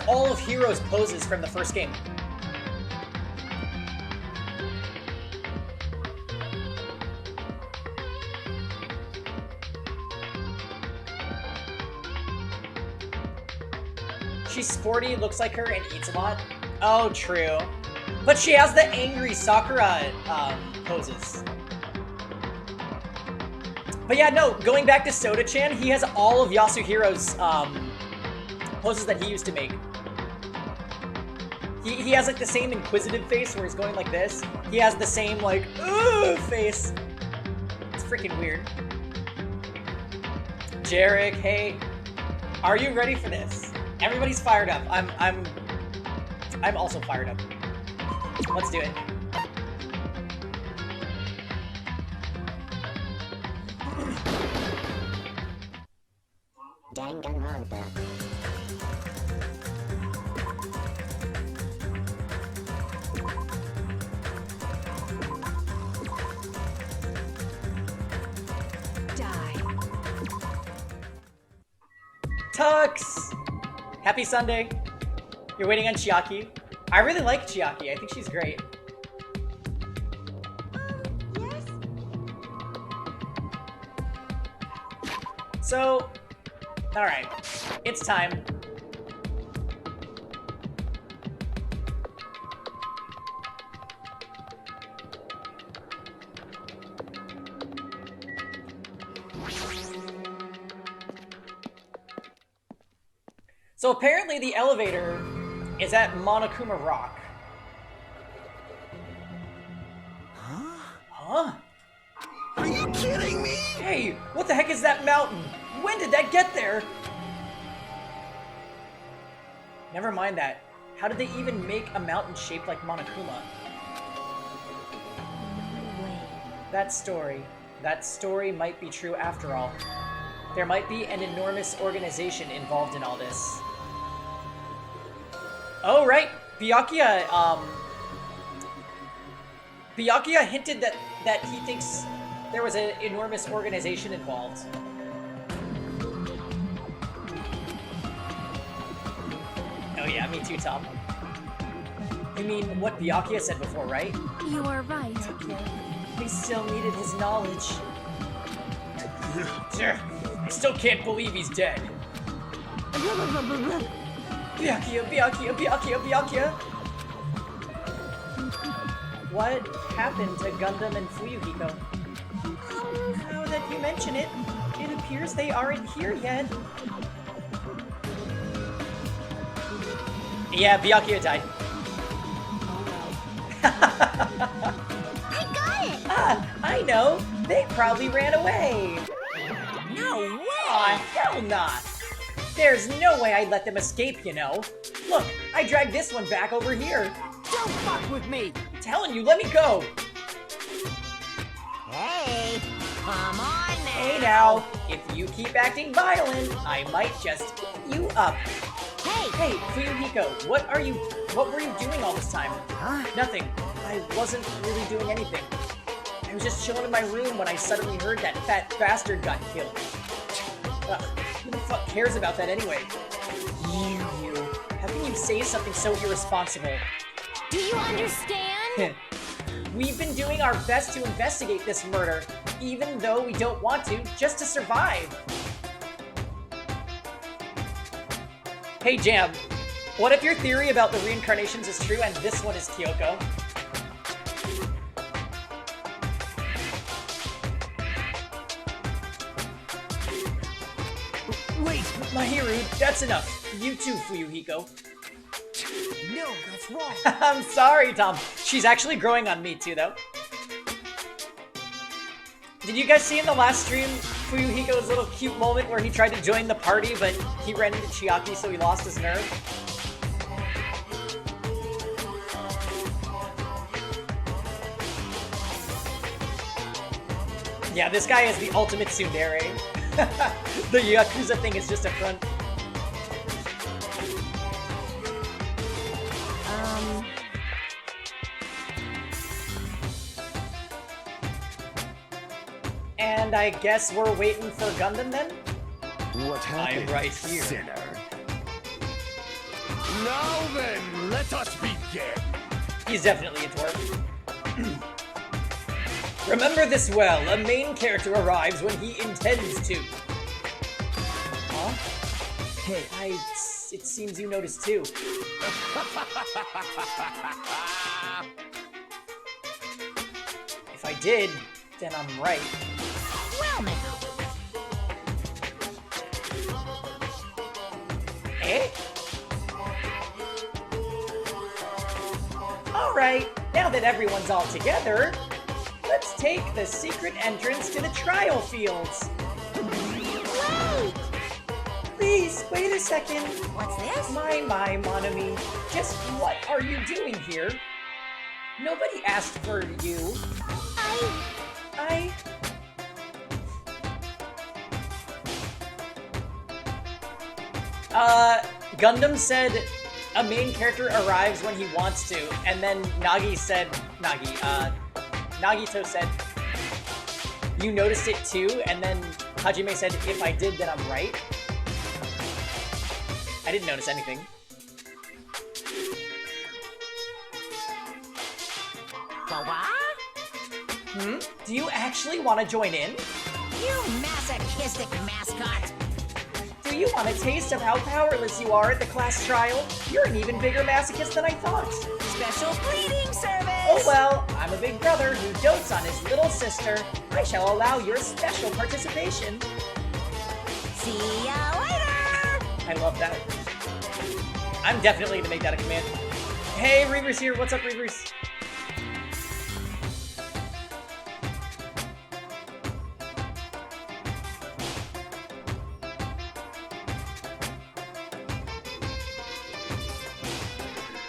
all of Hero's poses from the first game. She's sporty, looks like her, and eats a lot. Oh, true. But she has the angry Sakura poses. But yeah, no, going back to Soda-chan, he has all of Yasuhiro's poses that he used to make. He has like the same inquisitive face where he's going like this. He has the same like, ooh, face. It's freaking weird. Jarek, hey, are you ready for this? Everybody's fired up. I'm also fired up. Let's do it. Danganronpa. Tux! Happy Sunday. You're waiting on Chiaki. I really like Chiaki. I think she's great. Yes? So, alright. It's time. So apparently the elevator is at Monokuma Rock. Huh? Are you kidding me? Hey, what the heck is that mountain? When did that get there? Never mind that. How did they even make a mountain shaped like Monokuma? That story might be true after all. There might be an enormous organization involved in all this. Oh, right. Byakuya hinted that he thinks there was an enormous organization involved. Oh yeah, me too, Tom. You mean what Byakuya said before, right? You are right. They still needed his knowledge. I still can't believe he's dead. Byakuya. What happened to Gundam and Fuyuhiko? Now that you mention it, it appears they aren't here yet. Yeah, Byakuya died. I got it! Ah, I know. They probably ran away. No way! Aw, hell not. There's no way I'd let them escape, you know. Look, I dragged this one back over here. Don't fuck with me! I'm telling you, let me go. Hey, come on now! Hey now, if you keep acting violent, I might just eat you up. Hey, Fuyuhiko, what were you doing all this time? Huh? Nothing. I wasn't really doing anything. I was just chilling in my room when I suddenly heard that fat bastard got killed. Ugh, who the fuck cares about that anyway? You. How can you say something so irresponsible? Do you understand? We've been doing our best to investigate this murder, even though we don't want to, just to survive. Hey Jam, what if your theory about the reincarnations is true and this one is Kyoko? Wait, Mahiru, that's enough. You too, Fuyuhiko. No, that's wrong. I'm sorry, Tom. She's actually growing on me too, though. Did you guys see in the last stream Fuyuhiko's little cute moment where he tried to join the party, but he ran into Chiaki, so he lost his nerve? Yeah, this guy is the ultimate tsundere. The Yakuza thing is just a front. And I guess we're waiting for Gundam then? What happened, I'm right here. sinner? Let us begin. He's definitely a twerp. Remember this well. A main character arrives when he intends to. Huh? Hey, It seems you noticed too. If I did, then I'm right. well now. Eh? Alright, now that everyone's all together, let's take the secret entrance to the trial fields. Wait! Please, wait a second. What's this? My, mon ami. Just what are you doing here? Nobody asked for you. Gundam said a main character arrives when he wants to, and then Nagito said, you noticed it too, and then Hajime said, if I did, then I'm right. I didn't notice anything. What? Do you actually want to join in? You masochistic mascot. Do you want a taste of how powerless you are at the class trial? You're an even bigger masochist than I thought. Special bleeding service. Oh well, I'm a big brother who dotes on his little sister. I shall allow your special participation. See ya later. I love that. I'm definitely gonna make that a command. Hey, Reavers here. What's up, Reavers?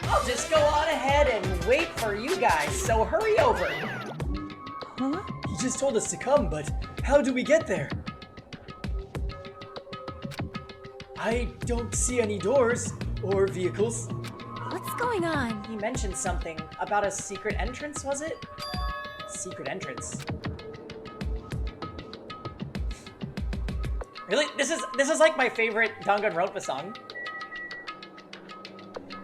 I'll just go on ahead and wait for you guys, so hurry over. Huh? He just told us to come, but how do we get there? I don't see any doors or vehicles. What's going on? He mentioned something about a secret entrance, was it? Secret entrance. Really? This is like my favorite Danganronpa song.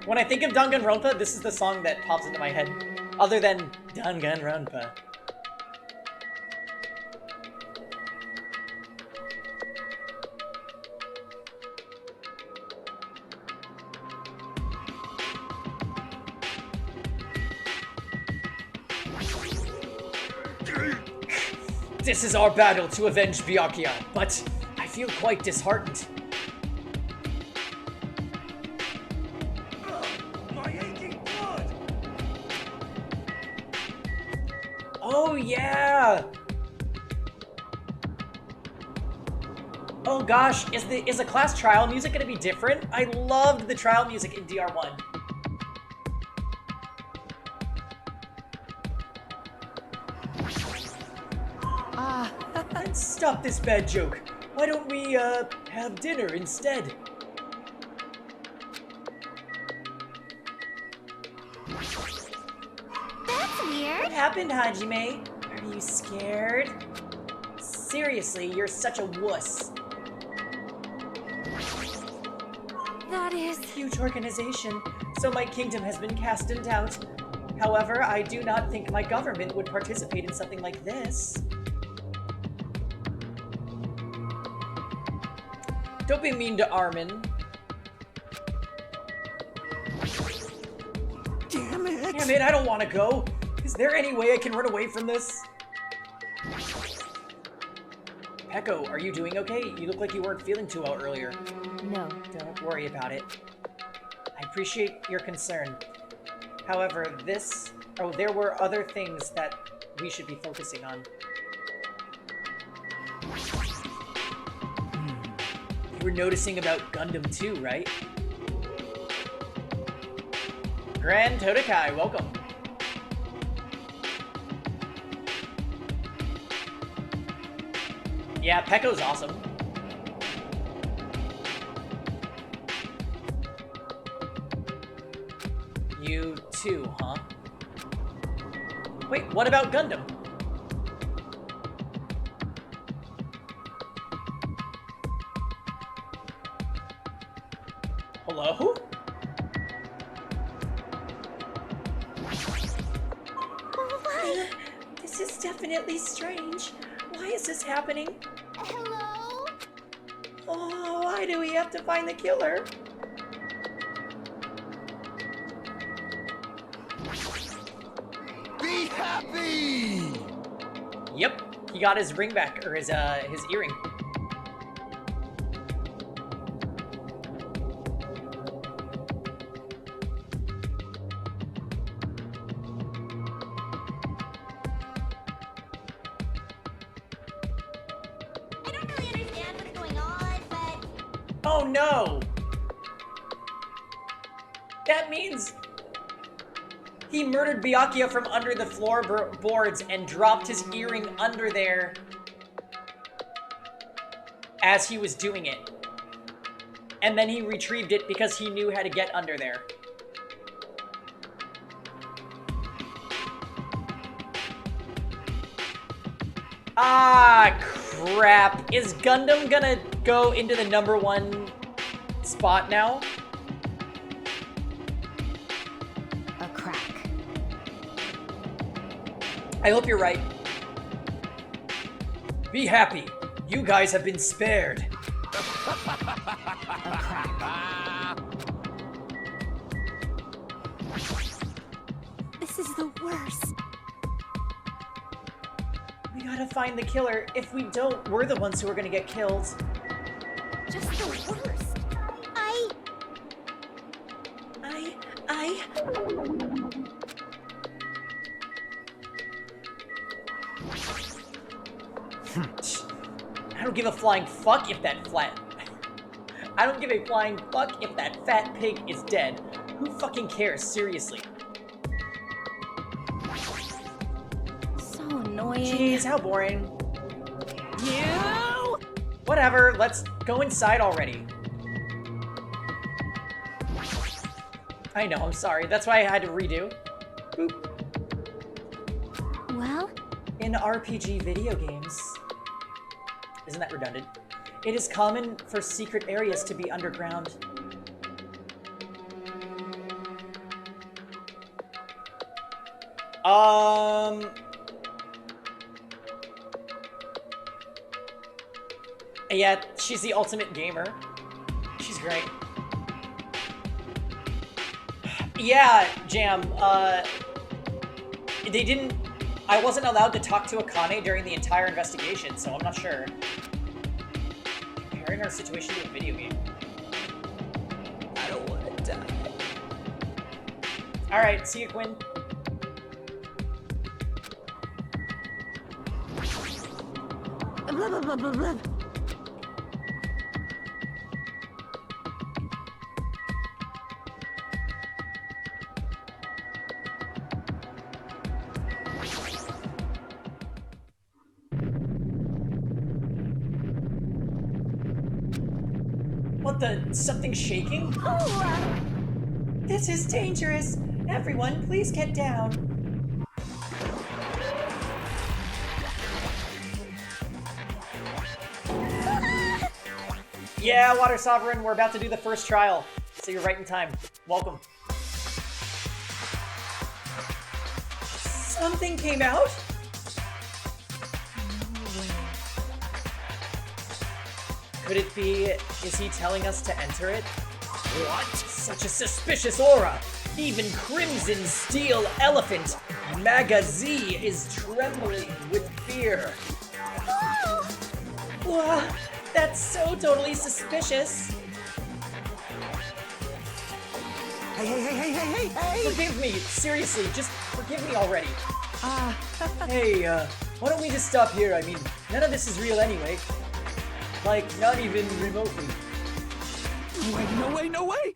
When I think of Danganronpa, this is the song that pops into my head. Other than Danganronpa. This is our battle to avenge Byakuya, but I feel quite disheartened. My aching blood. Oh yeah! Oh gosh, is the class trial music gonna be different? I loved the trial music in DR1. Let's stop this bad joke. Why don't we, have dinner instead? That's weird. What happened, Hajime? Are you scared? Seriously, you're such a wuss. That is... Huge organization, so my kingdom has been cast in doubt. However, I do not think my government would participate in something like this. Don't be mean to Armin. Damn it. Damn it, I don't want to go. Is there any way I can run away from this? Peko, are you doing okay? You look like you weren't feeling too well earlier. No. Don't worry about it. I appreciate your concern. However, there were other things that we should be focusing on. You were noticing about Gundam too, right? Grand Todokai, welcome. Yeah, Peko's awesome. You too, huh? Wait, what about Gundam? Hello? definitely strange. Why is this happening? Hello? Oh, why do we have to find the killer? Be happy! Yep, he got his ring back, or his earring. I don't really understand what's going on, but Oh no! That means he murdered Byakuya from under the floorboards and dropped his earring under there as he was doing it. And then he retrieved it because he knew how to get under there. Ah, crap. Is Gundam gonna go into the #1 spot now? a crack. I hope you're right. Be happy. You guys have been spared. A crack. This is the worst. We gotta find the killer. If we don't, we're the ones who are gonna get killed. Just the worst. I don't give a flying fuck if that I don't give a flying fuck if that fat pig is dead. Who fucking cares, seriously? So annoying. Jeez, how boring. You! Whatever, let's go inside already. I know, I'm sorry. That's why I had to redo. Boop. Well, In RPG video games, isn't that redundant? It is common for secret areas to be underground. Yeah, she's the ultimate gamer. She's great. Yeah, Jam, they didn't... I wasn't allowed to talk to Akane during the entire investigation, so I'm not sure. Comparing our situation to a video game. I don't want to die. Alright, see you, Quinn. Blah, blah, blah, blah, blah. What the... something's shaking? This is dangerous! Everyone, please get down. Yeah, Water Sovereign, we're about to do the first trial. So you're right in time. Welcome. Something came out? Could it be... is he telling us to enter it? What? Such a suspicious aura! Even Crimson Steel Elephant Maga Z is trembling with fear. Wow, that's so totally suspicious. Hey! Forgive me, seriously, just forgive me already. Hey, why don't we just stop here? I mean, none of this is real anyway. Like, not even remotely. No way!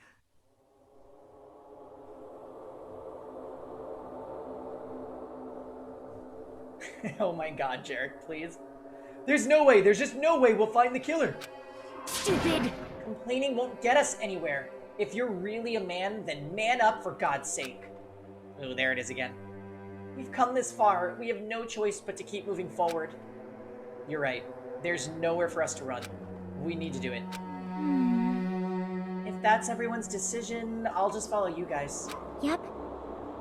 Oh my god, Jarek, please. There's no way, there's just no way we'll find the killer. stupid. Complaining won't get us anywhere. If you're really a man, then man up for God's sake. Oh, there it is again. We've come this far. We have no choice but to keep moving forward. You're right. There's nowhere for us to run. We need to do it. If that's everyone's decision, I'll just follow you guys. Yep.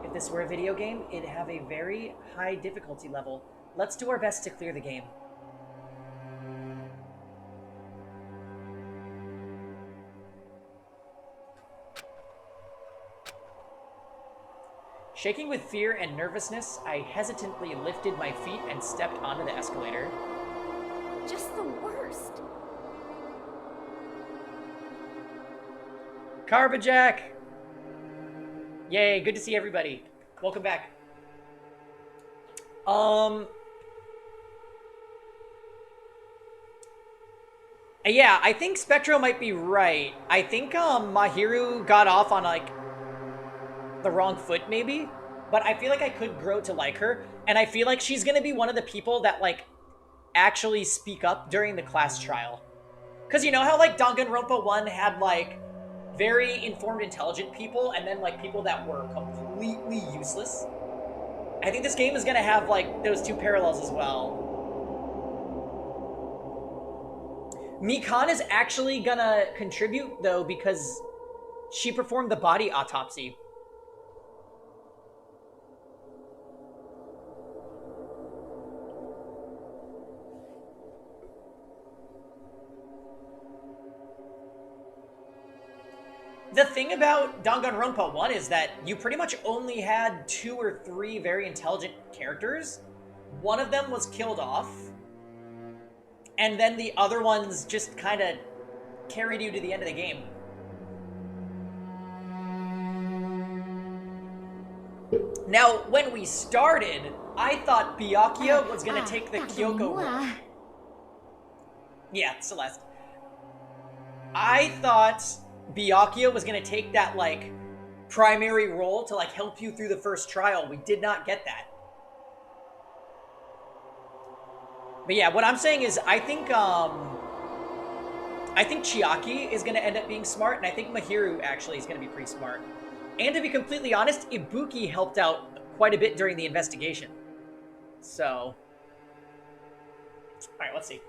If this were a video game, it'd have a very high difficulty level, let's do our best to clear the game. Shaking with fear and nervousness, I hesitantly lifted my feet and stepped onto the escalator. Just the worst. Carbajack! Yay, good to see everybody. Welcome back. Yeah, I think Spectro might be right. I think, Mahiru got off on, like, the wrong foot, maybe? But I feel like I could grow to like her, and I feel like she's gonna be one of the people that, like, actually speak up during the class trial. Because you know how, like, Danganronpa 1 had, like, very informed, intelligent people, and then, like, people that were completely useless? I think this game is gonna have, like, those two parallels as well. Mikan is actually gonna contribute, though, because she performed the body autopsy. The thing about Danganronpa 1 is that you pretty much only had 2 or 3 very intelligent characters. One of them was killed off, and then the other ones just kind of carried you to the end of the game. Now, when we started, I thought Byakuya was going to take the Kyoko role. Yeah, Celeste. I thought Byakuya was going to take that, like, primary role to, like, help you through the first trial. We did not get that. But yeah, what I'm saying is I think Chiaki is going to end up being smart, and I think Mahiru actually is going to be pretty smart. And to be completely honest, Ibuki helped out quite a bit during the investigation. So, alright, let's see.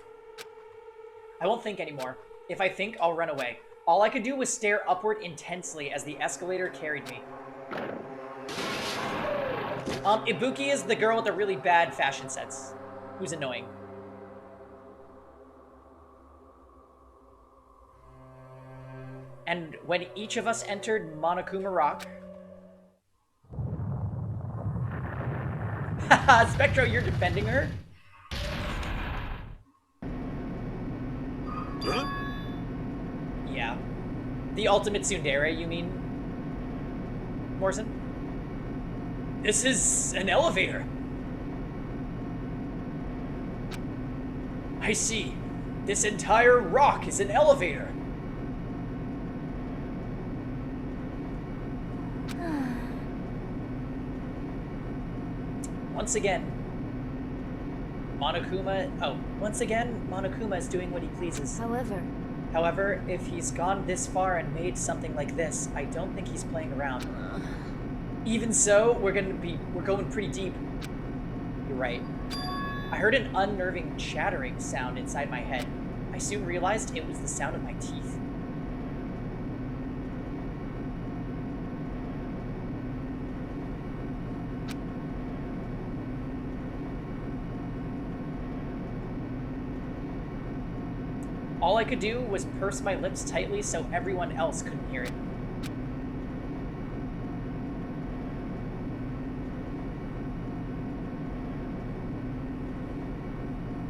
I won't think anymore. If I think, I'll run away. All I could do was stare upward intensely as the escalator carried me. Ibuki is the girl with the really bad fashion sense, who's annoying. And when each of us entered Monokuma Rock... Haha, Spectro, you're defending her? Huh? Yeah. The ultimate tsundere, you mean? Morrison? This is an elevator. I see. This entire rock is an elevator. Once again, Monokuma is doing what he pleases. However, if he's gone this far and made something like this, I don't think he's playing around. Even so, we're going pretty deep. You're right. I heard an unnerving chattering sound inside my head. I soon realized it was the sound of my teeth. All I could do was purse my lips tightly so everyone else couldn't hear it.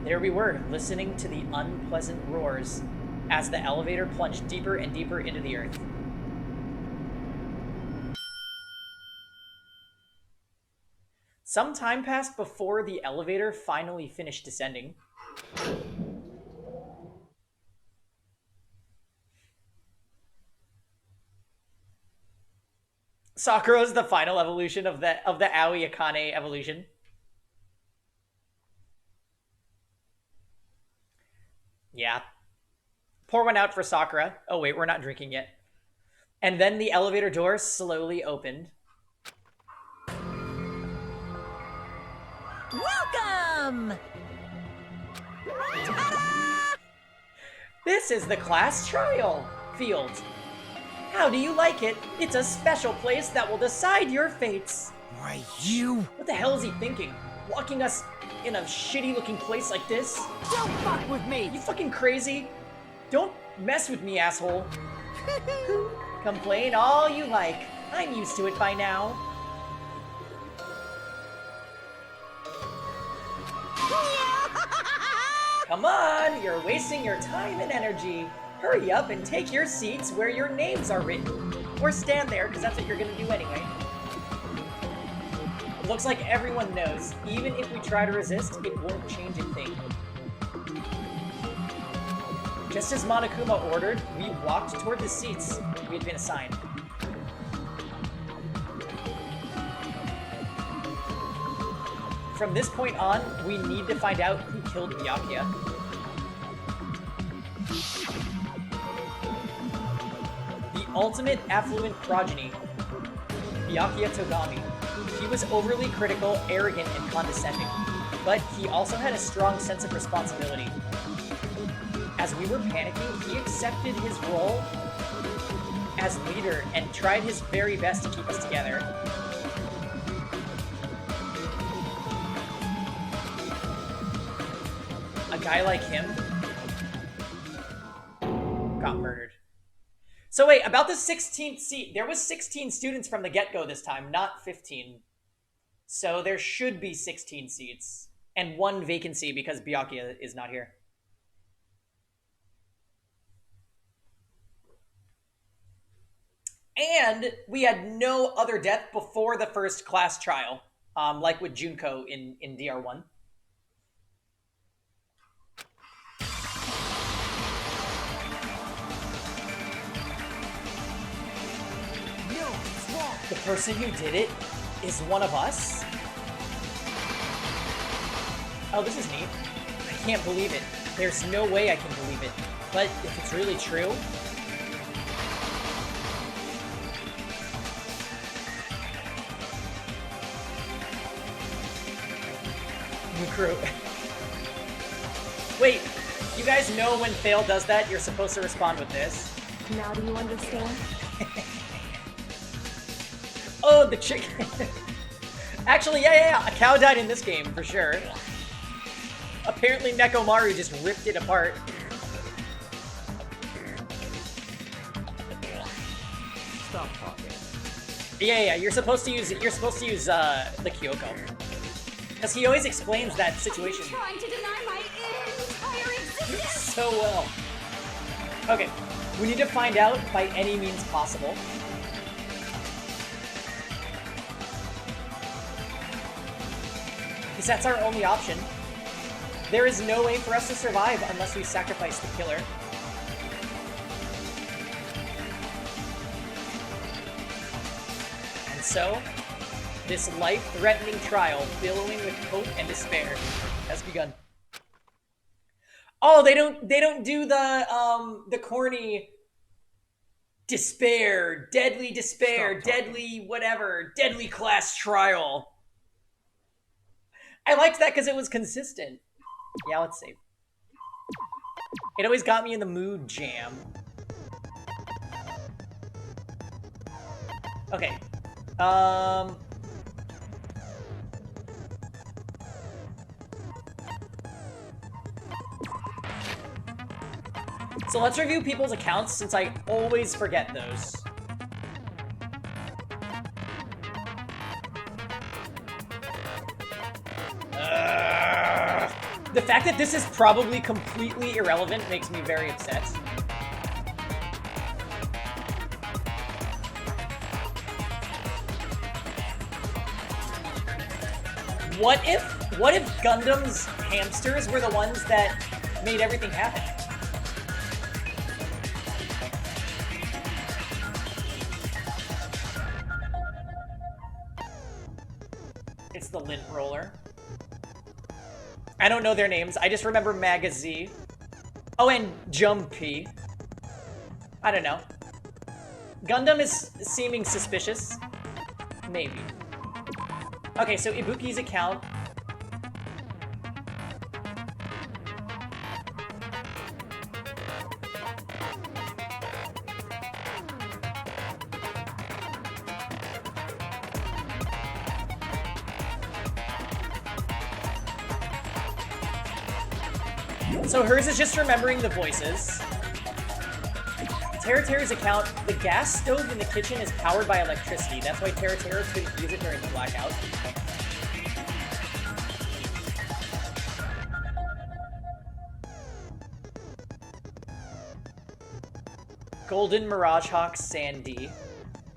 There we were, listening to the unpleasant roars as the elevator plunged deeper and deeper into the earth. Some time passed before the elevator finally finished descending. Sakura's the final evolution of the Aoi Akane evolution. Yeah. Pour one out for Sakura. Oh wait, we're not drinking yet. And then the elevator door slowly opened. Welcome! Ta-da! This is the class trial field. How do you like it? It's a special place that will decide your fates. Why, you... What the hell is he thinking? Locking us in a shitty-looking place like this? Don't fuck with me! You fucking crazy? Don't mess with me, asshole. Complain all you like. I'm used to it by now. Come on, you're wasting your time and energy. Hurry up and take your seats where your names are written. Or stand there, because that's what you're gonna do anyway. It looks like everyone knows. Even if we try to resist, it won't change a thing. Just as Monokuma ordered, we walked toward the seats we had been assigned. From this point on, we need to find out who killed Byakuya. The ultimate affluent progeny, Byakuya Togami. He was overly critical, arrogant, and condescending, but he also had a strong sense of responsibility. As we were panicking, he accepted his role as leader and tried his very best to keep us together. A guy like him got murdered. So wait, about the 16th seat, there was 16 students from the get-go this time, not 15. So there should be 16 seats. And 1 vacancy because Byakuya is not here. And we had no other death before the first class trial, like with Junko in DR1. The person who did it is one of us? Oh, this is neat. I can't believe it. There's no way I can believe it. But if it's really true... New crew. Wait, you guys know when Fail does that, you're supposed to respond with this. Now do you understand? Oh, the chicken. Actually, yeah. A cow died in this game, for sure. Apparently, Nekomaru just ripped it apart. Stop talking. Yeah. You're supposed to use the Kyoko, because he always explains that situation Trying to deny my entire existence. so well. Okay, we need to find out by any means possible. Because that's our only option. There is no way for us to survive unless we sacrifice the killer. And so, this life-threatening trial, billowing with hope and despair, has begun. Oh, they don't do the corny despair, deadly whatever, deadly class trial. I liked that because it was consistent. Yeah, let's see. It always got me in the mood, Jam. Okay. So let's review people's accounts since I always forget those. The fact that this is probably completely irrelevant makes me very upset. What if Gundam's hamsters were the ones that made everything happen? It's the lint roller. I don't know their names. I just remember Magazi. Oh, and Jumpy. I don't know. Gundam is seeming suspicious. Maybe. Okay, so Ibuki's account. So hers is just remembering the voices. Teru's account, the gas stove in the kitchen is powered by electricity. That's why Teru couldn't use it during the blackout. Golden Mirage Hawk Sandy.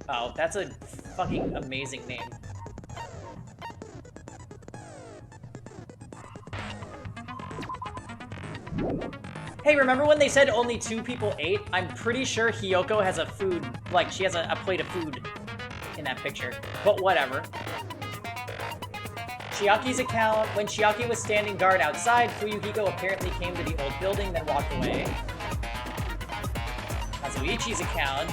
Oh, that's a fucking amazing name. Hey, remember when they said only 2 people ate? I'm pretty sure Hiyoko has a food, like, she has a plate of food in that picture. But whatever. Chiaki's account, when Chiaki was standing guard outside, Fuyuhiko apparently came to the old building, then walked away. Kazuichi's account.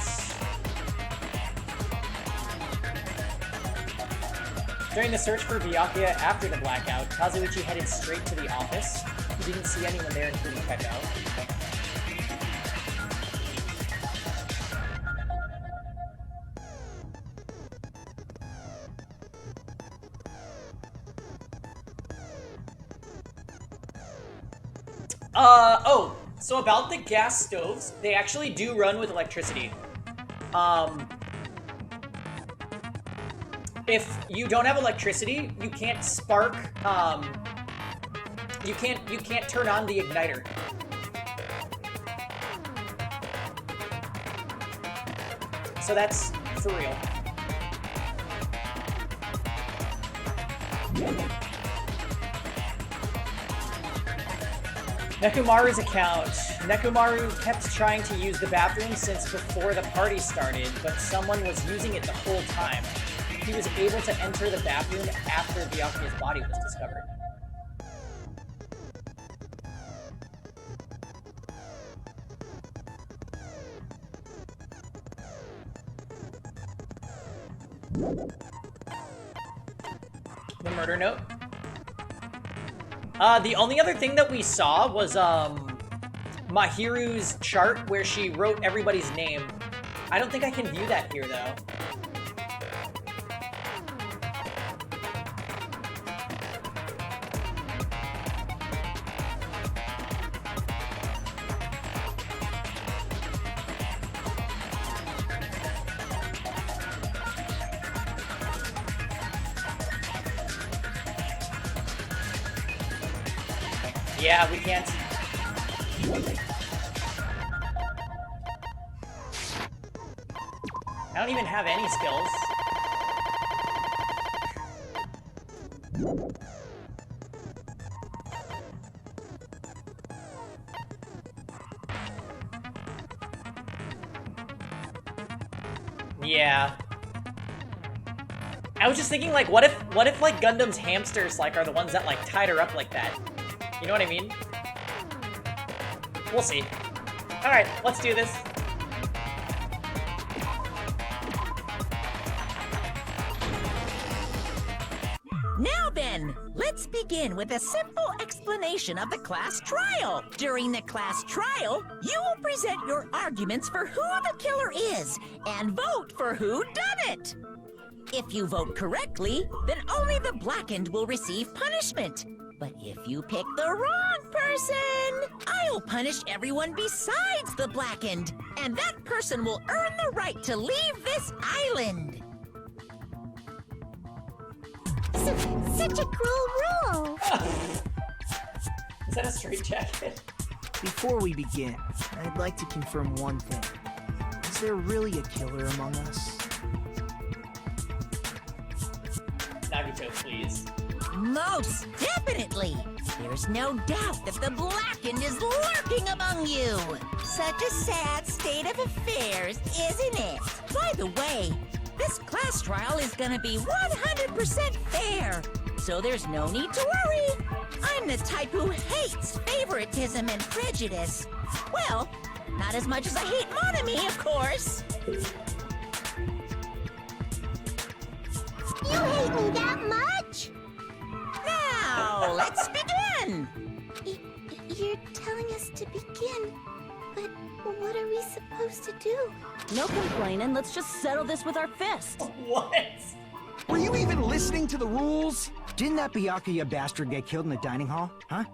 During the search for Byakuya after the blackout, Kazuichi headed straight to the office. He didn't see anyone there, including Peko. Oh, so about the gas stoves, they actually do run with electricity. If you don't have electricity, you can't spark, you can't turn on the igniter. So that's for real. Nekomaru's account. Nekomaru kept trying to use the bathroom since before the party started, but someone was using it the whole time. He was able to enter the bathroom after Byakuya's body was discovered. The murder note. The only other thing that we saw was, Mahiru's chart where she wrote everybody's name. I don't think I can view that here, though. Yeah, we can't. I don't even have any skills. Yeah. I was just thinking, like, what if like Gundam's hamsters like are the ones that like tied her up like that? You know what I mean? We'll see. Alright, let's do this. Now then, let's begin with a simple explanation of the class trial. During the class trial, you will present your arguments for who the killer is and vote for who done it. If you vote correctly, then only the blackened will receive punishment. But if you pick the wrong person, I'll punish everyone besides the blackened, and that person will earn the right to leave this island. Such a cruel rule. Is that a straitjacket? Before we begin, I'd like to confirm one thing. Is there really a killer among us? Nagito, please. Most definitely. There's no doubt that the blackened is lurking among you. Such a sad state of affairs, isn't it? By the way, this class trial is gonna be 100% fair, so there's no need to worry. I'm the type who hates favoritism and prejudice. Well, not as much as I hate Monami, of course. You hate me that much? Now, let's begin. You're telling us to begin, but what are we supposed to do? No complaining, let's just settle this with our fists. What? Were you even listening to the rules? Didn't that Byakuya bastard get killed in the dining hall? Huh?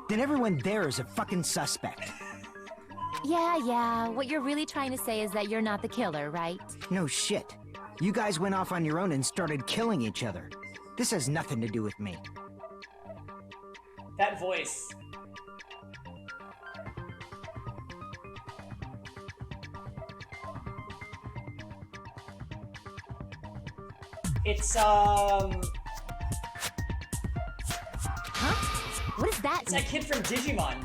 then everyone there is a fucking suspect. Yeah, what you're really trying to say is that you're not the killer, right? No shit. You guys went off on your own and started killing each other. This has nothing to do with me. That voice. It's, Huh? What is that? It's that kid from Digimon.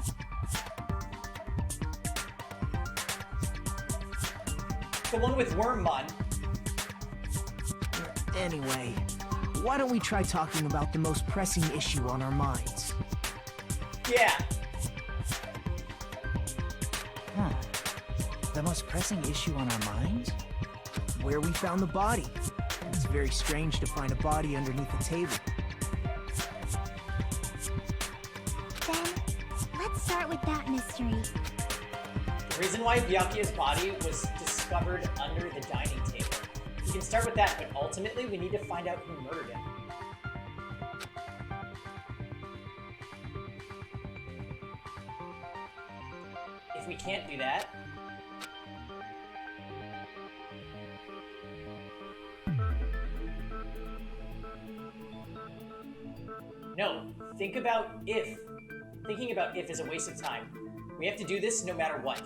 The one with Wormmon. Anyway, why don't we try talking about the most pressing issue on our minds? Yeah. Huh. The most pressing issue on our minds? Where we found the body. It's very strange to find a body underneath a table. Then, let's start with that mystery. The reason why Byakuya's body was discovered under the dining table. We can start with that, but ultimately we need to find out who murdered him. If we can't do that... No, think about if. Thinking about if is a waste of time. We have to do this no matter what.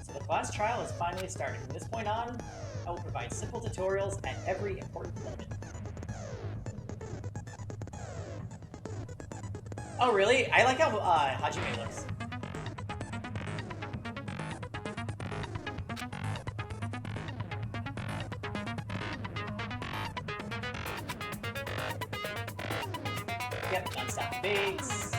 So the class trial has finally started. From this point on, I will provide simple tutorials at every important moment. Oh really? I like how Hajime looks. Yep, non-stop debates.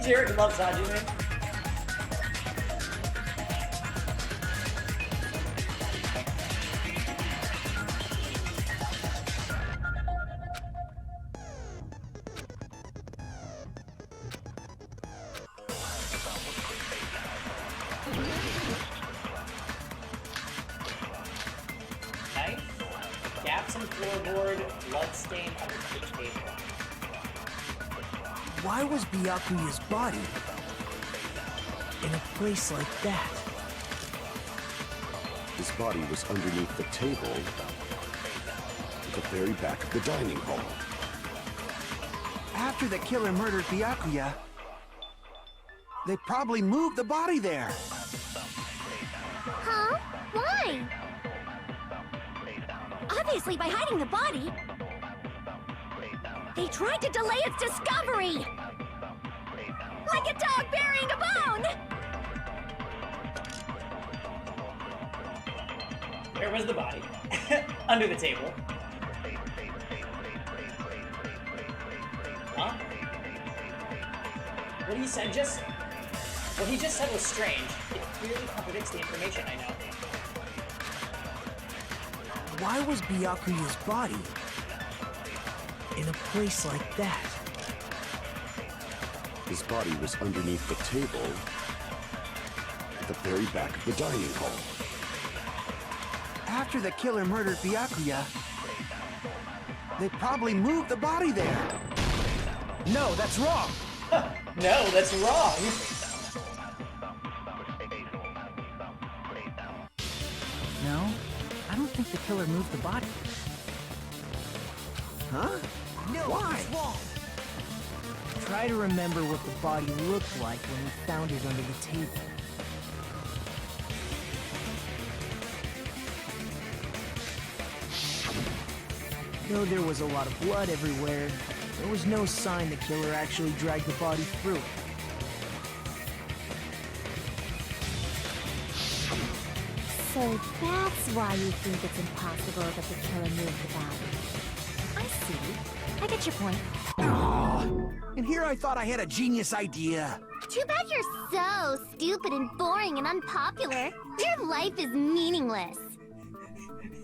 Jared loves Hajime. Knife, gaps in floorboard, bloodstain under the table. Why was Byakuya's body in a place like that? His body was underneath the table at the very back of the dining hall. After the killer murdered Byakuya, they probably moved the body there. Huh? Why? Obviously by hiding the body. They tried to delay its discovery! Like a dog burying a bone! Where was the body? Under the table. Huh? What he said just... What he just said was strange. It clearly contradicts the information I know. Why was Byakuya's body in a place like that? His body was underneath the table at the very back of the dining hall. After the killer murdered Byakuya, they probably moved the body there. No, that's wrong. No, that's wrong. No, I don't think the killer moved the body. Huh? No, why? Try to remember what the body looked like when we found it under the table. Though there was a lot of blood everywhere, there was no sign the killer actually dragged the body through it. So that's why you think it's impossible that the killer moved the body. I see. I get your point. And here I thought I had a genius idea. Too bad you're so stupid and boring and unpopular. Your life is meaningless.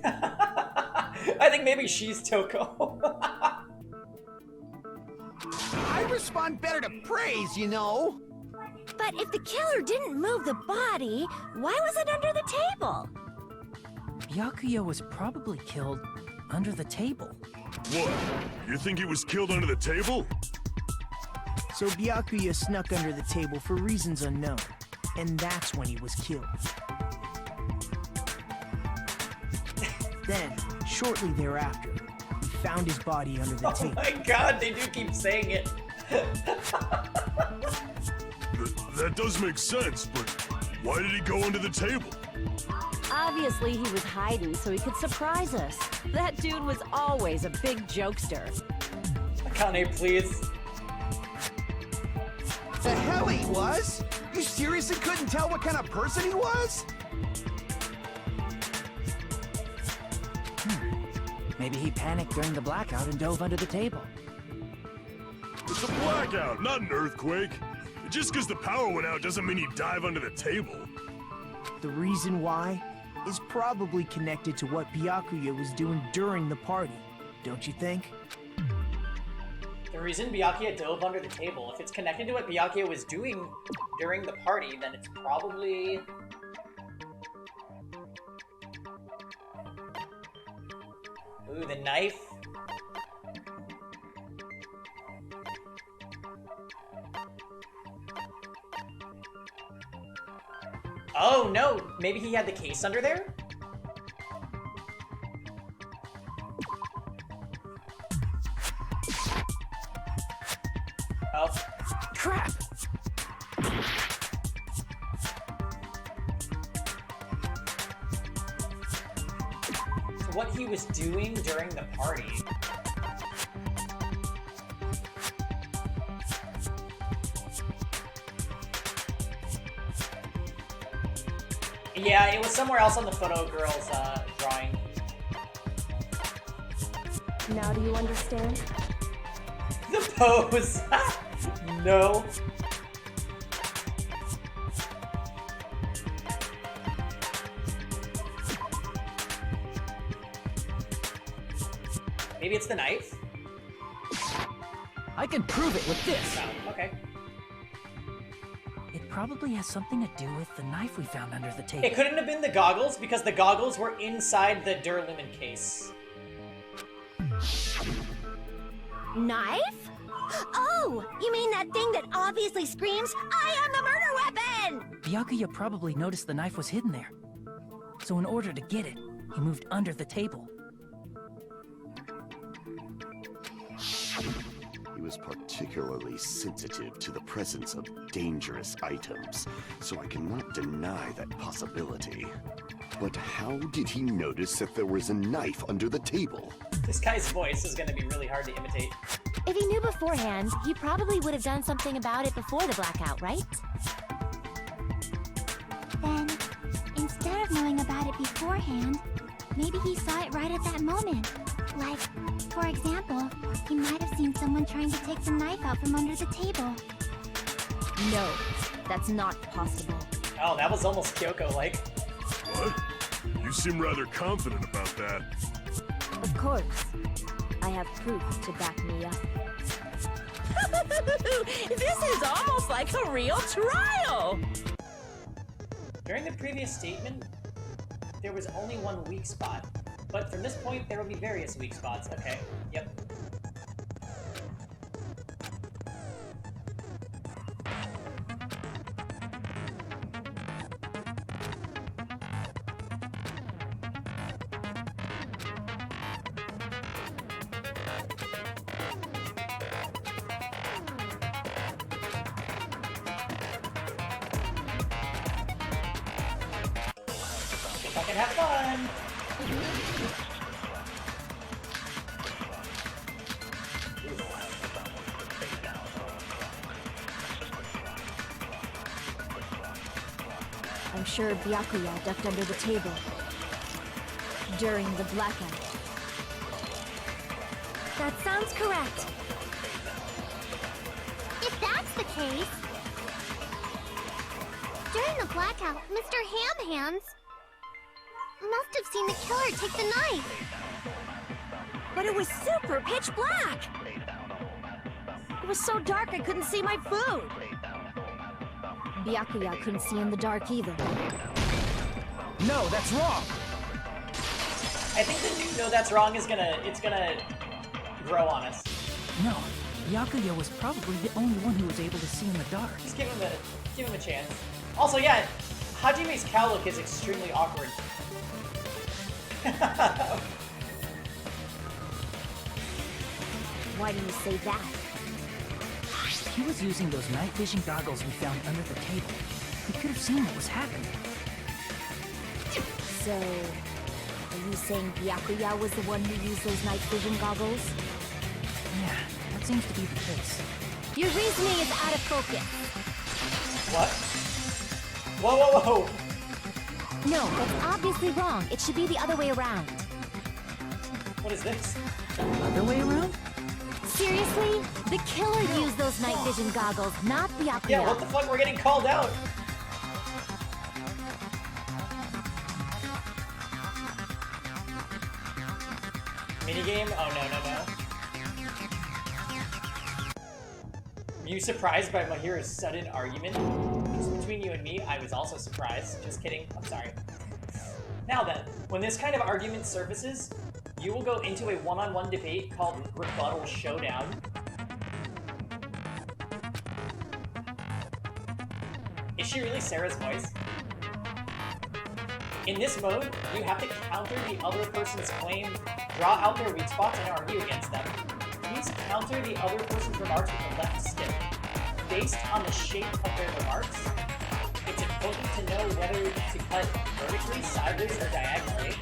I think maybe she's Toko. I respond better to praise, you know. But if the killer didn't move the body, why was it under the table? Byakuya was probably killed under the table. What? You think he was killed under the table? So Byakuya snuck under the table for reasons unknown, and that's when he was killed. Then, shortly thereafter, he found his body under the Oh table. my god, they do keep saying it. That does make sense, but why did he go under the table? Obviously, he was hiding so he could surprise us. That dude was always a big jokester. Akane, please. The hell he was? You seriously couldn't tell what kind of person he was? Maybe he panicked during the blackout and dove under the table. It's a blackout, not an earthquake. Just because the power went out doesn't mean he'd dive under the table. The reason why is probably connected to what Byakuya was doing during the party, don't you think? The reason Byakuya dove under the table, if it's connected to what Byakuya was doing during the party, then it's probably... Ooh, the knife? Oh no, maybe he had the case under there? Oh. Crap! So what he was doing during the party. Yeah, it was somewhere else on the photo girl's drawing. Now do you understand? The pose! No. Maybe it's the knife? I can prove it with this! Oh, okay. It probably has something to do with the knife we found under the table. It couldn't have been the goggles because the goggles were inside the Duralumin case. Knife? Oh, you mean that thing that obviously screams, I am the murder weapon! Byakuya probably noticed the knife was hidden there. So in order to get it, he moved under the table. He was particularly sensitive to the presence of dangerous items, so I cannot deny that possibility. But how did he notice that there was a knife under the table? This guy's voice is gonna be really hard to imitate. If he knew beforehand, he probably would have done something about it before the blackout, right? Then, instead of knowing about it beforehand, maybe he saw it right at that moment. Like, for example, he might have seen someone trying to take the knife out from under the table. No, that's not possible. Oh, that was almost Kyoko-like. What? You seem rather confident about that. Of course. I have proof to back me up. This is almost like a real trial! During the previous statement, there was only one weak spot. But from this point, there will be various weak spots. Okay, yep. Fucking have fun! I'm sure Byakuya ducked under the table during the blackout. That sounds correct. If that's the case... During the blackout, Mr. Ham Hands must have seen the killer take the knife. But it was super pitch black! It was so dark I couldn't see my food. Byakuya couldn't see in the dark either. No, that's wrong! I think the no, that's wrong is gonna grow on us. No, Byakuya was probably the only one who was able to see in the dark. Just give him a chance. Also, yeah, Hajime's cow look is extremely awkward. Why do you say that? He was using those night vision goggles we found under the table. He could have seen what was happening. So, are you saying Byakuya was the one who used those night vision goggles? Yeah, that seems to be the case. Your reasoning is out of focus. What? Whoa, whoa, whoa! No, that's obviously wrong. It should be the other way around. What is this? Other way around? Seriously? The killer used those night vision goggles, not Byakuya. Yeah, what the fuck? We're getting called out! Minigame? Oh, no. Were you surprised by Mahiru's sudden argument? Just between you and me, I was also surprised. Just kidding. I'm sorry. Now then, when this kind of argument surfaces, you will go into a one-on-one debate called Rebuttal Showdown. Is she really Sarah's voice? In this mode, you have to counter the other person's claim, draw out their weak spots, and argue against them. Please counter the other person's remarks with a left stick. Based on the shape of their remarks, it's important to know whether to cut vertically, sideways, or diagonally.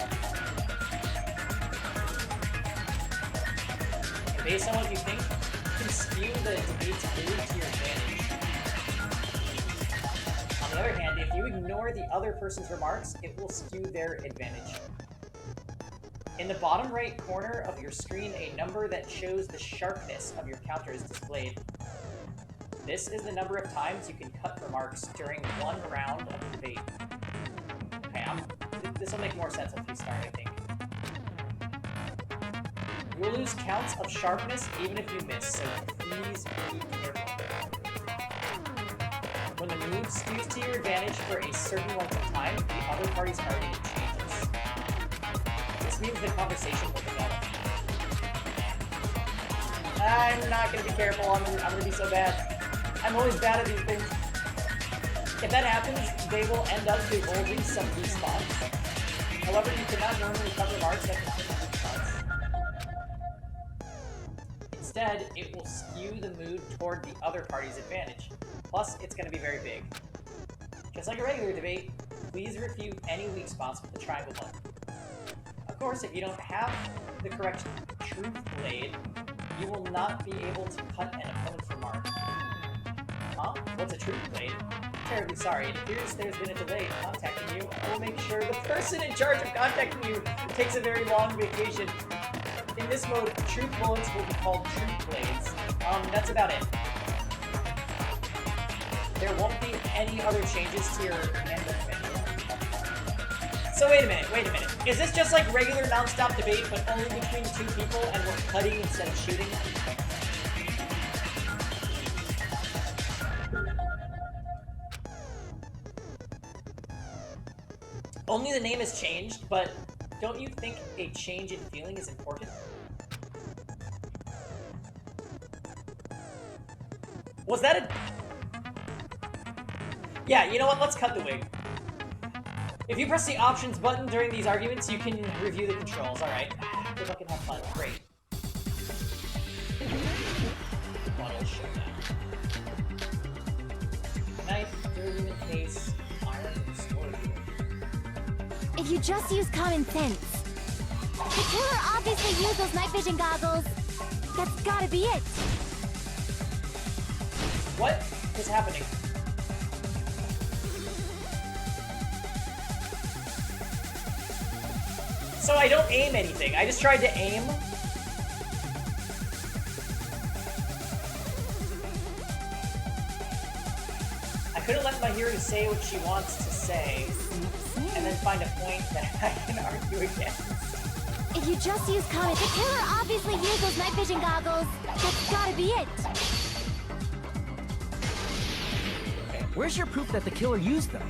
And based on what you think, you can skew the debate's mood to your advantage. On the other hand, if you ignore the other person's remarks, it will skew their advantage. In the bottom right corner of your screen, a number that shows the sharpness of your counter is displayed. This is the number of times you can cut remarks during one round of the debate. Okay, this will make more sense once we start, I think. You will lose counts of sharpness even if you miss, so please be careful. When the mood skews to your advantage for a certain length of time, the other party's argument changes. This means the conversation will develop. I'm not gonna be careful, I'm gonna be so bad. I'm always bad at these things. If that happens, they will end up divulging some weak spots. However, you cannot normally cut remarks that contain weak spots. Instead, it will skew the mood toward the other party's advantage. Plus, it's going to be very big. Just like a regular debate, please refute any weak spots with the triangle button. Of course, if you don't have the correct truth blade, you will not be able to cut an opponent's remark. Huh? What's a truth blade? Terribly sorry, it appears there's been a delay in contacting you. I will make sure the person in charge of contacting you takes a very long vacation. In this mode, truth bullets will be called truth blades. That's about it. There won't be any other changes to your handbook menu. So wait a minute. Is this just like regular non-stop debate, but only between two people and we're cutting instead of shooting? Only the name has changed, but don't you think a change in feeling is important? Was that a... Yeah, you know what? Let's cut the wig. If you press the options button during these arguments, you can review the controls. Alright. Good luck and have fun. Great. Bottle showdown. Knife, argument case, iron, sword. If you just use common sense. The killer obviously used those night vision goggles. That's gotta be it. What is happening? So I don't aim anything. I just tried to aim. I couldn't let Mahiru say what she wants to say, and then find a point that I can argue against. If you just use common, the killer obviously used those night vision goggles. That's gotta be it. Okay, Where's your proof that the killer used them?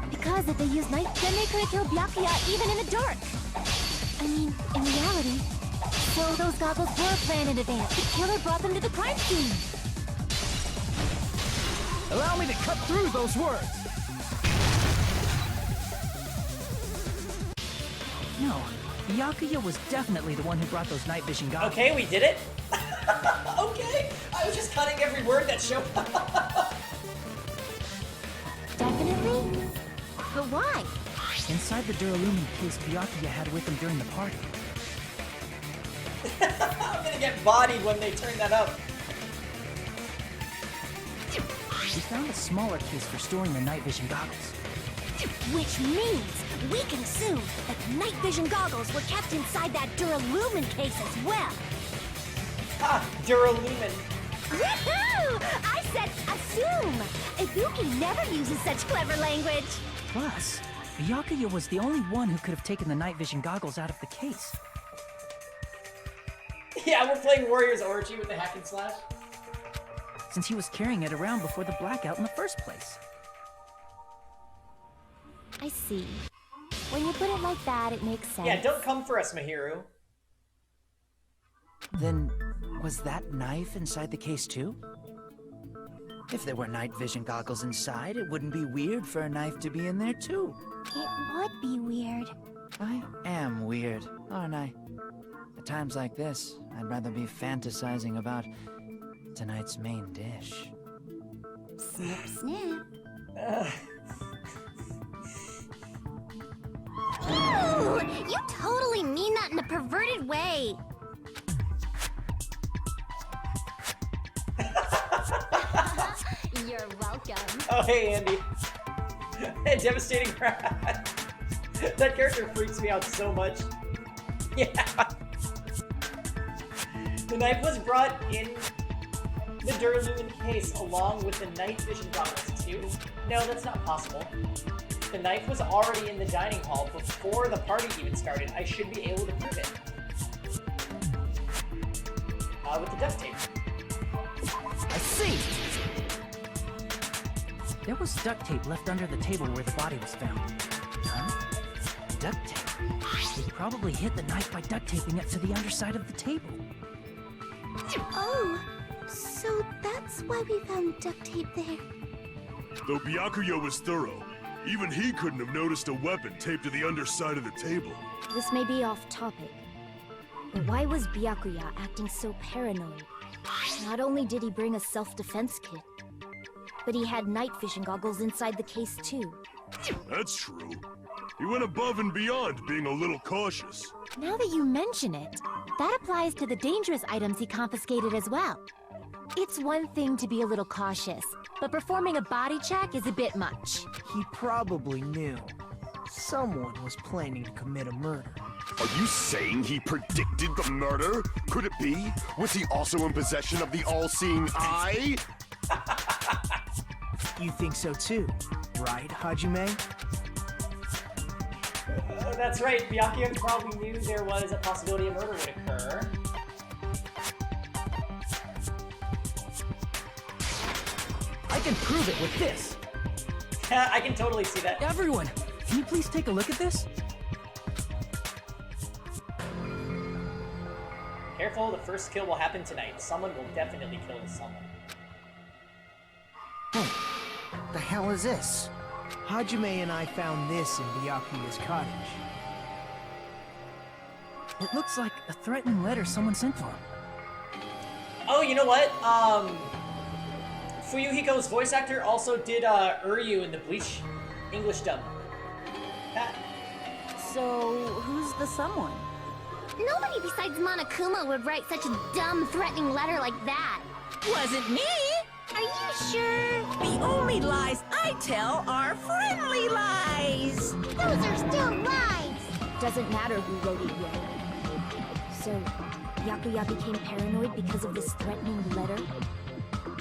Because if they used night, then they could have killed Byakuya even in the dark. I mean, in reality. So those goggles were planned in advance. The killer brought them to the crime scene. Allow me to cut through those words. No, Byakuya was definitely the one who brought those night vision goggles. Okay, we did it. Okay, I was just cutting every word that showed up. Definitely? But why? Inside the Duralumin case Byakuya had with him during the party. I'm gonna get bodied when they turn that up. We found a smaller case for storing the night vision goggles. Which means we can assume that the night vision goggles were kept inside that Duralumin case as well. Ah, Duralumin. Woohoo! I said assume! Ibuki never uses such clever language. Plus, Byakuya was the only one who could have taken the night vision goggles out of the case. Yeah, we're playing Warriors Orgy with the hack and slash. Since he was carrying it around before the blackout in the first place. I see. When you put it like that, it makes sense. Yeah, don't come for us, Mahiru. Then, was that knife inside the case too? If there were night vision goggles inside, it wouldn't be weird for a knife to be in there too. It would be weird. I am weird, aren't I? At times like this, I'd rather be fantasizing about tonight's main dish. Snip, snip. Ooh, you totally mean that in a perverted way. You're welcome. Oh, hey, Andy. Devastating rat. That character freaks me out so much. Yeah. The knife was brought in the Duralumin case along with the night vision goggles too? No, that's not possible. The knife was already in the dining hall before the party even started. I should be able to prove it. With the duct tape. I see! There was duct tape left under the table where the body was found. Huh? Duct tape? They probably hid the knife by duct taping it to the underside of the table. Oh, so that's why we found duct tape there. Though Byakuya was thorough, even he couldn't have noticed a weapon taped to the underside of the table. This may be off topic, but why was Byakuya acting so paranoid? Not only did he bring a self-defense kit, but he had night vision goggles inside the case too. That's true. He went above and beyond, being a little cautious. Now that you mention it, that applies to the dangerous items he confiscated as well. It's one thing to be a little cautious, but performing a body check is a bit much. He probably knew. Someone was planning to commit a murder. Are you saying he predicted the murder? Could it be? Was he also in possession of the all-seeing eye? You think so too, right, Hajime? That's right, Byakuya probably knew there was a possibility a murder would occur. I can prove it with this! I can totally see that. Everyone, can you please take a look at this? Careful, the first kill will happen tonight. Someone will definitely kill someone. Hey, the hell is this? Hajime and I found this in Byakuya's cottage. It looks like a threatening letter someone sent for him. Oh, you know what? Fuyuhiko's voice actor also did Uryu in the Bleach English dub. So, who's the someone? Nobody besides Monokuma would write such a dumb, threatening letter like that. Wasn't me! Are you sure? The only lies I tell are friendly lies! Those are still lies! Doesn't matter who wrote it yet. So, Byakuya became paranoid because of this threatening letter?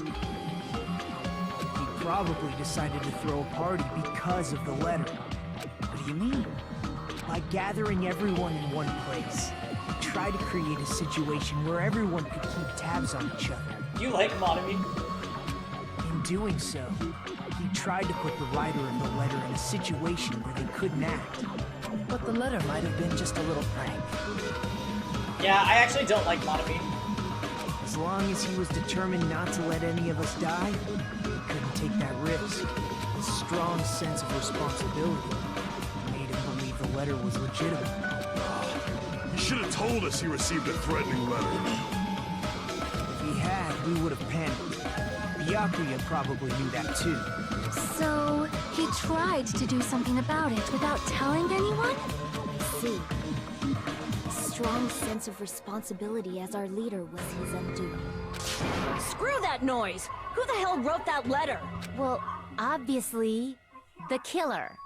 He probably decided to throw a party because of the letter. What do you mean? By gathering everyone in one place, he tried to create a situation where everyone could keep tabs on each other. You like Monami? In doing so, he tried to put the writer of the letter in a situation where they couldn't act. But the letter might have been just a little prank. Yeah, I actually don't like Monami. As long as he was determined not to let any of us die, he couldn't take that risk. His strong sense of responsibility made him believe the letter was legitimate. He should have told us he received a threatening letter. If he had, we would have panicked. Byakuya probably knew that too. So, he tried to do something about it without telling anyone? I see. Strong sense of responsibility as our leader was his undoing. Screw that noise! Who the hell wrote that letter? Well, obviously, the killer.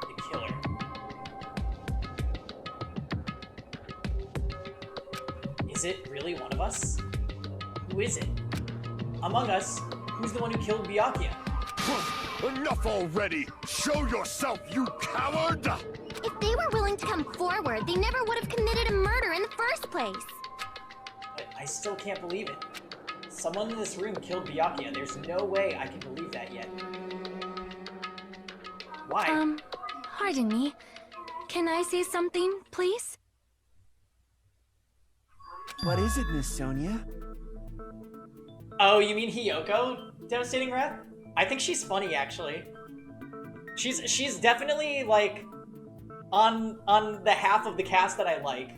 The killer. Is it really one of us? Who is it? Among us, who's the one who killed Byakuya? Enough already! Show yourself, you coward! If they were willing to come forward, they never would have committed a murder in the first place. But I still can't believe it. Someone in this room killed Byakuya. There's no way I can believe that yet. Why? Pardon me. Can I say something, please? What is it, Miss Sonia? Oh, you mean Hiyoko? Devastating Wrath? I think she's funny, actually. She's definitely, like, on the half of the cast that I like.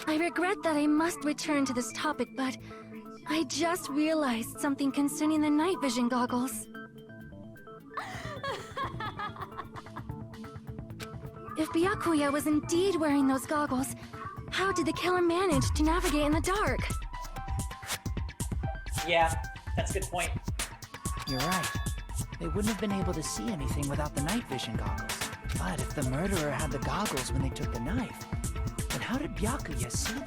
I regret that I must return to this topic, but I just realized something concerning the night vision goggles. If Byakuya was indeed wearing those goggles, how did the killer manage to navigate in the dark? Yeah, that's a good point. You're right. They wouldn't have been able to see anything without the night vision goggles. But if the murderer had the goggles when they took the knife, then how did Byakuya see them?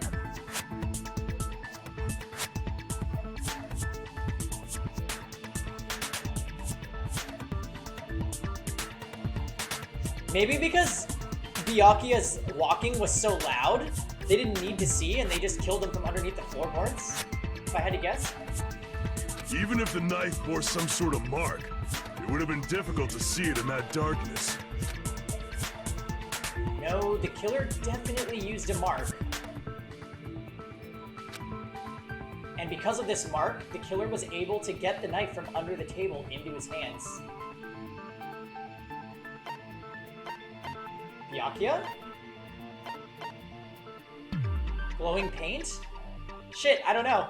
Maybe because Byakuya's walking was so loud, they didn't need to see and they just killed him from underneath the floorboards? If I had to guess? Even if the knife bore some sort of mark, it would have been difficult to see it in that darkness. No, the killer definitely used a mark. And because of this mark, the killer was able to get the knife from under the table into his hands. Byakuya? Glowing paint? Shit, I don't know.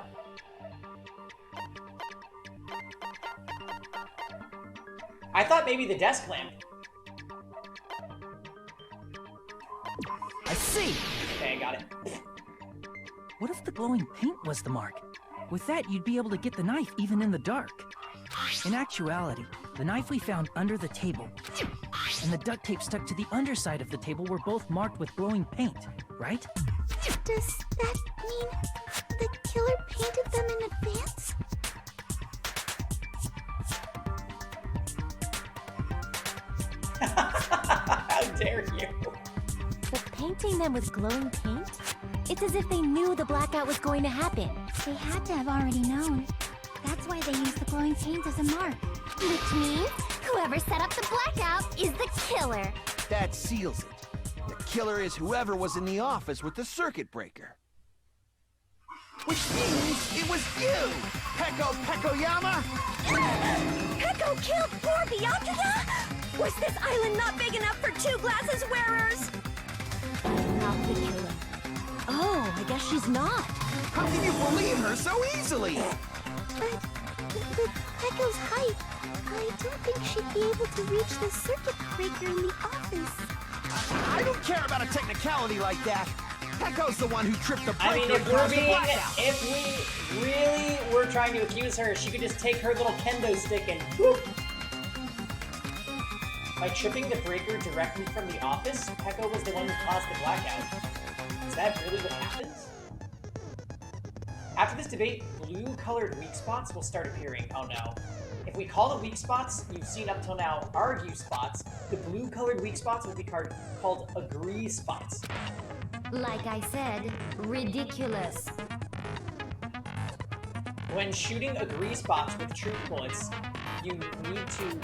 I thought maybe the desk lamp. I see! Okay, I got it. What if the glowing paint was the mark? With that, you'd be able to get the knife even in the dark. In actuality, the knife we found under the table and the duct tape stuck to the underside of the table were both marked with glowing paint, right? Does that mean the killer painted them in advance? How dare you? But painting them with glowing paint? It's as if they knew the blackout was going to happen. They had to have already known. That's why they used the glowing paint as a mark. Which means whoever set up the blackout is the killer. That seals it. The killer is whoever was in the office with the circuit breaker. Which means it was you, Peko Pekoyama! Peko killed poor Byakuya? Was this island not big enough for 2 glasses wearers? Not the killer. Oh, I guess she's not. How can you believe her so easily? But with Peko's height, I don't think she'd be able to reach the circuit breaker in the office. I don't care about a technicality like that. Peko's the one who tripped the breaker I mean, and caused the blackout. if we really were trying to accuse her, she could just take her little kendo stick and whoop. By tripping the breaker directly from the office, Peko was the one who caused the blackout. Is that really what happens? After this debate, blue-colored weak spots will start appearing. Oh no. If we call the weak spots you've seen up till now argue spots, the blue-colored weak spots will be called agree spots. Like I said, ridiculous. When shooting agree spots with truth bullets, you need to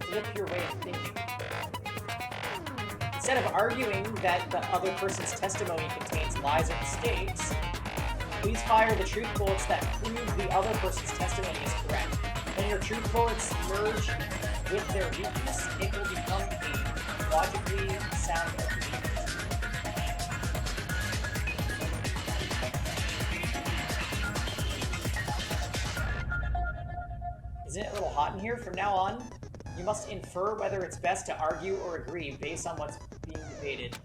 flip your way of thinking. Instead of arguing that the other person's testimony contains lies or mistakes, please fire the truth bullets that prove the other person's testimony is correct. When your truth bullets merge with their weakness, it will become a logically sound agreement. Isn't it a little hot in here? From now on, you must infer whether it's best to argue or agree based on what's being debated.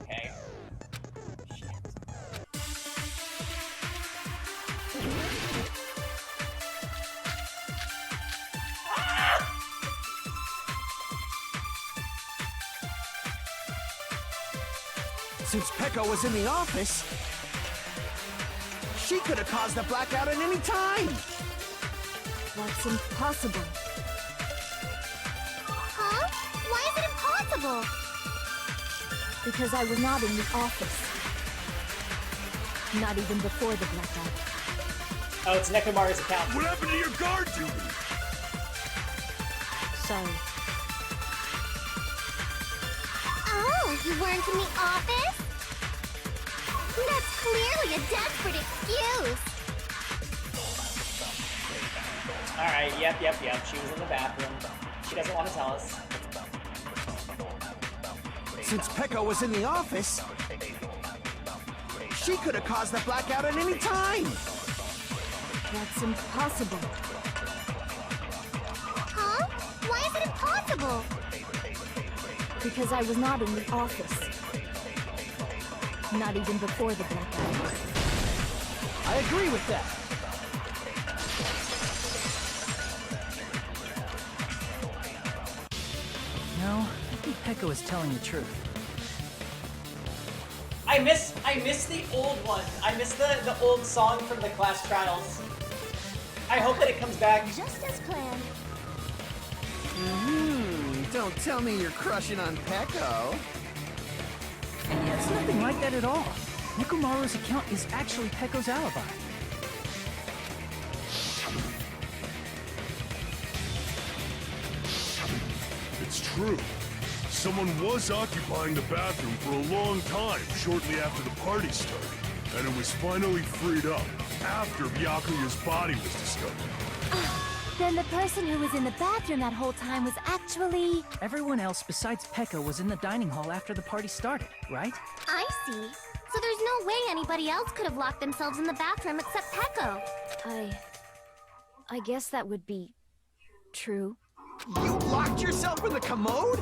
Okay. Shit. Since Peko was in the office, she could have caused a blackout at any time. That's impossible. Huh? Why is it impossible? Because I was not in the office. Not even before the blackout. Oh, it's Nekomaru's account. What happened to your guard duty? Sorry. Oh, you weren't in the office? That's clearly a desperate excuse. Alright, yep. She was in the bathroom. She doesn't want to tell us. Since Peko was in the office, she could have caused the blackout at any time. That's impossible. Huh? Why is it impossible? Because I was not in the office. Not even before the blackout. I agree with that. No, I think Peko is telling the truth. I miss the old one. I miss the old song from the class trials. I hope that it comes back. Just as planned. Don't tell me you're crushing on Peko. It's nothing like that at all. Nekomaru's account is actually Peko's alibi. It's true. Someone was occupying the bathroom for a long time shortly after the party started, and it was finally freed up after Byakuya's body was discovered. Then the person who was in the bathroom that whole time was actually... Everyone else besides Peko was in the dining hall after the party started, right? I see. So there's no way anybody else could have locked themselves in the bathroom except Peko. I guess that would be true. You locked yourself in the commode?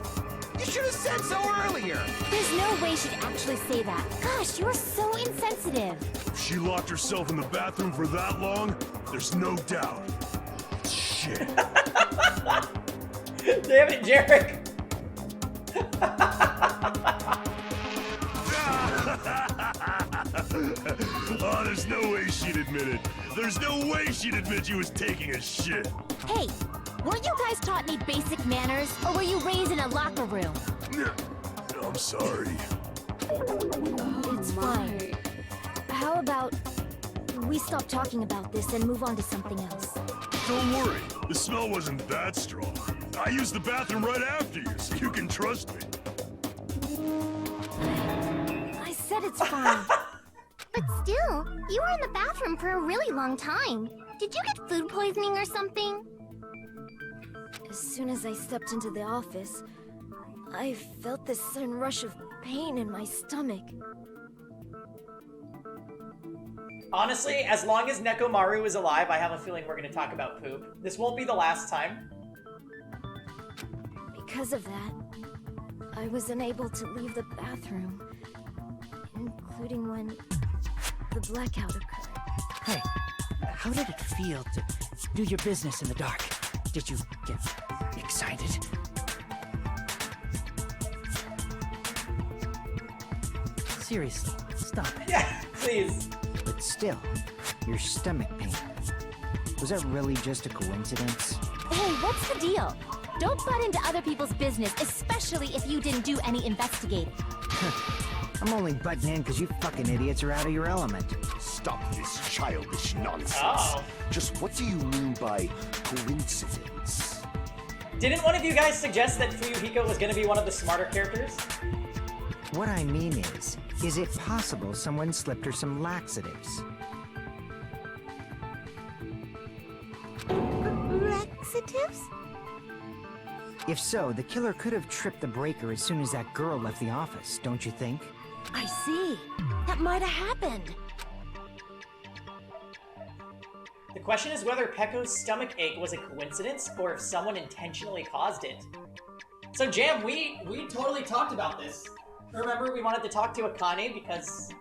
You should have said so earlier. There's no way she'd actually say that. Gosh, you're so insensitive. If she locked herself in the bathroom for that long, there's no doubt. Shit. Damn it, Jarek. Oh, there's no way she'd admit it. There's no way she'd admit she was taking a shit. Hey, weren't you guys taught any basic manners, or were you raised in a locker room? I'm sorry. It's fine. How about we stop talking about this and move on to something else? Don't worry, the smell wasn't that strong. I used the bathroom right after you, so you can trust me. I said it's fine. But still, you were in the bathroom for a really long time. Did you get food poisoning or something? As soon as I stepped into the office, I felt this sudden rush of pain in my stomach. Honestly, as long as Nekomaru is alive, I have a feeling we're going to talk about poop. This won't be the last time. Because of that, I was unable to leave the bathroom, including when the blackout occurred. Hey, how did it feel to do your business in the dark? Did you get excited? Seriously, stop it. Yeah, please. But still, your stomach pain. Was that really just a coincidence? Hey, what's the deal? Don't butt into other people's business, especially if you didn't do any investigating. I'm only butting in because you fucking idiots are out of your element. Stop this childish nonsense. Oh. Just what do you mean by coincidence? Didn't one of you guys suggest that Fuyuhiko was going to be one of the smarter characters? What I mean is it possible someone slipped her some laxatives? Laxatives? If so, the killer could have tripped the breaker as soon as that girl left the office, don't you think? I see. That might have happened. The question is whether Pekko's stomach ache was a coincidence or if someone intentionally caused it. So Jam, we totally talked about this. Remember, we wanted to talk to Akane because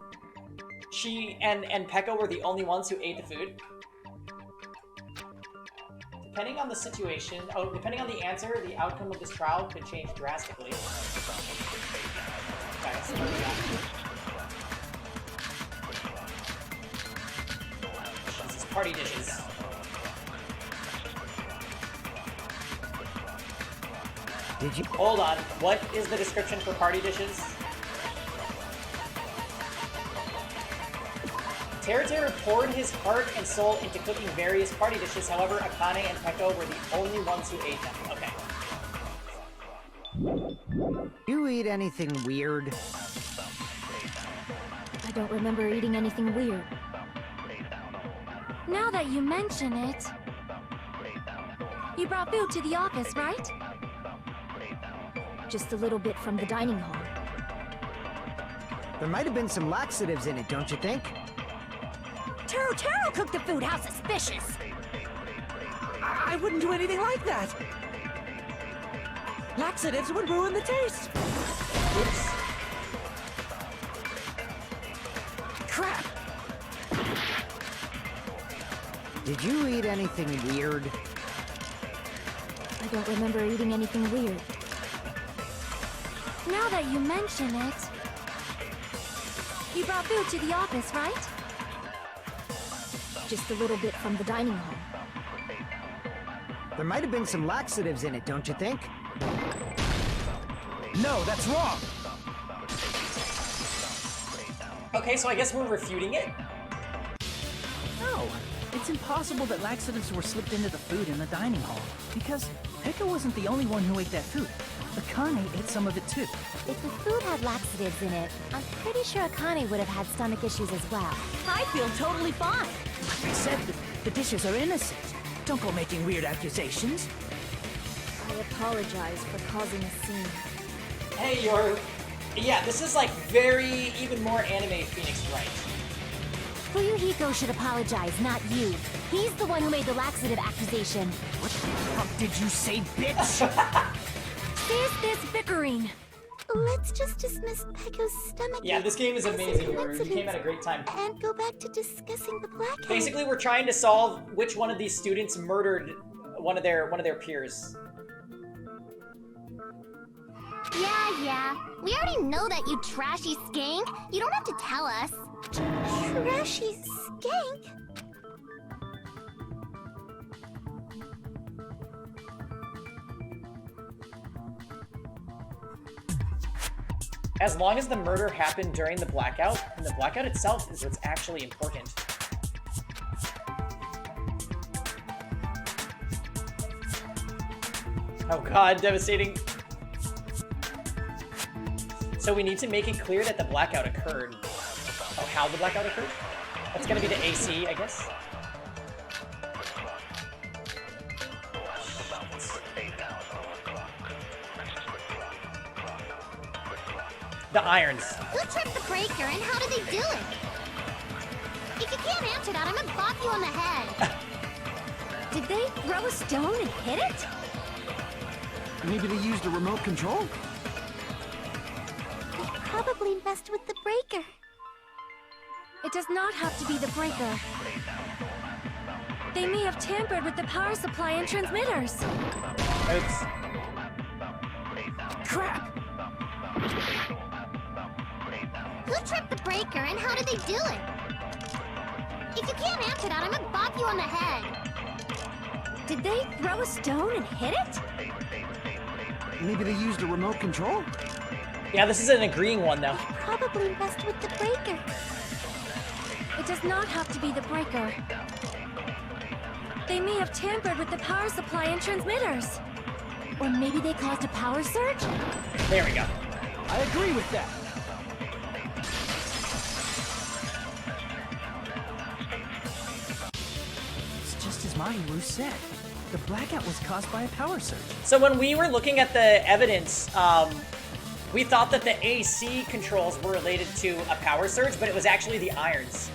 she and Pekko were the only ones who ate the food. Depending on the situation, depending on the answer, the outcome of this trial could change drastically. Okay, so what do we got? This is party dishes. Did you? Hold on, what is the description for party dishes? Teru poured his heart and soul into cooking various party dishes, however, Akane and Pekko were the only ones who ate them. Okay. You eat anything weird? I don't remember eating anything weird. Now that you mention it... You brought food to the office, right? Just a little bit from the dining hall. There might have been some laxatives in it, don't you think? Teru cooked the food. How suspicious! I wouldn't do anything like that. Laxatives would ruin the taste. Oops. Crap! Did you eat anything weird? I don't remember eating anything weird. Now that you mention it... You brought food to the office, right? Just a little bit from the dining hall. There might have been some laxatives in it, don't you think? No, that's wrong! Okay, so I guess we're refuting it? No, it's impossible that laxatives were slipped into the food in the dining hall, because Pekka wasn't the only one who ate that food. Akane ate some of it too. If the food had laxatives in it, I'm pretty sure Akane would have had stomach issues as well. I feel totally fine. I said the dishes are innocent. Don't go making weird accusations. I apologize for causing a scene. Hey, yeah, this is like very, even more anime Phoenix Wright. Fuyuhiko should apologize, not you. He's the one who made the laxative accusation. What the fuck did you say, bitch? There's this bickering. Let's just dismiss Pekko's stomach. Yeah, this game is as a amazing. You coincidence came at a great time. And go back to discussing the blackhead. Basically, we're trying to solve which one of these students murdered one of their peers. Yeah. We already know that, you trashy skank. You don't have to tell us. Trashy skank? As long as the murder happened during the blackout, and the blackout itself is what's actually important. Oh god, devastating. So we need to make it clear that the blackout occurred. Oh, how the blackout occurred? That's gonna be the AC, I guess. The irons. Who tripped the breaker and how did they do it? If you can't answer that, I'm gonna bop you on the head. Did they throw a stone and hit it? Maybe they used a remote control? They probably messed with the breaker. It does not have to be the breaker. They may have tampered with the power supply and transmitters. Oops. Crap! Who tripped the breaker and how did they do it? If you can't answer that, I'm gonna bop you on the head. Did they throw a stone and hit it? Maybe they used a remote control? Yeah, this is an agreeing one, though. Probably messed with the breaker. It does not have to be the breaker. They may have tampered with the power supply and transmitters. Or maybe they caused a power surge? There we go. I agree with that. It's just as Mahiru said. The blackout was caused by a power surge. So when we were looking at the evidence, we thought that the AC controls were related to a power surge, but it was actually the irons.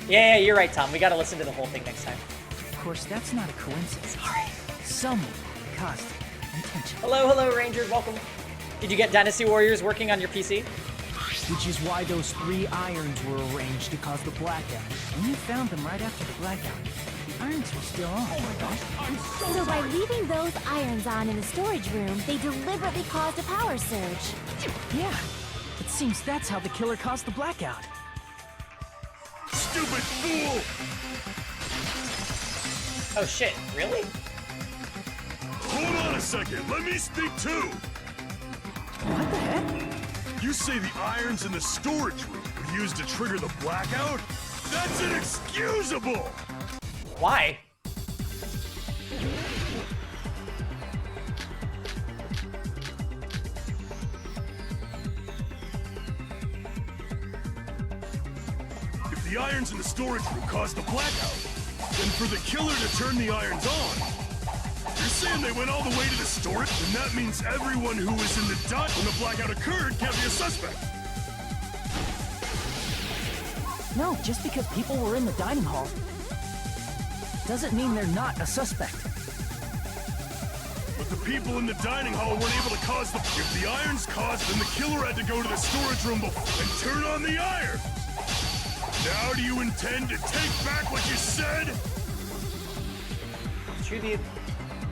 Yeah, you're right, Tom. We gotta listen to the whole thing next time. Of course, that's not a coincidence. Sorry. Someone caused it intentionally. Hello, Ranger. Welcome. Did you get Dynasty Warriors working on your PC? Which is why those 3 irons were arranged to cause the blackout. And you found them right after the blackout. The irons were still on. Oh my gosh, So by leaving those irons on in the storage room, they deliberately caused a power surge. Yeah. It seems that's how the killer caused the blackout. Stupid fool! Oh shit, really? Hold on a second, let me speak too! What the heck? You say the irons in the storage room were used to trigger the blackout? That's inexcusable! Why? If the irons in the storage room caused the blackout, then for the killer to turn the irons on, you're saying they went all the way to the storage? Then that means everyone who was in the dot when the blackout occurred can't be a suspect. No, just because people were in the dining hall doesn't mean they're not a suspect. But the people in the dining hall weren't able to cause the... If the irons caused, then the killer had to go to the storage room and turn on the iron. Now do you intend to take back what you said? Tribute.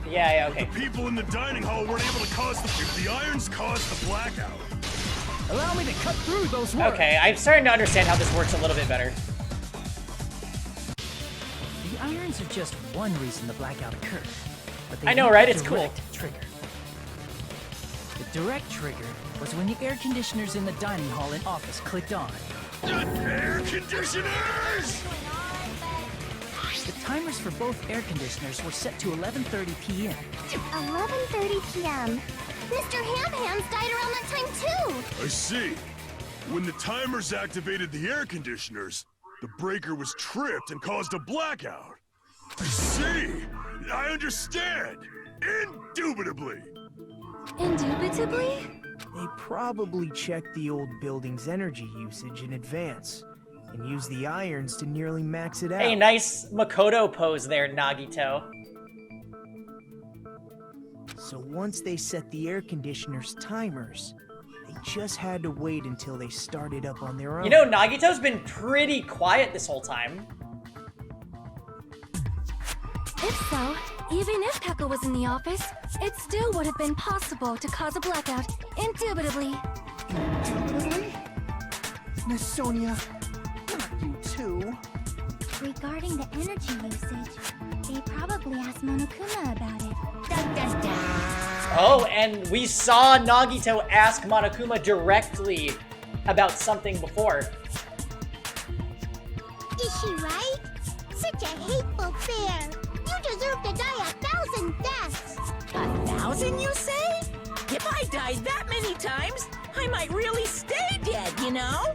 Yeah, okay. The people in the dining hall weren't able to cause the... If the irons caused the blackout. Allow me to cut through those words. Okay, I'm starting to understand how this works a little bit better. The irons are just one reason the blackout occurred. But they I know, need right? a It's cool. direct trigger. The direct trigger was when the air conditioners in the dining hall and office clicked on. Air conditioners! The timers for both air conditioners were set to 11:30 p.m. 11:30 p.m. Mr. Ham-Hams died around that time too! I see. When the timers activated the air conditioners, the breaker was tripped and caused a blackout. I see. I understand. Indubitably. Indubitably? They probably checked the old building's energy usage in advance and used the irons to nearly max it out. Hey, nice Makoto pose there, Nagito. So once they set the air conditioner's timers, they just had to wait until they started up on their own. You know, Nagito's been pretty quiet this whole time. If so, even if Pekka was in the office, it still would have been possible to cause a blackout, indubitably. Indubitably? Miss Sonia, not you too. Regarding the energy usage, they probably asked Monokuma about it. Dun, dun, dun. Oh, and we saw Nagito ask Monokuma directly about something before. Is she right? Such a hateful bear! You deserve to die 1,000 deaths! 1,000, you say? If I died that many times, I might really stay dead, you know?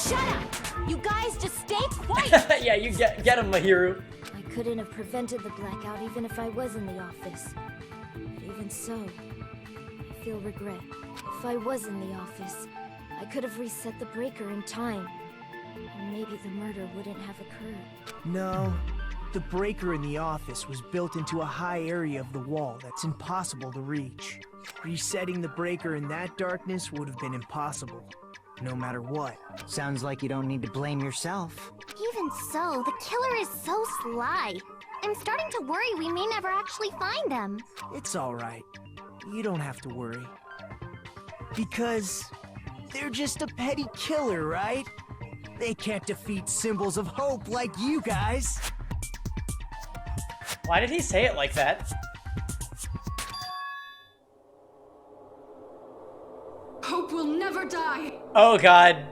Shut up! You guys just stay quiet! Yeah, you get him, Mahiru. I couldn't have prevented the blackout even if I was in the office. But even so, I feel regret. If I was in the office, I could have reset the breaker in time. And maybe the murder wouldn't have occurred. No, the breaker in the office was built into a high area of the wall that's impossible to reach. Resetting the breaker in that darkness would have been impossible, no matter what. Sounds like you don't need to blame yourself. Even so, the killer is so sly. I'm starting to worry we may never actually find them. It's alright. You don't have to worry. Because they're just a petty killer, right? They can't defeat symbols of hope like you guys. Why did he say it like that? die. Oh god.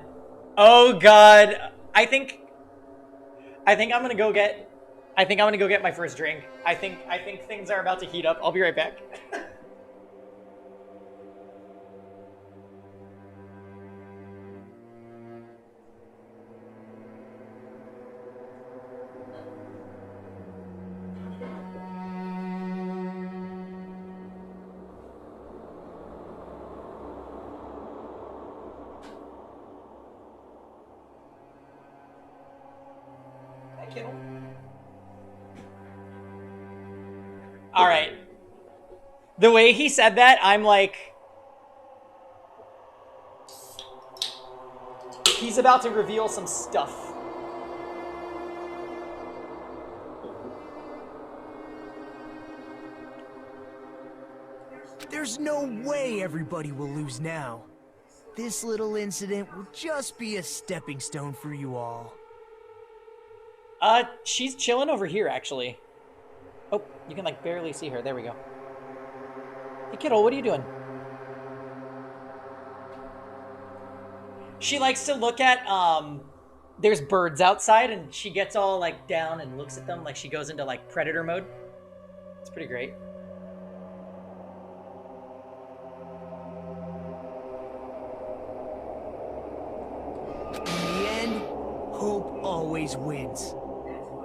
Oh god. I think I'm gonna go get my first drink. I think things are about to heat up. I'll be right back. All right. The way he said that, I'm like, he's about to reveal some stuff. There's no way everybody will lose now. This little incident will just be a stepping stone for you all. She's chilling over here, actually. Oh, you can, like, barely see her. There we go. Hey, kiddo, what are you doing? She likes to look at, there's birds outside, and she gets all, like, down and looks at them like she goes into, like, predator mode. It's pretty great. In the end, hope always wins.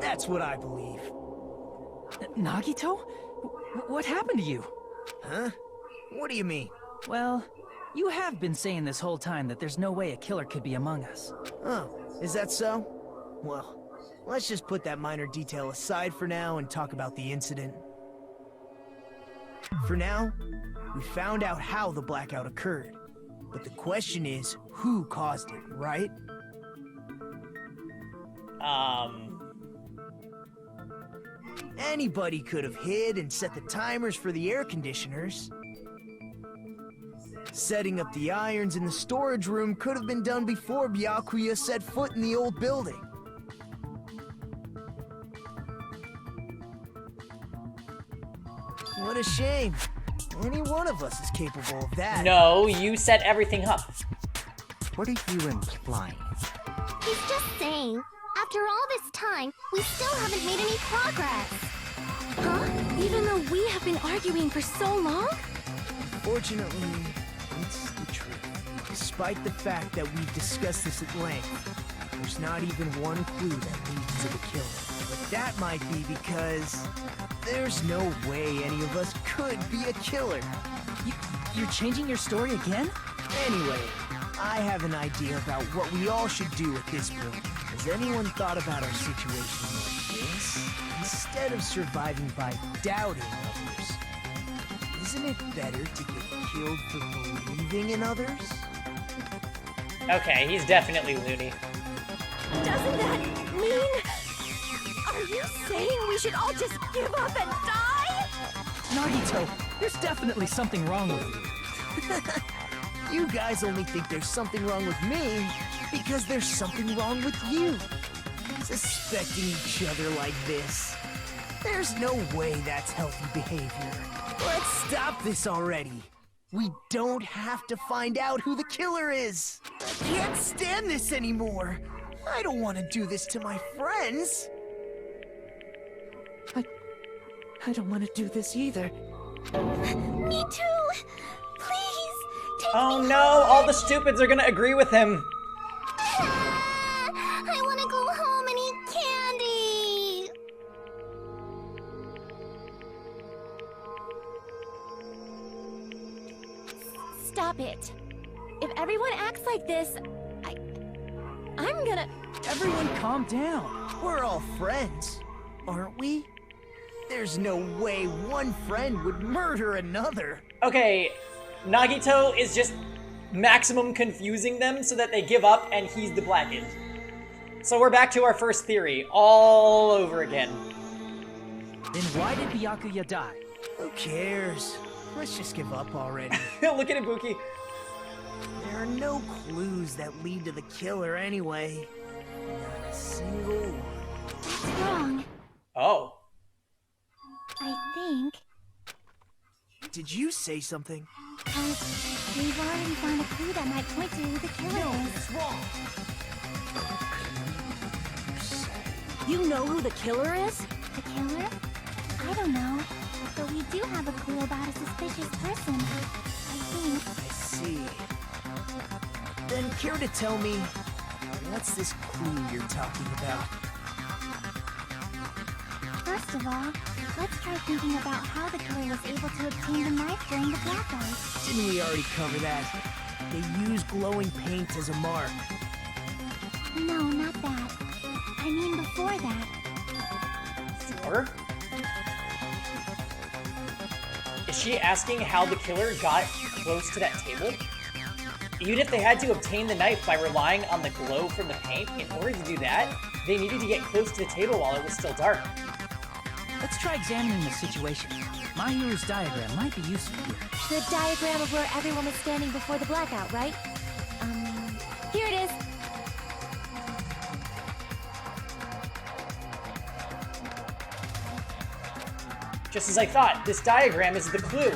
That's what I believe. Nagito? What happened to you? Huh? What do you mean? Well, you have been saying this whole time that there's no way a killer could be among us. Oh, is that so? Well, let's just put that minor detail aside for now and talk about the incident. For now, we found out how the blackout occurred. But the question is, who caused it, right? Anybody could have hid and set the timers for the air conditioners. Setting up the irons in the storage room could have been done before Byakuya set foot in the old building. What a shame. Any one of us is capable of that. No, you set everything up. What are you implying? He's just saying, after all this time, we still haven't made any progress. Huh? Even though we have been arguing for so long? Fortunately, it's the truth. Despite the fact that we've discussed this at length, there's not even one clue that leads to the killer. But that might be because there's no way any of us could be a killer. You're changing your story again? Anyway, I have an idea about what we all should do at this point. Has anyone thought about our situation like this? Instead of surviving by doubting others, isn't it better to get killed for believing in others? Okay, he's definitely loony. Doesn't that mean... Are you saying we should all just give up and die? Nagito, there's definitely something wrong with you. You guys only think there's something wrong with me because there's something wrong with you. Suspecting each other like this. There's no way that's healthy behavior. Let's stop this already. We don't have to find out who the killer is. I can't stand this anymore. I don't want to do this to my friends. I don't want to do this either. Me too! Please, take Oh me no, home. all the stupids are gonna agree with him. I want to go home and eat candy! Stop it. If everyone acts like this, I'm gonna... Everyone calm down. We're all friends, aren't we? There's no way one friend would murder another. Okay, Nagito is just maximum confusing them so that they give up and he's the blackened. So we're back to our first theory, all over again. Then why did Byakuya die? Who cares? Let's just give up already. Look at Ibuki. There are no clues that lead to the killer anyway. Not a single one. What's wrong? Oh. I think... Did you say something? We've already found a clue that might point to who the killer is. You know who the killer is? The killer? I don't know. But we do have a clue about a suspicious person. I think. I see. Then care to tell me, what's this clue you're talking about? First of all, let's try thinking about how the killer was able to obtain the knife during the blackout. Didn't we already cover that? They use glowing paint as a mark. No, not that. I mean before that. Sure. Is she asking how the killer got close to that table? Even if they had to obtain the knife by relying on the glow from the paint, in order to do that, they needed to get close to the table while it was still dark. Let's try examining the situation. My hero's diagram might be useful here. The diagram of where everyone was standing before the blackout, right? Here it is. Just as I thought, this diagram is the clue.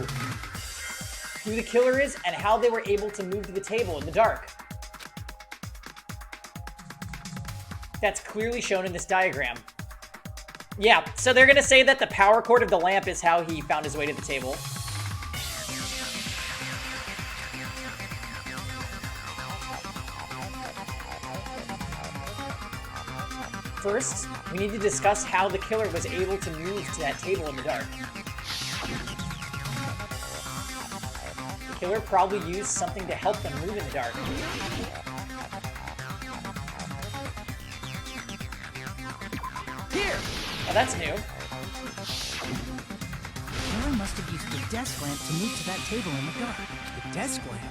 Who the killer is and how they were able to move to the table in the dark. That's clearly shown in this diagram. Yeah, so they're gonna say that the power cord of the lamp is how he found his way to the table. First, we need to discuss how the killer was able to move to that table in the dark. The killer probably used something to help them move in the dark. Here! Oh, that's new. The killer must have used the desk lamp to move to that table in the dark. The desk lamp?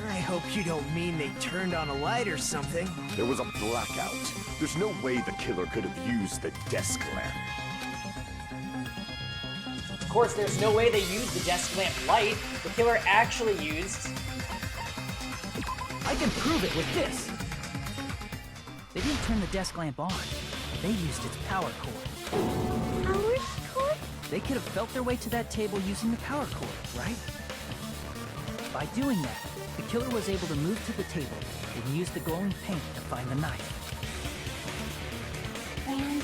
I hope you don't mean they turned on a light or something. There was a blackout. There's no way the killer could have used the desk lamp. Of course, there's no way they used the desk lamp light. The killer actually used... I can prove it with this! They didn't turn the desk lamp on. They used its power cord. Power cord? They could have felt their way to that table using the power cord, right? By doing that, the killer was able to move to the table and use the glowing paint to find the knife. And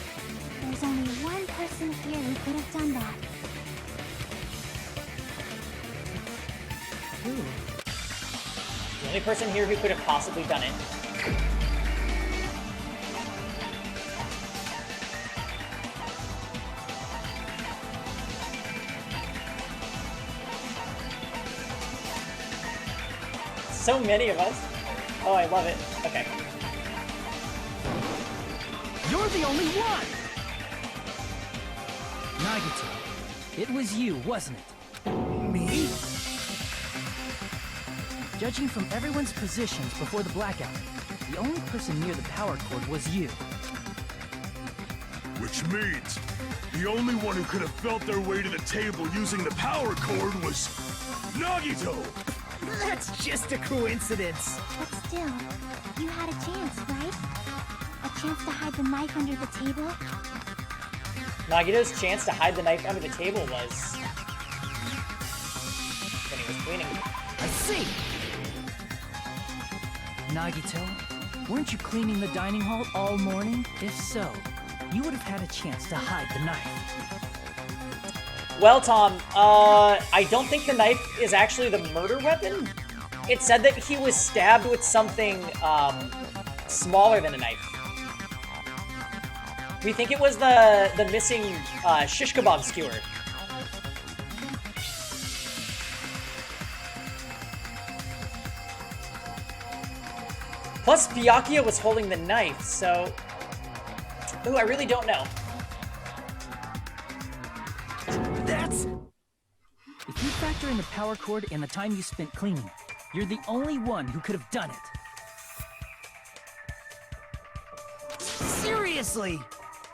there's only one person here who could have done that. Who? The only person here who could have possibly done it. So many of us. Oh, I love it. Okay. You're the only one! Nagito, it was you, wasn't it? Me? Judging from everyone's positions before the blackout, the only person near the power cord was you. Which means the only one who could have felt their way to the table using the power cord was Nagito! That's just a coincidence. But still, you had a chance, right? A chance to hide the knife under the table? Nagito's chance to hide the knife under the table was... when he was cleaning. I see! Nagito, weren't you cleaning the dining hall all morning? If so, you would have had a chance to hide the knife. Well, Tom, I don't think the knife is actually the murder weapon. It said that he was stabbed with something, smaller than a knife. We think it was the missing, shish kebab skewer. Plus, Byakuya was holding the knife, so... Ooh, I really don't know. If you factor in the power cord and the time you spent cleaning, you're the only one who could have done it. Seriously?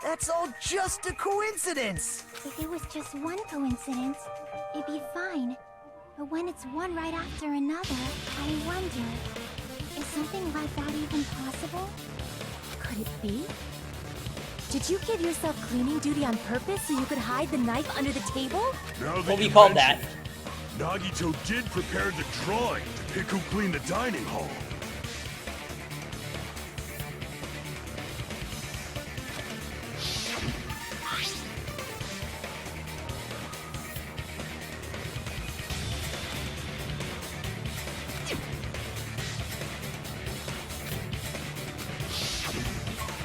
That's all just a coincidence! If it was just one coincidence, it'd be fine. But when it's one right after another, I wonder, is something like that even possible? Could it be? Did you give yourself cleaning duty on purpose so you could hide the knife under the table? What we called that. Nagito did prepare the drawing to pick who cleaned the dining hall.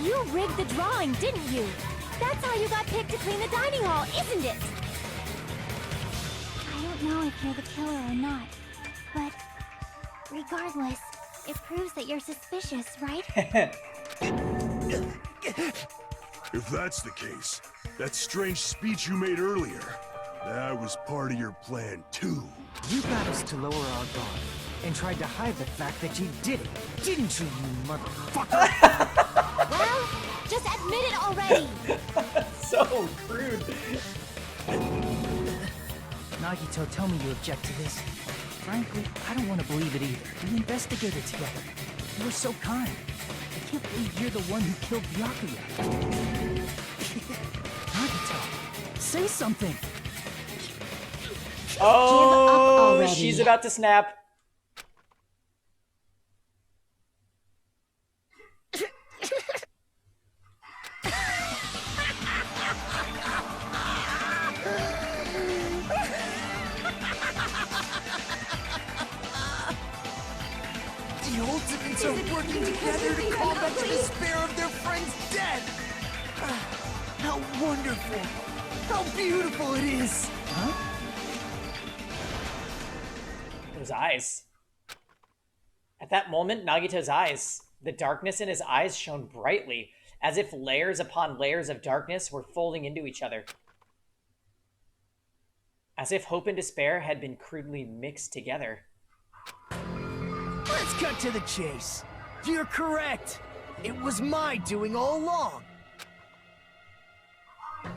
You rigged the drawing, didn't you? That's how you got picked to clean the dining hall, isn't it? I don't know if you're the killer or not, but regardless, it proves that you're suspicious, right? If that's the case, that strange speech you made earlier, that was part of your plan too. You got us to lower our guard and tried to hide the fact that you did it, didn't you, you motherfucker? Well, just admit it already! So crude. Nagito, tell me you object to this. Frankly, I don't want to believe it either. We investigated together. You were so kind. I can't believe you're the one who killed Byakuya. Nagito, say something. Oh, she's about to snap. The Ultimates are working together to combat the despair of their friend's death! How wonderful! How beautiful it is! Huh? Those eyes. At that moment, Nagito's eyes, the darkness in his eyes shone brightly, as if layers upon layers of darkness were folding into each other. As if hope and despair had been crudely mixed together. Let's cut to the chase. You're correct. It was my doing all along.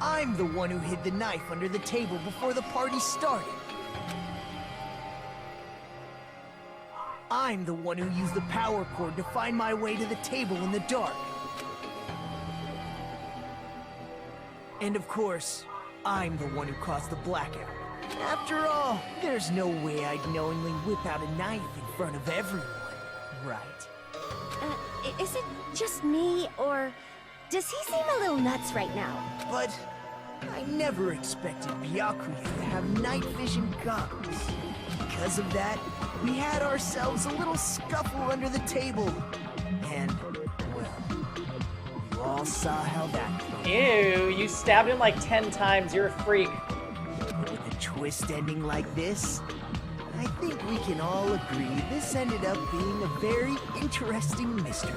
I'm the one who hid the knife under the table before the party started. I'm the one who used the power cord to find my way to the table in the dark. And of course, I'm the one who caused the blackout. After all, there's no way I'd knowingly whip out a knife in front of everyone, right? Is it just me, or does he seem a little nuts right now? But I never expected Byakuya to have night vision goggles. Because of that, we had ourselves a little scuffle under the table. And, well, you all saw how that played. Ew, you stabbed him like 10 times. You're a freak. With a twist ending like this, I think we can all agree this ended up being a very interesting mystery.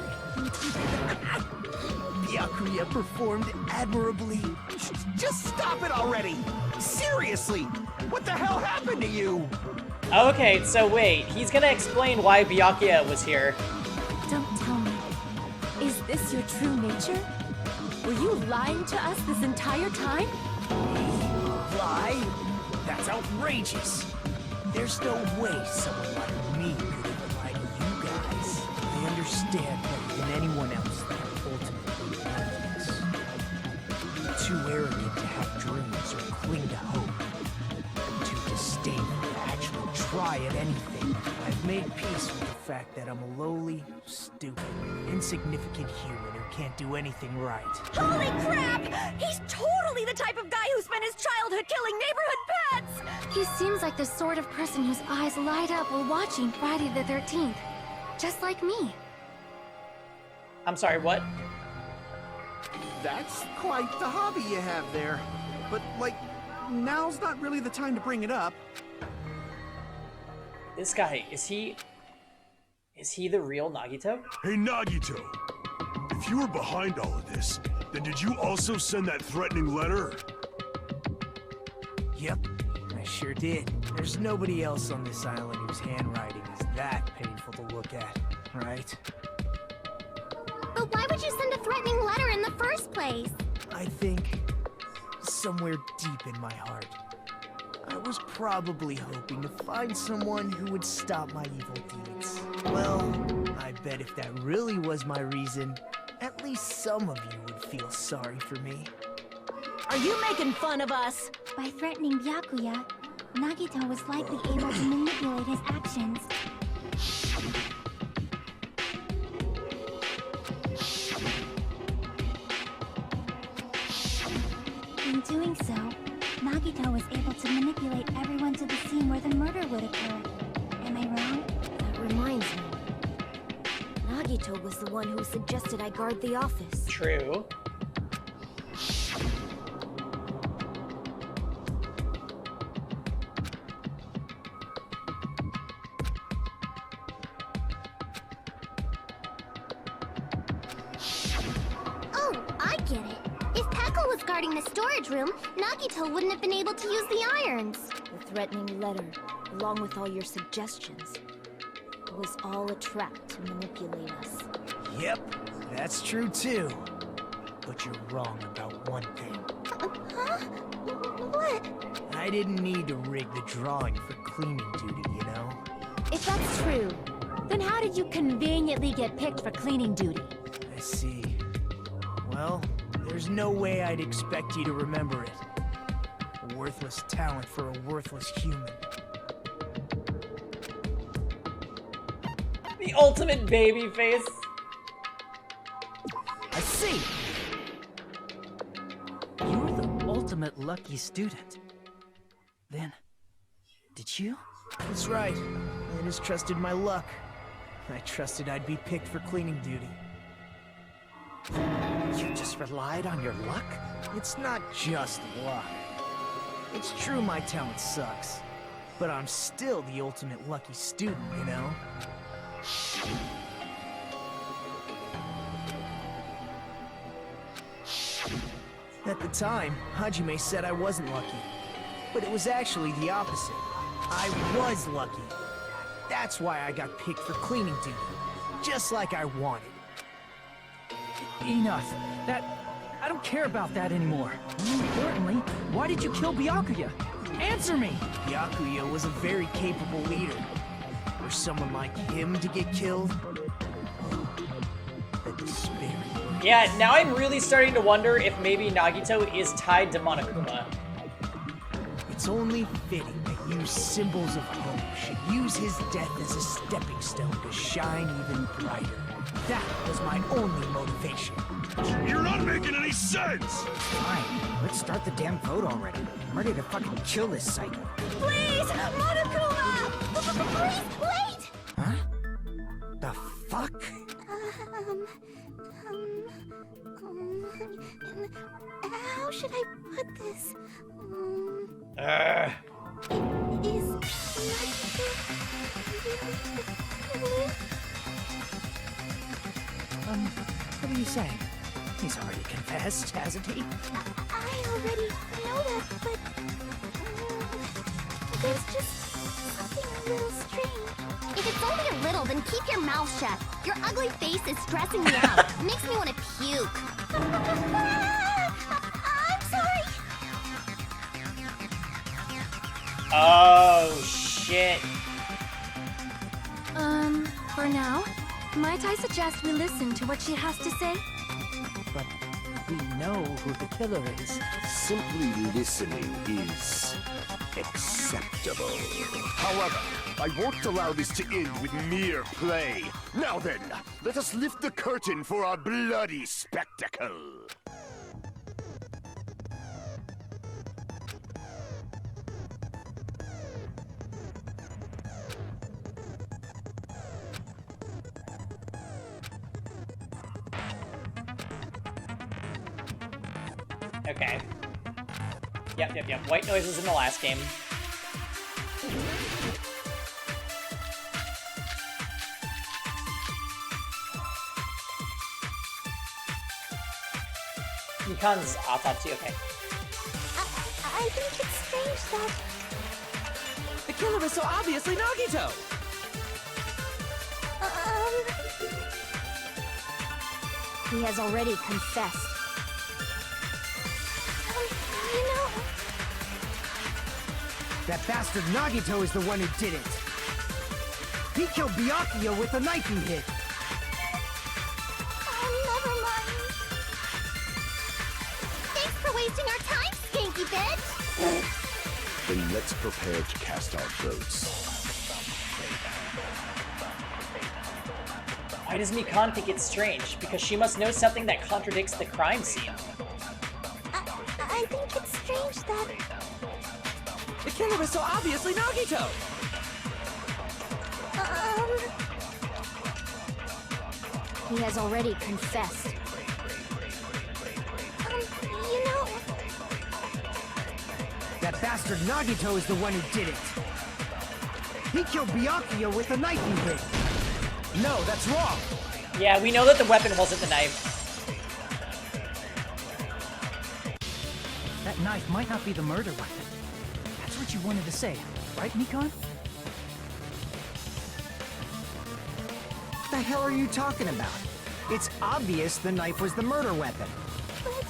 Byakuya performed admirably. Just stop it already! Seriously! What the hell happened to you? Okay, so wait. He's gonna explain why Byakuya was here. Don't tell me. Is this your true nature? Were you lying to us this entire time? Lie? That's outrageous. There's no way someone like me could ever lie to you guys. I understand better than anyone else that I'm ultimately worthless. Too arrogant to have dreams or cling to hope. Too disdainful to actually try at anything. I've made peace with the fact that I'm a lowly, stupid, insignificant human who can't do anything right. Holy crap! He's totally the type of guy who spent his childhood killing neighborhood pets! He seems like the sort of person whose eyes light up while watching Friday the 13th. Just like me. I'm sorry, what? That's quite the hobby you have there. But, like, now's not really the time to bring it up. This guy, is he the real Nagito? Hey, Nagito! If you were behind all of this, then did you also send that threatening letter? Yep, I sure did. There's nobody else on this island whose handwriting is that painful to look at, right? But why would you send a threatening letter in the first place? I think somewhere deep in my heart, I was probably hoping to find someone who would stop my evil deeds. Well, I bet if that really was my reason, at least some of you would feel sorry for me. Are you making fun of us? By threatening Byakuya, Nagito was likely able to manipulate his actions. In doing so, Nagito was able to manipulate everyone to the scene where the murder would occur. Am I wrong? That reminds me. Nagito was the one who suggested I guard the office. True. Oh, I get it. If Paco was guarding the storage room, Nagito wouldn't have been able to use the irons. The threatening letter, along with all your suggestions, it was all a trap to manipulate us. Yep, that's true too. But you're wrong about one thing. Huh? What? I didn't need to rig the drawing for cleaning duty, you know? If that's true, then how did you conveniently get picked for cleaning duty? I see. Well, there's no way I'd expect you to remember it. A worthless talent for a worthless human. The ultimate baby face. I see! You're the ultimate lucky student. Then, did you? That's right. I just trusted my luck. I trusted I'd be picked for cleaning duty. You just relied on your luck? It's not just luck. It's true my talent sucks, but I'm still the ultimate lucky student, you know? At the time, Hajime said I wasn't lucky, but it was actually the opposite. I was lucky. That's why I got picked for cleaning duty, just like I wanted. Enough. I don't care about that anymore. More importantly, why did you kill Byakuya? Answer me! Byakuya was a very capable leader. For someone like him to get killed, the despair. Yeah, now I'm really starting to wonder if maybe Nagito is tied to Monokuma. It's only fitting that you symbols of hope should use his death as a stepping stone to shine even brighter. That was my only motivation. You're not making any sense! Fine, let's start the damn vote already. I'm ready to fucking kill this psycho. Please! Monokuma! Please, wait! Huh? The fuck? How should I put this? Is What are you saying? He's already confessed, hasn't he? I already know that, but there's just something a little strange. If it's only a little, then keep your mouth shut. Your ugly face is stressing me out. It makes me want to puke. I'm sorry. Oh, shit. For now, might I suggest we listen to what she has to say? But we know who the killer is. Simply listening is acceptable. However, I won't allow this to end with mere play. Now then, let us lift the curtain for our bloody spectacle. Okay. Yep. White noise was in the last game. Mikan's autopsy, okay. I think it's strange that... The killer is so obviously Nagito! He has already confessed. You know... That bastard Nagito is the one who did it. He killed Byakuya with a knife he hid. never mind. Thanks for wasting our time, skanky bitch! Then let's prepare to cast our votes. Why does Mikan think it's strange? Because she must know something that contradicts the crime scene. I think it's strange that... The killer was so obviously Nagito! He has already confessed. You know... That bastard Nagito is the one who did it. He killed Byakuya with a knife he hid. No, that's wrong. Yeah, we know that the weapon wasn't the knife. That knife might not be the murder weapon. That's what you wanted to say, right, Mikan? What the hell are you talking about? It's obvious the knife was the murder weapon. But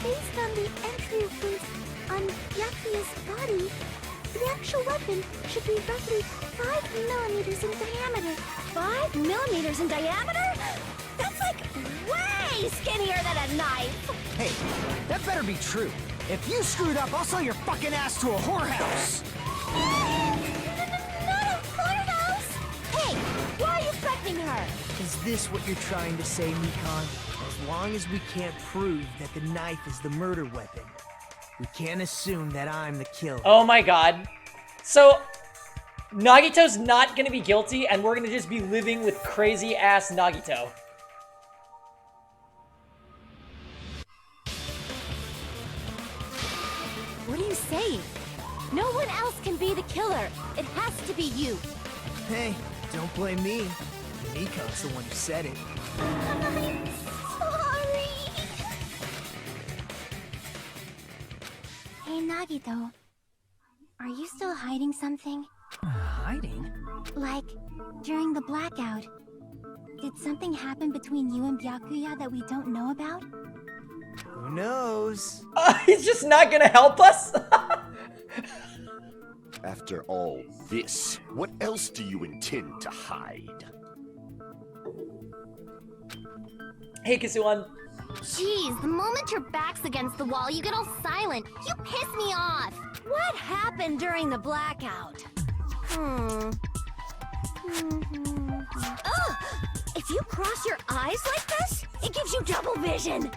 based on the entry of boots on Byakuya's body, the actual weapon should be roughly 5 millimeters in diameter. 5 millimeters in diameter? That's like way skinnier than a knife! Hey, that better be true. If you screwed up, I'll sell your fucking ass to a whorehouse! Not a whorehouse! Hey, why are you threatening her? Is this what you're trying to say, Mikan? As long as we can't prove that the knife is the murder weapon, we can't assume that I'm the killer. Oh my god. So, Nagito's not gonna be guilty, and we're gonna just be living with crazy-ass Nagito. What are you saying? No one else can be the killer. It has to be you. Hey, don't blame me. Mikan's the one who said it. I'm sorry. Hey, Nagito. Are you still hiding something? Hiding? Like, during the blackout, did something happen between you and Byakuya that we don't know about? Who knows? He's just not gonna help us? After all this, what else do you intend to hide? Hey, Kisuan. Jeez, the moment your back's against the wall, you get all silent. You piss me off. What happened during the blackout? Ugh! If you cross your eyes like this, it gives you double vision.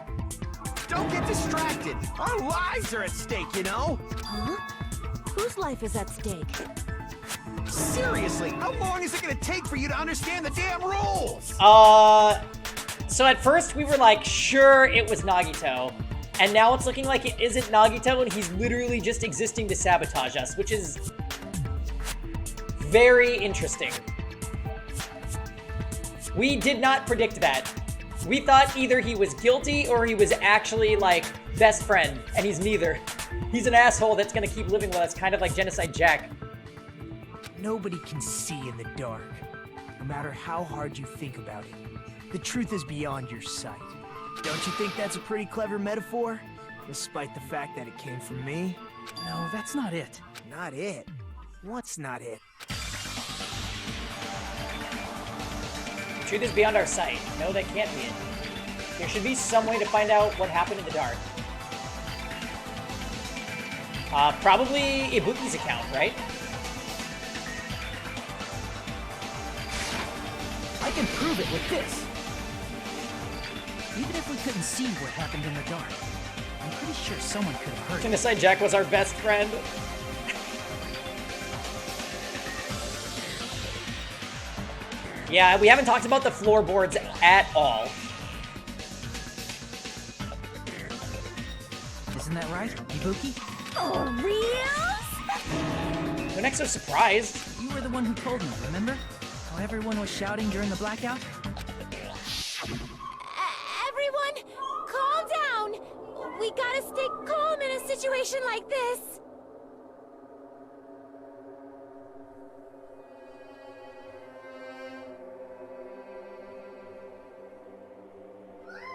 Don't get distracted. Our lives are at stake, you know? Huh? Whose life is at stake? Seriously, how long is it gonna take for you to understand the damn rules? So at first we were like, sure, it was Nagito. And now it's looking like it isn't Nagito and he's literally just existing to sabotage us, which is very interesting. We did not predict that. We thought either he was guilty or he was actually, like, best friend, and he's neither. He's an asshole that's gonna keep living with us, kind of like Genocide Jack. Nobody can see in the dark, no matter how hard you think about it. The truth is beyond your sight. Don't you think that's a pretty clever metaphor? Despite the fact that it came from me? No, that's not it. Not it? What's not it? The truth is beyond our sight. No, that can't be it. There should be some way to find out what happened in the dark. Probably Ibuki's account, right? I can prove it with this. Even if we couldn't see what happened in the dark, I'm pretty sure someone could have heard it. Genocide Jack was our best friend. Yeah, we haven't talked about the floorboards at all. Isn't that right, Ibuki? Oh, real? Don't act so surprised. You were the one who told me, remember? How everyone was shouting during the blackout? Everyone, calm down. We gotta stay calm in a situation like this.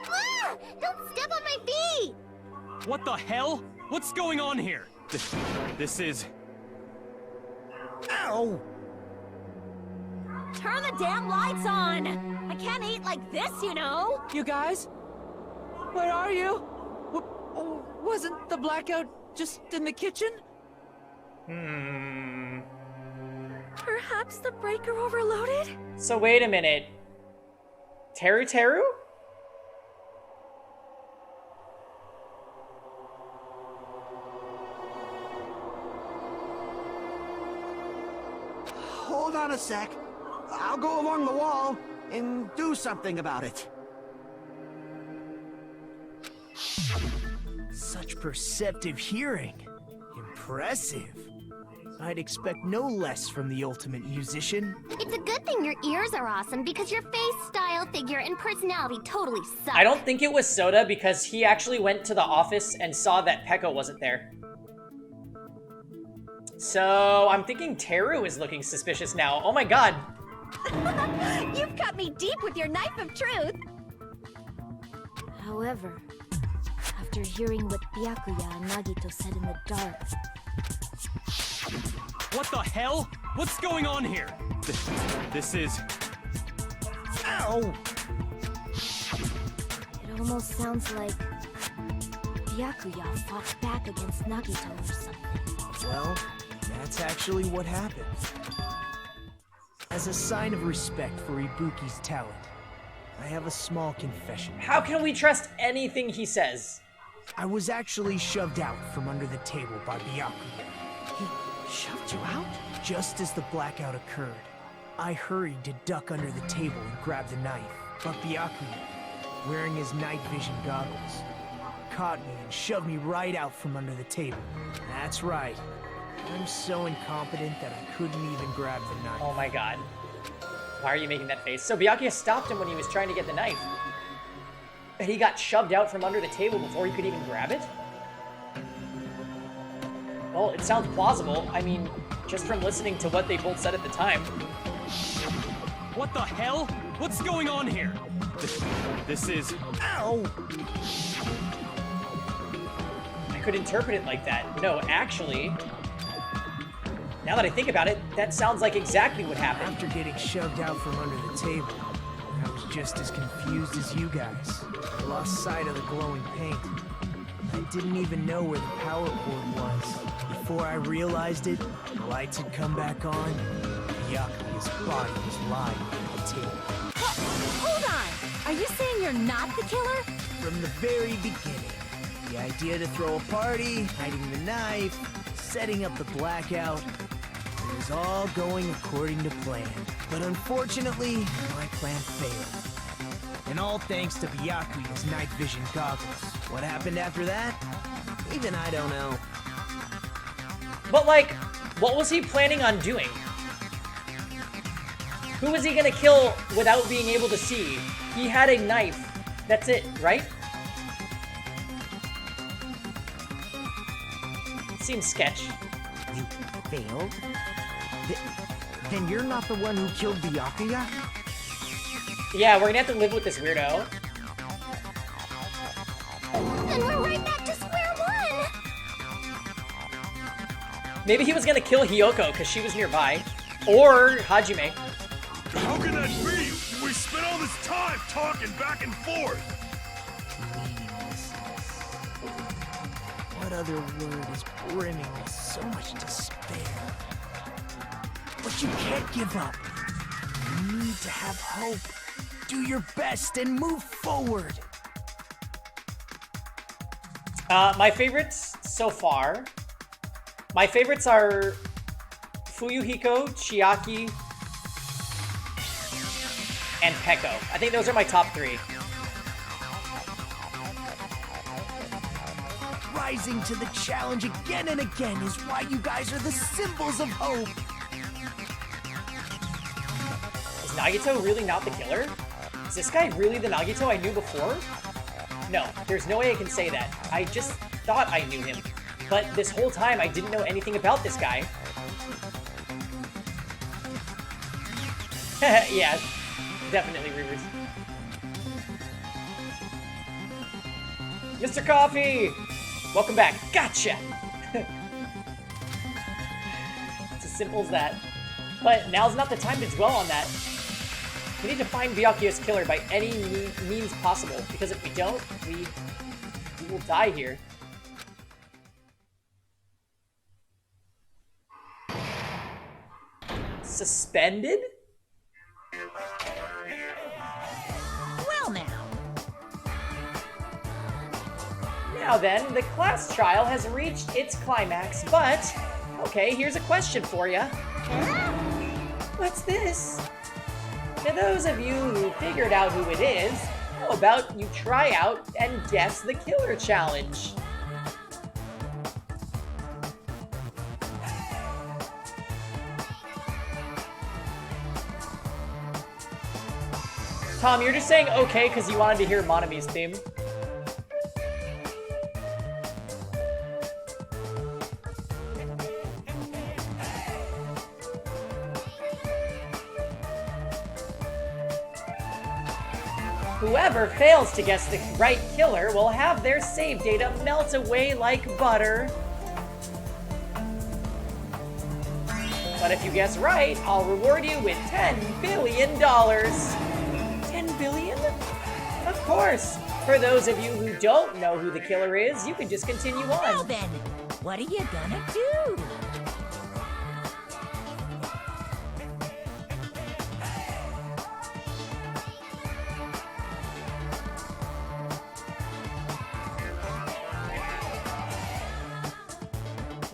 Ah! Don't step on my feet! What the hell? What's going on here? This is... Ow! Turn the damn lights on. I can't eat like this, you know. You guys? Where are you? Wasn't the blackout just in the kitchen? Perhaps the breaker overloaded? So wait a minute. Teru? Hold on a sec. I'll go along the wall and do something about it. Such perceptive hearing. Impressive. I'd expect no less from the ultimate musician. It's a good thing your ears are awesome because your face, style, figure, and personality totally suck. I don't think it was Soda because he actually went to the office and saw that Pekka wasn't there. So I'm thinking Teru is looking suspicious now. Oh my god. You've cut me deep with your knife of truth. However, after hearing what Byakuya and Nagito said in the dark, What the hell? What's going on here? This is... Ow! it almost sounds like Byakuya fought back against Nagito or something. Well, that's actually what happened. As a sign of respect for Ibuki's talent, I have a small confession. How can we trust anything he says? I was actually shoved out from under the table by Byakuya. He shoved you out? Just as the blackout occurred, I hurried to duck under the table and grab the knife. But Byakuya, wearing his night vision goggles, caught me and shoved me right out from under the table. That's right. I'm so incompetent that I couldn't even grab the knife. Oh my god. Why are you making that face? So Byakuya stopped him when he was trying to get the knife. And he got shoved out from under the table before he could even grab it? Well, it sounds plausible. I mean, just from listening to what they both said at the time. What the hell? What's going on here? This is... Ow! I could interpret it like that. No, actually, now that I think about it, that sounds like exactly what happened. After getting shoved out from under the table, I was just as confused as you guys. I lost sight of the glowing paint. I didn't even know where the power cord was. Before I realized it, the lights had come back on. Byakuya's body was lying on the table. Hold on! Are you saying you're not the killer? From the very beginning, the idea to throw a party, hiding the knife, setting up the blackout, it was all going according to plan. But unfortunately, my plan failed. And all thanks to Byakuya's night vision goggles. What happened after that? Even I don't know. But like, what was he planning on doing? Who was he gonna kill without being able to see? He had a knife. That's it, right? Seems sketch. You failed? Then you're not the one who killed Byakuya? Yeah, we're gonna have to live with this weirdo. Then we're right back to square one! Maybe he was gonna kill Hiyoko because she was nearby. Or Hajime. How can that be? We spent all this time talking back and forth. What other word is brimming with so much despair? But you can't give up. You need to have hope. Do your best and move forward. My favorites so far. My favorites are Fuyuhiko, Chiaki, and Peko. I think those are my top three. Rising to the challenge again and again is why you guys are the symbols of hope. Is Nagito really not the killer? Is this guy really the Nagito I knew before? No, there's no way I can say that. I just thought I knew him. But this whole time I didn't know anything about this guy. Yeah, definitely Reavers. Mr. Coffee! Welcome back. Gotcha! It's as simple as that. But now's not the time to dwell on that. We need to find Byakuya's killer by any means possible, because if we don't, we will die here. suspended? Well now. Now then, the class trial has reached its climax, but... Okay, here's a question for you. What's this? To those of you who figured out who it is, how about you try out and guess the killer challenge? Tom, you're just saying okay because you wanted to hear Monami's theme. Whoever fails to guess the right killer will have their save data melt away like butter. But if you guess right, I'll reward you with $10 billion. 10 billion? Of course. For those of you who don't know who the killer is, you can just continue on. Well then, what are you gonna do?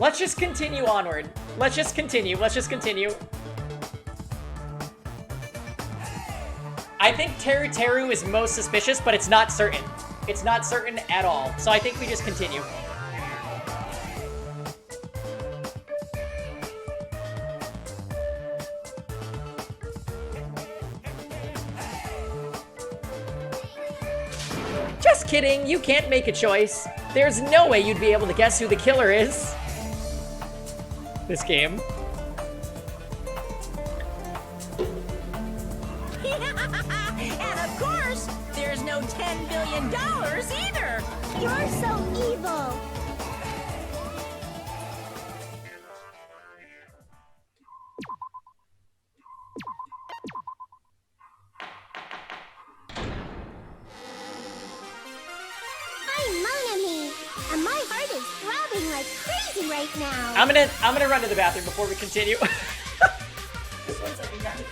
Let's just continue onward. Let's just continue. I think Teru Teru is most suspicious, but it's not certain. It's not certain at all. So I think we just continue. Just kidding, you can't make a choice. There's no way you'd be able to guess who the killer is. This game. And of course, there's no $10 billion either. You're so evil. I'm Monami, and my heart is throbbing like crazy right now. I'm gonna run to the bathroom before we continue. Just 1 second, guys.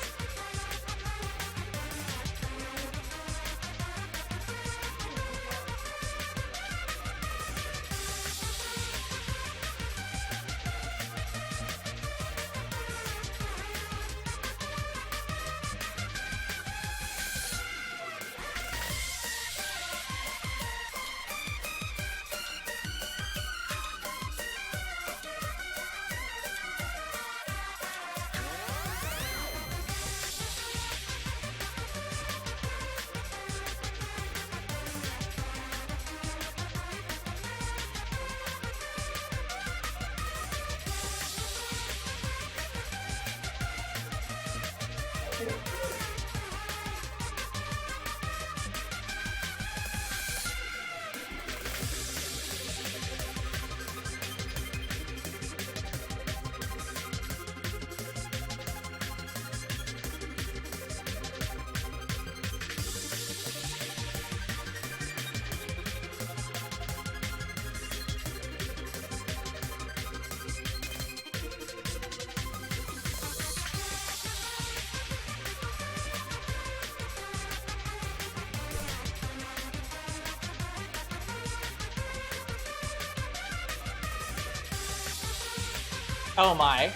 Oh my.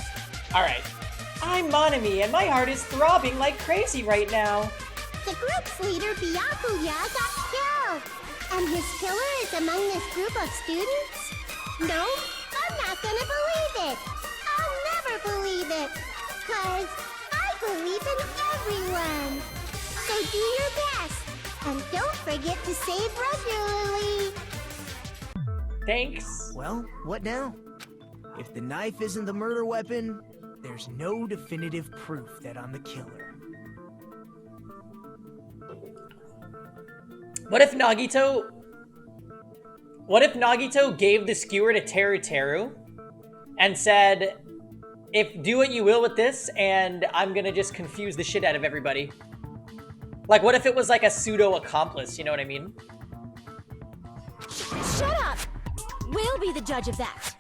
Alright. I'm Monami, and my heart is throbbing like crazy right now. The group's leader, Byakuya, got killed. And his killer is among this group of students? No, I'm not gonna believe it. I'll never believe it. 'Cause I believe in everyone. So do your best. And don't forget to save regularly. Thanks. Well, what now? If the knife isn't the murder weapon, there's no definitive proof that I'm the killer. What if Nagito gave the skewer to Teru Teru and said, do what you will with this, and I'm gonna just confuse the shit out of everybody? Like, what if it was like a pseudo-accomplice, you know what I mean? Shut up! We'll be the judge of that.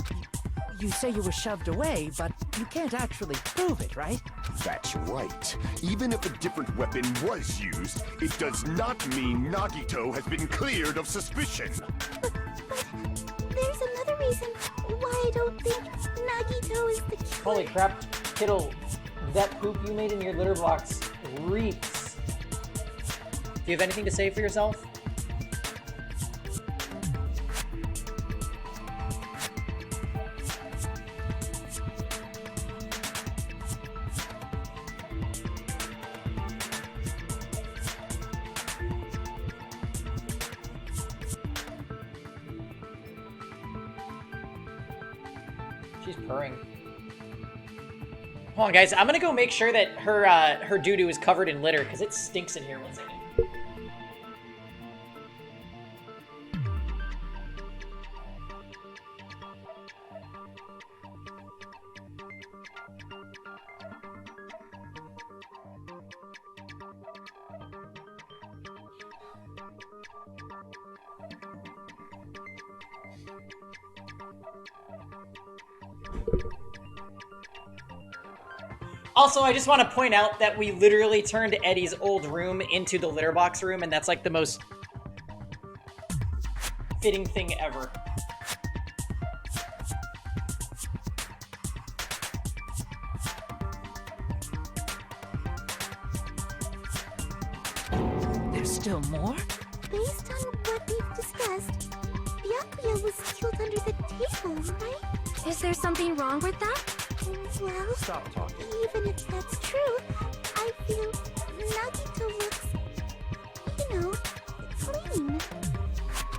You say you were shoved away, but you can't actually prove it, right? That's right. Even if a different weapon was used, it does not mean Nagito has been cleared of suspicion. But there's another reason why I don't think Nagito is the killer. Holy crap, Kittle, that poop you made in your litter box reeks. Do you have anything to say for yourself? She's purring. Hold on, guys. I'm gonna go make sure that her doo-doo is covered in litter, because it stinks in here. 1 second. Also, I just want to point out that we literally turned Eddie's old room into the litter box room, and that's like the most fitting thing ever. There's still more? Based on what we've discussed, Byakuya was killed under the table, right? Is there something wrong with that? Well, Stop talking. even if that's true, I feel Nagito looks, you know, clean.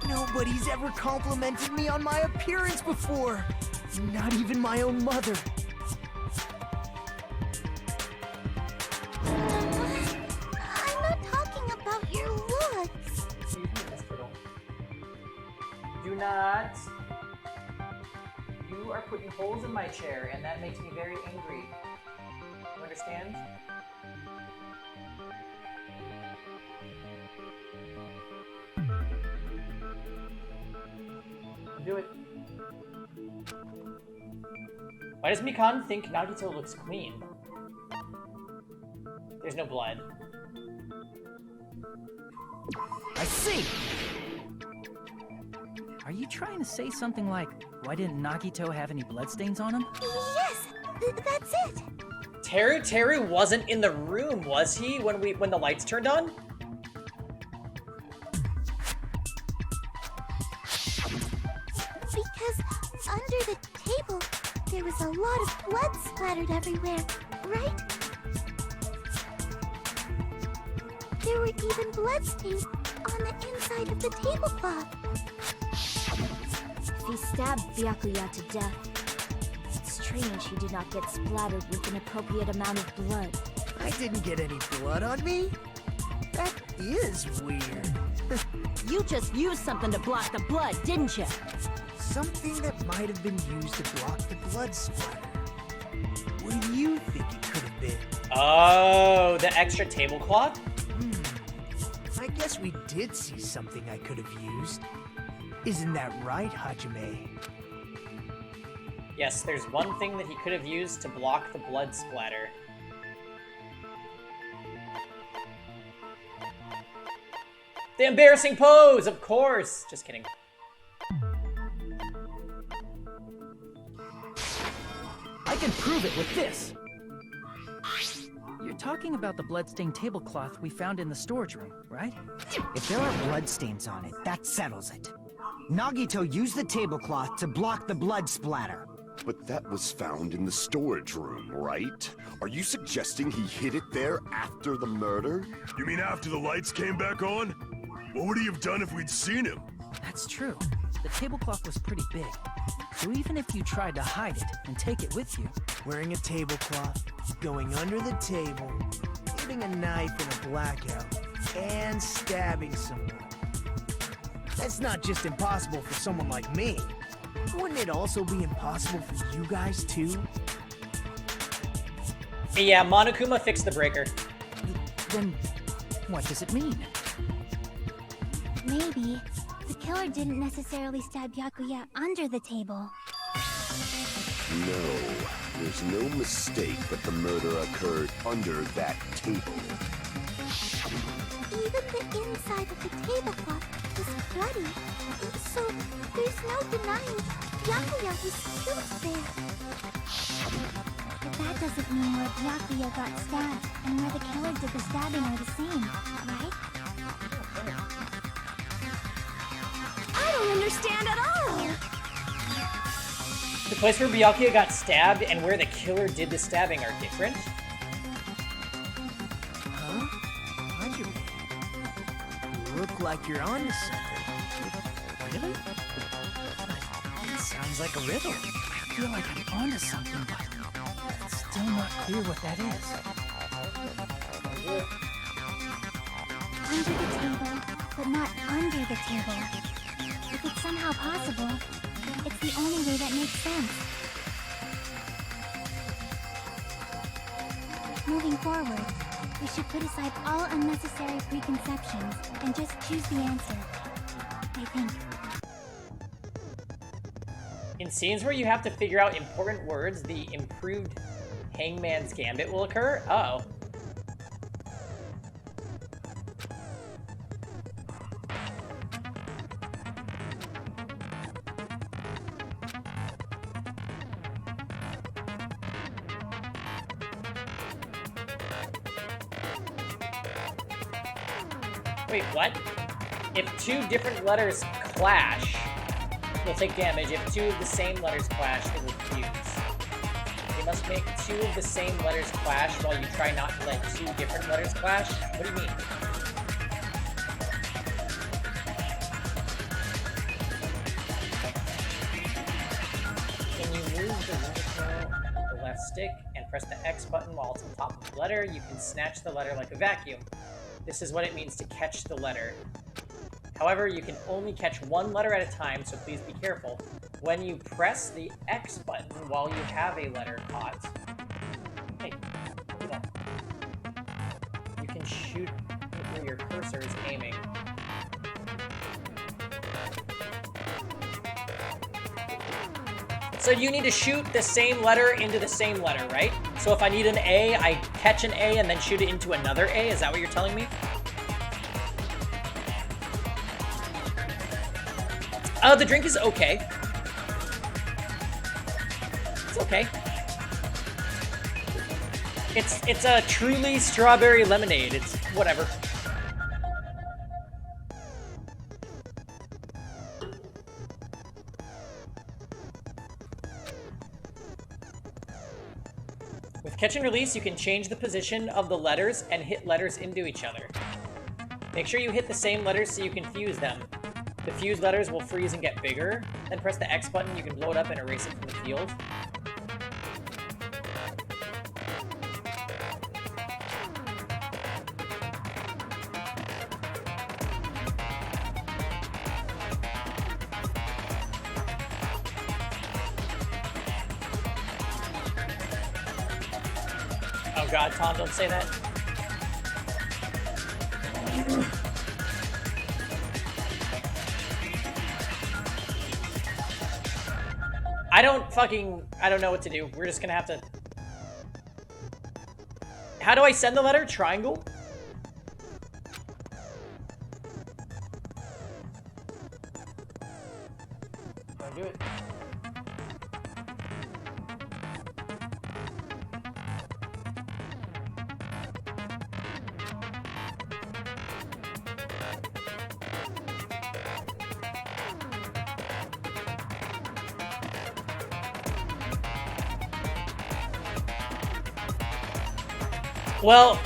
Nobody's ever complimented me on my appearance before. Not even my own mother. I'm not talking about your looks. Excuse me, Miss Kittle. Do not. You are putting holes in my chair, and that makes me very angry. You understand? Do it. Why does Mikan think Nagito looks clean? There's no blood. I see! Are you trying to say something like, why didn't Nagito have any bloodstains on him? Yes, that's it. Teru wasn't in the room, was he, when the lights turned on? Because under the table, there was a lot of blood splattered everywhere, right? There were even bloodstains on the inside of the tablecloth. If he stabbed Byakuya to death, it's strange he did not get splattered with an appropriate amount of blood. I didn't get any blood on me. That is weird. You just used something to block the blood, didn't you? Something that might have been used to block the blood splatter. What do you think it could have been? Oh, the extra tablecloth? I guess we did see something I could have used. Isn't that right, Hajime? Yes, there's one thing that he could have used to block the blood splatter. The embarrassing pose, of course! Just kidding. I can prove it with this! You're talking about the bloodstained tablecloth we found in the storage room, right? If there are bloodstains on it, that settles it. Nagito used the tablecloth to block the blood splatter. But that was found in the storage room, right? Are you suggesting he hid it there after the murder? You mean after the lights came back on? What would he have done if we'd seen him? That's true. The tablecloth was pretty big. So even if you tried to hide it and take it with you... Wearing a tablecloth, going under the table, getting a knife in a blackout, and stabbing someone. That's not just impossible for someone like me. Wouldn't it also be impossible for you guys too? Yeah, Monokuma fixed the breaker. Then what does it mean? Maybe the killer didn't necessarily stab Byakuya under the table. No, there's no mistake that the murder occurred under that table. Even the inside of the tablecloth is bloody. So there's no denying Byakuya was killed there. But that doesn't mean where Byakuya got stabbed and where the killer did the stabbing are the same, right? I don't understand at all! The place where Byakuya got stabbed and where the killer did the stabbing are different? Huh? Roger, you look like you're onto something. Really? It sounds like a riddle. I feel like I'm onto something, but it's still not clear what that is. Under the table, but not under the table. If it's somehow possible, it's the only way that makes sense. Moving forward, we should put aside all unnecessary preconceptions and just choose the answer. I think. In scenes where you have to figure out important words, the improved Hangman's Gambit will occur? Uh-oh. Wait, what? If two different letters clash, you'll take damage. If two of the same letters clash, it will fuse. You must make two of the same letters clash while you try not to let two different letters clash? What do you mean? Can you move the vertical with the left stick and press the X button while it's on top of the letter? You can snatch the letter like a vacuum. This is what it means to catch the letter. However, you can only catch one letter at a time, so please be careful. When you press the X button while you have a letter caught, hey, look at that. You can shoot where your cursor is aiming. So you need to shoot the same letter into the same letter, right? So if I need an A, I catch an A and then shoot it into another A? Is that what you're telling me? The drink is okay. It's okay. It's a truly strawberry lemonade. It's whatever. With catch and release, you can change the position of the letters and hit letters into each other. Make sure you hit the same letters so you can fuse them. The fused letters will freeze and get bigger. Then press the X button, you can blow it up and erase it from the field. Oh god, Tom, don't say that. I don't know what to do. We're just gonna have to... How do I send the letter? Triangle? Don't do it. Well,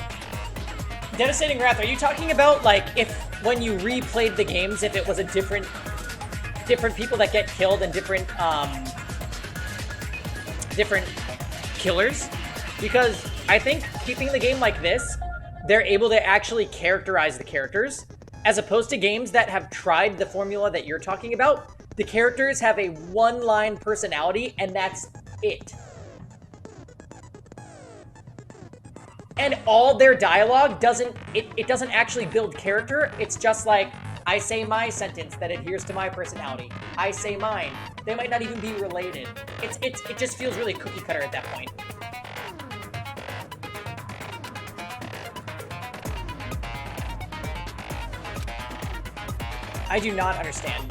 Devastating Wrath, are you talking about, like, if when you replayed the games, if it was a different people that get killed and different killers? Because I think keeping the game like this, they're able to actually characterize the characters, as opposed to games that have tried the formula that you're talking about. The characters have a one-line personality, and that's it. And all their dialogue doesn't actually build character. It's just like, I say my sentence that adheres to my personality. I say mine. They might not even be related. It just feels really cookie cutter at that point. I do not understand.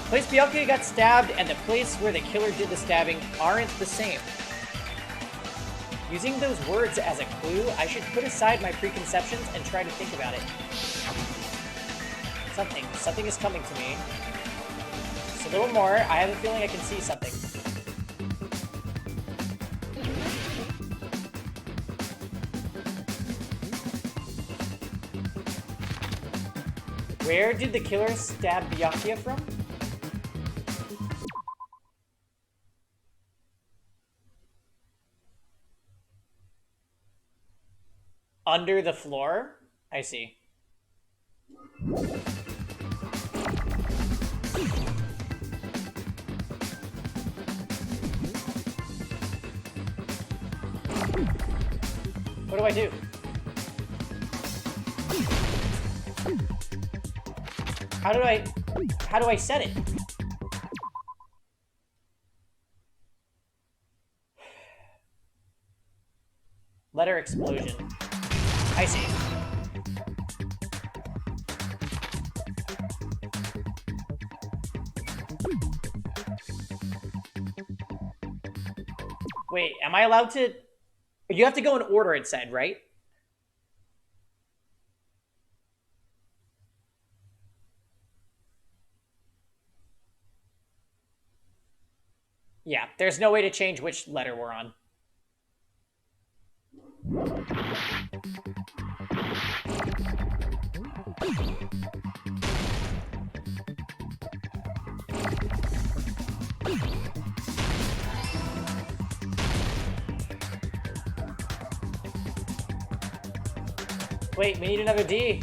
The place Byakuya got stabbed and the place where the killer did the stabbing aren't the same. Using those words as a clue, I should put aside my preconceptions and try to think about it. Something is coming to me. Just a little more. I have a feeling I can see something. Where did the killer stab Byakuya from? Under the floor? I see. What do I do? How do I set it? Letter explosion. I see. Wait, am I allowed to? You have to go in order, it said, right? Yeah, there's no way to change which letter we're on. Wait, we need another D.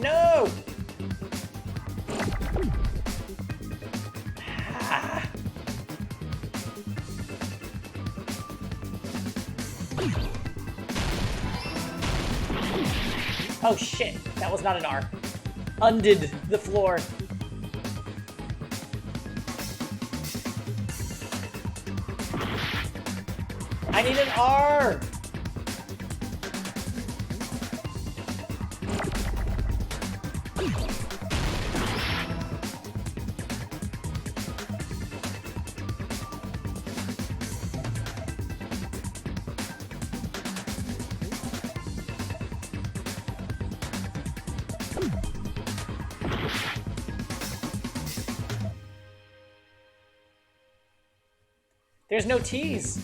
No! Ah. Oh shit, that was not an R. Undid the floor. I need an R! There's no T's.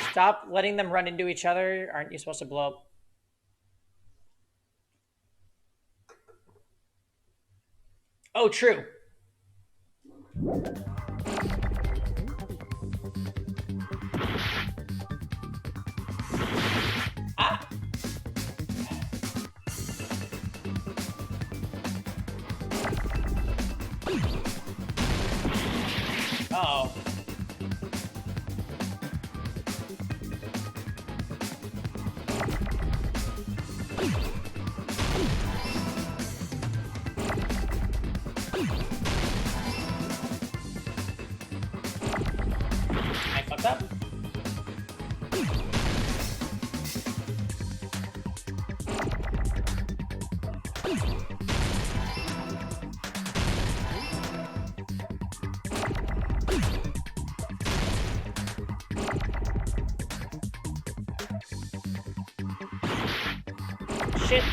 Stop letting them run into each other. Aren't you supposed to blow up? Oh, true. Ah. Uh-oh. I fucked up. Shit.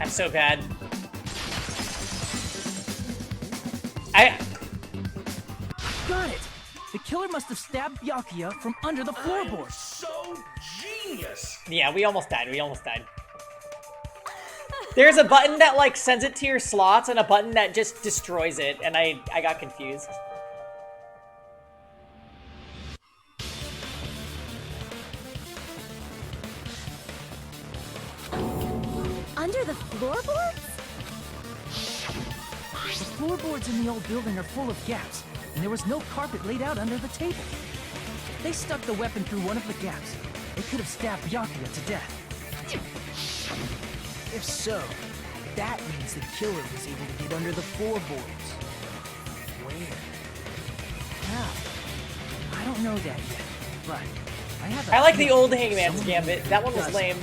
I'm so bad. Got it! The killer must have stabbed Byakuya from under the floorboard. So genius. Yeah, we almost died. We almost died. There's a button that, like, sends it to your slots and a button that just destroys it, and I got confused. Under the floorboards? The floorboards in the old building are full of gaps, and there was no carpet laid out under the table. They stuck the weapon through one of the gaps. They could have stabbed Byakuya to death. If so, that means the killer was able to get under the floorboards. Where? How? I don't know that yet, but I have a I like the feeling old Hangman's someone Gambit. That one was does. lame.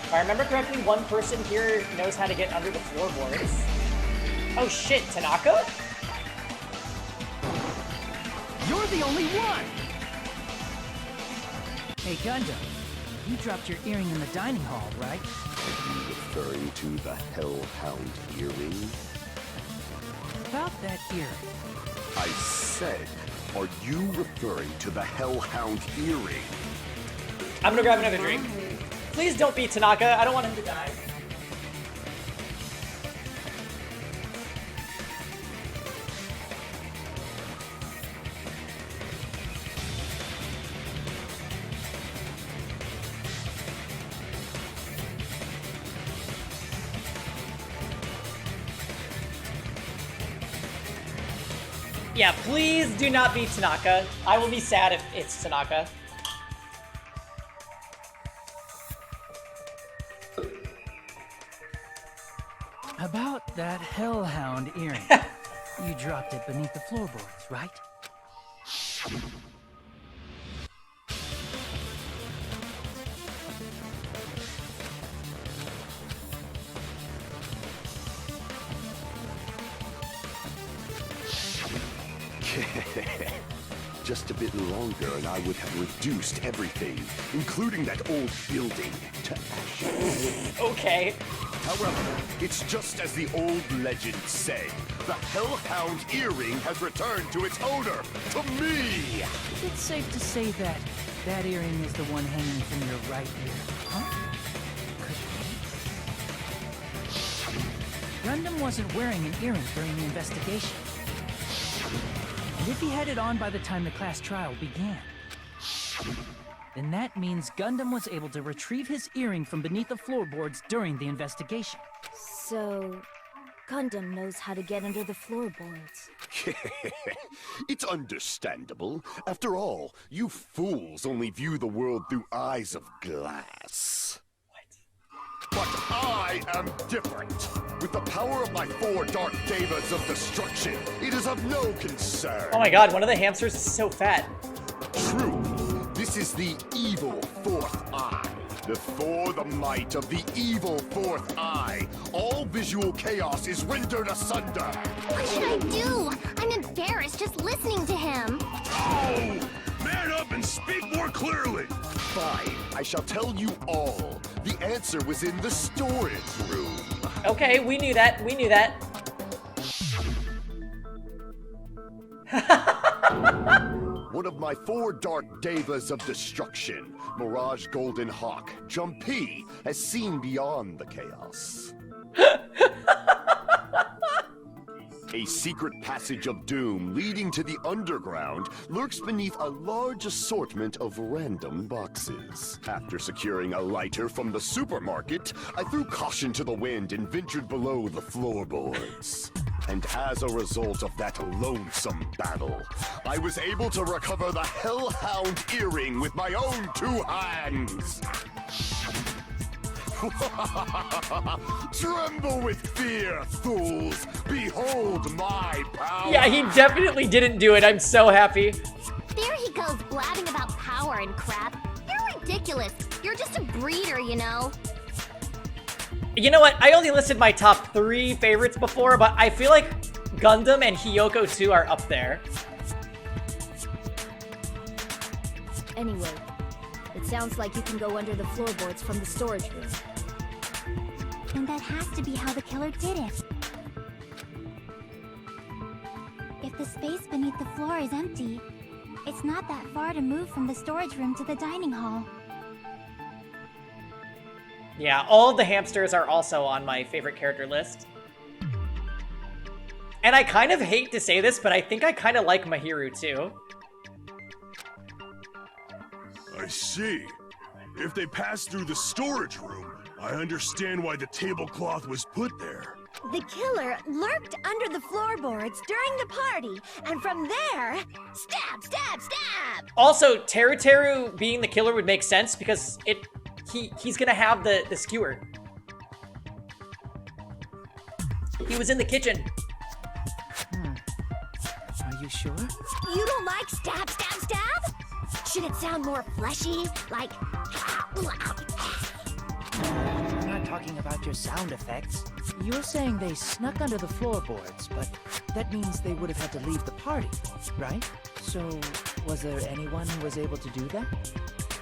If I remember correctly, one person here knows how to get under the floorboards. Oh shit, Tanaka? You're the only one! Hey, Gundam, you dropped your earring in the dining hall, right? Are you referring to the Hellhound earring? About that earring. I said, are you referring to the Hellhound earring? I'm gonna grab another drink. Please don't be Tanaka. I don't want him to die. Yeah, please do not be Tanaka. I will be sad if it's Tanaka. About that Hellhound earring. You dropped it beneath the floorboards, right? Just a bit longer and I would have reduced everything, including that old building, to ashes. Okay. However, it's just as the old legends say. The Hellhound earring has returned to its owner, to me! Is it safe to say that that earring is the one hanging from your right ear, huh? Gundam wasn't wearing an earring during the investigation. And if he had it on by the time the class trial began, then that means Gundam was able to retrieve his earring from beneath the floorboards during the investigation. So, Gundam knows how to get under the floorboards. It's understandable. After all, you fools only view the world through eyes of glass. But I am different. With the power of my 4 dark devas of destruction, it is of no concern. Oh my god, one of the hamsters is so fat. True. This is the evil 4th eye. Before the might of the evil 4th eye, all visual chaos is rendered asunder. What should I do? I'm embarrassed just listening to him. Oh! Man up and speak more clearly! Fine, I shall tell you all. The answer was in the storage room. Okay, we knew that. We knew that. One of my 4 dark devas of destruction, Mirage Golden Hawk, Jumpy, has seen beyond the chaos. A secret passage of doom leading to the underground lurks beneath a large assortment of random boxes. After securing a lighter from the supermarket, I threw caution to the wind and ventured below the floorboards. And as a result of that lonesome battle, I was able to recover the Hellhound earring with my own 2 hands. Tremble with fear, fools! Behold my power! Yeah, he definitely didn't do it. I'm so happy. There he goes blabbing about power and crap. You're ridiculous. You're just a breeder, you know. You know what? I only listed my top 3 favorites before, but I feel like Gundam and Hiyoko 2 are up there. Anyway, it's It sounds like you can go under the floorboards from the storage room. And that has to be how the killer did it. If the space beneath the floor is empty, it's not that far to move from the storage room to the dining hall. Yeah, all of the hamsters are also on my favorite character list. And I kind of hate to say this, but I think I kind of like Mahiru too. I see. If they passed through the storage room, I understand why the tablecloth was put there. The killer lurked under the floorboards during the party, and from there, stab, stab, stab! Also, Teru Teru being the killer would make sense because he's gonna have the skewer. He was in the kitchen. Are you sure? You don't like stab, stab, stab? Should it sound more fleshy? Like... I'm not talking about your sound effects. You're saying they snuck under the floorboards, but that means they would have had to leave the party, right? So, was there anyone who was able to do that?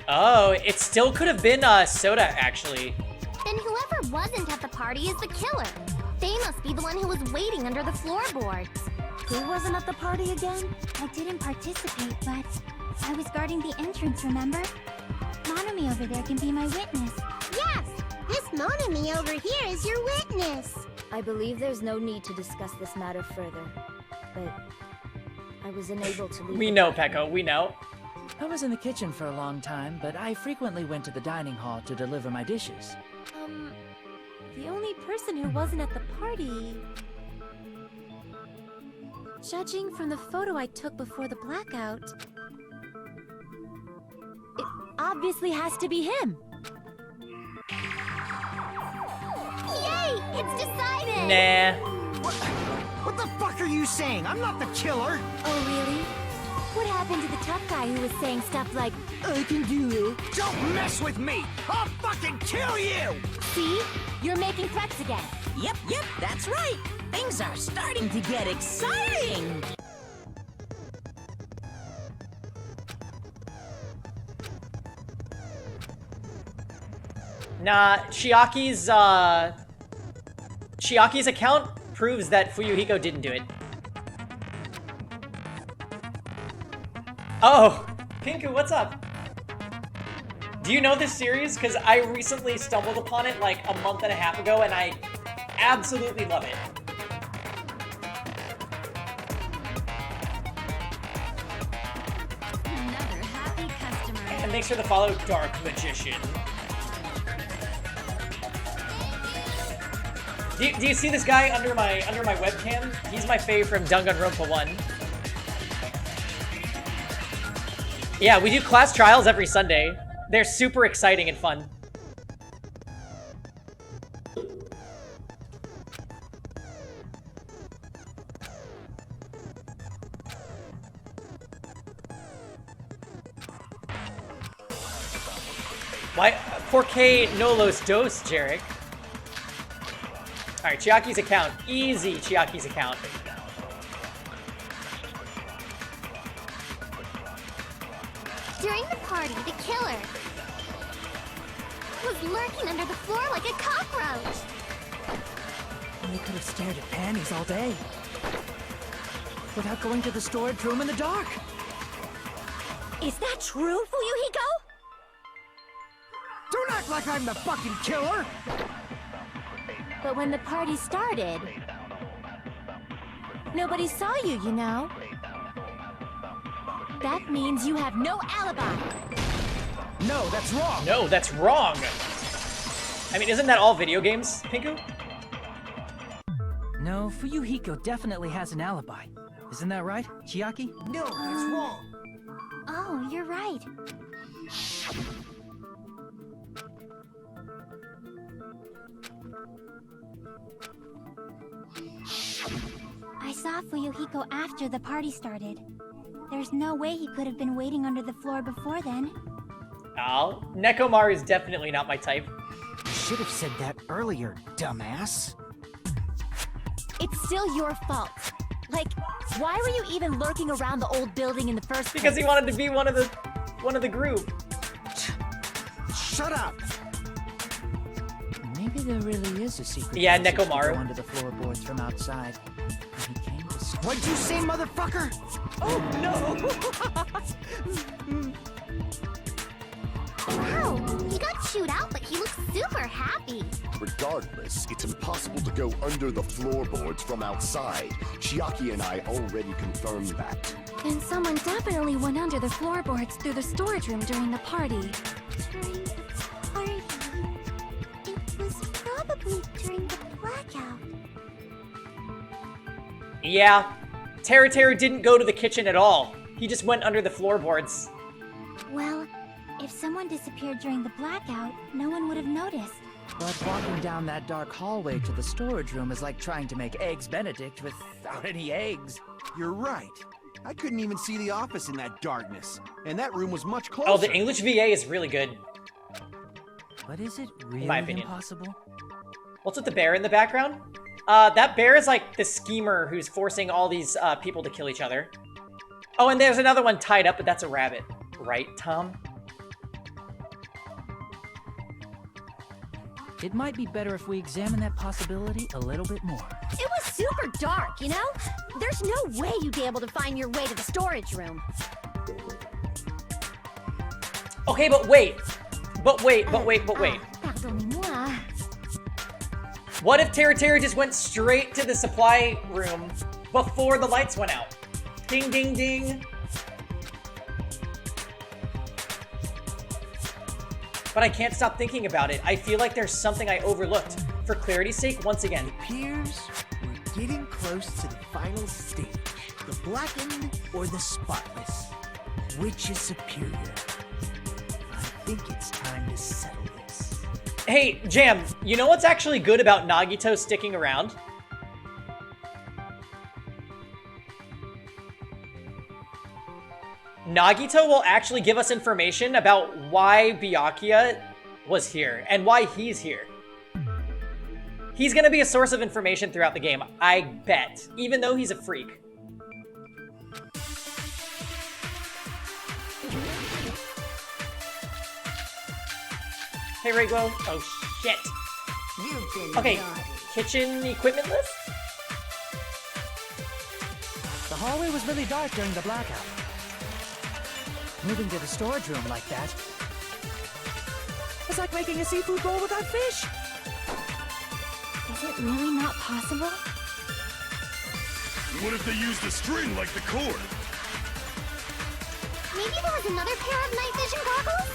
Oh, it still could have been Soda, actually. Then whoever wasn't at the party is the killer. They must be the one who was waiting under the floorboards. Who wasn't at the party again? I didn't participate, but I was guarding the entrance, remember? Monami over there can be my witness. Yes! This Monami over here is your witness! I believe there's no need to discuss this matter further, but I was unable to leave. We know, Peko, we know. I was in the kitchen for a long time, but I frequently went to the dining hall to deliver my dishes. The only person who wasn't at the party... Judging from the photo I took before the blackout... It obviously has to be him. Yay! It's decided! Nah. What the fuck are you saying? I'm not the killer! Oh, really? What happened to the tough guy who was saying stuff like, I can do it. Don't mess with me! I'll fucking kill you! see? You're making threats again. Yep, that's right. Things are starting to get exciting. Nah, Chiaki's account proves that Fuyuhiko didn't do it. Oh, Pinku, what's up? Do you know this series? Because I recently stumbled upon it like a month and a half ago, and I absolutely love it. Another happy customer. And make sure to follow Dark Magician. Do you see this guy under my webcam? He's my fave from Danganronpa 1. Yeah, we do class trials every Sunday. They're super exciting and fun. Why? Porque no los dos, Jarek. Alright, Chiaki's account. Easy, Chiaki's account. During the party, the killer was lurking under the floor like a cockroach. They could have stared at panties all day. Without going to the storage room in the dark. Is that true, Fuyuhiko? Don't act like I'm the fucking killer! But when the party started, nobody saw you, you know? That means you have no alibi. No, that's wrong! No, that's wrong! I mean, isn't that all video games, Pinku? No, Fuyuhiko definitely has an alibi. Isn't that right, Chiaki? No, that's wrong! Oh, you're right. I saw Fuyuhiko after the party started. There's no way he could have been waiting under the floor before then. Oh, Nekomaru is definitely not my type. You should have said that earlier, dumbass. It's still your fault. Like, why were you even lurking around the old building in the first place? Because he wanted to be one of the group. shut up! Maybe there really is a secret. Yeah, passage to Nekomaru. go under the floorboards from outside. And he came to What'd you say, motherfucker? Oh no! Wow, he got chewed out, but he looks super happy. Regardless, it's impossible to go under the floorboards from outside. Chiaki and I already confirmed that. And someone definitely went under the floorboards through the storage room during the party. During the party. It was probably during the blackout. Yeah, Teru didn't go to the kitchen at all. He just went under the floorboards. Well, if someone disappeared during the blackout, no one would have noticed. But walking down that dark hallway to the storage room is like trying to make Eggs Benedict without any eggs. You're right. I couldn't even see the office in that darkness. And that room was much closer. Oh, the English VA is really good. But is it really my opinion. impossible? What's with the bear in the background? That bear is like the schemer who's forcing all these people to kill each other. Oh, and there's another one tied up, but that's a rabbit. Right, Tom? It might be better if we examine that possibility a little bit more. It was super dark, you know? There's no way you'd be able to find your way to the storage room. Okay, but wait. But wait. Pardonnez-moi. What if Teru just went straight to the supply room before the lights went out? Ding, ding, ding. But I can't stop thinking about it. I feel like there's something I overlooked. For clarity's sake, once again. Appears we're getting close to the final stage. The blackened or the spotless? Which is superior? I think it's time to settle this. Hey, Jam, you know what's actually good about Nagito sticking around? Nagito will actually give us information about why Byakuya was here and why he's here. He's gonna be a source of information throughout the game, I bet, even though he's a freak. Hey, Riglo. Oh, shit. Okay, kitchen equipment list? The hallway was really dark during the blackout. Moving to the storage room like that. It's like making a seafood bowl without fish. Is it really not possible? What if they used a string like the cord? Maybe there was another pair of night vision goggles?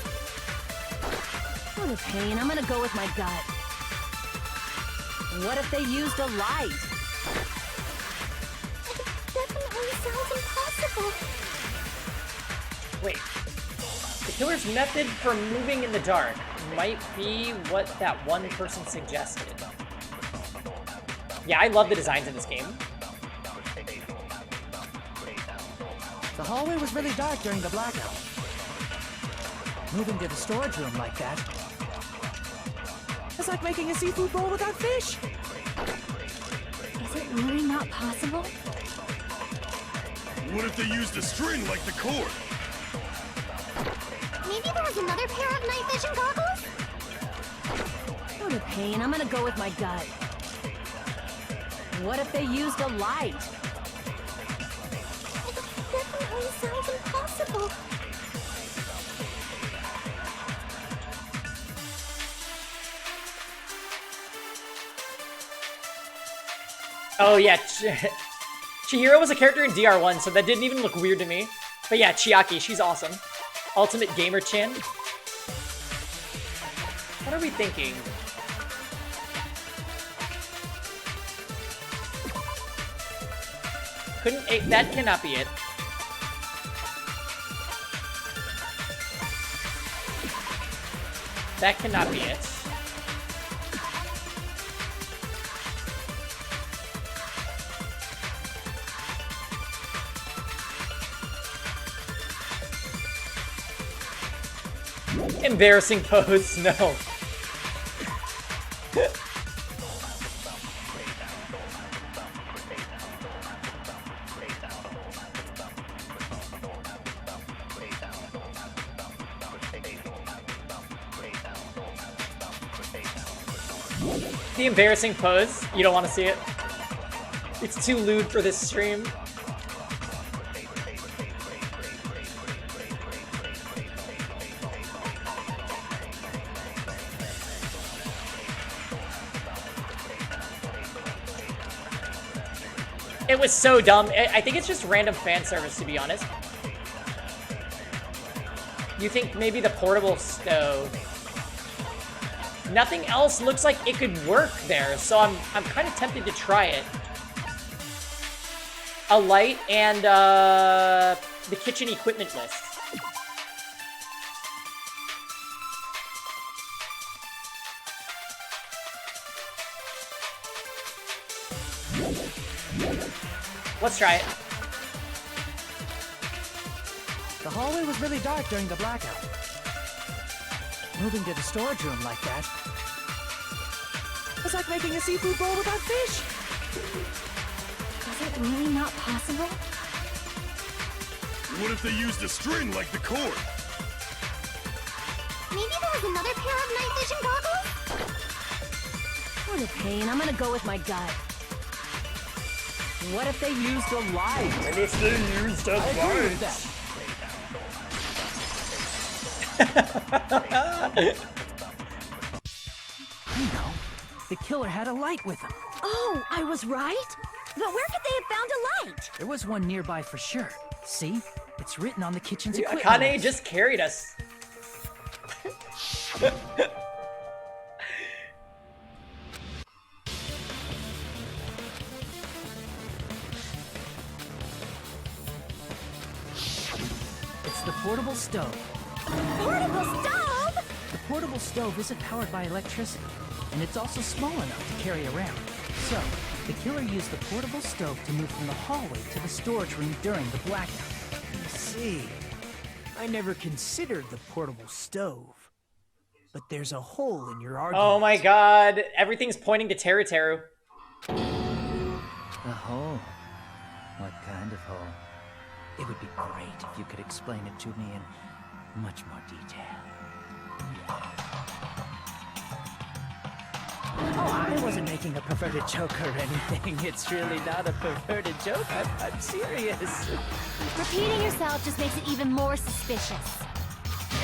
What a pain. I'm gonna go with my gut. What if they used a light? It definitely sounds impossible. Wait. The killer's method for moving in the dark might be what that one person suggested. Yeah, I love the designs in this game. The hallway was really dark during the blackout. Moving to the storage room like that. It's like making a seafood bowl without fish. Is it really not possible? What if they used a string like the cord? Maybe there was another pair of night vision goggles? What a pain. I'm gonna go with my gut. What if they used a light? It definitely sounds impossible. Oh yeah, Chihiro was a character in DR1, so that didn't even look weird to me. But yeah, Chiaki, she's awesome. Ultimate Gamer Chin. What are we thinking? That cannot be it. That cannot be it. Embarrassing pose, no. The embarrassing pose. You don't want to see it. It's too lewd for this stream. It was so dumb. I think it's just random fan service, to be honest. You think maybe the portable stove. Nothing else looks like it could work there, so I'm kind of tempted to try it. A light and the kitchen equipment list. Let's try it. The hallway was really dark during the blackout. Moving to the storage room like that was like making a seafood bowl without fish. Is it really not possible? What if they used a string like the cord? Maybe there was another pair of night vision goggles? What a pain. I'm gonna go with my gut. What if they used a light? What if they used a I agree with that. You know, the killer had a light with him. Oh, I was right? But where could they have found a light? There was one nearby for sure. See? It's written on the kitchen's equipment Akane list. just carried us. It's the portable stove. Portable stove? The portable stove isn't powered by electricity, and it's also small enough to carry around. So, the killer used the portable stove to move from the hallway to the storage room during the blackout. I see. I never considered the portable stove. But there's a hole in your argument. Oh my god. Everything's pointing to Teru Teru. A hole? What kind of hole? It would be great if you could explain it to me in much more detail. Oh, I wasn't making a perverted joke or anything. It's really not a perverted joke. I'm serious. Repeating yourself just makes it even more suspicious.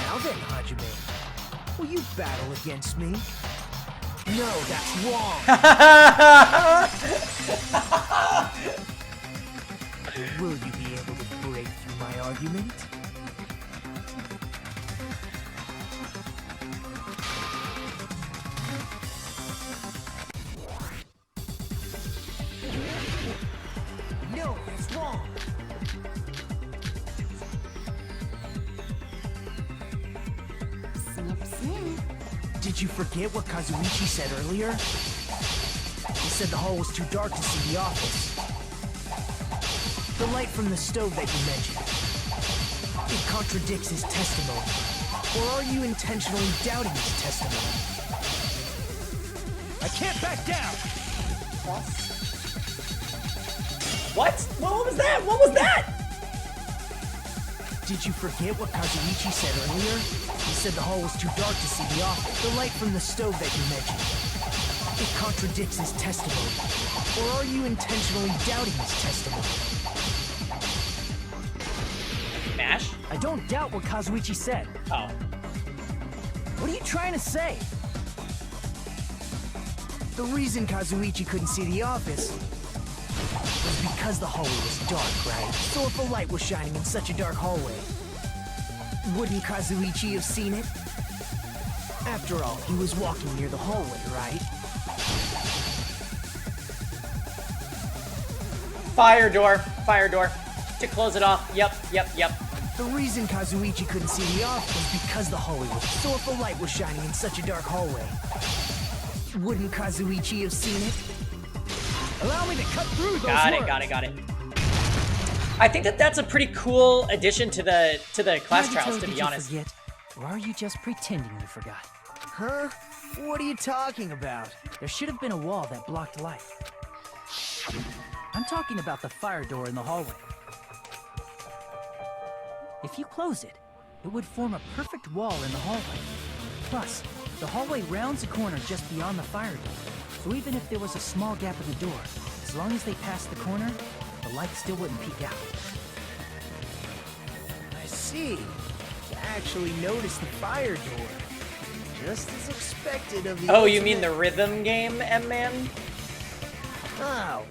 Now then, Hajime, will you battle against me? No, that's wrong. Will you be able to break through my argument? No, that's wrong. Snip, snip. Did you forget what Kazuichi said earlier? He said the hall was too dark to see the office. The light from the stove that you mentioned. It contradicts his testimony. Or are you intentionally doubting his testimony? I can't back down! What? What was that? What was that? Did you forget what Kazuichi said earlier? He said the hall was too dark to see the office. The light from the stove that you mentioned. It contradicts his testimony. Or are you intentionally doubting his testimony? Mash? I don't doubt what Kazuichi said. Oh. What are you trying to say? The reason Kazuichi couldn't see the office was because the hallway was dark, right? So if a light was shining in such a dark hallway, wouldn't Kazuichi have seen it? After all, he was walking near the hallway, right? Fire door. Fire door. To close it off. Yep. The reason Kazuichi couldn't see the office was because the hallway was... So if a light was shining in such a dark hallway, wouldn't Kazuichi have seen it? Allow me to cut through those Got words. it. I think that's a pretty cool addition to the class Nagito, trials, to did be you honest. forget? Or are you just pretending you forgot? Huh? What are you talking about? There should have been a wall that blocked light. I'm talking about the fire door in the hallway. If you close it, it would form a perfect wall in the hallway. Plus, The hallway rounds a corner just beyond the fire door. So even if there was a small gap in the door, as long as they passed the corner, the light still wouldn't peek out. I see. You actually noticed the fire door. Just as expected of the Oh, you mean the rhythm game, M-Man? Oh.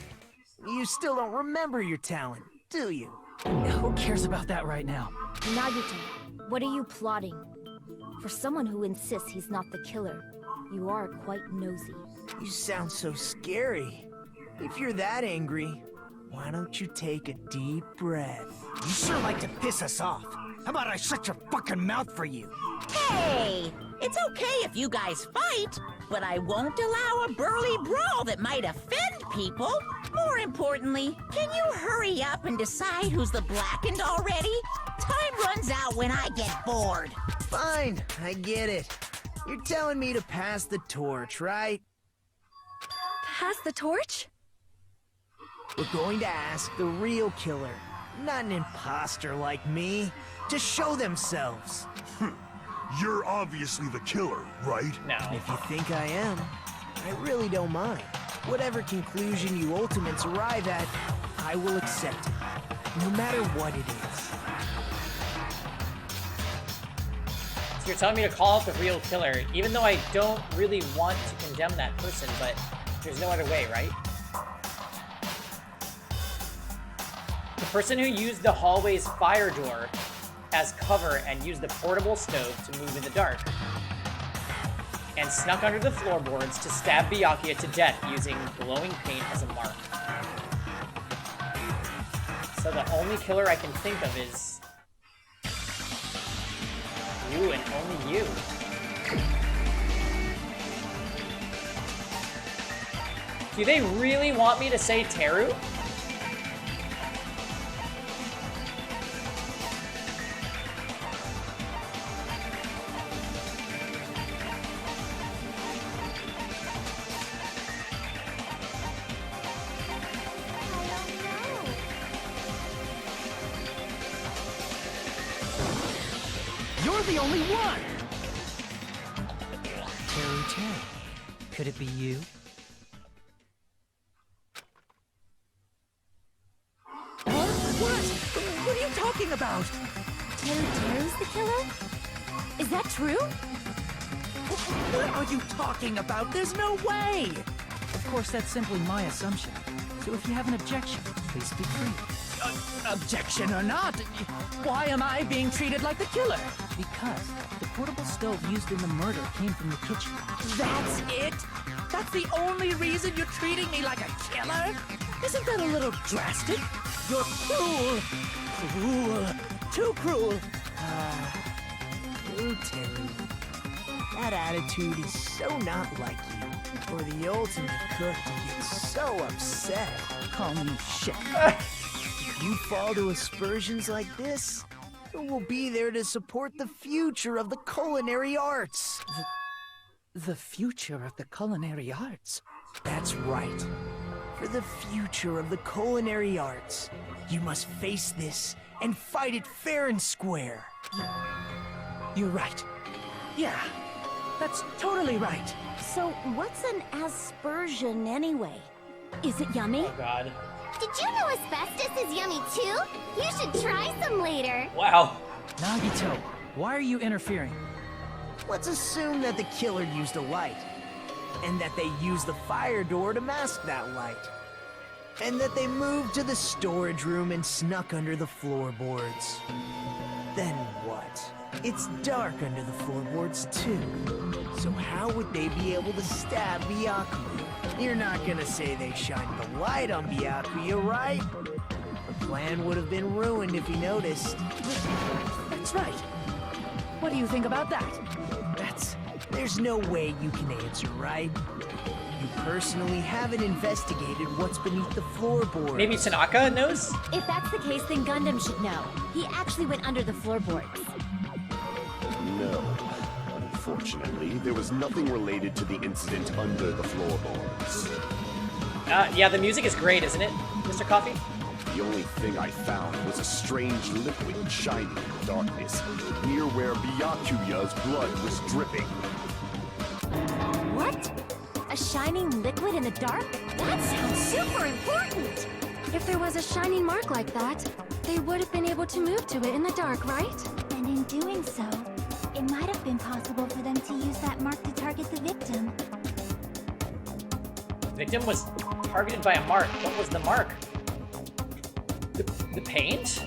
You still don't remember your talent, do you? Who cares about that right now? Nagito, what are you plotting? For someone who insists he's not the killer, you are quite nosy. You sound so scary. If you're that angry, why don't you take a deep breath? You sure like to piss us off. How about I shut your fucking mouth for you? Hey! It's okay if you guys fight, but I won't allow a burly brawl that might offend people. More importantly, can you hurry up and decide who's the blackened already? Time runs out when I get bored. Fine, I get it. You're telling me to pass the torch, right? Pass the torch? We're going to ask the real killer, not an imposter like me, to show themselves. You're obviously the killer, right? No. If you think I am, I really don't mind. Whatever conclusion you ultimates arrive at, I will accept it, no matter what it is. So you're telling me to call out the real killer, even though I don't really want to condemn that person, but there's no other way, right? The person who used the hallway's fire door as cover and used the portable stove to move in the dark. And snuck under the floorboards to stab Byakuya to death using glowing paint as a mark. So the only killer I can think of is you and only you. Do they really want me to say Teru? You're the only one! Terry. Could it be you? What are you talking about? Teru's the killer? Is that true? What are you talking about? There's no way! Of course, that's simply my assumption. So if you have an objection, please speak free. Objection or not, why am I being treated like the killer? Because the portable stove used in the murder came from the kitchen. That's it? That's the only reason you're treating me like a killer? Isn't that a little drastic? You're cruel. Cruel. Too cruel. Ooh, Terry. That attitude is so not like you. For the ultimate cook to get so upset. Call me shit. If you fall to aspersions like this, who will be there to support the future of the culinary arts? The future of the culinary arts? That's right. For the future of the culinary arts, you must face this and fight it fair and square. You're right. Yeah, that's totally right. So what's an aspersion anyway? Is it yummy? Oh god. Did you know asbestos is yummy too? You should try some later. Wow. Nagito, why are you interfering? Let's assume that the killer used a light, and that they used the fire door to mask that light, and that they moved to the storage room and snuck under the floorboards. Then what? It's dark under the floorboards too. So how would they be able to stab Byakuya? You're not gonna say they shined the light on Byakuya, right? The plan would have been ruined if he noticed. That's right. What do you think about that? There's no way you can answer, right? You personally haven't investigated what's beneath the floorboards. Maybe Tanaka knows? If that's the case, then Gundam should know. He actually went under the floorboards. No. Unfortunately, there was nothing related to the incident under the floorboards. Yeah, the music is great, isn't it, Mr. Coffee? The only thing I found was a strange liquid shining in the darkness, near where Byakuya's blood was dripping. What? A shining liquid in the dark? That sounds super important! If there was a shining mark like that, they would have been able to move to it in the dark, right? And in doing so, it might have been possible for them to use that mark to target the victim. The victim was targeted by a mark. What was the mark? The paint?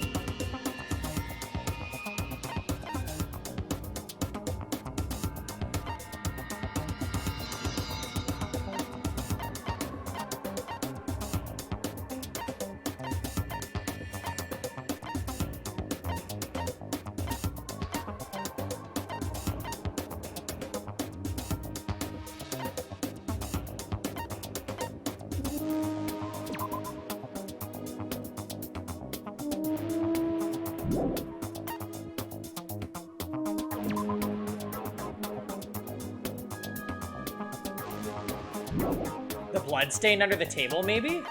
The blood stain under the table, maybe?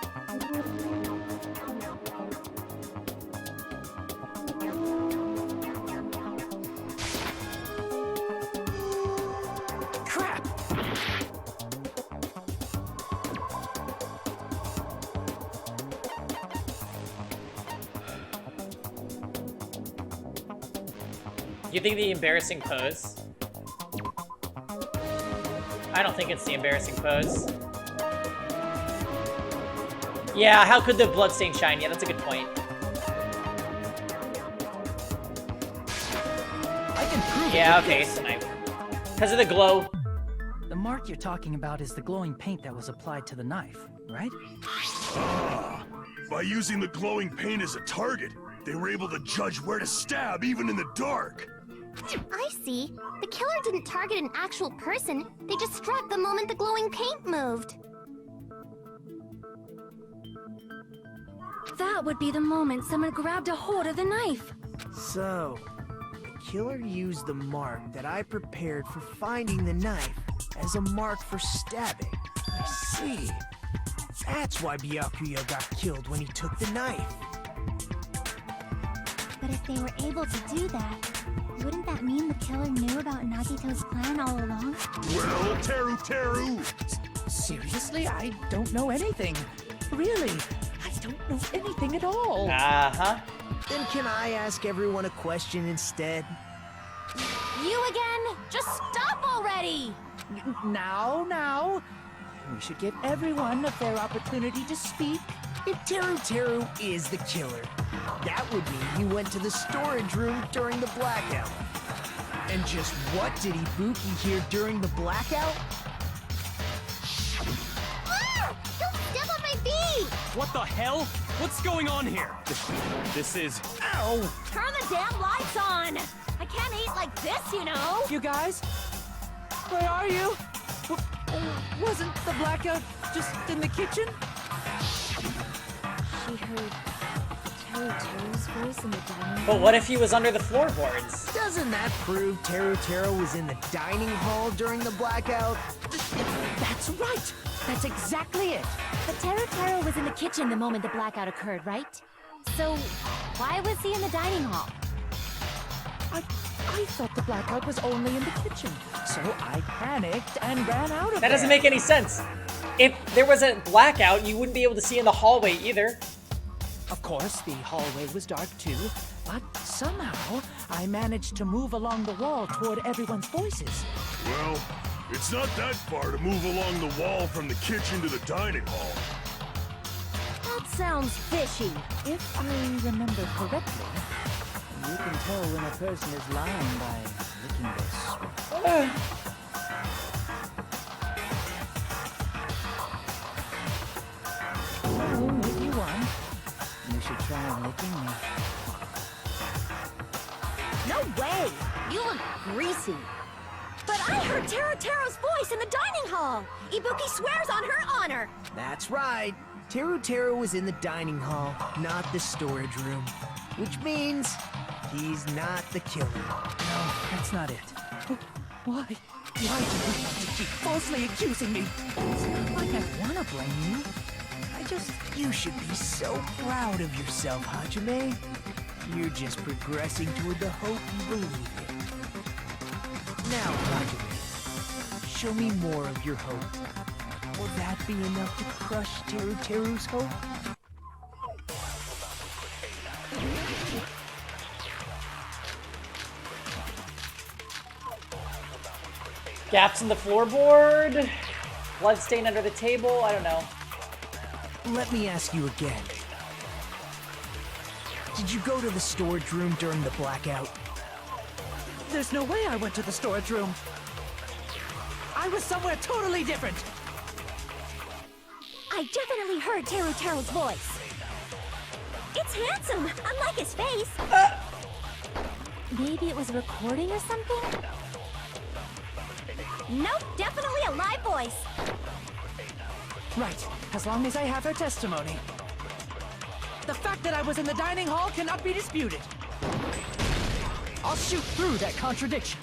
Crap! You think the embarrassing pose? I don't think it's the embarrassing pose. Yeah, how could the bloodstain shine? Yeah, that's a good point. I can prove it. Yeah, with okay, this. it's the knife. Because of the glow. The mark you're talking about is the glowing paint that was applied to the knife, right? Ah, by using the glowing paint as a target, they were able to judge where to stab even in the dark. I see. The killer didn't target an actual person. They just struck the moment the glowing paint moved. That would be the moment someone grabbed a hold of the knife. So, the killer used the mark that I prepared for finding the knife as a mark for stabbing. I see. That's why Byakuya got killed when he took the knife. But if they were able to do that, wouldn't that mean the killer knew about Nagito's plan all along? Well, Teru! Seriously? I don't know anything. Really? I don't know anything at all. Uh-huh. Then can I ask everyone a question instead? You again? Just stop already! Now. We should give everyone a fair opportunity to speak. If Teru is the killer, that would mean he went to the storage room during the blackout. And just what did Ibuki hear during the blackout? Ah! Don't step on my feet! What the hell? What's going on here? This is... Ow! Turn the damn lights on! I can't eat like this, you know! You guys? Where are you? Wasn't the blackout just in the kitchen? She heard Teru's voice in the dining room. But what if he was under the floorboards? Doesn't that prove Teru was in the dining hall during the blackout? That's right! That's exactly it! But Teru was in the kitchen the moment the blackout occurred, right? So, why was he in the dining hall? I thought the blackout was only in the kitchen, so I panicked and ran out of That there. doesn't make any sense. If there was a blackout, you wouldn't be able to see in the hallway either. Of course, the hallway was dark too, but somehow I managed to move along the wall toward everyone's voices. Well, it's not that far to move along the wall from the kitchen to the dining hall. That sounds fishy. If I remember correctly, you can tell when a person is lying by licking their sweat. Oh, if you want, you should try licking me. No way! You look greasy. But I heard Teru's voice in the dining hall! Ibuki swears on her honor! That's right. Teru was in the dining hall, not the storage room. Which means he's not the killer. No, that's not it. Why? Why do you want to keep falsely accusing me? It's not like I want to blame you. You should be so proud of yourself, Hajime. You're just progressing toward the hope you believe in. Now, Hajime, Show me more of your hope. Will that be enough to crush Teru's hope? Gaps in the floorboard? Bloodstain under the table? I don't know. Let me ask you again. Did you go to the storage room during the blackout? There's no way I went to the storage room. I was somewhere totally different. I definitely heard Teru's voice. It's handsome, unlike his face. Maybe it was recording or something? Nope, definitely a live voice. Right, as long as I have her testimony. The fact that I was in the dining hall cannot be disputed. I'll shoot through that contradiction.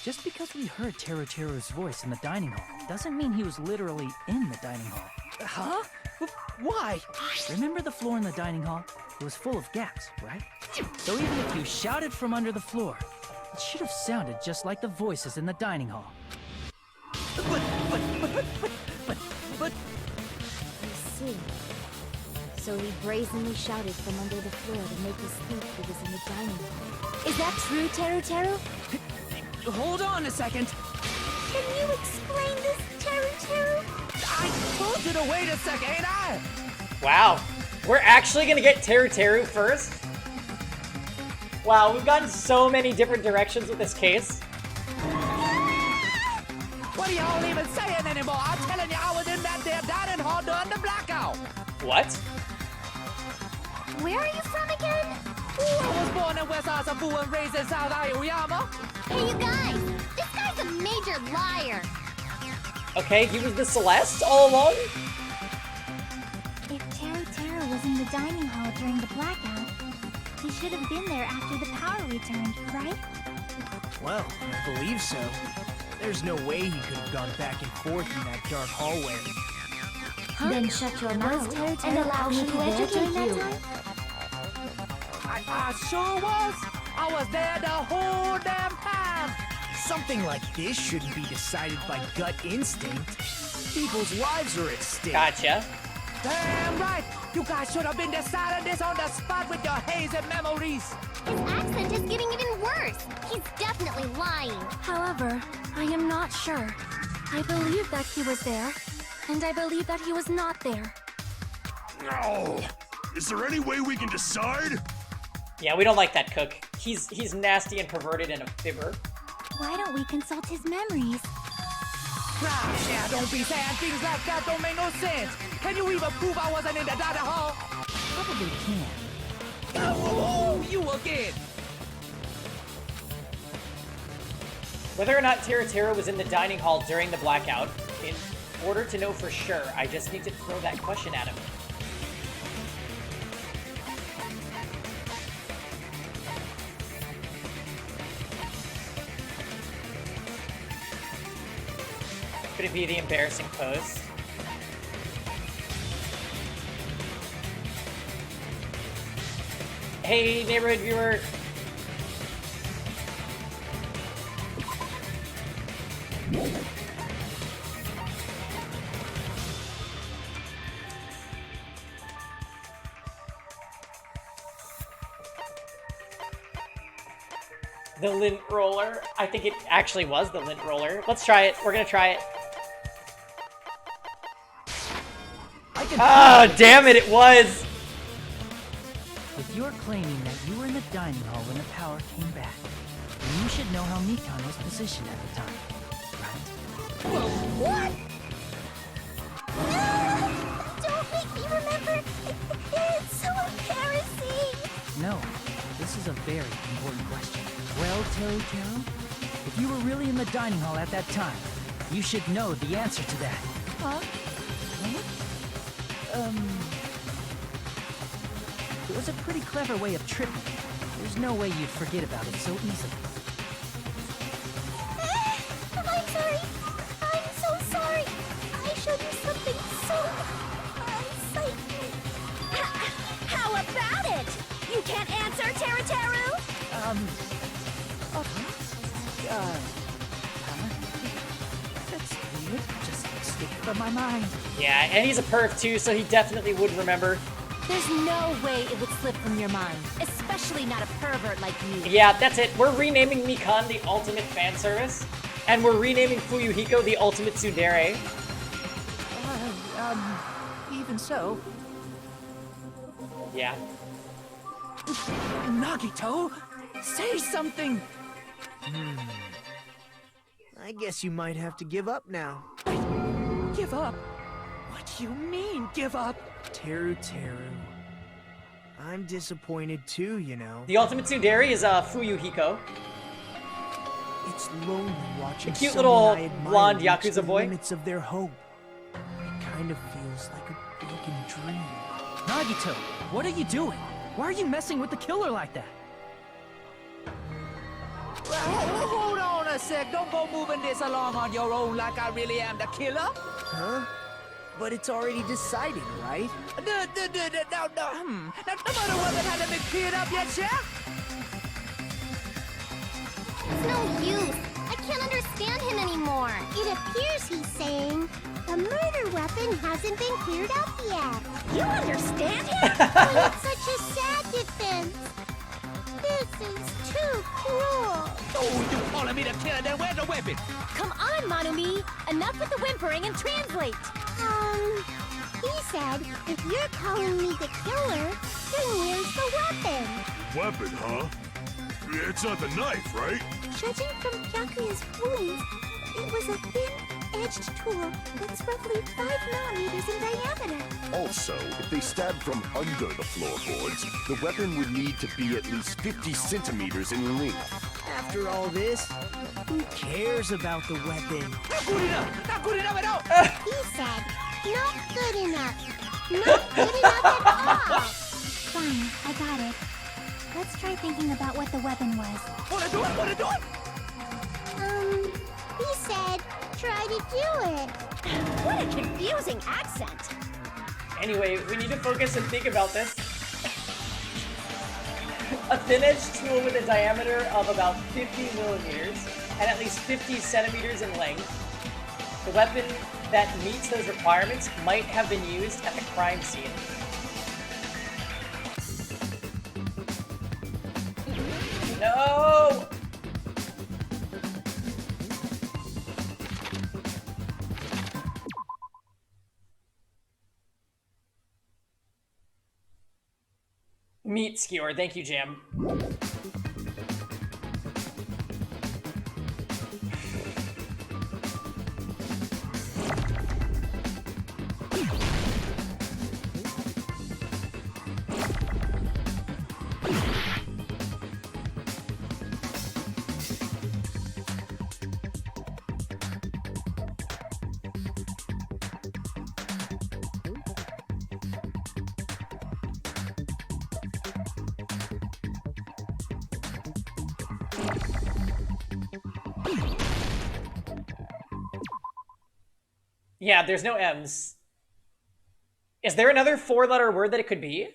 Just because we heard Teru's voice in the dining hall doesn't mean he was literally in the dining hall. Huh? Why? Remember the floor in the dining hall? It was full of gaps, right? So even if you shouted from under the floor, it should have sounded just like the voices in the dining hall. But... I see. So he brazenly shouted from under the floor to make us think he was in the dining hall. Is that true, Teru? Hold on a second. Can you explain this, Teru? I told you to wait a second, ain't I? Wow. We're actually gonna get Teru first? Wow, we've gotten so many different directions with this case. What are y'all even saying anymore? I'm telling you, I was in that there dining hall during the blackout. What? Where are you from again? I was born in West Asafu and raised in South Aoyama. Hey, you guys! This guy's a major liar! Okay, he was the Celeste all along? If Teru was in the dining hall during the blackout, he should have been there after the power returned, right? Well, I believe so. There's no way he could have gone back and forth in that dark hallway. Huh? Then shut your mouth and allow me to educate you. I sure was. I was there the whole damn time. Something like this shouldn't be decided by gut instinct. People's lives are at stake. Gotcha. Damn right. You guys should have been deciding this on the spot with your hazy memories. His accent is getting even worse. He's definitely lying. However, I am not sure. I believe that he was there, and I believe that he was not there. No! Is there any way we can decide? Yeah, we don't like that cook. He's nasty and perverted and a fibber. Why don't we consult his memories? Gosh, yeah, don't be saying things like that. Don't make no sense. Can you even prove I wasn't in the dining hall? Probably can. Oh, you again. Whether or not Teru was in the dining hall during the blackout, in order to know for sure, I just need to throw that question at him. Could it be the embarrassing pose? Hey, neighborhood viewer. The lint roller. I think it actually was the lint roller. Let's try it. We're gonna try it. Ah, damn it, it was! If you're claiming that you were in the dining hall when the power came back, then you should know how Mikan was positioned at the time, right? What? No! Don't make me remember! It's so embarrassing! No, this is a very important question. Well, Teru, if you were really in the dining hall at that time, you should know the answer to that. Huh? It was a pretty clever way of tripping. There's no way you'd forget about it so easily. I'm sorry. I'm so sorry. I showed you something so unsightly. How about it? You can't answer, Teru? That's weird. Just escaped from my mind. Yeah, and he's a perv too, so he definitely would remember. There's no way it would slip from your mind, especially not a pervert like you. Yeah, that's it. We're renaming Mikan the ultimate fan service, and we're renaming Fuyuhiko the ultimate tsundere. Even so. Yeah. Nagito, say something. I guess you might have to give up now. Give up? What do you mean, give up? Teru. I'm disappointed too, you know. The ultimate tsundere is Fuyuhiko. It's lonely watching The cute someone little I admire blonde reach Yakuza the boy. limits of their hope. It kind of feels like a broken dream. Nagito, what are you doing? Why are you messing with the killer like that? Hold on a sec. Don't go moving this along on your own like I really am the killer. Huh? But it's already decided, right? No. Now, the murder weapon hasn't been cleared up yet, Chef? It's no use. I can't understand him anymore. It appears he's saying the murder weapon hasn't been cleared up yet. You understand him? But it's such a sad defense. This is too cruel. Oh, you calling me the killer? Then where's the weapon? Come on, Manumi. Enough with the whimpering and translate. He said, if you're calling me the killer, then where's the weapon? Weapon, huh? It's not the knife, right? Judging from Byakuya's wounds, it was a thin-edged tool that's roughly 5 millimeters in diameter. Also, if they stabbed from under the floorboards, the weapon would need to be at least 50 centimeters in length. After all this, who cares about the weapon? Not good enough! Not good enough at all! He said, not good enough. Not good enough at all. Fine, I got it. Let's try thinking about what the weapon was. Wanna do it? He said, try to do it. What a confusing accent. Anyway, we need to focus and think about this. A thin-edged tool with a diameter of about 50 millimeters and at least 50 centimeters in length. The weapon that meets those requirements might have been used at the crime scene. No! Meat skewer, thank you, Jam. Yeah, there's no M's. Is there another 4-letter word that it could be?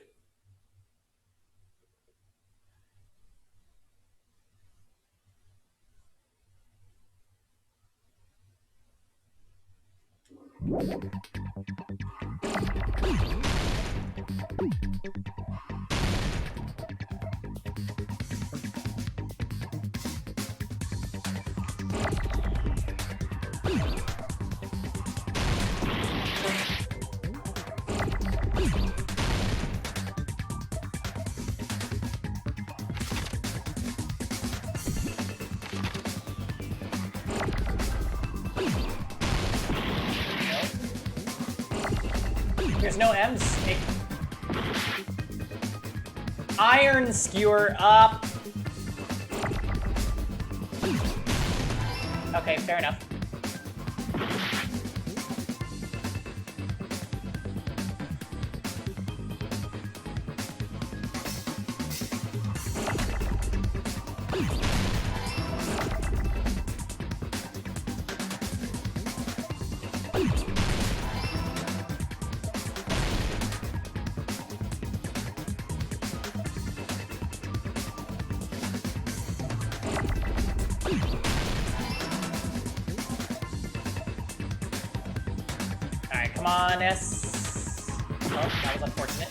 There's no M's. Iron skewer up. Okay, fair enough. Alright, come on, S. Oh, that was unfortunate.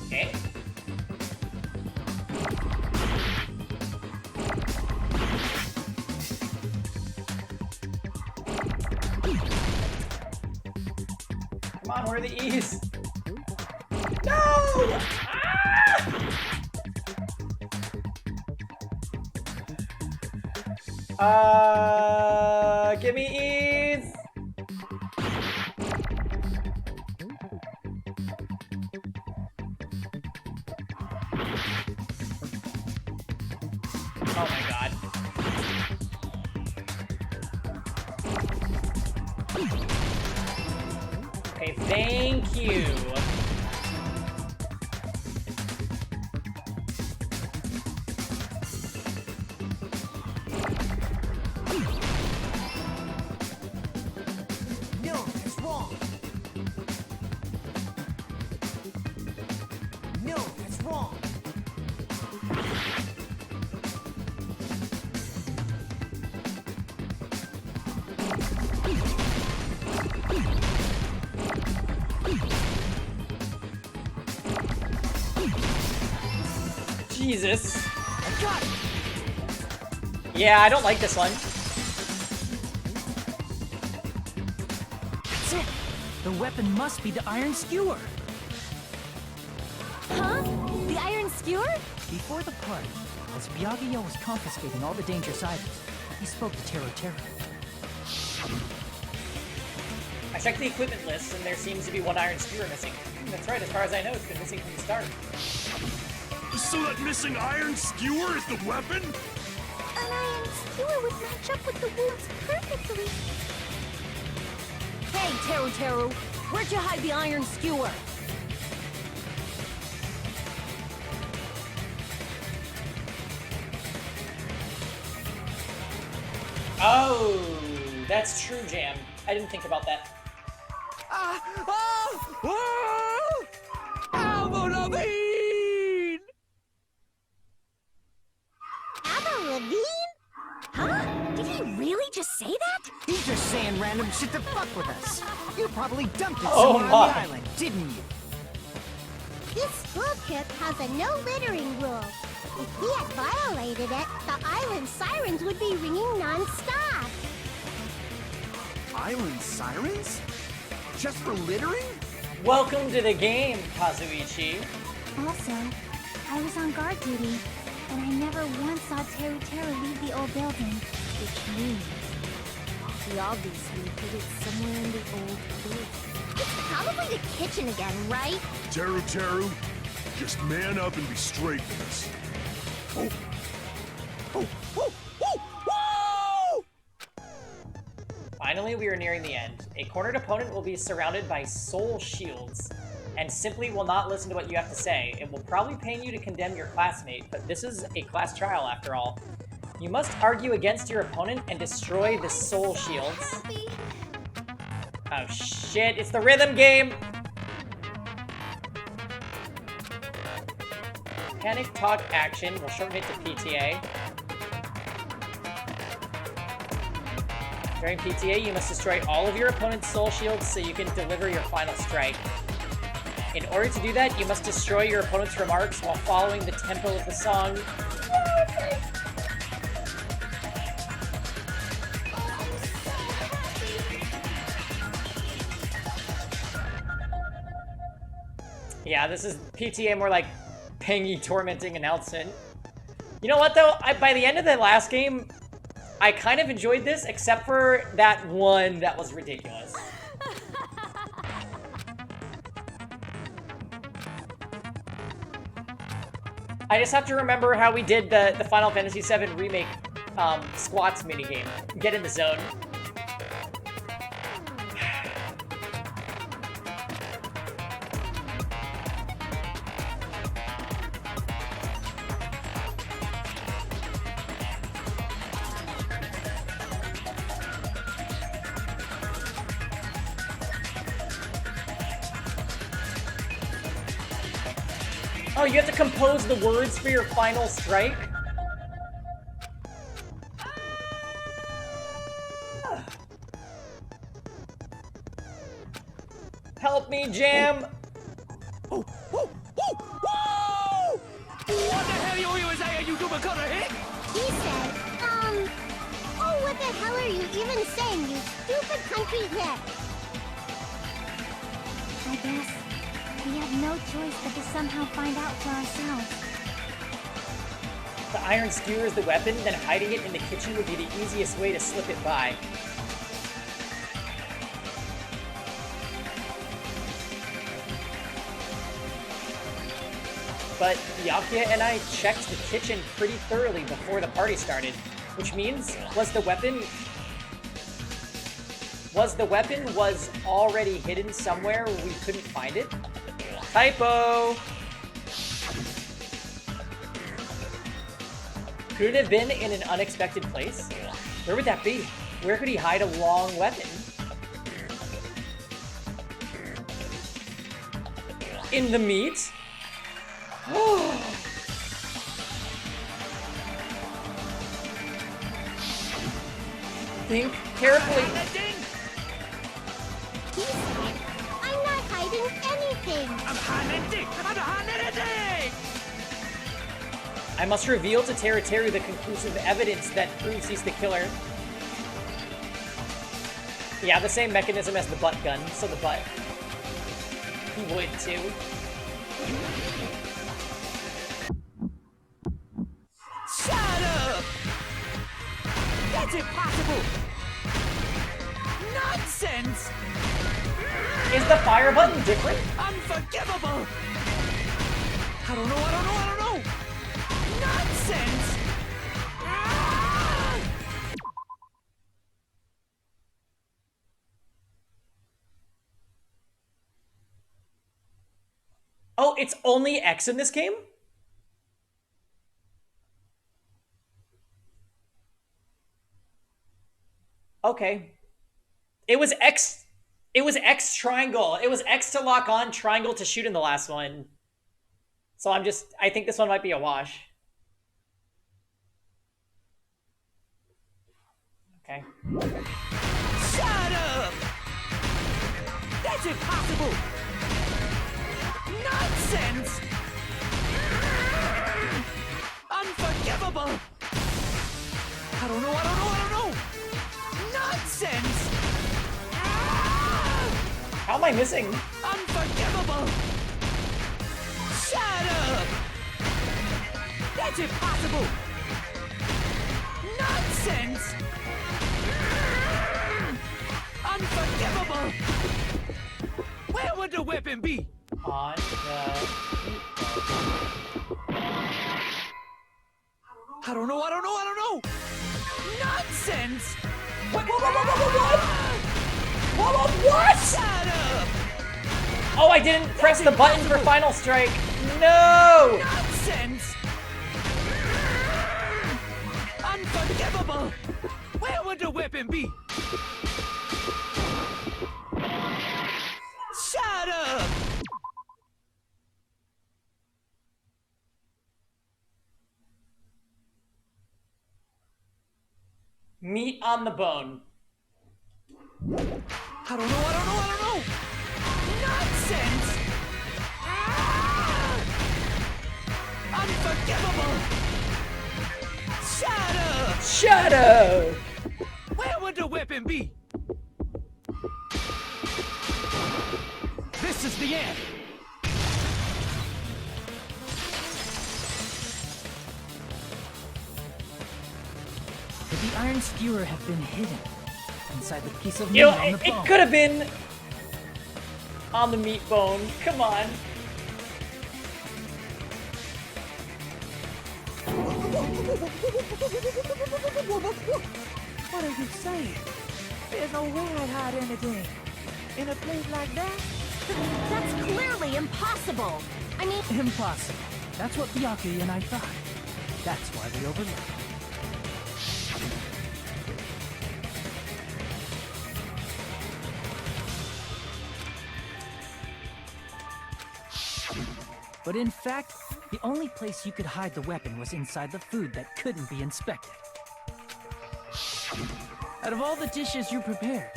Okay. Come on, where are the E's? No! Give me E's! Oh my god. Okay, thank you. No, that's wrong. No, that's wrong. Jesus. I got it. Yeah, I don't like this one. That's it! The weapon must be the iron skewer! Huh? The iron skewer? Before the party, as Byakuya was confiscating all the dangerous items, he spoke to Tero. I checked the equipment list, and there seems to be one iron skewer missing. That's right, as far as I know, it's been missing from the start. So that missing iron skewer is the weapon? An iron skewer would match up with the wounds perfectly. Hey, Teru, where'd you hide the iron skewer? Oh, that's true, Jam. I didn't think about that. Avril Lavigne! Avril Lavigne? Huh? Did he really just say that? He's just saying random shit to fuck with us. You probably dumped it Oh somewhere on my. the island, didn't you? This school trip has a no littering rule. If he had violated it, the island sirens would be ringing non-stop. Island sirens? Just for littering? Welcome to the game, Kazuichi. Also, I was on guard duty, and I never once saw Teru leave the old building. Which means he obviously hid it somewhere in the old building. It's probably the kitchen again, right? Teru, just man up and be straight with us. Finally, we are nearing the end. A cornered opponent will be surrounded by soul shields and simply will not listen to what you have to say. It will probably pain you to condemn your classmate, but this is a class trial after all. You must argue against your opponent and destroy the soul shields. Oh shit, it's the rhythm game! Panic, talk, action. We'll shorten it to PTA. During PTA, you must destroy all of your opponent's soul shields so you can deliver your final strike. In order to do that, you must destroy your opponent's remarks while following the tempo of the song. Yeah, this is PTA more like pangy, tormenting announcement. You know what, though? By the end of the last game, I kind of enjoyed this, except for that one that was ridiculous. I just have to remember how we did the Final Fantasy VII Remake squats minigame. Get in the zone. Oh, you have to compose the words for your final strike? Help me, Jam! Oh, oh, oh, whoa! What the hell you saying, you double cutter hit? He said, oh, what the hell are you even saying, you stupid country kid? I guess we have no choice but to somehow find out for ourselves. The iron skewer is the weapon, then hiding it in the kitchen would be the easiest way to slip it by. But Byakuya and I checked the kitchen pretty thoroughly before the party started, which means, was the weapon already hidden somewhere where we couldn't find it? Typo! Could it have been in an unexpected place? Where would that be? Where could he hide a long weapon? In the meat? Think carefully. He said, I'm not hiding anything. I'm hiding anything! I must reveal to Teru the conclusive evidence that proves he's the killer. Yeah, the same mechanism as the butt gun, so the butt. He would too. Shut up! That's impossible! Nonsense! Is the fire button different? Unforgivable! I don't know! Nonsense! Ah! Oh, it's only X in this game? Okay. It was X triangle. It was X to lock on, triangle to shoot in the last one. So I think this one might be a wash. Okay. Shut up! That's impossible! Nonsense! Unforgivable! I don't know! Nonsense! How am I missing? Unforgivable! Shut up! That's impossible! Nonsense! Unforgivable! Where would the weapon be? On the... I don't know! Nonsense! What? Shut up! Oh, I didn't press the button for Final Strike. No! Nonsense! Unforgivable! Where would the weapon be? Shut up! Meat on the bone. I don't know! Nonsense! Ah! Unforgivable! Shut up! Shut up! Where would the weapon be? This is the end! Could the iron skewer have been hidden inside the piece of meat You know, on the bone? it could have been on the meat bone. Come on. What are you saying? There's no way I'd hide anything. In a place like that? That's clearly impossible. I mean... Impossible. That's what Byakuya and I thought. That's why we overlooked. But in fact, the only place you could hide the weapon was inside the food that couldn't be inspected. Out of all the dishes you prepared,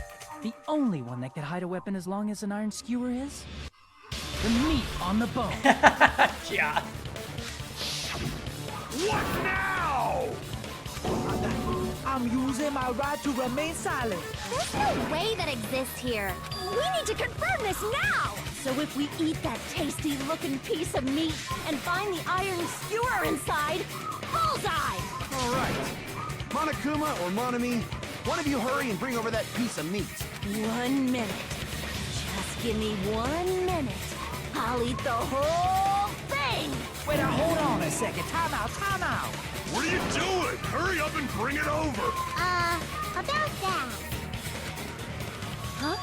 the only one that could hide a weapon as long as an iron skewer is... the meat on the bone. Yeah. What now? I'm using my right to remain silent. There's no way that exists here. We need to confirm this now! So if we eat that tasty-looking piece of meat and find the iron skewer inside, bullseye! All right. Monokuma or Monami, one of you hurry and bring over that piece of meat. 1 minute. Just give me 1 minute. I'll eat the whole thing! Wait, now hold on a second. Time out, time out. What are you doing? Hurry up and bring it over. About that. Huh?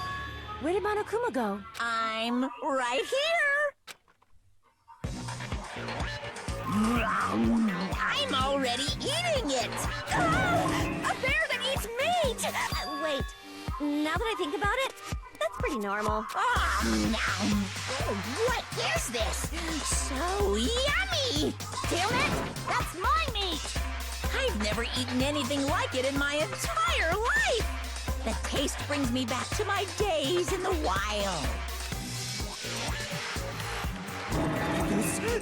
Where did Monokuma go? I'm right here. I'm already eating it. A bear that eats meat! Wait, now that I think about it, that's pretty normal. What is this? So yummy! Damn it! That's my meat! I've never eaten anything like it in my entire life. The taste brings me back to my days in the wild.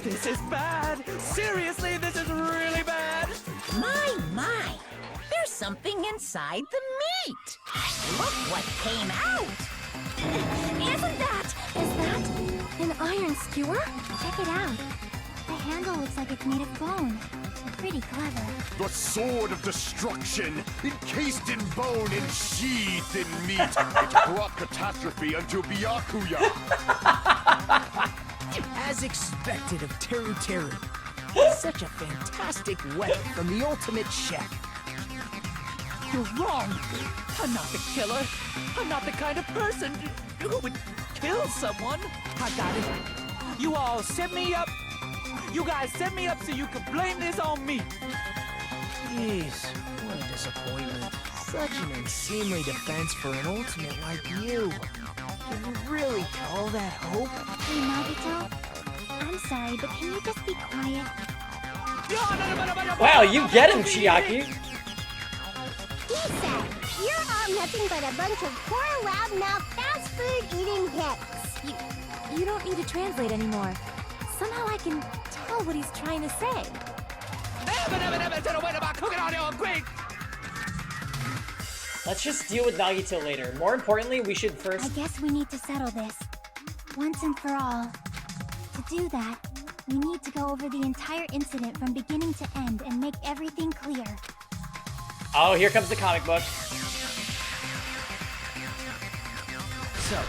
This is bad. Seriously, this is really bad. My. There's something inside the meat. Look what came out. Isn't that? Is that an iron skewer? Check it out. The handle looks like it's made of bone. Pretty clever. The sword of destruction, encased in bone and sheathed in meat. It brought catastrophe unto Byakuya. As expected of Teru Teru. Such a fantastic weapon from the ultimate chef. You're wrong. I'm not the killer. I'm not the kind of person who would kill someone. I got it. You all set me up. You guys set me up so you could blame this on me. Jeez, what a disappointment. Such an unseemly defense for an ultimate like you. Can you really call that hope? Hey, Nagito. I'm sorry, but can you just be quiet? Wow, you get him, Chiaki. He said, "You're all nothing but a bunch of poor, loud-mouthed, fast food-eating hicks." You don't need to translate anymore. Somehow I can tell what he's trying to say. Never said a word about cooking on your Greek. Let's just deal with Nagito later. More importantly, we should I first... guess we need to settle this. Once and for all. To do that, we need to go over the entire incident from beginning to end and make everything clear. Oh, here comes the comic book. So,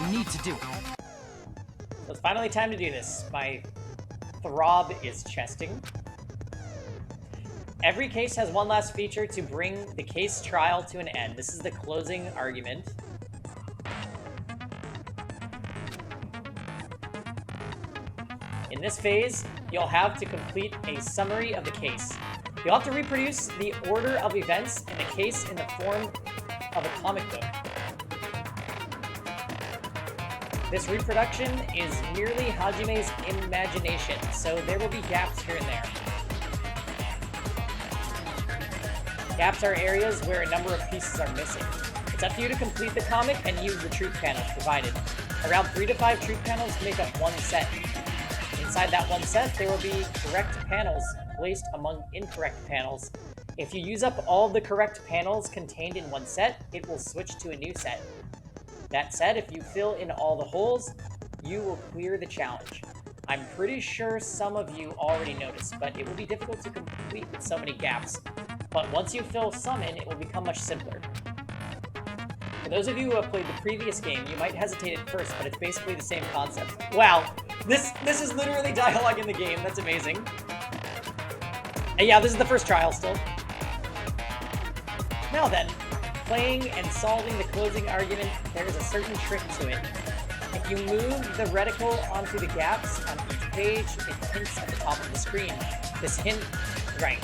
we need to do it. So it's finally time to do this. My throb is chesting. Every case has one last feature to bring the case trial to an end. This is the closing argument. In this phase, you'll have to complete a summary of the case. You'll have to reproduce the order of events in the case in the form of a comic book. This reproduction is merely Hajime's imagination, so there will be gaps here and there. Gaps are areas where a number of pieces are missing. It's up to you to complete the comic and use the truth panels provided. Around 3 to 5 truth panels make up one set. Inside that one set, there will be correct panels placed among incorrect panels. If you use up all the correct panels contained in one set, it will switch to a new set. That said, if you fill in all the holes, you will clear the challenge. I'm pretty sure some of you already noticed, but it will be difficult to complete with so many gaps. But once you fill some in, it will become much simpler. For those of you who have played the previous game, you might hesitate at first, but it's basically the same concept. Wow, this is literally dialogue in the game. That's amazing. Yeah, this is the first trial still. Now then, playing and solving the closing argument, there is a certain trick to it. If you move the reticle onto the gaps on each page, it hints at the top of the screen. This hint... Right.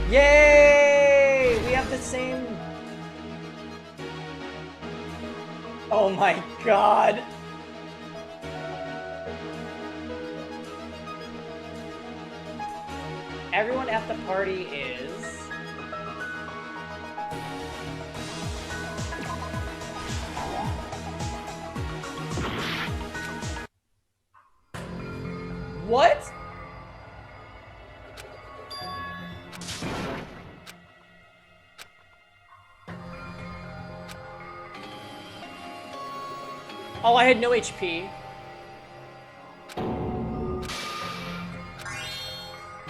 Yay! We have the same... Oh my god! Everyone at the party is... What? Oh, I had no HP.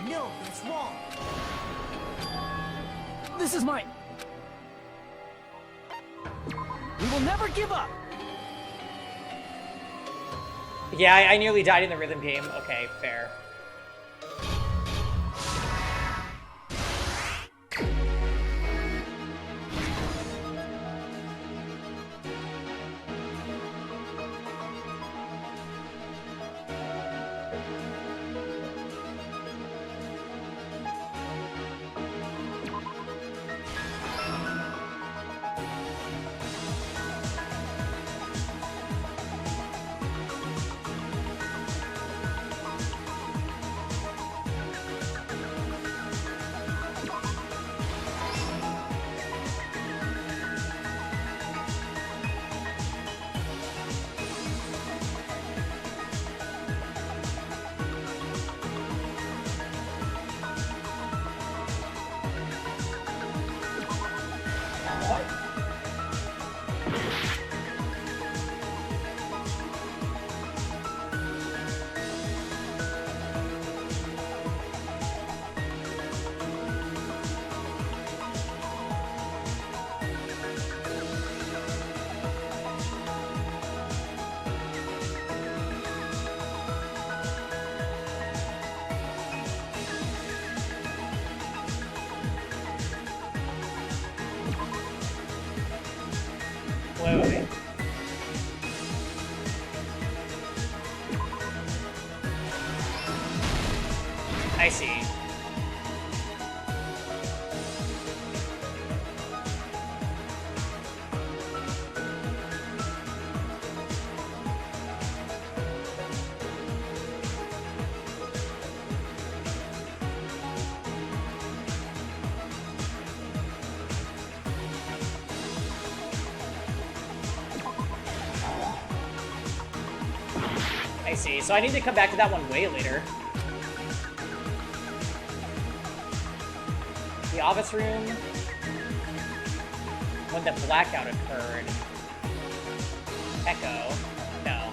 No, that's wrong. This is mine. We will never give up. Yeah, I nearly died in the rhythm game. Okay, fair. Wait. I see. I see. So I need to come back to that one way later. The office room. When the blackout occurred. Echo. No.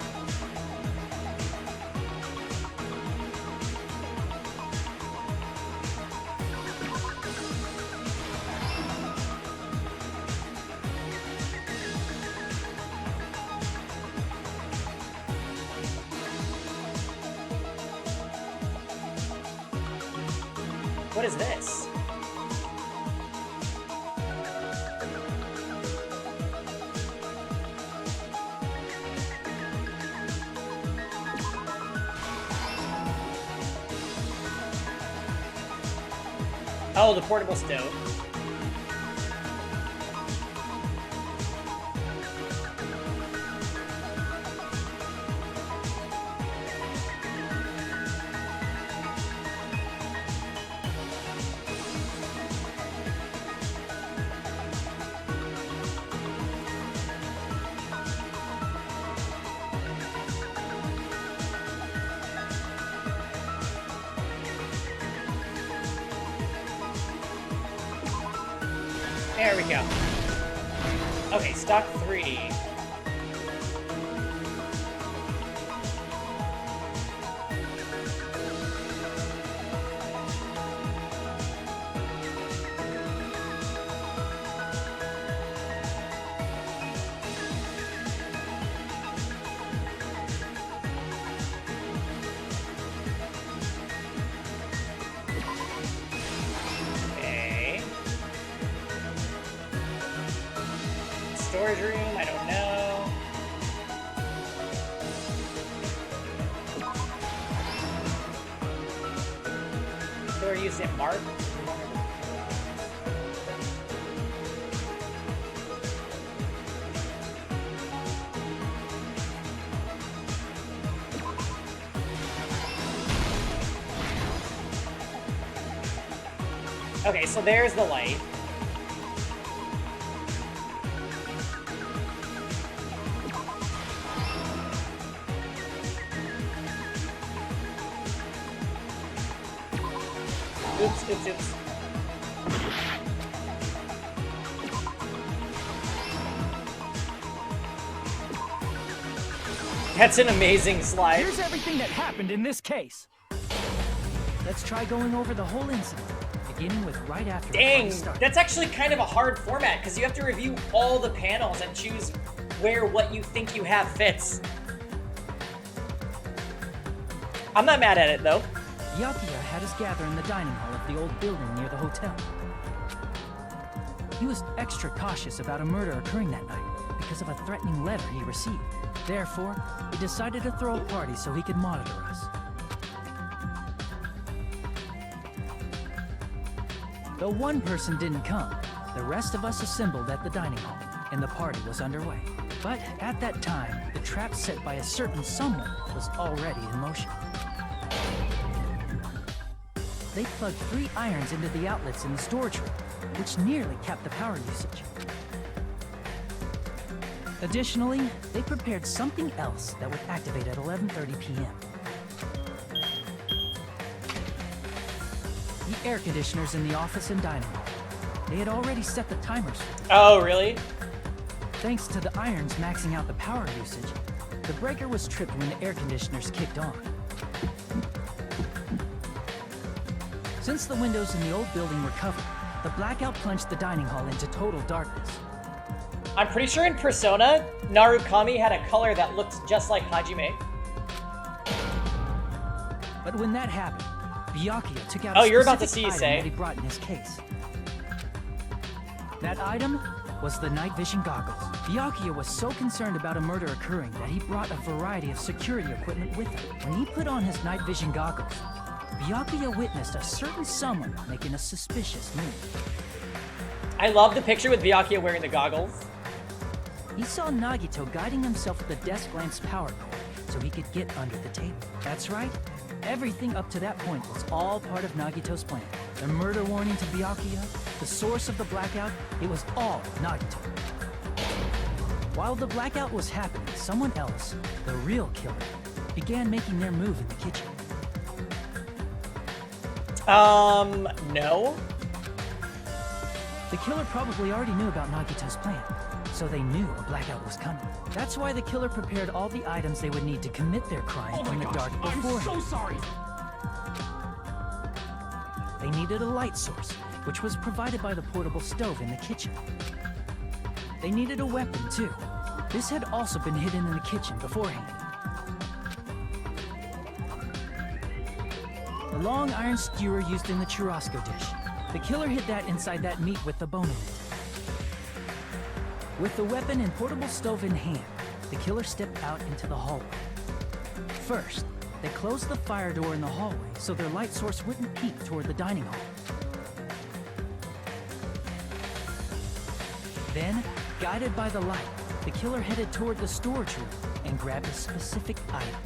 What is this? Oh, the portable stove. There we go. Okay, stock 3. storage room? I don't know. Killer used it mark? Okay, so there's the light. Oops, oops, oops. That's an amazing slide. Here's everything that happened in this case. Let's try going over the whole incident, beginning with right after the Dang, party started. that's actually kind of a hard format because you have to review all the panels and choose where what you think you have fits. I'm not mad at it though. Byakuya had us gather in the dining hall of the old building near the hotel. He was extra cautious about a murder occurring that night because of a threatening letter he received. Therefore, he decided to throw a party so he could monitor us. Though one person didn't come, the rest of us assembled at the dining hall, and the party was underway. But at that time, the trap set by a certain someone was already in motion. They plugged 3 irons into the outlets in the storage room, which nearly capped the power usage. Additionally, they prepared something else that would activate at 11:30 p.m. The air conditioners in the office and dining hall. They had already set the timers. Oh, really? Thanks to the irons maxing out the power usage, the breaker was tripped when the air conditioners kicked on. Since the windows in the old building were covered, the blackout plunged the dining hall into total darkness. I'm pretty sure in Persona, Narukami had a color that looked just like Hajime. But when that happened, Byakuya took out Oh, a you're about to specific see, item say. that he brought in his case. That item was the night vision goggles. Byakuya was so concerned about a murder occurring that he brought a variety of security equipment with him. When he put on his night vision goggles, Byakuya witnessed a certain someone making a suspicious move. I love the picture with Byakuya wearing the goggles. He saw Nagito guiding himself with the desk lamp's power cord so he could get under the table. That's right. Everything up to that point was all part of Nagito's plan. The murder warning to Byakuya, the source of the blackout, it was all Nagito. While the blackout was happening, someone else, the real killer, began making their move in the kitchen. No. The killer probably already knew about Nagito's plan, so they knew a blackout was coming. That's why the killer prepared all the items they would need to commit their crime in the dark beforehand. I'm so sorry. They needed a light source, which was provided by the portable stove in the kitchen. They needed a weapon, too. This had also been hidden in the kitchen beforehand. The long iron skewer used in the churrasco dish. The killer hid that inside that meat with the bone in it. With the weapon and portable stove in hand, the killer stepped out into the hallway. First, they closed the fire door in the hallway so their light source wouldn't peek toward the dining hall. Then, guided by the light, the killer headed toward the storage room and grabbed a specific item.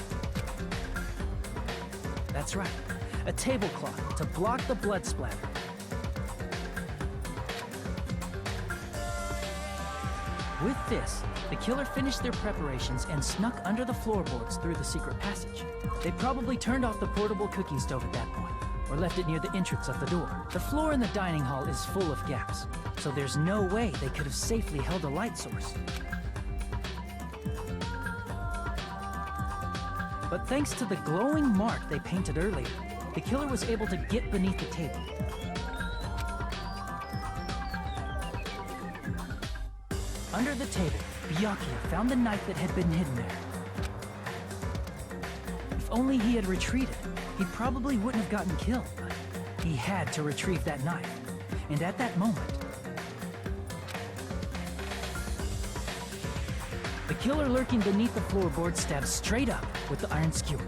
That's right, a tablecloth to block the blood splatter. With this, the killer finished their preparations and snuck under the floorboards through the secret passage. They probably turned off the portable cooking stove at that point, or left it near the entrance of the door. The floor in the dining hall is full of gaps, so there's no way they could have safely held a light source. But thanks to the glowing mark they painted earlier, the killer was able to get beneath the table. Under the table, Byakuya found the knife that had been hidden there. If only he had retreated, he probably wouldn't have gotten killed, but he had to retrieve that knife. And at that moment, The killer lurking beneath the floorboard stabs straight up with the iron skewer.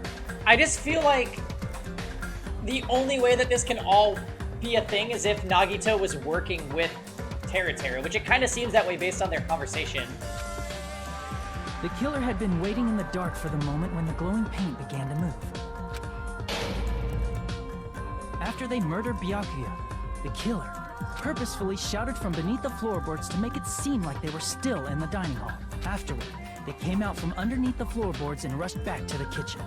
I just feel like the only way that this can all be a thing is if Nagito was working with Teru, which it kind of seems that way based on their conversation. The killer had been waiting in the dark for the moment when the glowing paint began to move. After they murdered Byakuya, the killer purposefully shouted from beneath the floorboards to make it seem like they were still in the dining hall. Afterward, they came out from underneath the floorboards and rushed back to the kitchen.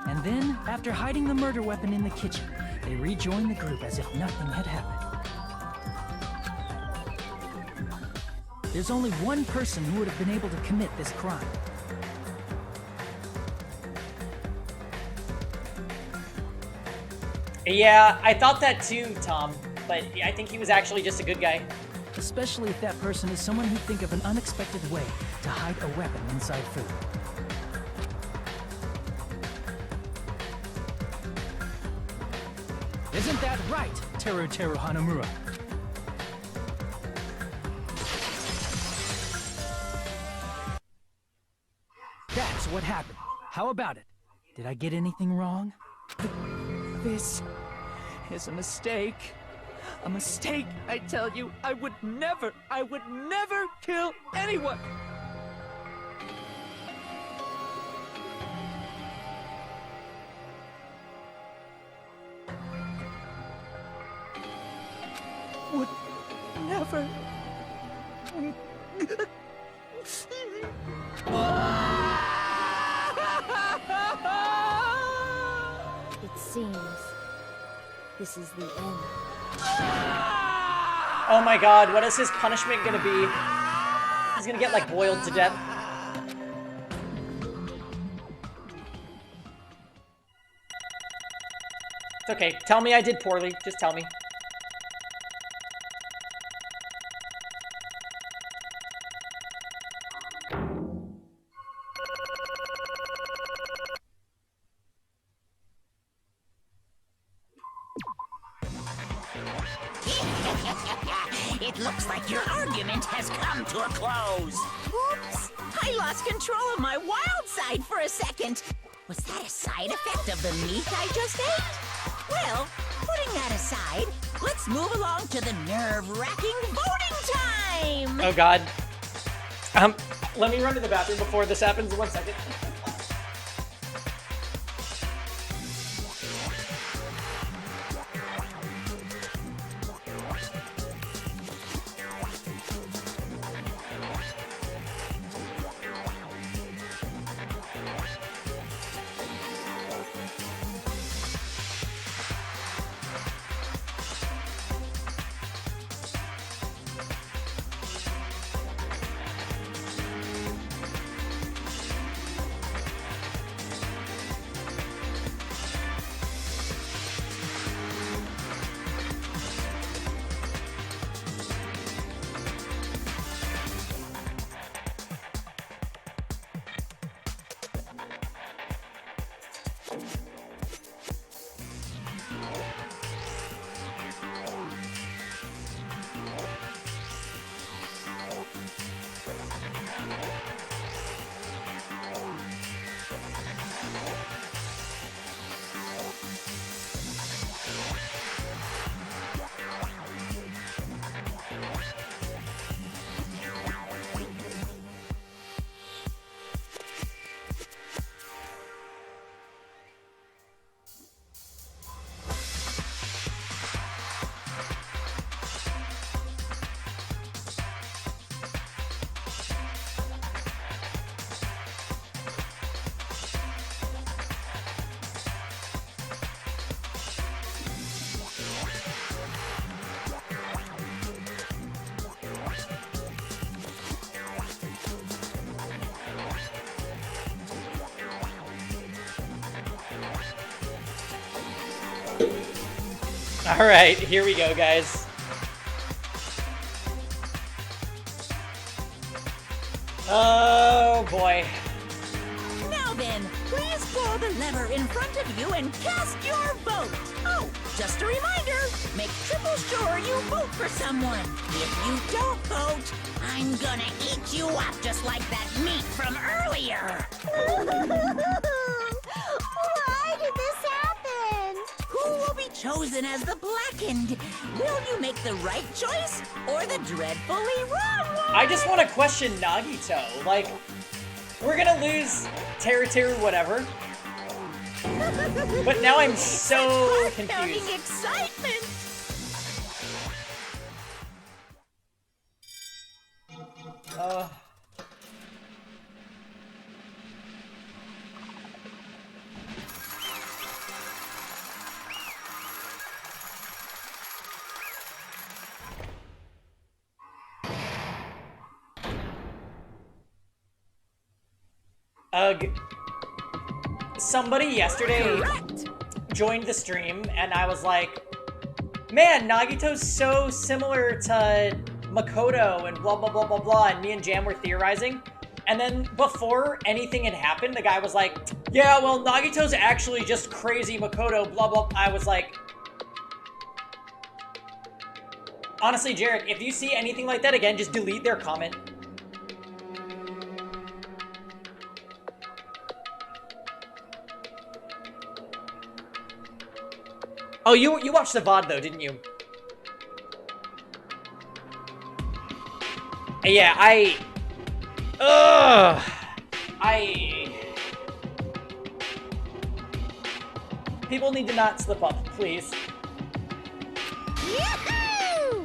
And then, after hiding the murder weapon in the kitchen, they rejoined the group as if nothing had happened. There's only one person who would have been able to commit this crime. Yeah, I thought that too, Tom, but I think he was actually just a good guy. Especially if that person is someone who'd think of an unexpected way to hide a weapon inside food. Isn't that right, Teru Hanamura? That's what happened. How about it? Did I get anything wrong? This is a mistake. A mistake, I tell you. I would never kill anyone. Would never. It seems this is the end. Oh my god, what is his punishment gonna be? He's gonna get, like, boiled to death. It's okay, tell me I did poorly, just tell me. It looks like your argument has come to a close. Oops! I lost control of my wild side for a second. Was that a side effect of the meat I just ate? Well, putting that aside, let's move along to the nerve-wracking voting time! Oh god. Let me run to the bathroom before this happens. 1 second. Alright, here we go, guys. Oh, boy. Now then, please pull the lever in front of you and cast your vote. Oh, Just a reminder, make triple sure you vote for someone. If you don't vote, I'm gonna eat you up just like that meat from earlier. Why did this happen? Who will be chosen as the blackened? Will you make the right choice or the dreadfully wrong one? I just want to question Nagito. Like, we're gonna lose Teru whatever. But now I'm so confused. Excitement! Somebody yesterday joined the stream, and I was like, man, Nagito's so similar to Makoto and blah, blah, blah, blah, blah, and me and Jam were theorizing. And then before anything had happened, the guy was like, yeah, well, Nagito's actually just crazy Makoto, blah, blah. I was like, honestly, Jared, if you see anything like that again, just delete their comment. Oh, you watched the VOD though, didn't you? Yeah, people need to not slip up, please. Yahoo!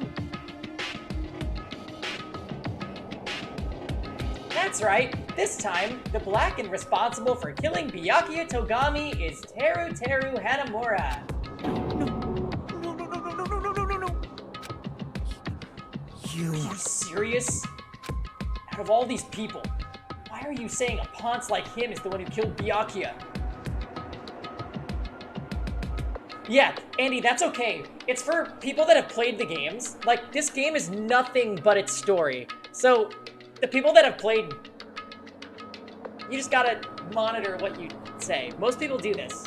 That's right. This time, the blackened responsible for killing Byakuya Togami is Teru Hanamura. You... Are you serious? Out of all these people, why are you saying a ponce like him is the one who killed Byakuya? Yeah, Andy, that's okay. It's for people that have played the games. Like, this game is nothing but its story. So, the people that have played, you just gotta monitor what you say. Most people do this.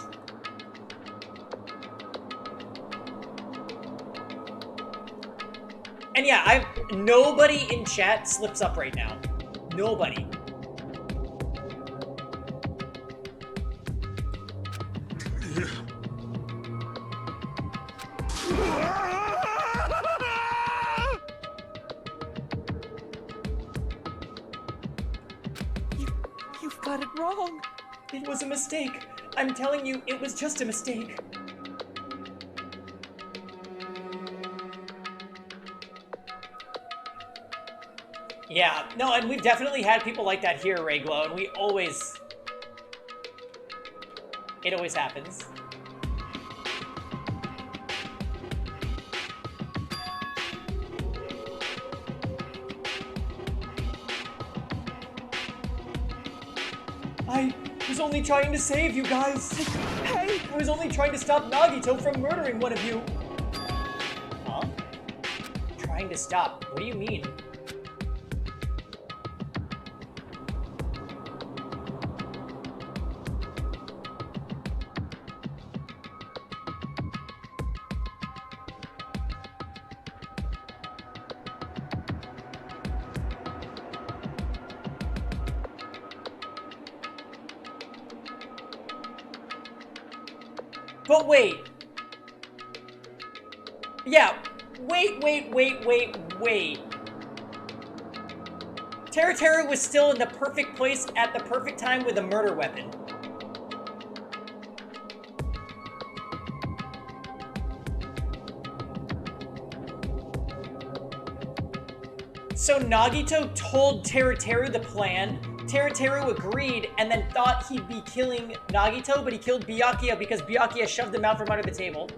And yeah, nobody in chat slips up right now. Nobody. You've got it wrong. It was a mistake. I'm telling you, it was just a mistake. Yeah, no, and we've definitely had people like that here, Rayglow, and it always happens. I was only trying to save you guys. Hey, I was only trying to stop Nagito from murdering one of you. Huh? Trying to stop? What do you mean? But wait. Yeah, wait. Teru was still in the perfect place at the perfect time with a murder weapon. So Nagito told Teru the plan. Teru agreed and then thought he'd be killing Nagito, but he killed Byakuya because Byakuya shoved him out from under the table.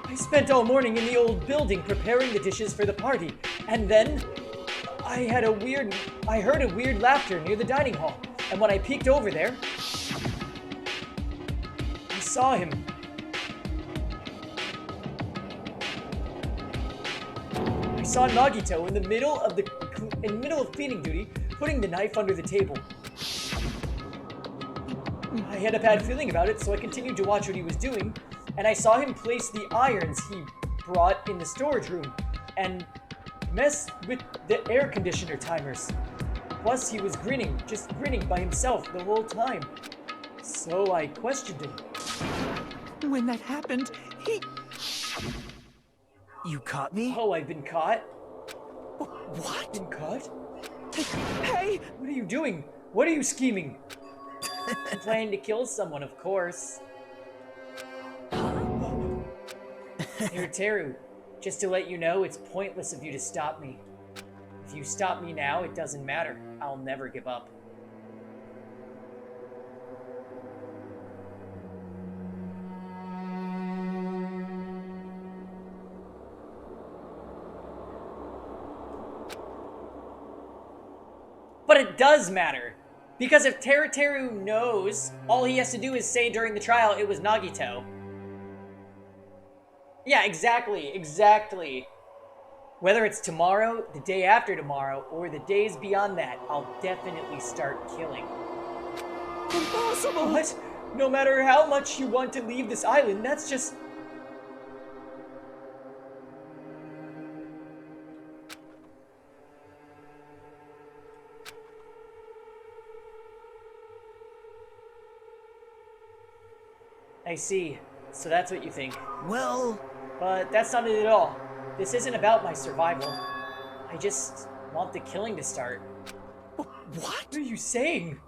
I spent all morning in the old building preparing the dishes for the party, and then I heard a weird laughter near the dining hall, and when I peeked over there, I saw him. I saw Nagito in the middle of cleaning duty, putting the knife under the table. I had a bad feeling about it, so I continued to watch what he was doing, and I saw him place the irons he brought in the storage room and mess with the air conditioner timers. Plus, he was just grinning by himself the whole time. So I questioned him. When that happened, he... You caught me? Oh, I've been caught? What? Been caught? Hey! What are you doing? What are you scheming? I'm planning to kill someone, of course. Teru, just to let you know, it's pointless of you to stop me. If you stop me now, it doesn't matter. I'll never give up. But it does matter. Because if Teru knows, all he has to do is say during the trial it was Nagito. Yeah, exactly. Whether it's tomorrow, the day after tomorrow, or the days beyond that, I'll definitely start killing. Impossible! What? No matter how much you want to leave this island, that's just... I see. So that's what you think. Well... But that's not it at all. This isn't about my survival. I just want the killing to start. What are you saying?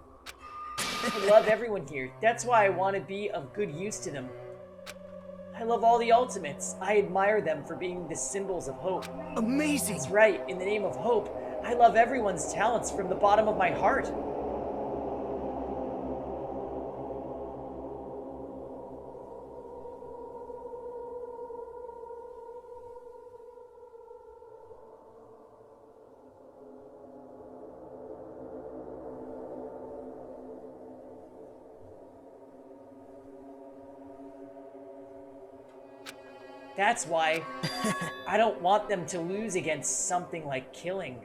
I love everyone here. That's why I want to be of good use to them. I love all the Ultimates. I admire them for being the symbols of hope. Amazing! That's right. In the name of hope, I love everyone's talents from the bottom of my heart. That's why I don't want them to lose against something like killing.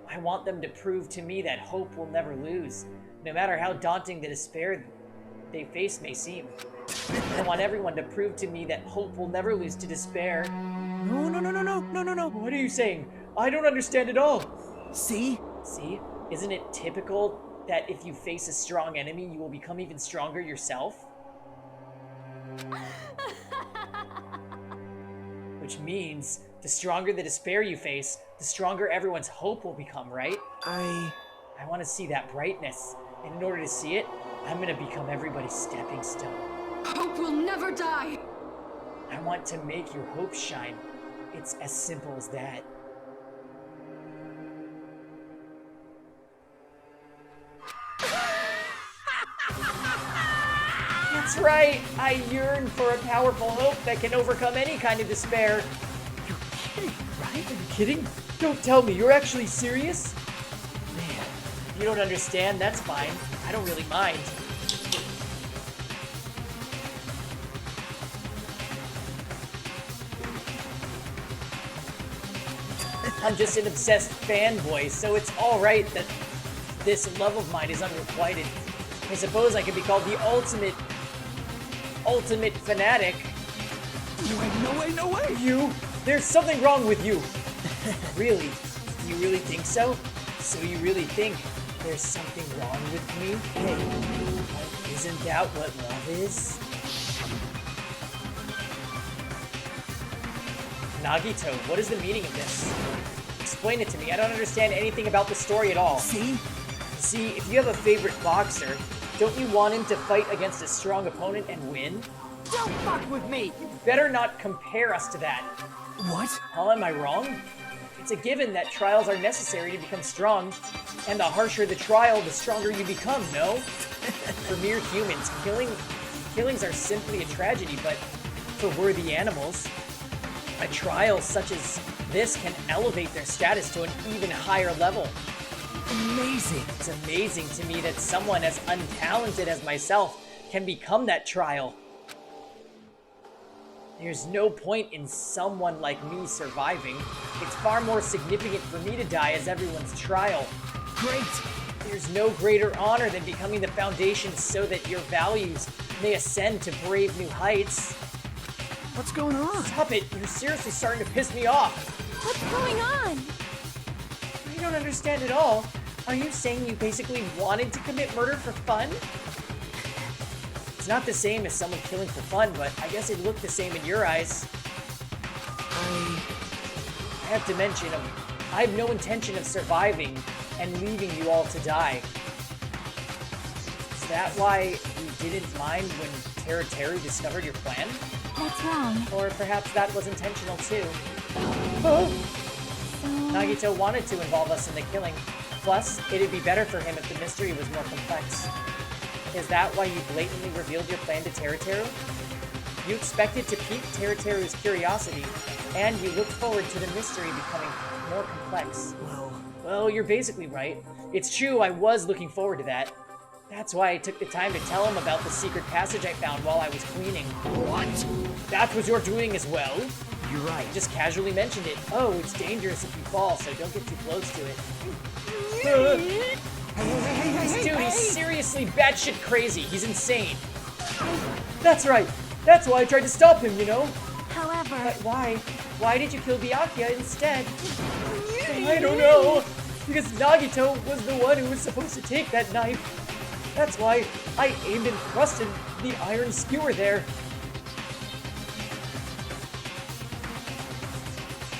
I want them to prove to me that hope will never lose, no matter how daunting the despair they face may seem. I want everyone to prove to me that hope will never lose to despair. No. What are you saying? I don't understand at all. See? See? Isn't it typical that if you face a strong enemy, you will become even stronger yourself? Which means, the stronger the despair you face, the stronger everyone's hope will become, right? I want to see that brightness, and in order to see it, I'm gonna become everybody's stepping stone. Hope will never die! I want to make your hope shine. It's as simple as that. That's right! I yearn for a powerful hope that can overcome any kind of despair. You're kidding, right? Are you kidding? Don't tell me, you're actually serious? Man, if you don't understand, that's fine. I don't really mind. I'm just an obsessed fanboy, so it's alright that this love of mine is unrequited. I suppose I could be called the ultimate fanatic. No way! There's something wrong with you. Really? You really think so? So you really think there's something wrong with me? Hey, isn't that what love is? Nagito, what is the meaning of this? Explain it to me. I don't understand anything about the story at all. See? See, if you have a favorite boxer, don't you want him to fight against a strong opponent and win? Don't fuck with me! You better not compare us to that. What? Oh, am I wrong? It's a given that trials are necessary to become strong, and the harsher the trial, the stronger you become, no? For mere humans, killings are simply a tragedy, but for worthy animals, a trial such as this can elevate their status to an even higher level. Amazing. It's amazing to me that someone as untalented as myself can become that trial. There's no point in someone like me surviving. It's far more significant for me to die as everyone's trial. Great. There's no greater honor than becoming the foundation so that your values may ascend to brave new heights. What's going on? Stop it! You're seriously starting to piss me off! What's going on? I don't understand at all. Are you saying you basically wanted to commit murder for fun? It's not the same as someone killing for fun, but I guess it looked the same in your eyes. I have to mention, I have no intention of surviving and leaving you all to die. Is that why you didn't mind when Teru discovered your plan? That's wrong. Or perhaps that was intentional too. Oh. Nagito wanted to involve us in the killing. Plus, it'd be better for him if the mystery was more complex. Is that why you blatantly revealed your plan to Teru? You expected to pique Teru's curiosity, and you looked forward to the mystery becoming more complex. Well, you're basically right. It's true, I was looking forward to that. That's why I took the time to tell him about the secret passage I found while I was cleaning. What? That was your doing as well? You're right. Just casually mentioned it. Oh, it's dangerous if you fall, so don't get too close to it. This dude, he's seriously batshit crazy. He's insane. That's right. That's why I tried to stop him, you know? However... But why? Why did you kill Byakuya instead? I don't know. Because Nagito was the one who was supposed to take that knife. That's why I aimed and thrusted the iron skewer there.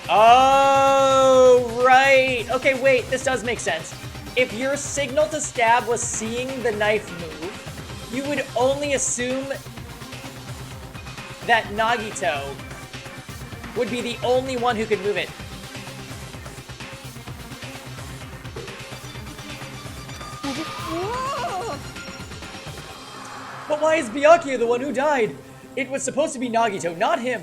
Oh, right. Okay, wait, this does make sense. If your signal to stab was seeing the knife move, you would only assume that Nagito would be the only one who could move it. But why is Byakuya the one who died? It was supposed to be Nagito, not him.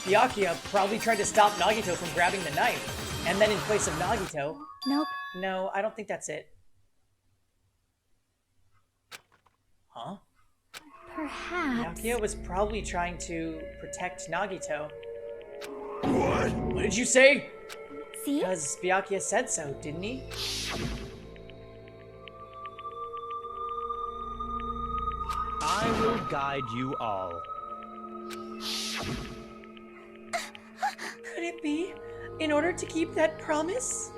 Byakuya probably tried to stop Nagito from grabbing the knife, and then in place of Nagito... Nope. No, I don't think that's it. Huh? Perhaps... Byakuya was probably trying to protect Nagito. What? What did you say? See? Because Byakuya said so, didn't he? I will guide you all. Could it be in order to keep that promise?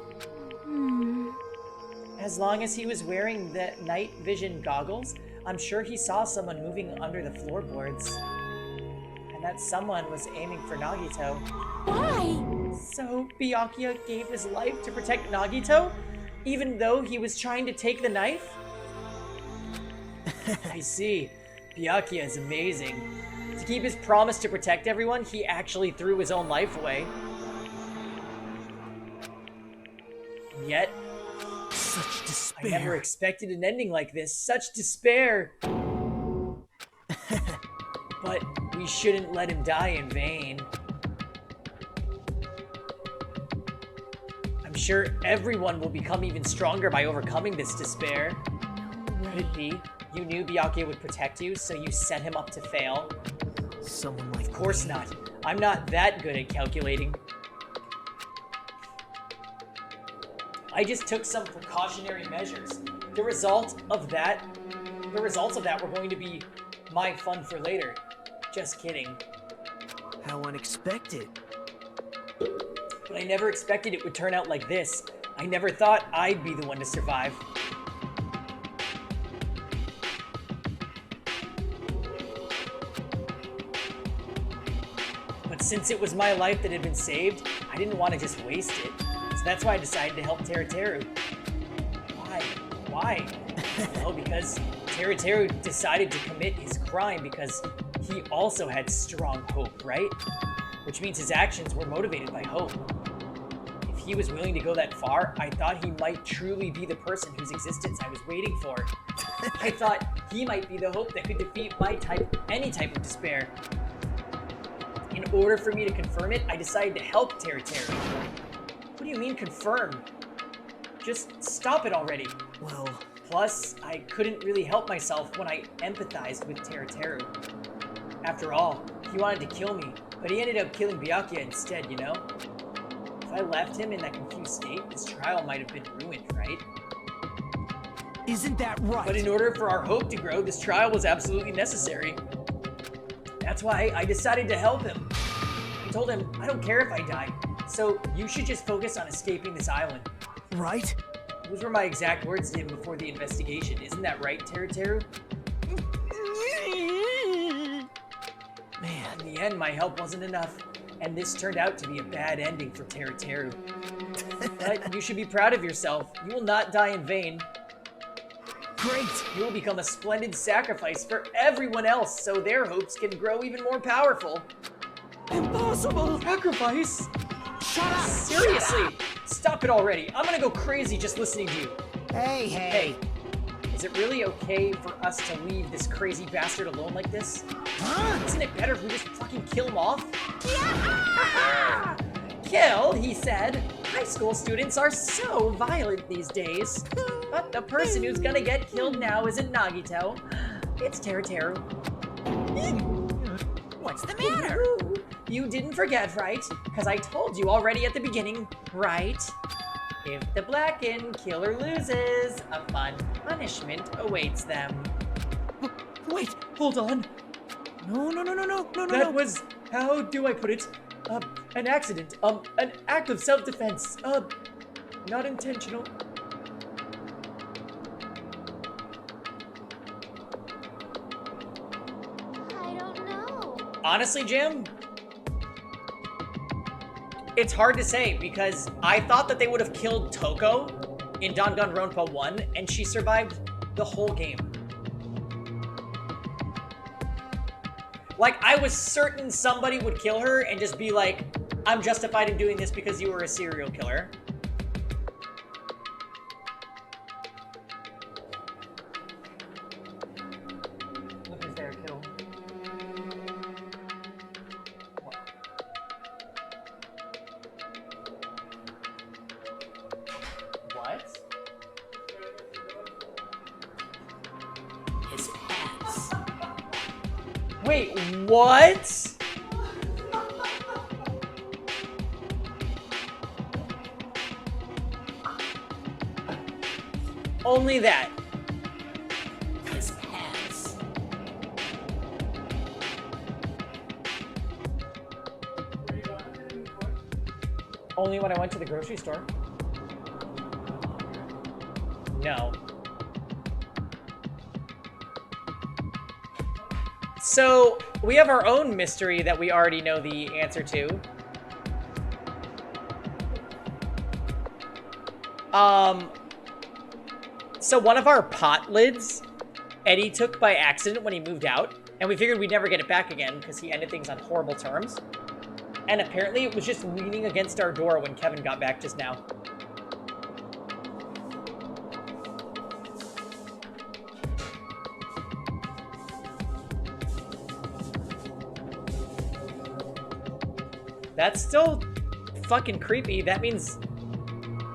As long as he was wearing the night vision goggles, I'm sure he saw someone moving under the floorboards. And that someone was aiming for Nagito. Why? So Byakuya gave his life to protect Nagito, even though he was trying to take the knife? I see. Byakuya is amazing. To keep his promise to protect everyone, he actually threw his own life away. And yet, Such despair. I never expected an ending like this. Such despair. But we shouldn't let him die in vain. I'm sure everyone will become even stronger by overcoming this despair. Could it be you knew Byakuya would protect you, so you set him up to fail? Someone like Of course not. I'm not that good at calculating. I just took some precautionary measures. The results of that were going to be my fun for later. Just kidding. How unexpected. But I never expected it would turn out like this. I never thought I'd be the one to survive. But since it was my life that had been saved, I didn't want to just waste it. So that's why I decided to help Teru. Why? Why? Well, because Teru decided to commit his crime because he also had strong hope, right? Which means his actions were motivated by hope. If he was willing to go that far, I thought he might truly be the person whose existence I was waiting for. I thought He might be the hope that could defeat any type of despair. In order for me to confirm it, I decided to help Teru. What do you mean confirm? Just stop it already. Well... Plus, I couldn't really help myself when I empathized with Teru. After all, he wanted to kill me, but he ended up killing Byakuya instead, you know? If I left him in that confused state, this trial might have been ruined, right? Isn't that right? But in order for our hope to grow, this trial was absolutely necessary. That's why I decided to help him. I told him, I don't care if I die, so you should just focus on escaping this island. Right? Those were my exact words to him before the investigation. Isn't that right, Teru? Man. In the end, my help wasn't enough, and this turned out to be a bad ending for Teru. But you should be proud of yourself. You will not die in vain. Great! You will become a splendid sacrifice for everyone else, so their hopes can grow even more powerful. Impossible! Sacrifice? Shut up! Seriously! Stop it already. I'm gonna go crazy just listening to you. Hey. Is it really okay for us to leave this crazy bastard alone like this? Huh? Isn't it better if we just fucking kill him off? Yeah! Kill, he said. High school students are so violent these days. But the person who's gonna get killed now isn't Nagito. It's Teru. What's the matter? You didn't forget, right? Because I told you already at the beginning, right? If the blackened killer loses, a fun punishment awaits them. Wait, hold on. No. That was, how do I put it? An accident. An act of self-defense. Not intentional. I don't know. Honestly, Jim, it's hard to say because I thought that they would have killed Toko in Danganronpa 1 and she survived the whole game. Like, I was certain somebody would kill her and just be like, I'm justified in doing this because you were a serial killer. Look who's there, kill. What? His pants. Wait, what? Only that. His pants. Only when I went to the grocery store. No. So, we have our own mystery that we already know the answer to. So one of our pot lids, Eddie took by accident when he moved out, and we figured we'd never get it back again because he ended things on horrible terms. And apparently it was just leaning against our door when Kevin got back just now. That's still fucking creepy. That means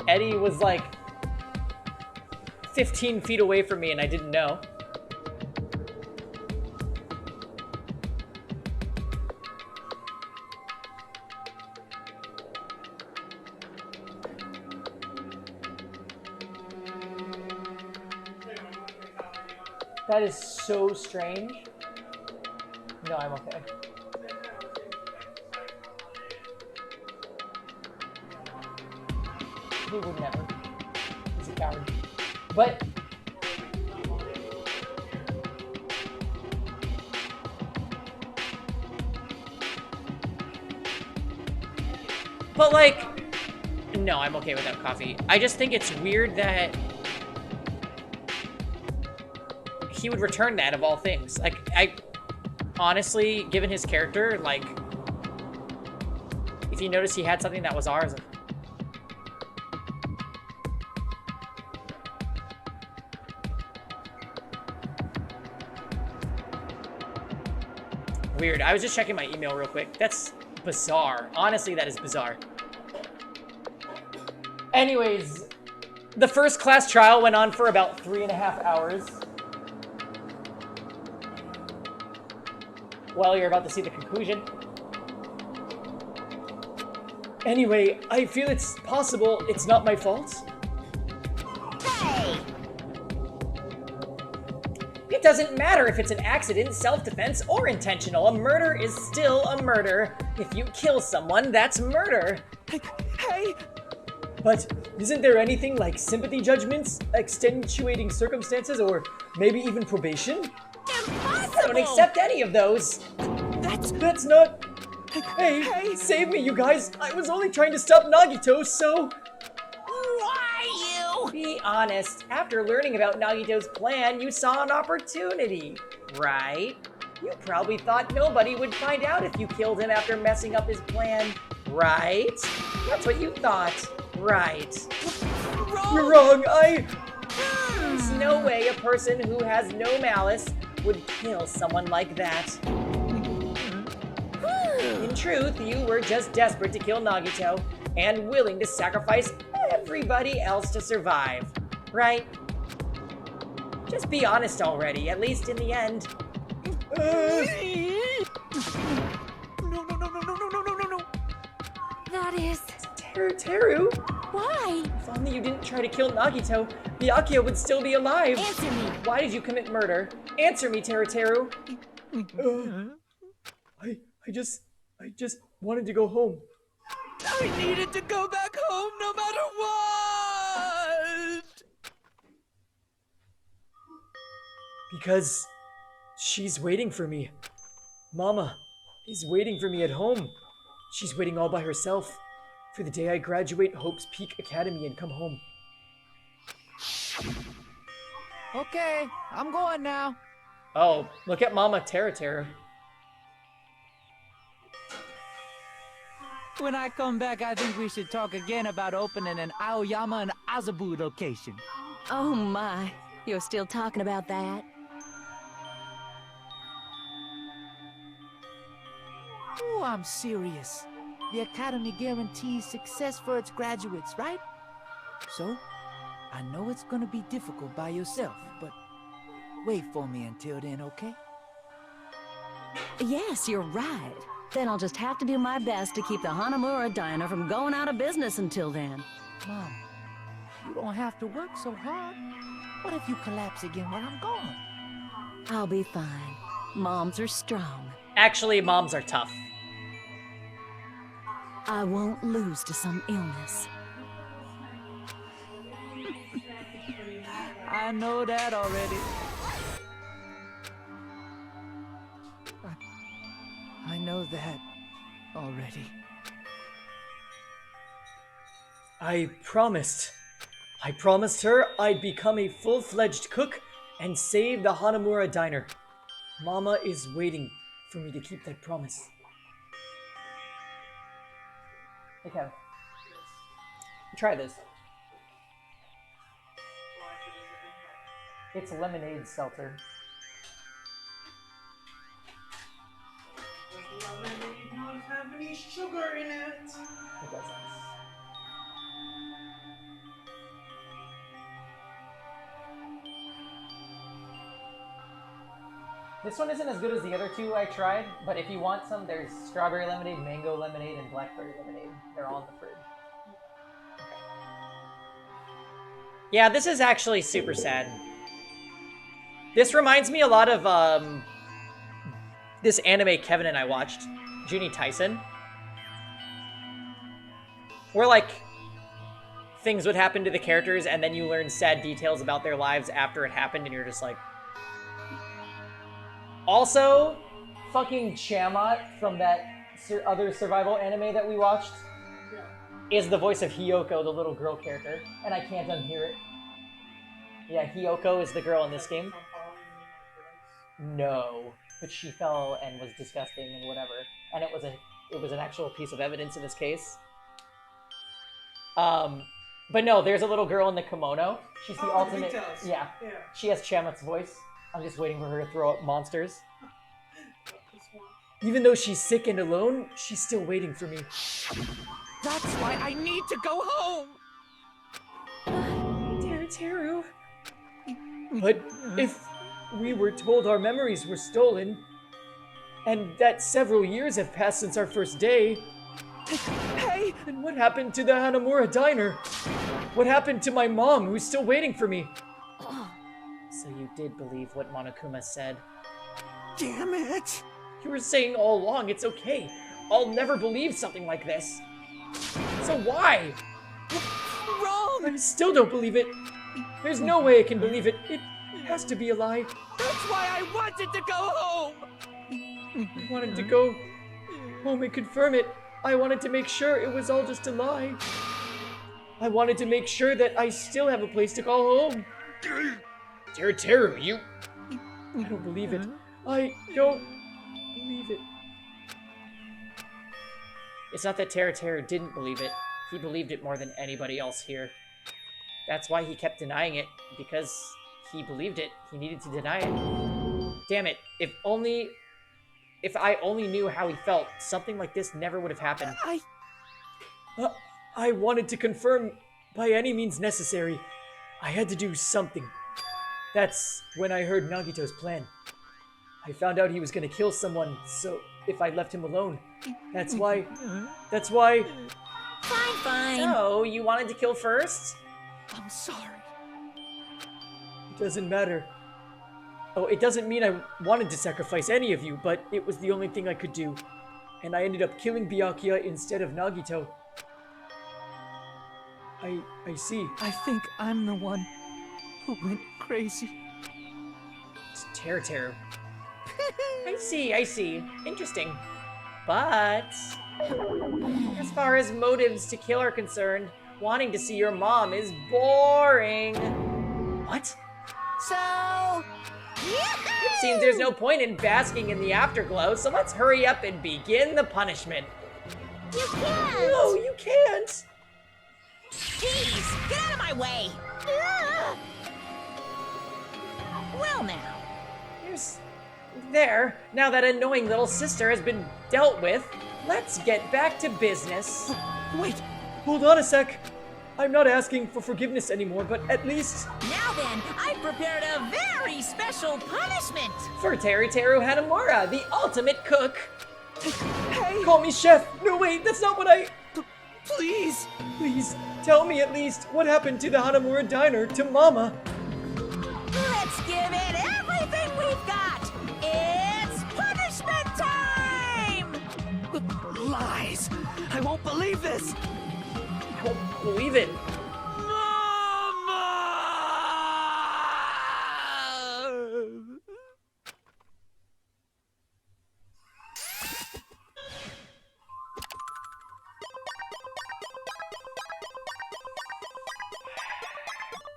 Eddie was like 15 feet away from me and I didn't know. That is so strange. No, I'm okay. He would never. He's a coward. But like, no, I'm okay without coffee. I just think it's weird that he would return that of all things. Like, I honestly, given his character, like, if you notice he had something that was ours. Weird. I was just checking my email real quick. That's bizarre. Honestly, that is bizarre. Anyways, the first class trial went on for about 3.5 hours. Well, you're about to see the conclusion. Anyway, I feel it's possible it's not my fault. Hey! It doesn't matter if it's an accident, self-defense, or intentional. A murder is still a murder. If you kill someone, that's murder. Hey! But isn't there anything like sympathy judgments, extenuating circumstances, or maybe even probation? Impossible! I don't accept any of those. That's not... Hey, save me, you guys. I was only trying to stop Nagito, so... Why you? Be honest. After learning about Nagito's plan, you saw an opportunity, right? You probably thought nobody would find out if you killed him after messing up his plan, right? That's what you thought, right? You're wrong. There's no way a person who has no malice would kill someone like that. In truth, you were just desperate to kill Nagito and willing to sacrifice everybody else to survive, right? Just be honest already, at least in the end. No. That is... Teru? Why? If only you didn't try to kill Nagito, Byakuya would still be alive. Answer me. Why did you commit murder? Answer me, Teru. I just wanted to go home. I needed to go back home no matter what! Because she's waiting for me. Mama is waiting for me at home. She's waiting all by herself for the day I graduate Hope's Peak Academy and come home. Okay, I'm going now. Oh, look at Mama Teru. When I come back, I think we should talk again about opening an Aoyama and Azabu location. Oh my, you're still talking about that? Oh, I'm serious. The Academy guarantees success for its graduates, right? So, I know it's gonna be difficult by yourself, but wait for me until then, okay? Yes, you're right. Then I'll just have to do my best to keep the Hanamura Diner from going out of business until then. Mom, you don't have to work so hard. What if you collapse again while I'm gone? I'll be fine. Moms are strong. Actually, moms are tough. I won't lose to some illness. I know that already. I know that already. I promised her I'd become a full-fledged cook and save the Hanamura Diner. Mama is waiting for me to keep that promise. Hey, Kevin. Try this. It's lemonade seltzer. Lemonade not have any sugar in it. It doesn't. This one isn't as good as the other two I tried, but if you want some, there's strawberry lemonade, mango lemonade, and blackberry lemonade. They're all in the fridge. Okay. Yeah, this is actually super sad. This reminds me a lot of this anime Kevin and I watched, Junie Tyson, where like things would happen to the characters and then you learn sad details about their lives after it happened and you're just like... Also, fucking Tiamat from that other survival anime that we watched is the voice of Hiyoko, the little girl character, and I can't unhear it. Yeah, Hiyoko is the girl in this game. No, but she fell and was disgusting and whatever, and it was an actual piece of evidence in this case. But no, there's a little girl in the kimono. She's the ultimate. Yeah, she has Tiamat's voice. I'm just waiting for her to throw up monsters. Even though she's sick and alone, she's still waiting for me. That's why I need to go home! Teru. But if we were told our memories were stolen, and that several years have passed since our first day, Hey! then what happened to the Hanamura diner? What happened to my mom, who's still waiting for me? So you did believe what Monokuma said. Damn it! You were saying all along it's okay. I'll never believe something like this. So why? Wrong! I still don't believe it. There's no way I can believe it. It has to be a lie. That's why I wanted to go home! I wanted to go home and confirm it. I wanted to make sure it was all just a lie. I wanted to make sure that I still have a place to call home. Teru, you... I don't believe it. I don't believe it. It's not that Teru didn't believe it. He believed it more than anybody else here. That's why he kept denying it, because he believed it. He needed to deny it. Damn it. If I only knew how he felt, something like this never would have happened. I wanted to confirm by any means necessary. I had to do something. That's when I heard Nagito's plan. I found out he was gonna kill someone, so if I left him alone. That's why... Fine. So, you wanted to kill first? I'm sorry. It doesn't matter. Oh, it doesn't mean I wanted to sacrifice any of you, but it was the only thing I could do. And I ended up killing Byakuya instead of Nagito. I see. I think I'm the one who went crazy. It's Teru. I see. Interesting. But... as far as motives to kill are concerned, wanting to see your mom is boring. What? So... It seems there's no point in basking in the afterglow, so let's hurry up and begin the punishment. You can't! No, you can't! Jeez, get out of my way! Well now. There, now that annoying little sister has been dealt with, let's get back to business. Wait, hold on a sec. I'm not asking for forgiveness anymore, but at least... Now then, I've prepared a very special punishment! For Teru Hanamura, the ultimate cook. Hey! Call me chef! No, wait, that's not what I... Please! Please, tell me at least what happened to the Hanamura diner to Mama. Let's give it everything we've got! It's punishment time! Lies! I won't believe this! I won't believe it. Mama!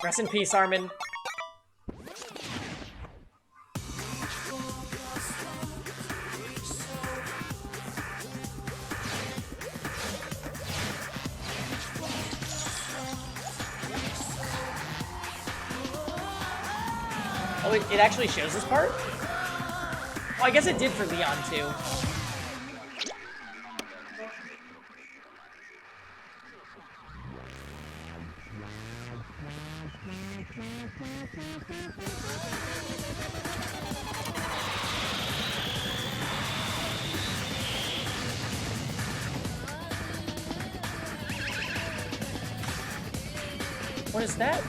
Rest in peace, Armin. Oh, it actually shows this part? Well, I guess it did for Leon, too. What is that?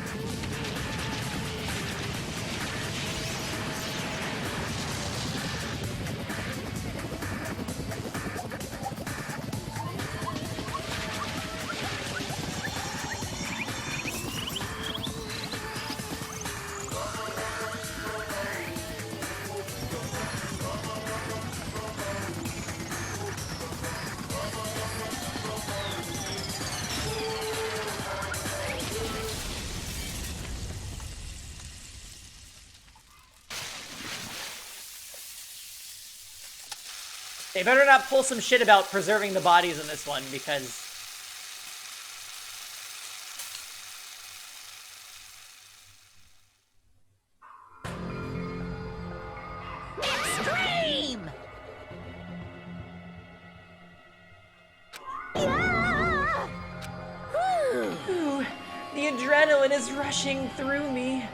They better not pull some shit about preserving the bodies in this one, because... Extreme! adrenaline is rushing through me.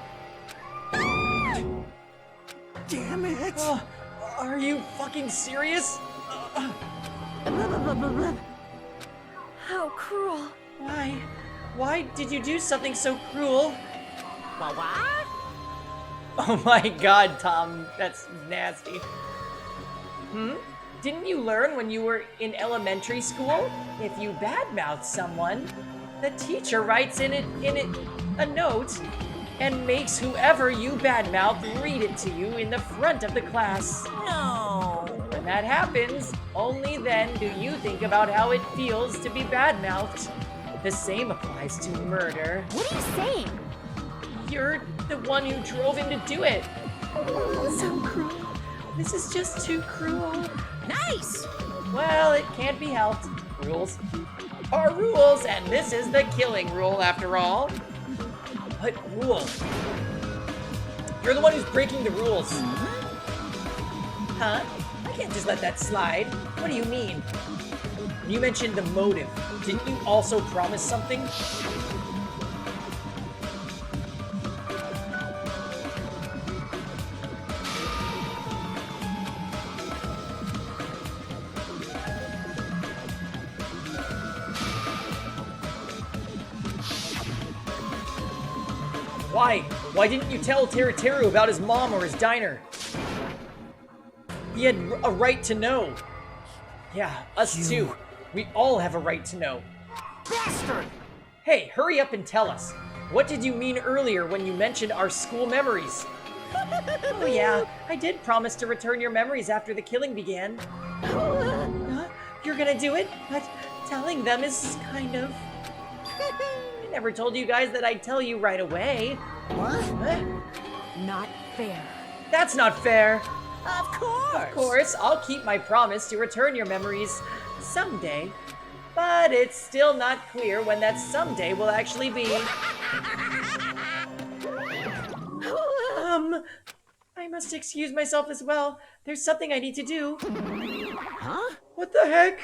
Damn it! Oh, are you fucking serious? How cruel. Why? Why did you do something so cruel? What? Oh my god, Tom, that's nasty. Didn't you learn when you were in elementary school? If you badmouth someone, the teacher writes in it a note and makes whoever you badmouth read it to you in the front of the class. No. When that happens, only then do you think about how it feels to be badmouthed. The same applies to murder. What are you saying? You're the one who drove him to do it. So cruel. This is just too cruel. Nice. Well, it can't be helped. Rules are rules, and this is the killing rule after all. What rule? You're the one who's breaking the rules. Huh? I can't just let that slide. What do you mean? You mentioned the motive. Didn't you also promise something? Why? Why didn't you tell Teru about his mom or his diner? He had a right to know. Yeah, us too. We all have a right to know. Bastard! Hey, hurry up and tell us. What did you mean earlier when you mentioned our school memories? Oh yeah, I did promise to return your memories after the killing began. You're gonna do it? But telling them is kind of... I never told you guys that I'd tell you right away. What? Not fair. That's not fair. Of course. Of course, I'll keep my promise to return your memories someday. But it's still not clear when that someday will actually be. I must excuse myself as well. There's something I need to do. Huh? What the heck?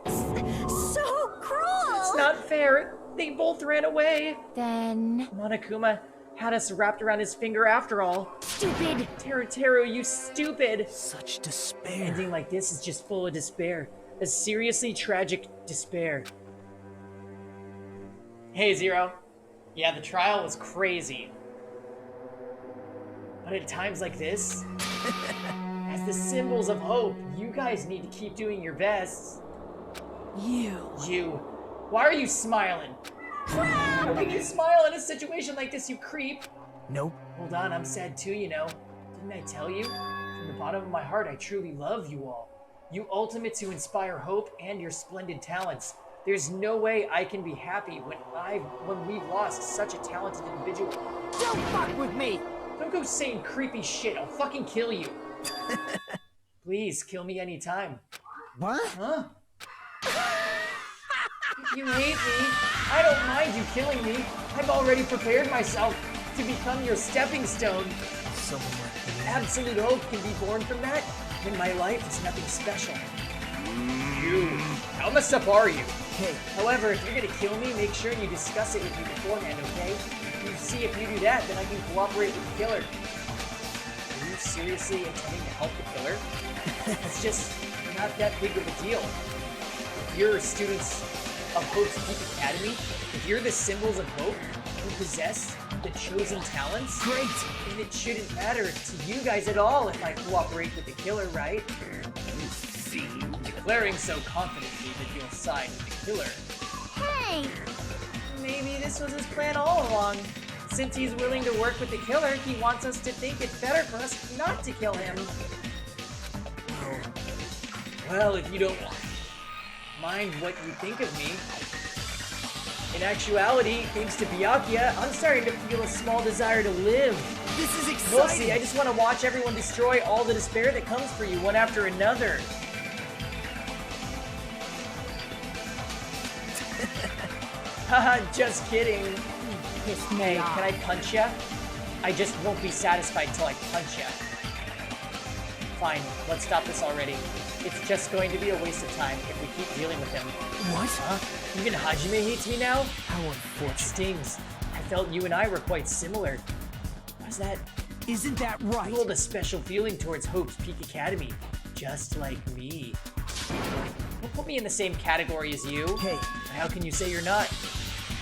So cruel! It's not fair. They both ran away. Then... Monokuma had us wrapped around his finger after all. Stupid! Teru, you stupid! Such despair. Ending like this is just full of despair. A seriously tragic despair. Hey, Zero. Yeah, the trial was crazy. But at times like this, as the symbols of hope, you guys need to keep doing your best. You. Why are you smiling? How can you smile in a situation like this, you creep? Nope. Hold on, I'm sad too, you know. Didn't I tell you? From the bottom of my heart, I truly love you all. You ultimates who inspire hope and your splendid talents. There's no way I can be happy when we've lost such a talented individual. Don't fuck with me! Don't go saying creepy shit, I'll fucking kill you. Please, kill me anytime. What? Huh? If you hate me, I don't mind you killing me. I've already prepared myself to become your stepping stone. Someone like me. Absolute hope can be born from that, then my life is nothing special. You. How messed up are you? Hey. However, if you're gonna kill me, make sure you discuss it with me beforehand, okay? You see, if you do that, then I can cooperate with the killer. Are you seriously intending to help the killer? It's just not that big of a deal. If you're students of Hope's Peak Academy, if you're the symbols of hope who possess the chosen talents, Great! then it shouldn't matter to you guys at all if I cooperate with the killer, right? Declaring so confidently that you'll side with the killer. Hey! Maybe this was his plan all along. Since he's willing to work with the killer, he wants us to think it's better for us not to kill him. Well, if you don't mind what you think of me. In actuality, thanks to Byakuya, I'm starting to feel a small desire to live. This is exciting! We'll see, I just want to watch everyone destroy all the despair that comes for you one after another. Haha, just kidding. Hey, can I punch ya? I just won't be satisfied till I punch ya. Fine, let's stop this already. It's just going to be a waste of time if we keep dealing with him. What? Huh? Even Hajime hates me now? How unfortunate. It stings. I felt you and I were quite similar. Was that... Isn't that right? You hold a special feeling towards Hope's Peak Academy, just like me. Don't put me in the same category as you. Hey. How can you say you're not?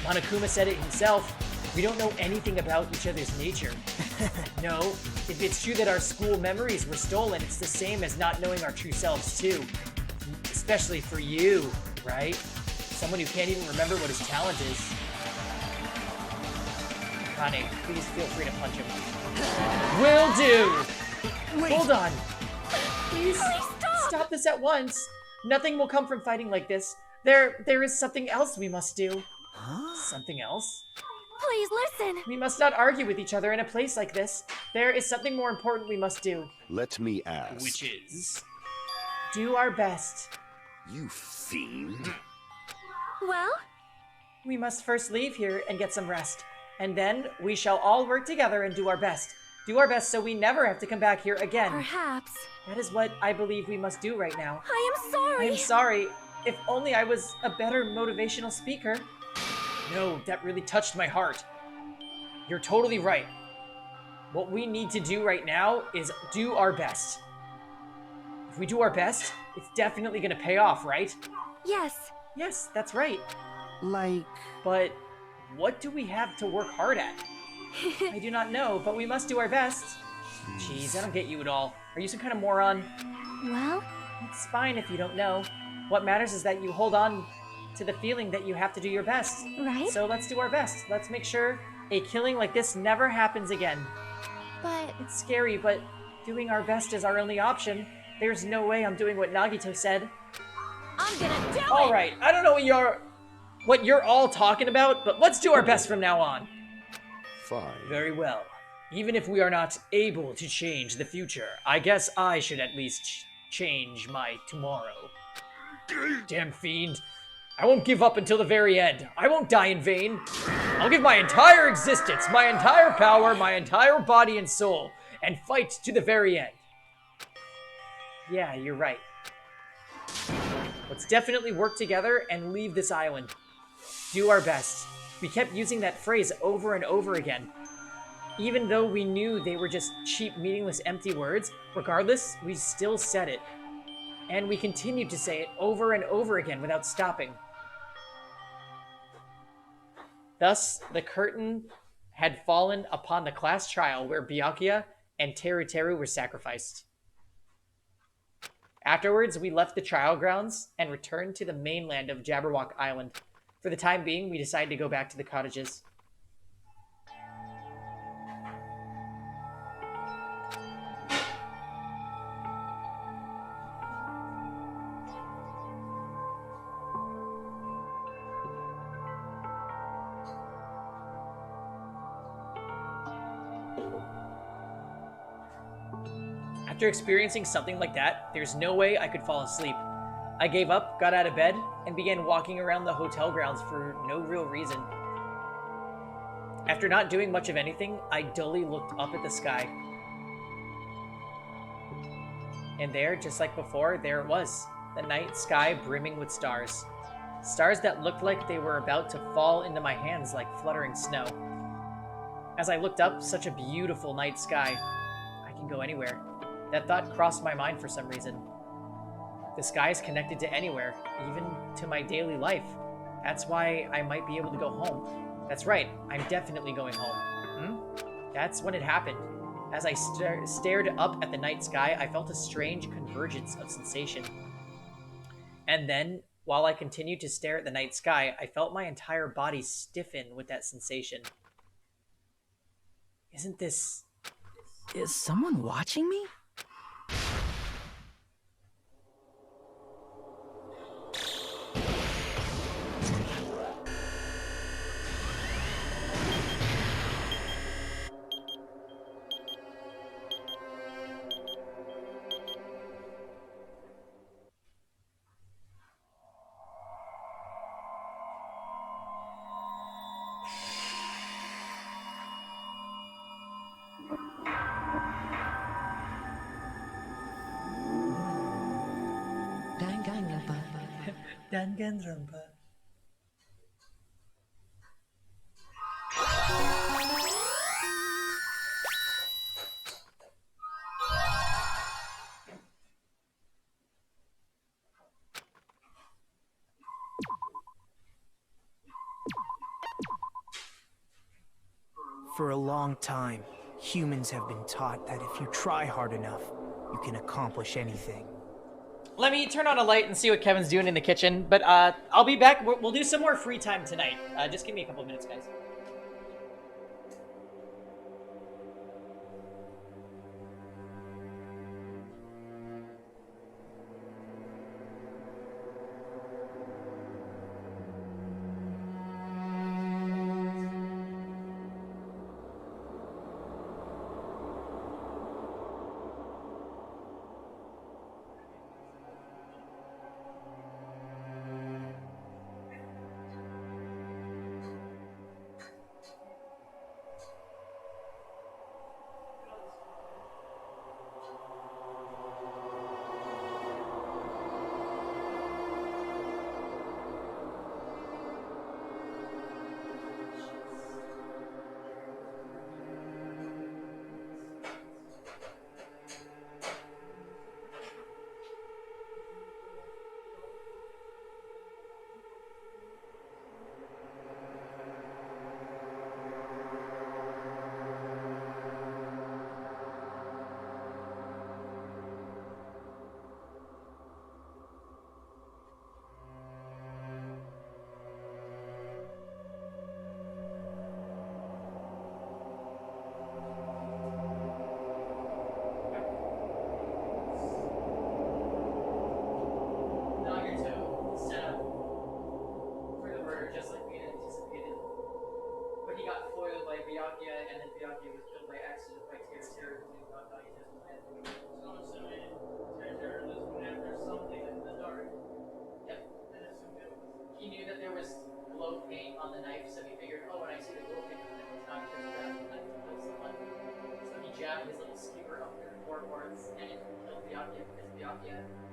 Monokuma said it himself. We don't know anything about each other's nature. No, if it's true that our school memories were stolen, it's the same as not knowing our true selves too. Especially for you, right? Someone who can't even remember what his talent is. Kane, please feel free to punch him. Will do! Wait. Hold on. Please stop this at once. Nothing will come from fighting like this. There is something else we must do. Huh? Something else? Please listen. We must not argue with each other in a place like this. There is something more important we must do. Let me ask. Which is? Do our best. You fiend. Well? We must first leave here and get some rest. And then we shall all work together and do our best. Do our best so we never have to come back here again. Perhaps. That is what I believe we must do right now. I am sorry. I am sorry. If only I was a better motivational speaker. No, that really touched my heart. You're totally right. What we need to do right now is do our best. If we do our best, it's definitely gonna pay off, right? Yes. Yes, that's right. Like... But what do we have to work hard at? I do not know, but we must do our best. Jeez, I don't get you at all. Are you some kind of moron? Well? It's fine if you don't know. What matters is that you hold on to the feeling that you have to do your best. Right? So let's do our best. Let's make sure a killing like this never happens again. But... It's scary, but doing our best is our only option. There's no way I'm doing what Nagito said. I'm gonna do it! Alright, I don't know what you're all talking about, but let's do our best from now on. Fine. Very well. Even if we are not able to change the future, I guess I should at least change my tomorrow. Damn fiend. I won't give up until the very end. I won't die in vain. I'll give my entire existence, my entire power, my entire body and soul, and fight to the very end. Yeah, you're right. Let's definitely work together and leave this island. Do our best. We kept using that phrase over and over again. Even though we knew they were just cheap, meaningless, empty words, regardless, we still said it. And we continued to say it over and over again without stopping. Thus, the curtain had fallen upon the class trial where Byakuya and Teru Teru were sacrificed. Afterwards, we left the trial grounds and returned to the mainland of Jabberwock Island. For the time being, we decided to go back to the cottages. After experiencing something like that, there's no way I could fall asleep. I gave up, got out of bed, and began walking around the hotel grounds for no real reason. After not doing much of anything, I dully looked up at the sky. And there, just like before, there it was. The night sky brimming with stars. Stars that looked like they were about to fall into my hands like fluttering snow. As I looked up, such a beautiful night sky. I can go anywhere. That thought crossed my mind for some reason. The sky is connected to anywhere, even to my daily life. That's why I might be able to go home. That's right, I'm definitely going home. That's when it happened. As I stared up at the night sky, I felt a strange convergence of sensation. And then, while I continued to stare at the night sky, I felt my entire body stiffen with that sensation. Isn't this... Is someone watching me? Danganronpa. For a long time, humans have been taught that if you try hard enough, you can accomplish anything. Let me turn on a light and see what Kevin's doing in the kitchen, but I'll be back. We'll do some more free time tonight. Just give me a couple minutes, guys.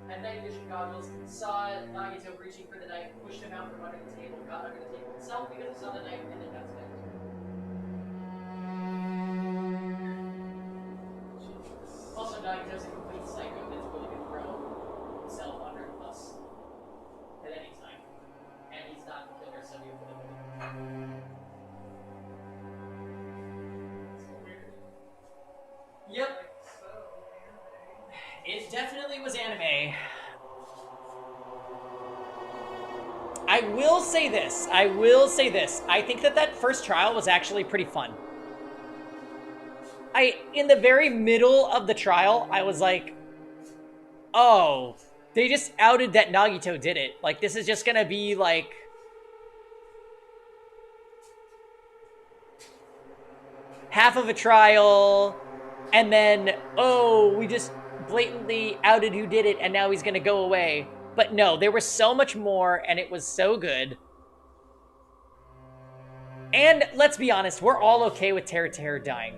Had night vision goggles, saw Nagito reaching for the knife, pushed him out from under the table, got under the table himself because he saw the knife, and then got stabbed. Also, Nagito's a complete psycho that's willing to throw himself under the bus at any time. And he's not the killer, so you put him in. Yep. It definitely was anime. I will say this. I think that first trial was actually pretty fun. In the very middle of the trial, I was like, oh, they just outed that Nagito did it. Like, this is just gonna be like... half of a trial, and then, oh, we just blatantly outed who did it, and now he's gonna go away. But no, there was so much more, and it was so good. And let's be honest, we're all okay with Teruteru dying.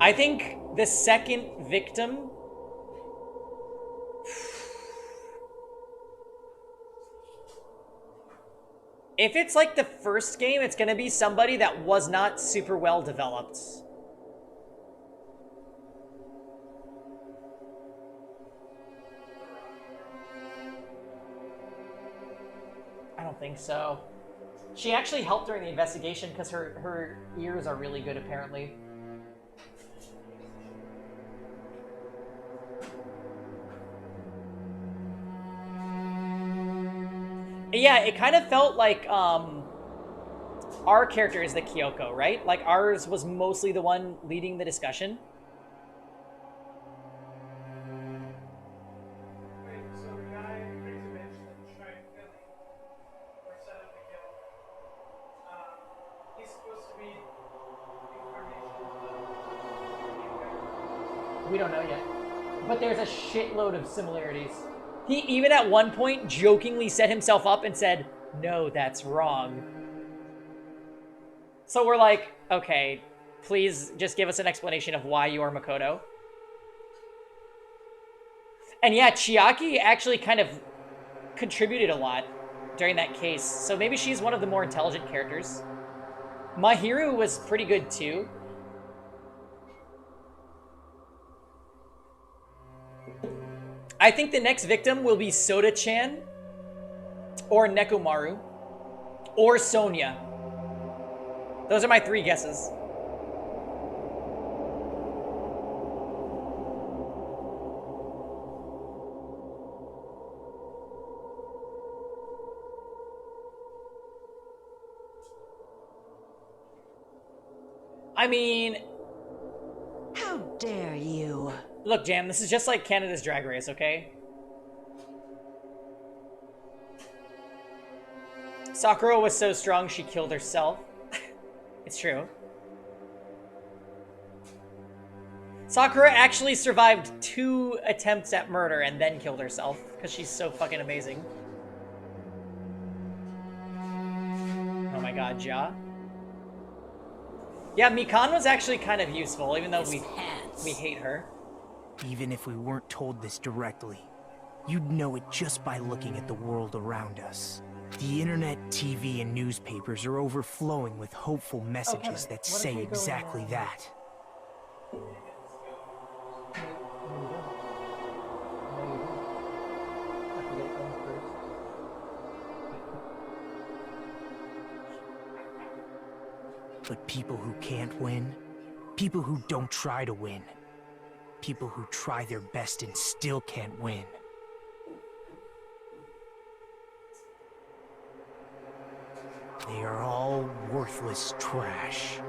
I think the second victim... if it's like the first game, it's gonna be somebody that was not super well developed. I don't think so. She actually helped during the investigation because her ears are really good, apparently. Yeah, it kind of felt like our character is the Kyoko, right? Like ours was mostly the one leading the discussion. Wait, so the guy who mentioned tried killing or set up the kill, he's supposed to be incarnation of... We don't know yet. But there's a shitload of similarities. He even at one point jokingly set himself up and said, "No, that's wrong." So we're like, okay, please just give us an explanation of why you are Makoto. And yeah, Chiaki actually kind of contributed a lot during that case. So maybe she's one of the more intelligent characters. Mahiru was pretty good too. I think the next victim will be Soda-chan, or Nekomaru, or Sonia. Those are my 3 guesses. I mean... How dare you? Look, Jam, this is just like Canada's Drag Race, okay? Sakura was so strong she killed herself. It's true. Sakura actually survived 2 attempts at murder and then killed herself because she's so fucking amazing. Oh my god, Ja. Yeah, Mikan was actually kind of useful, even though we hate her. Even if we weren't told this directly, you'd know it just by looking at the world around us. The internet, TV, and newspapers are overflowing with hopeful messages that say exactly that. But people who can't win, people who don't try to win, people who try their best and still can't win. They are all worthless trash.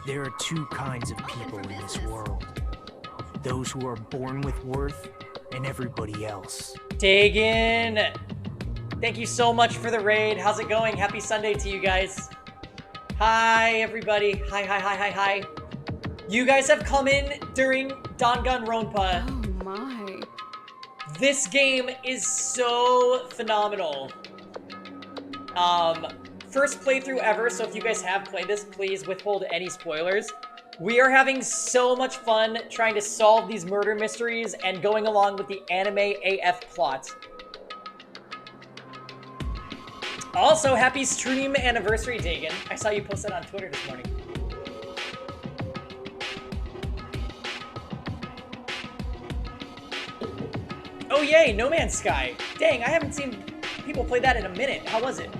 There are 2 kinds of people in this world. Those who are born with worth, and everybody else. Dagan! Thank you so much for the raid. How's it going? Happy Sunday to you guys. Hi, everybody. Hi. You guys have come in during Danganronpa. Oh my. This game is so phenomenal. First playthrough ever, so if you guys have played this, please withhold any spoilers. We are having so much fun trying to solve these murder mysteries and going along with the anime AF plot. Also, happy stream anniversary, Dagan. I saw you post that on Twitter this morning. Oh yay, No Man's Sky. Dang, I haven't seen people play that in a minute. How was it?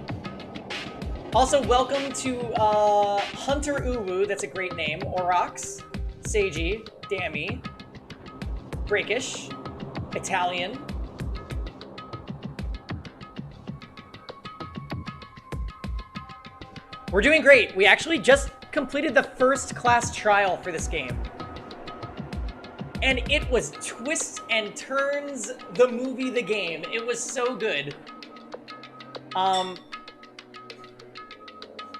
Also, welcome to Hunter Uwu, that's a great name, Orox, Seiji, Dammy, Breakish, Italian. We're doing great. We actually just completed the first class trial for this game. And it was twists and turns, the movie, the game. It was so good.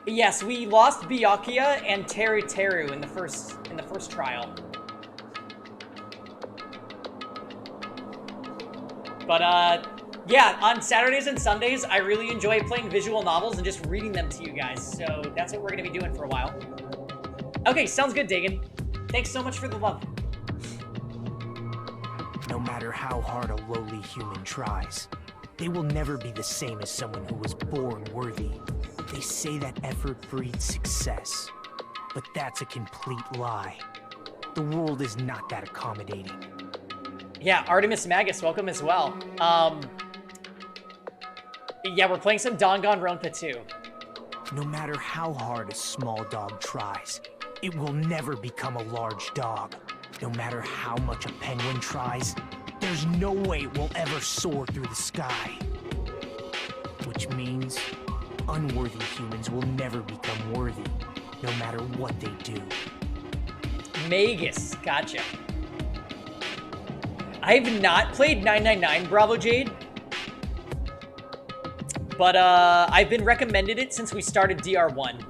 Yes, we lost Byakuya and Teru in the first trial. But yeah, on Saturdays and Sundays, I really enjoy playing visual novels and just reading them to you guys. So that's what we're gonna be doing for a while. Okay, sounds good, Dagan. Thanks so much for the love. No matter how hard a lowly human tries, they will never be the same as someone who was born worthy. They say that effort breeds success, but that's a complete lie. The world is not that accommodating. Yeah, Artemis Magus, welcome as well. Yeah, we're playing some Danganronpa 2. No matter how hard a small dog tries, it will never become a large dog. No matter how much a penguin tries, there's no way it will ever soar through the sky. Which means unworthy humans will never become worthy, no matter what they do. Magus, gotcha. I've not played 999 Bravo Jade, but I've been recommended it since we started DR1.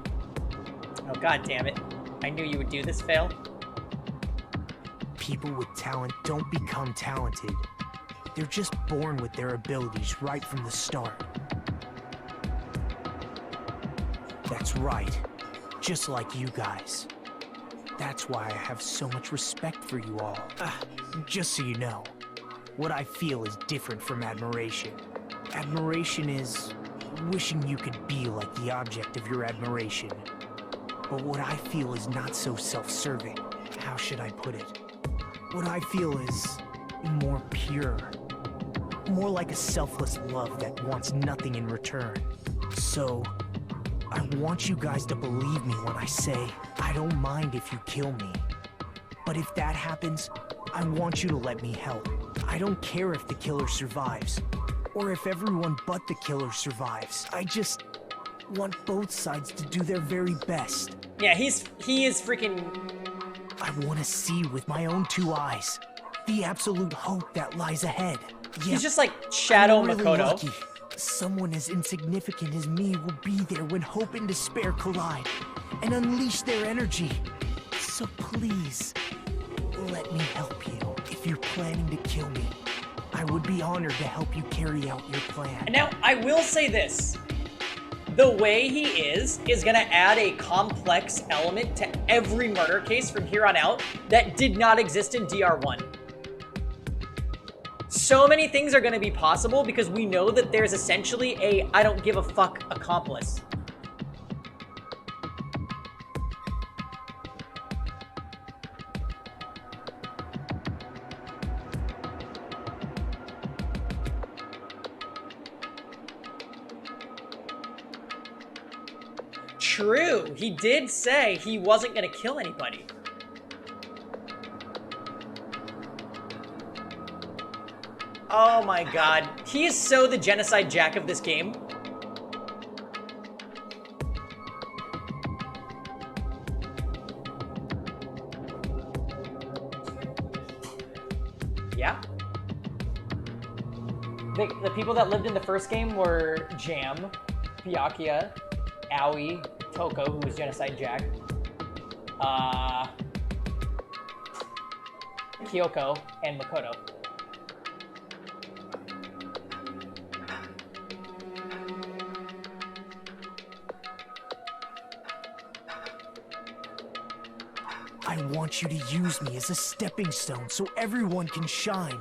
Oh, god damn it. I knew you would do this, Fail. People with talent don't become talented. They're just born with their abilities right from the start. That's right. Just like you guys. That's why I have so much respect for you all. Just so you know, what I feel is different from admiration. Admiration is wishing you could be like the object of your admiration. But what I feel is not so self-serving. How should I put it? What I feel is more pure. More like a selfless love that wants nothing in return. So, I want you guys to believe me when I say, I don't mind if you kill me. But if that happens, I want you to let me help. I don't care if the killer survives, or if everyone but the killer survives. I just want both sides to do their very best. Yeah, he is freaking... I want to see with my own 2 eyes the absolute hope that lies ahead. He's just like Shadow I'm really Makoto. lucky. Someone as insignificant as me will be there when hope and despair collide and unleash their energy. So please, let me help you. If you're planning to kill me, I would be honored to help you carry out your plan. And now, I will say this. The way he is gonna add a complex element to every murder case from here on out that did not exist in DR1. So many things are gonna be possible because we know that there's essentially a I don't give a fuck accomplice. True, he did say he wasn't gonna kill anybody. Oh my god, he is so the genocide jack of this game. Yeah. The people that lived in the first game were Jam, Byakuya, Aoi, Toko, who was Genocide Jack, Kyoko, and Makoto. I want you to use me as a stepping stone so everyone can shine.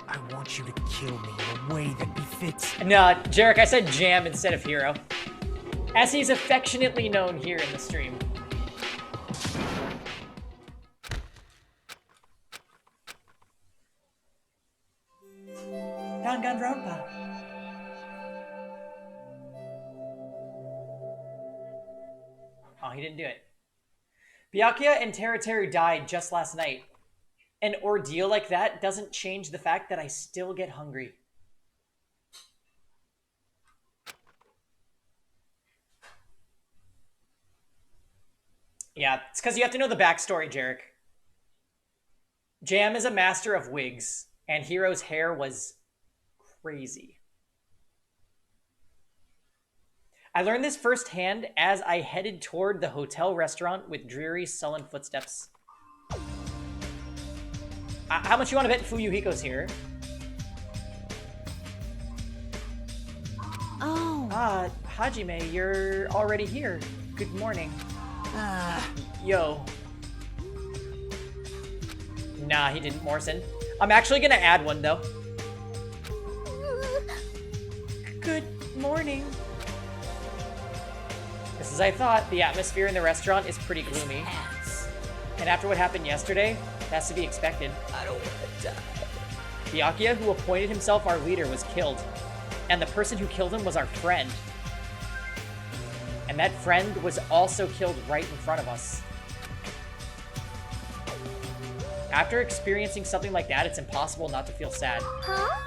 I want you to kill me in a way that befits... No, Jarek, I said Jam instead of Hero. As he's affectionately known here in the stream. Danganronpa. Oh, he didn't do it. Byakuya and Teruteru died just last night. An ordeal like that doesn't change the fact that I still get hungry. Yeah, it's because you have to know the backstory, Jarek. Jam is a master of wigs, and Hero's hair was crazy. I learned this firsthand as I headed toward the hotel restaurant with dreary, sullen footsteps. How much you want to bet Fuyuhiko's here? Oh. Hajime, you're already here. Good morning. Yo. Nah, he didn't, Morrison. I'm actually gonna add one, though. Good morning. Just as I thought, the atmosphere in the restaurant is pretty gloomy. And after what happened yesterday, it has to be expected. I don't want to die. Byakuya, who appointed himself our leader, was killed. And the person who killed him was our friend. And that friend was also killed right in front of us. After experiencing something like that, it's impossible not to feel sad. Huh?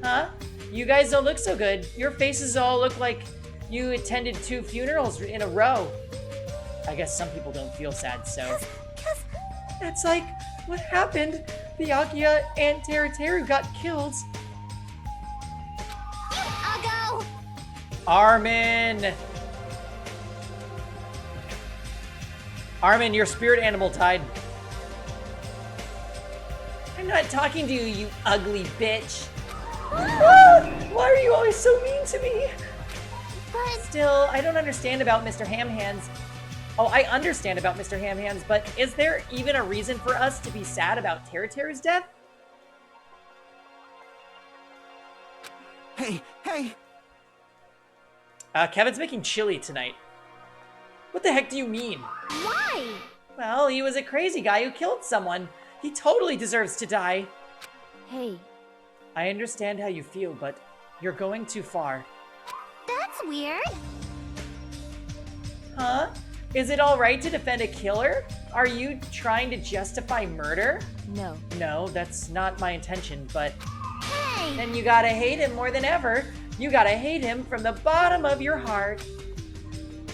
Huh? You guys don't look so good. Your faces all look like you attended 2 funerals in a row. I guess some people don't feel sad, so... That's like what happened. Byakuya and Teruteru got killed. I'll go! Armin! Armin, your spirit animal died. I'm not talking to you, you ugly bitch. Why are you always so mean to me? But... Still, I don't understand about Mr. Hamhands. Oh, I understand about Mr. Hamhands, but is there even a reason for us to be sad about Teruteru's death? Hey! Kevin's making chili tonight. What the heck do you mean? Why? Well, he was a crazy guy who killed someone. He totally deserves to die. Hey, I understand how you feel, but you're going too far. That's weird. Huh? Is it alright to defend a killer? Are you trying to justify murder? no. No, that's not my intention, but Hey! then you gotta hate him more than ever. You gotta hate him from the bottom of your heart.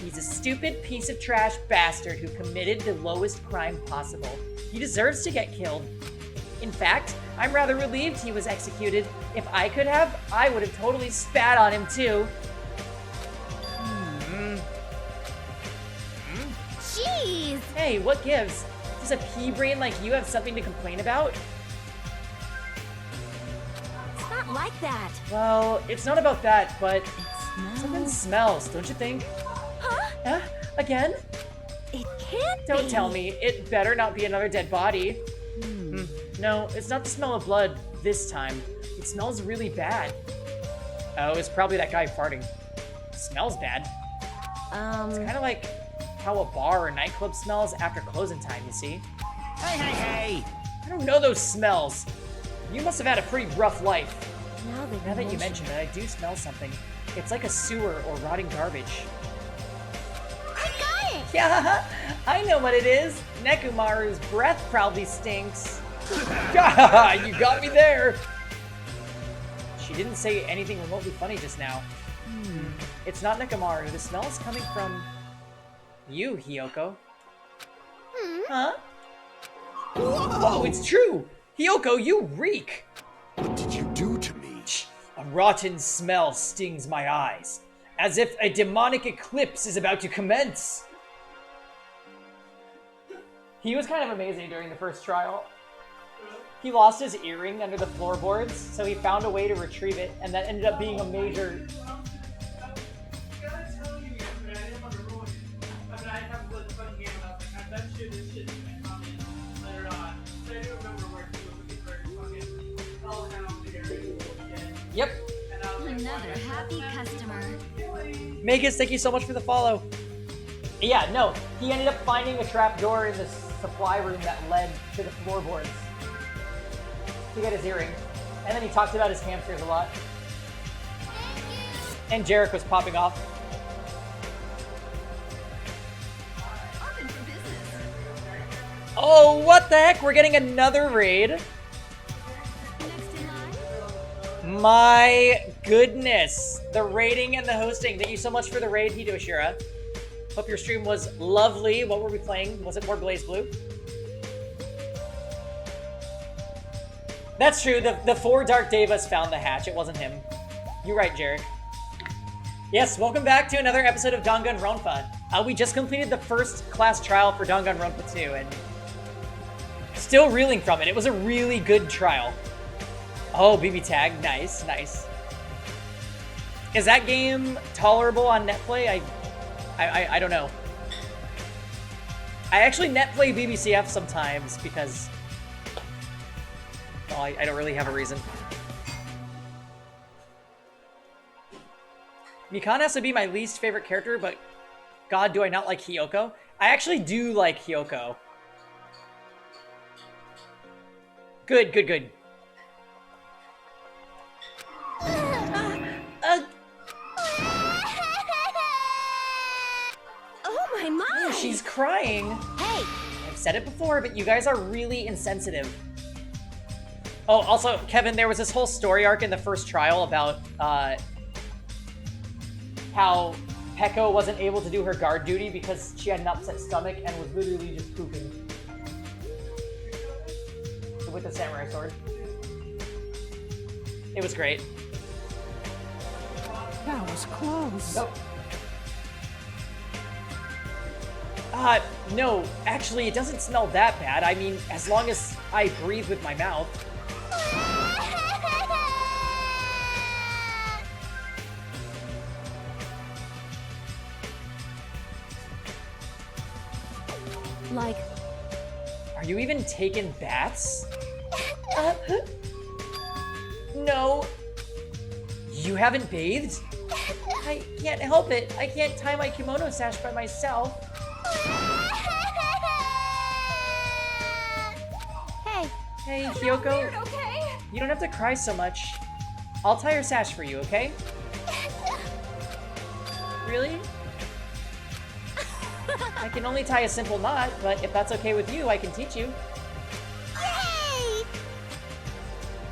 He's a stupid piece of trash bastard who committed the lowest crime possible. He deserves to get killed. In fact, I'm rather relieved he was executed. If I could have, I would have totally spat on him too. Jeez! Hey, what gives? Does a pea brain like you have something to complain about? It's not like that. Well, it's not about that, but It something smells. smells, don't you think? Huh? Huh? Again? It can't be. Don't tell me. It better not be another dead body. No, it's not the smell of blood this time. It smells really bad. Oh, it's probably that guy farting. It smells bad. It's kind of like how a bar or nightclub smells after closing time, you see? Hey, hey, hey! I don't know those smells. You must have had a pretty rough life. Now Now that you mention it, I do smell something. It's like a sewer or rotting garbage. I got it! Yeah, I know what it is. Nekomaru's breath probably stinks. You got me there. She didn't say anything remotely funny just now. It's not Nekomaru. The smell is coming from you, Hiyoko. Huh? Whoa, it's true! Hiyoko, you reek! What did you do to me? A rotten smell stings my eyes, as if a demonic eclipse is about to commence. He was kind of amazing during the first trial. He lost his earring under the floorboards, so he found a way to retrieve it, and that ended up being a major... Yep. Another happy customer. Magus, thank you so much for the follow. Yeah, no, he ended up finding a trap door in the supply room that led to the floorboards. He got his earring. And then he talked about his hamsters a lot. And Jarek was popping off. Open for business. Oh, what the heck? We're getting another raid. Next in line. My goodness. The raiding and the hosting. Thank you so much for the raid, Hidoshira. Hope your stream was lovely. What were we playing? Was it more Blaze Blue? That's true. The four Dark Devas found the hatch. It wasn't him. You're right, Jarek. Yes, welcome back to another episode of Danganronpa. We just completed the first class trial for Danganronpa 2, and still reeling from it. It was a really good trial. Oh, BB Tag. Nice, nice. Is that game tolerable on netplay? I don't know. I actually netplay BBCF sometimes because... well, I don't really have a reason. Mikan has to be my least favorite character, but God, do I not like Hiyoko? I actually do like Hiyoko. Good, good, good. Oh my! She's crying. Hey! I've said it before, but you guys are really insensitive. Oh, also, Kevin, there was this whole story arc in the first trial about how Peko wasn't able to do her guard duty because she had an upset stomach and was literally just pooping. With the samurai sword. It was great. That was close. Nope. No, actually, it doesn't smell that bad. I mean, as long as I breathe with my mouth. Like... Are you even taking baths? No. You haven't bathed? I can't help it. I can't tie my kimono sash by myself. Hey, I'm not Kyoko. weird, okay? You don't have to cry so much. I'll tie your sash for you, okay? Really? I can only tie a simple knot, but if that's okay with you, I can teach you. Yay!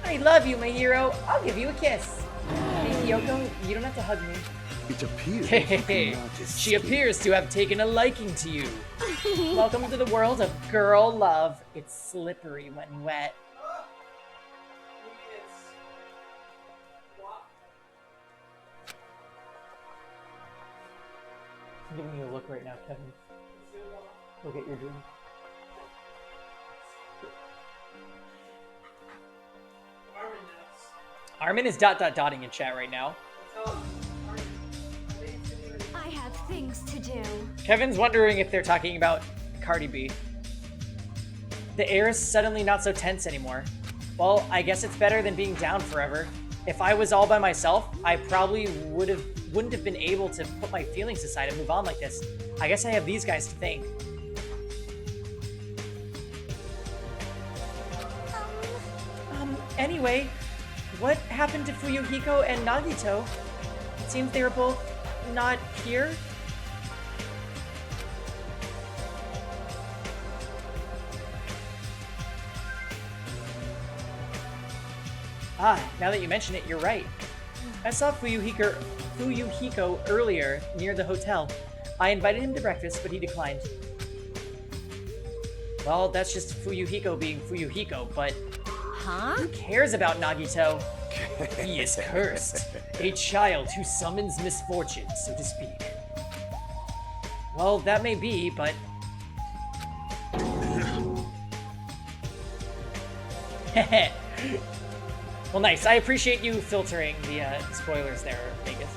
I love you, my hero. I'll give you a kiss. Hey, Kyoko, you don't have to hug me. It appears Hey, you cannot she escape. appears to have taken a liking to you. Welcome to the world of girl love. It's slippery when wet. I'm giving you a look right now, Kevin. Go get your drink. Armin is dotting in chat right now. I have things to do. Kevin's wondering if they're talking about Cardi B. The air is suddenly not so tense anymore. Well, I guess it's better than being down forever. If I was all by myself, I probably wouldn't have been able to put my feelings aside and move on like this. I guess I have these guys to thank. Anyway, what happened to Fuyuhiko and Nagito? It seems they were both not here. Ah, now that you mention it, you're right. I saw Fuyuhiko earlier near the hotel. I invited him to breakfast, but he declined. Well, that's just Fuyuhiko being Fuyuhiko, but who cares about Nagito? He is cursed. A child who summons misfortune, so to speak. Well, that may be, but... Well, nice. I appreciate you filtering the spoilers there, Vegas.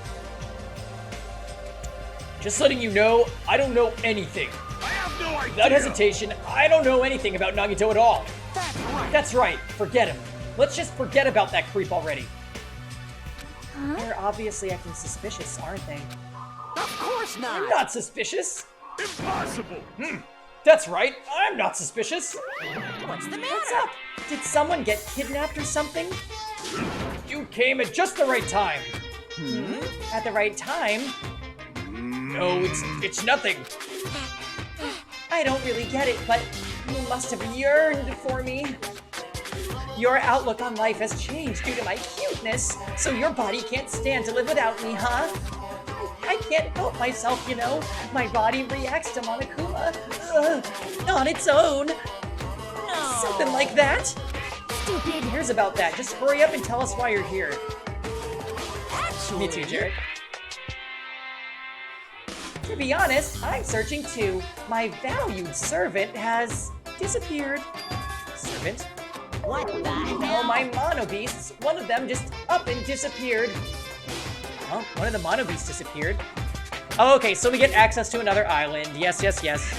Just letting you know, I don't know anything. I have no idea! Without hesitation, I don't know anything about Nagito at all. That's right. That's right. Forget him. Let's just forget about that creep already. Huh? They're obviously acting suspicious, aren't they? Of course not. I'm not suspicious. Impossible! That's right. I'm not suspicious. What's the matter? What's up? Did someone get kidnapped or something? You came at just the right time. At the right time? No, it's nothing. I don't really get it, but you must have yearned for me. Your outlook on life has changed due to my cuteness, so your body can't stand to live without me, huh? I can't help myself, you know. My body reacts to Monokuma on its own. No. Something like that. Stupid. Who cares about that? Just hurry up and tell us why you're here. Actually, Me too, Jared. To be honest, I'm searching too. My valued servant has disappeared. Servant? What the Oh, hell? my mono beasts. One of them just up and disappeared. Oh, one of the mono beasts disappeared. Oh, okay, so we get access to another island. Yes, yes, yes.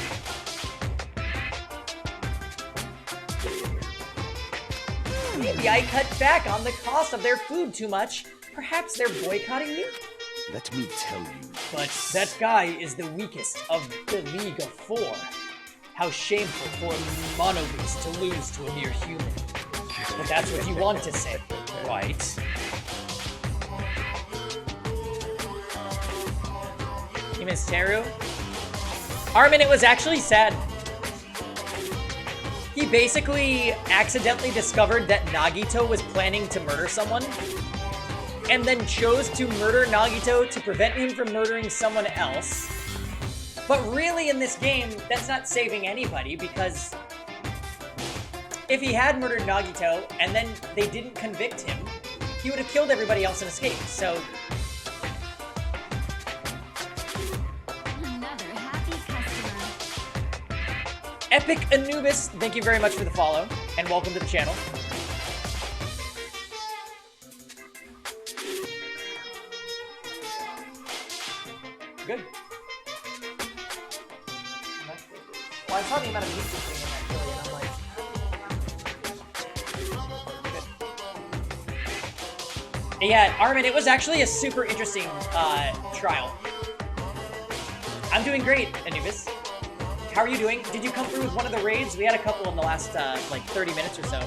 Maybe I cut back on the cost of their food too much. Perhaps they're boycotting me? Let me tell you. But that guy is the weakest of the League of Four. How shameful for a mono beast to lose to a mere human. But that's what you want to say, right? You miss Teru? Armin, it was actually sad. He basically accidentally discovered that Nagito was planning to murder someone, and then chose to murder Nagito to prevent him from murdering someone else. But really, in this game, that's not saving anybody, because if he had murdered Nagito, and then they didn't convict him, he would have killed everybody else and escaped, so... Another happy customer. Epic Anubis, thank you very much for the follow, and welcome to the channel. Good. Well, I saw the amount of meat you're putting in that chili, and I'm like... Good. Yeah, Armin, it was actually a super interesting trial. I'm doing great, Anubis. How are you doing? Did you come through with one of the raids? We had a couple in the last, like, 30 minutes or so.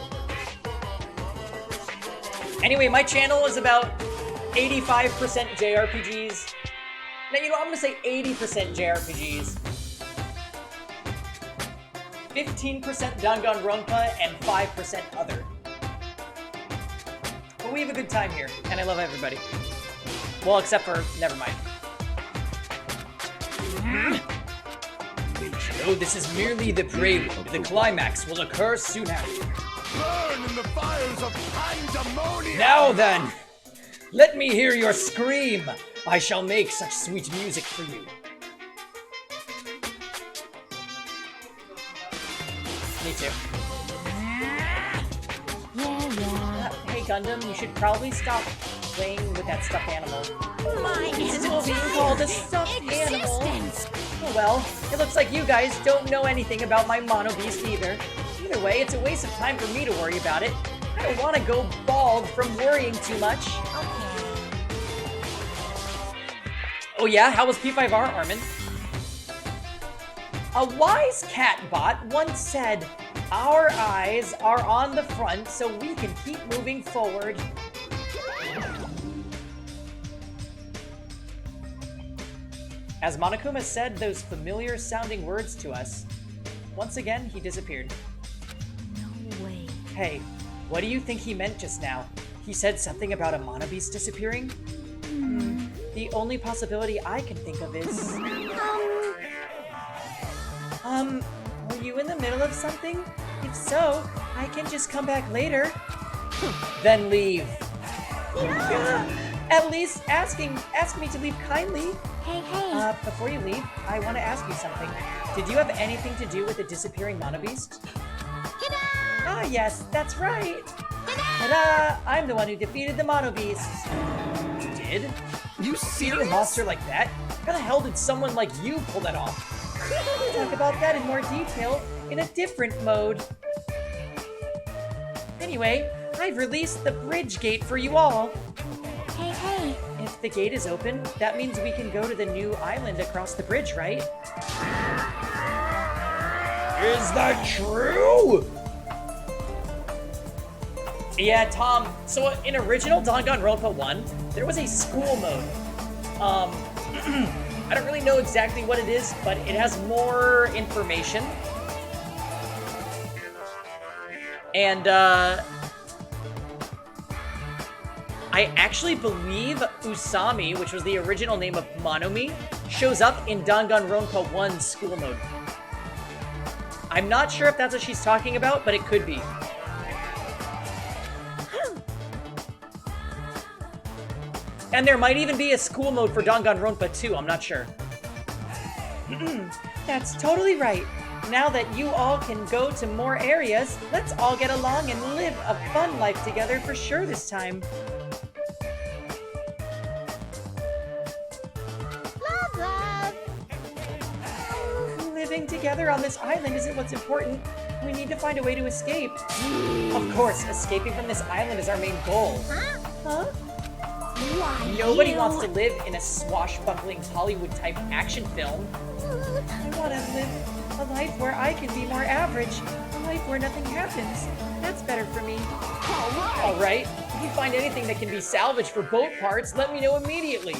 Anyway, my channel is about 85% JRPGs. Now, you know, I'm gonna say 80% JRPGs. 15% Danganronpa, and 5% other. But we have a good time here, and I love everybody. Well, except for, never mind. Oh, this is merely the prelude. The climax will occur soon after. Burn in the fires of pandemonium! Now then, let me hear your scream. I shall make such sweet music for you. Me too. Yeah. Hey Gundam, you should probably stop playing with that stuffed animal. My It's still being called a stuffed animal. existence. Oh well, it looks like you guys don't know anything about my mono beast either. Either way, it's a waste of time for me to worry about it. I don't want to go bald from worrying too much. Oh yeah, how was P5R, Armin? A wise catbot once said, "Our eyes are on the front so we can keep moving forward." As Monokuma said those familiar sounding words to us, once again he disappeared. No way. Hey, what do you think he meant just now? He said something about a monobeast disappearing? The only possibility I can think of is... were you in the middle of something? If so, I can just come back later. Then leave. At least ask me to leave kindly. Hey. Before you leave, I want to ask you something. Did you have anything to do with the disappearing monobeast? Ah, yes, that's right. Ta-da! I'm the one who defeated the monobeast. You did? You Defeating a serious? monster like that? How the hell did someone like you pull that off? We'll talk about that in more detail in a different mode. Anyway, I've released the bridge gate for you all. Hey. If the gate is open, that means we can go to the new island across the bridge, right? Is that true? Yeah, Tom, so in original Danganronpa 1, there was a school mode. I don't really know exactly what it is, but it has more information. And, I actually believe Usami, which was the original name of Monomi, shows up in Danganronpa 1 school mode. I'm not sure if that's what she's talking about, but it could be. And there might even be a school mode for Danganronpa 2, I'm not sure. That's totally right. Now that you all can go to more areas, let's all get along and live a fun life together for sure this time. Love. Living together on this island isn't what's important. We need to find a way to escape. Of course, escaping from this island is our main goal. Huh? Why Nobody you? wants to live in a swashbuckling Hollywood-type action film. I want to live a life where I can be more average. A life where nothing happens. That's better for me. All right. If you find anything that can be salvaged for boat parts, let me know immediately.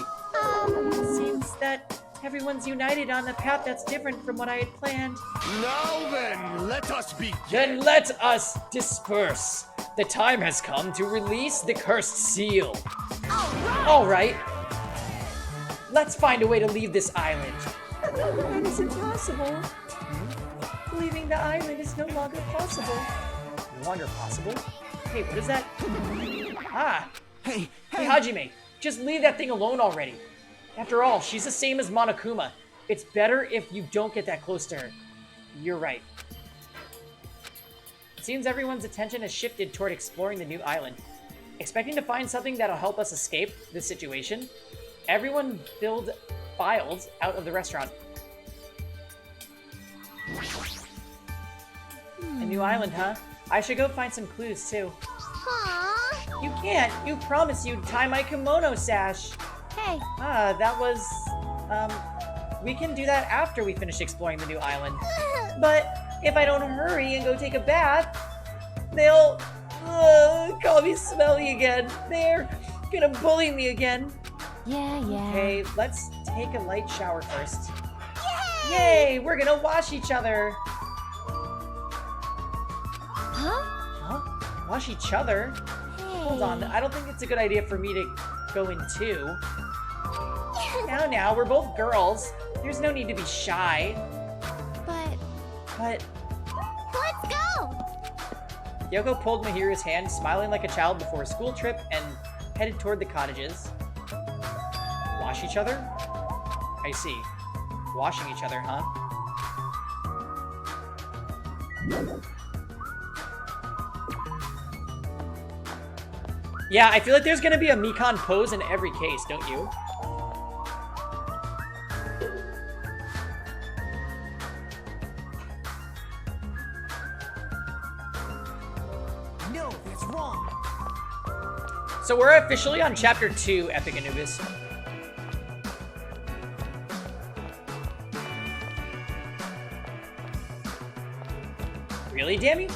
Seems that everyone's united on a path that's different from what I had planned. Now then, let us begin. Then let us disperse. The time has come to release the cursed seal. All right. Let's find a way to leave this island. That is impossible. Leaving the island is no longer possible. No longer possible? Hey, what is that? Ah. Hey, Hajime, just leave that thing alone already. After all, she's the same as Monokuma. It's better if you don't get that close to her. You're right. It seems everyone's attention has shifted toward exploring the new island. Expecting to find something that'll help us escape this situation, everyone filed out of the restaurant. A new island, huh? I should go find some clues, too. Aww. You can't! You promised you'd tie my kimono sash! Hey. Ah, that was... we can do that after we finish exploring the new island. But if I don't hurry and go take a bath, they'll Call me smelly again. They're gonna bully me again. Yeah. Okay, let's take a light shower first. Yay! We're gonna wash each other. Huh? Wash each other? Hold on, I don't think it's a good idea for me to go in too. Now, we're both girls. There's no need to be shy. But But... let's go! Yoko pulled Mahiru's hand, smiling like a child before a school trip, and headed toward the cottages. Wash each other? I see. Washing each other, huh? Yeah, I feel like there's gonna be a Mikan pose in every case, don't you? No, that's wrong. So we're officially on Chapter 2, Epic Anubis. Really, Dammy?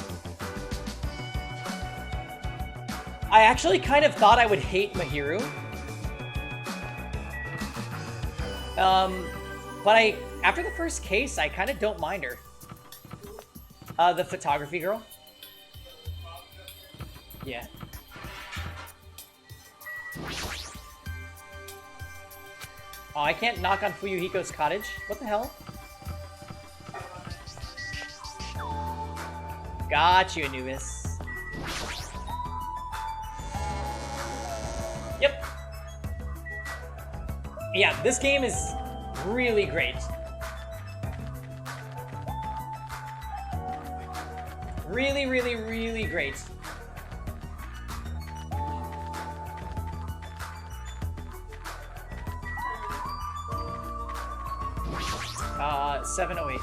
I actually kind of thought I would hate Mahiru. But after the first case, I kind of don't mind her. The photography girl? Yeah. Oh, I can't knock on Fuyuhiko's cottage? What the hell? Got you, Anubis. Yep. Yeah, this game is really great. Really, really, really great. Uh, 708.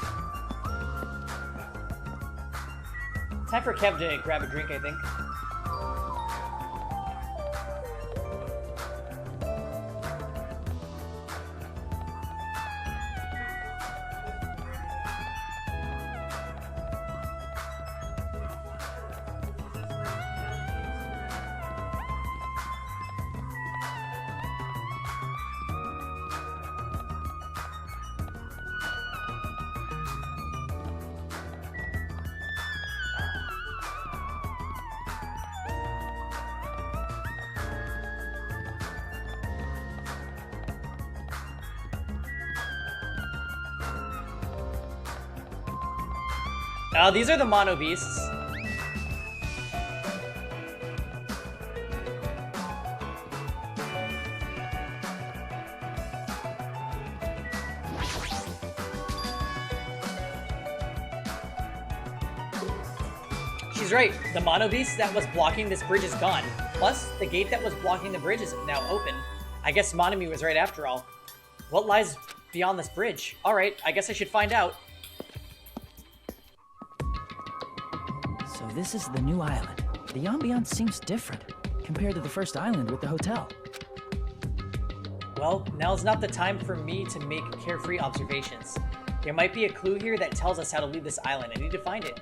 Time for Kev to grab a drink, I think. These are the mono beasts. She's right. The mono beast that was blocking this bridge is gone. Plus, the gate that was blocking the bridge is now open. I guess Monami was right after all. What lies beyond this bridge? Alright, I guess I should find out. So this is the new island. The ambiance seems different compared to the first island with the hotel. Well, now's not the time for me to make carefree observations. There might be a clue here that tells us how to leave this island. I need to find it.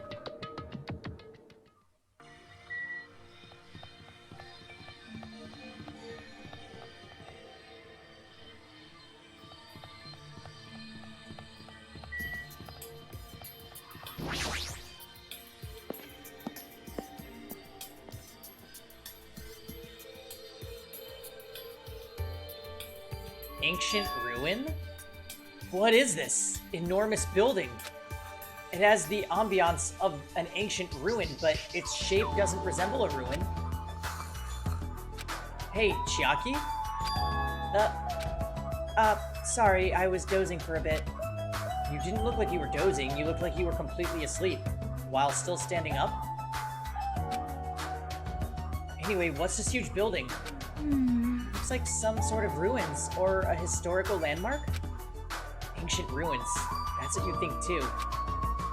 Ancient ruin? What is this enormous building? It has the ambiance of an ancient ruin, but its shape doesn't resemble a ruin. Hey, Chiaki? Sorry, I was dozing for a bit. You didn't look like you were dozing, you looked like you were completely asleep, while still standing up. Anyway, what's this huge building? Looks like some sort of ruins, or a historical landmark? Ancient ruins. That's what you think too.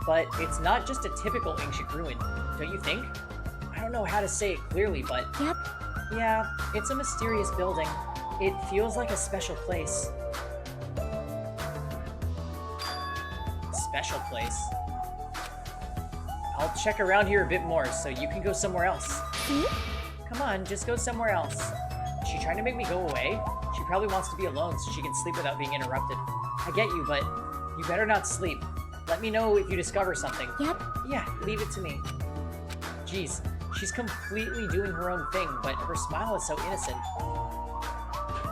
But it's not just a typical ancient ruin, don't you think? I don't know how to say it clearly, but... Yep. Yeah, it's a mysterious building. It feels like a special place. Special place? I'll check around here a bit more, so you can go somewhere else. See? Come on, just go somewhere else. Is she trying to make me go away? She probably wants to be alone so she can sleep without being interrupted. I get you, but you better not sleep. Let me know if you discover something. Yep. Yeah, leave it to me. Jeez, she's completely doing her own thing, but her smile is so innocent.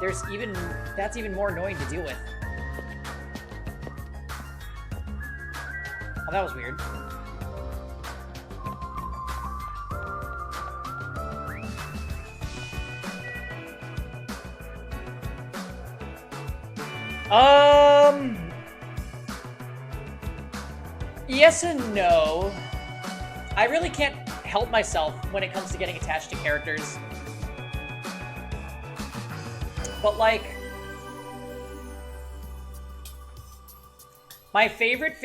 That's even more annoying to deal with. Oh, that was weird. Yes and no. I really can't help myself when it comes to getting attached to characters. But like, my favorite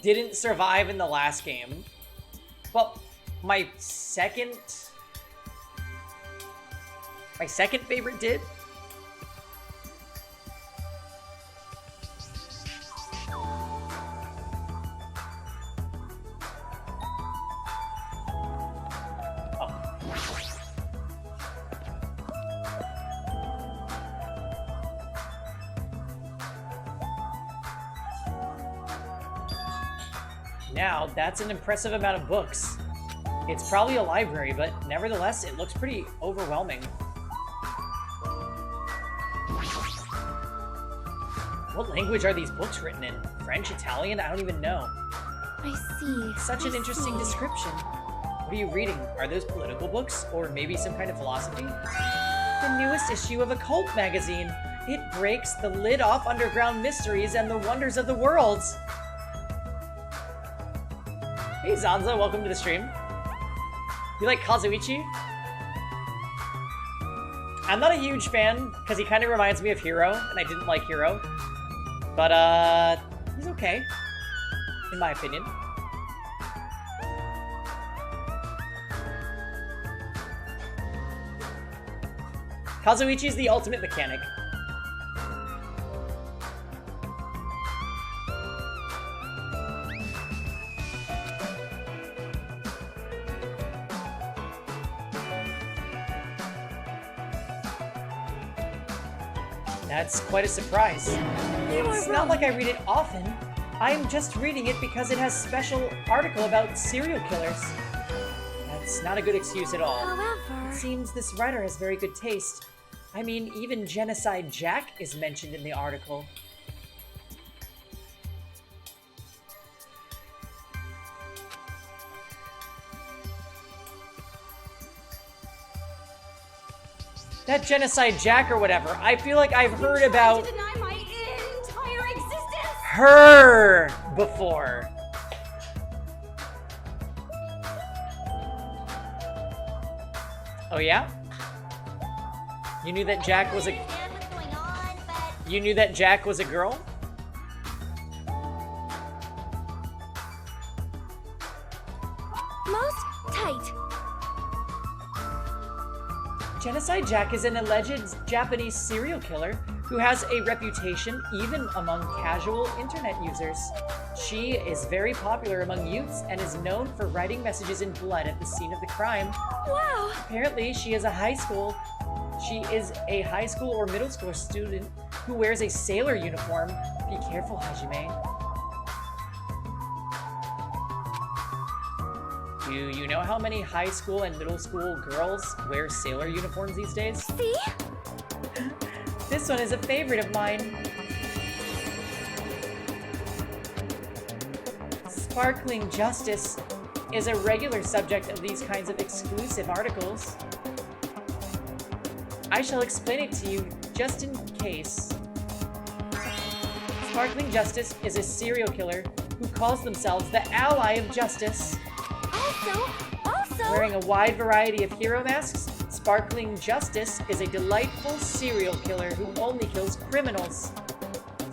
didn't survive in the last game, but my second favorite did. Now, that's an impressive amount of books. It's probably a library, but nevertheless, it looks pretty overwhelming. What language are these books written in? French, Italian? I don't even know. I see. Such an interesting description. What are you reading? Are those political books? Or maybe some kind of philosophy? The newest issue of a cult magazine. It breaks the lid off underground mysteries and the wonders of the world. Hey Zanza, welcome to the stream. You like Kazuichi? I'm not a huge fan, because he kind of reminds me of Hiro, and I didn't like Hiro. But, he's okay, in my opinion. Kazuichi's the ultimate mechanic. That's quite a surprise. It's not like I read it often. I'm just reading it because it has a special article about serial killers. That's not a good excuse at all. However... It seems this writer has very good taste. I mean, even Genocide Jack is mentioned in the article. That Genocide Jack or whatever, I feel like I've heard about her before. Oh yeah? You knew that Jack was a... You knew that Jack was a girl? Most tight. Genocide Jack is an alleged Japanese serial killer who has a reputation even among casual internet users. She is very popular among youths and is known for writing messages in blood at the scene of the crime. Wow! Apparently, she is a high school or middle school student who wears a sailor uniform. Be careful, Hajime. Do you know how many high school and middle school girls wear sailor uniforms these days? See? This one is a favorite of mine. Sparkling Justice is a regular subject of these kinds of exclusive articles. I shall explain it to you just in case. Sparkling Justice is a serial killer who calls themselves the Ally of Justice. Also... Wearing a wide variety of hero masks, Sparkling Justice is a delightful serial killer who only kills criminals.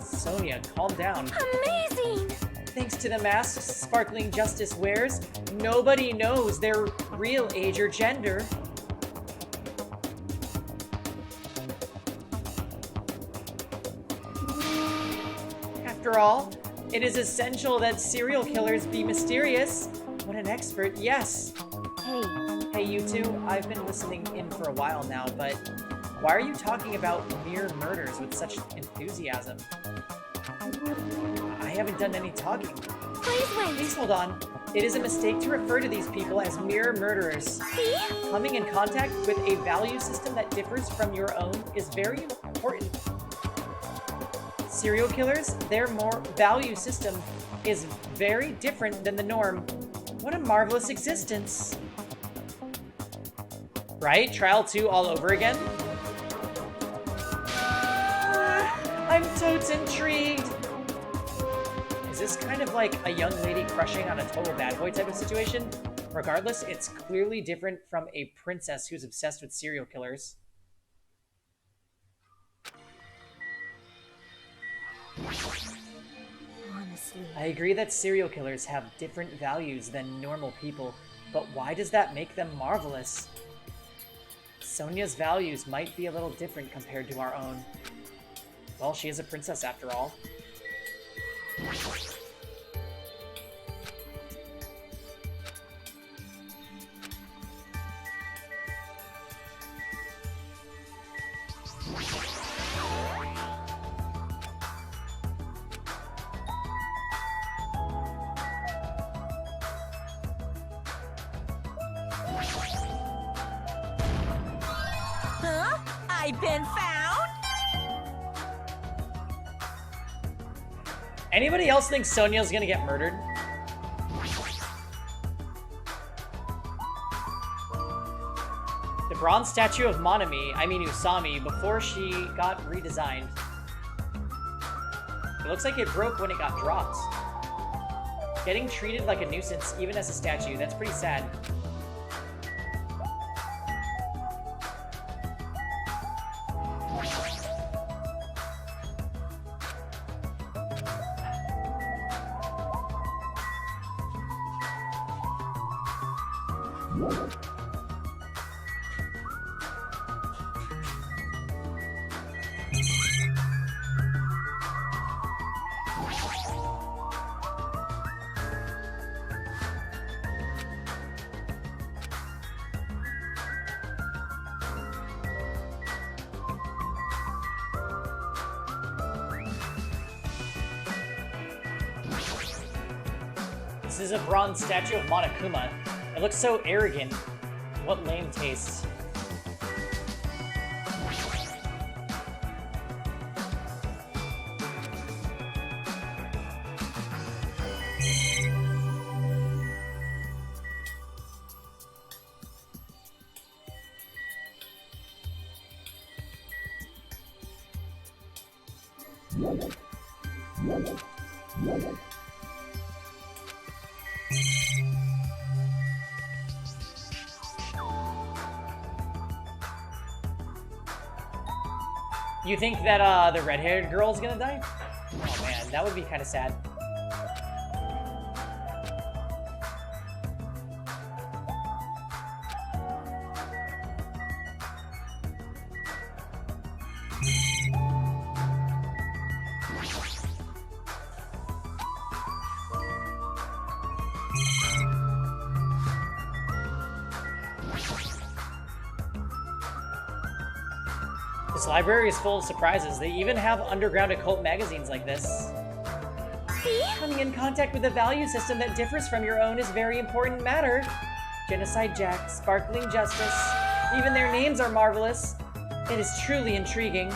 Sonia, calm down. Amazing! Thanks to the masks Sparkling Justice wears, nobody knows their real age or gender. After all, it is essential that serial killers be mysterious. What an expert, yes. Hey, Hey, you two, I've been listening in for a while now, but why are you talking about mere murders with such enthusiasm? I haven't done any talking. Please wait. Please hold on. It is a mistake to refer to these people as mere murderers. See? Coming in contact with a value system that differs from your own is very important. Serial killers, their value system is very different than the norm. What a marvelous existence. Right? Trial 2 all over again? I'm totes intrigued. Is this kind of like a young lady crushing on a total bad boy type of situation? Regardless, it's clearly different from a princess who's obsessed with serial killers. Honestly. I agree that serial killers have different values than normal people, but why does that make them marvelous? Sonia's values might be a little different compared to our own. Well, she is a princess after all. Huh? I've been found? Anybody else think Sonia's gonna get murdered? The bronze statue of Monami, I mean Usami, before she got redesigned. It looks like it broke when it got dropped. Getting treated like a nuisance, even as a statue, that's pretty sad. This is a bronze statue of Monokuma. It looks so arrogant. What lame taste. You think that the red-haired girl is gonna die? Oh man, that would be kind of sad. This library is full of surprises. They even have underground occult magazines like this. See? Coming in contact with a value system that differs from your own is very important matter. Genocide Jack, Sparkling Justice, even their names are marvelous. It is truly intriguing.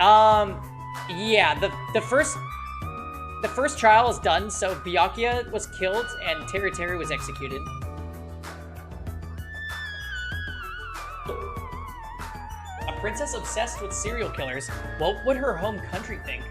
Yeah, the first trial is done, so Byakuya was killed and Teru Teru was executed. A princess obsessed with serial killers. What would her home country think?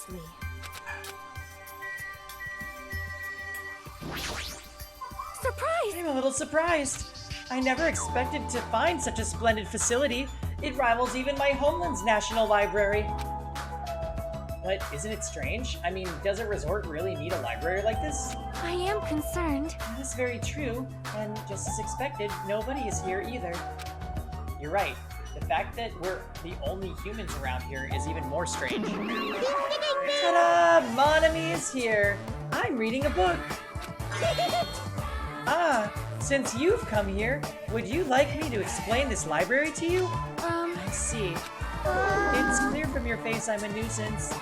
closely. Surprise! I'm a little surprised. I never expected to find such a splendid facility. It rivals even my homeland's National Library. But isn't it strange? I mean, does a resort really need a library like this? I am concerned. That's very true, and just as expected, nobody is here either. You're right. The fact that we're the only humans around here is even more strange. Ta-da! Monami is here! I'm reading a book! Ah, since you've come here, would you like me to explain this library to you? I see. It's clear from your face I'm a nuisance.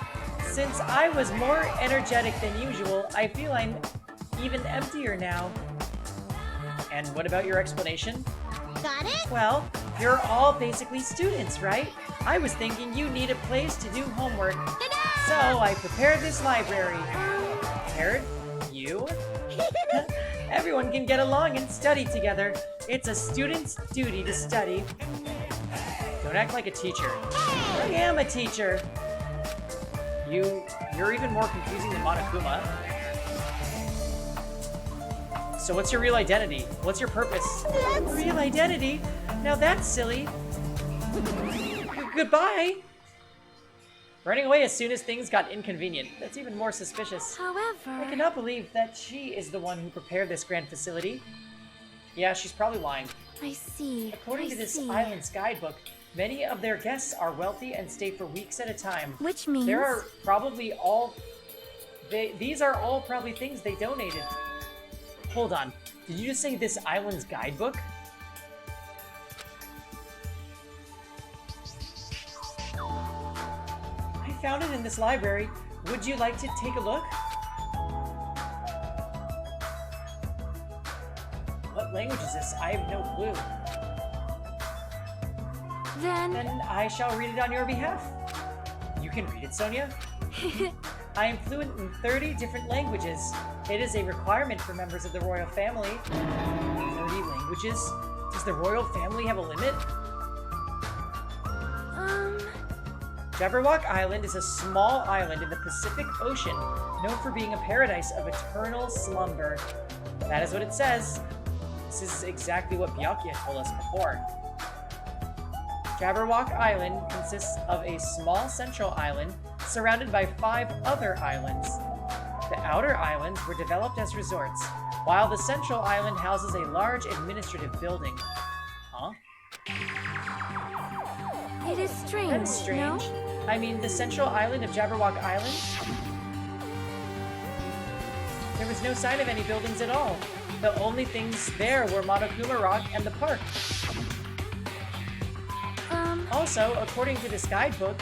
Since I was more energetic than usual, I feel I'm even emptier now. And what about your explanation? Got it? Well, you're all basically students, right? I was thinking you need a place to do homework. So I prepared this library. Prepared? You? Everyone can get along and study together. It's a student's duty to study. Don't act like a teacher. I am a teacher. You're even more confusing than Monokuma. So what's your real identity? What's your purpose? Real identity? Now that's silly. Goodbye. Running away as soon as things got inconvenient. That's even more suspicious. However... I cannot believe that she is the one who prepared this grand facility. Yeah, she's probably lying. I see. According to this island's guidebook, many of their guests are wealthy and stay for weeks at a time. Which means... There are probably all... These are all probably things they donated. Hold on. Did you just say this island's guidebook? I found it in this library. Would you like to take a look? What language is this? I have no clue. Then I shall read it on your behalf. You can read it, Sonia? I am fluent in 30 different languages. It is a requirement for members of the royal family. 30 languages? Does the royal family have a limit? Jabberwock Island is a small island in the Pacific Ocean, known for being a paradise of eternal slumber. That is what it says. This is exactly what Byakuya told us before. Jabberwock Island consists of a small central island surrounded by 5 other islands. The outer islands were developed as resorts, while the central island houses a large administrative building. Huh? It is strange, That is strange. no? I mean, the central island of Jabberwock Island? There was no sign of any buildings at all. The only things there were Monokuma Rock and the park. Also, according to this guidebook,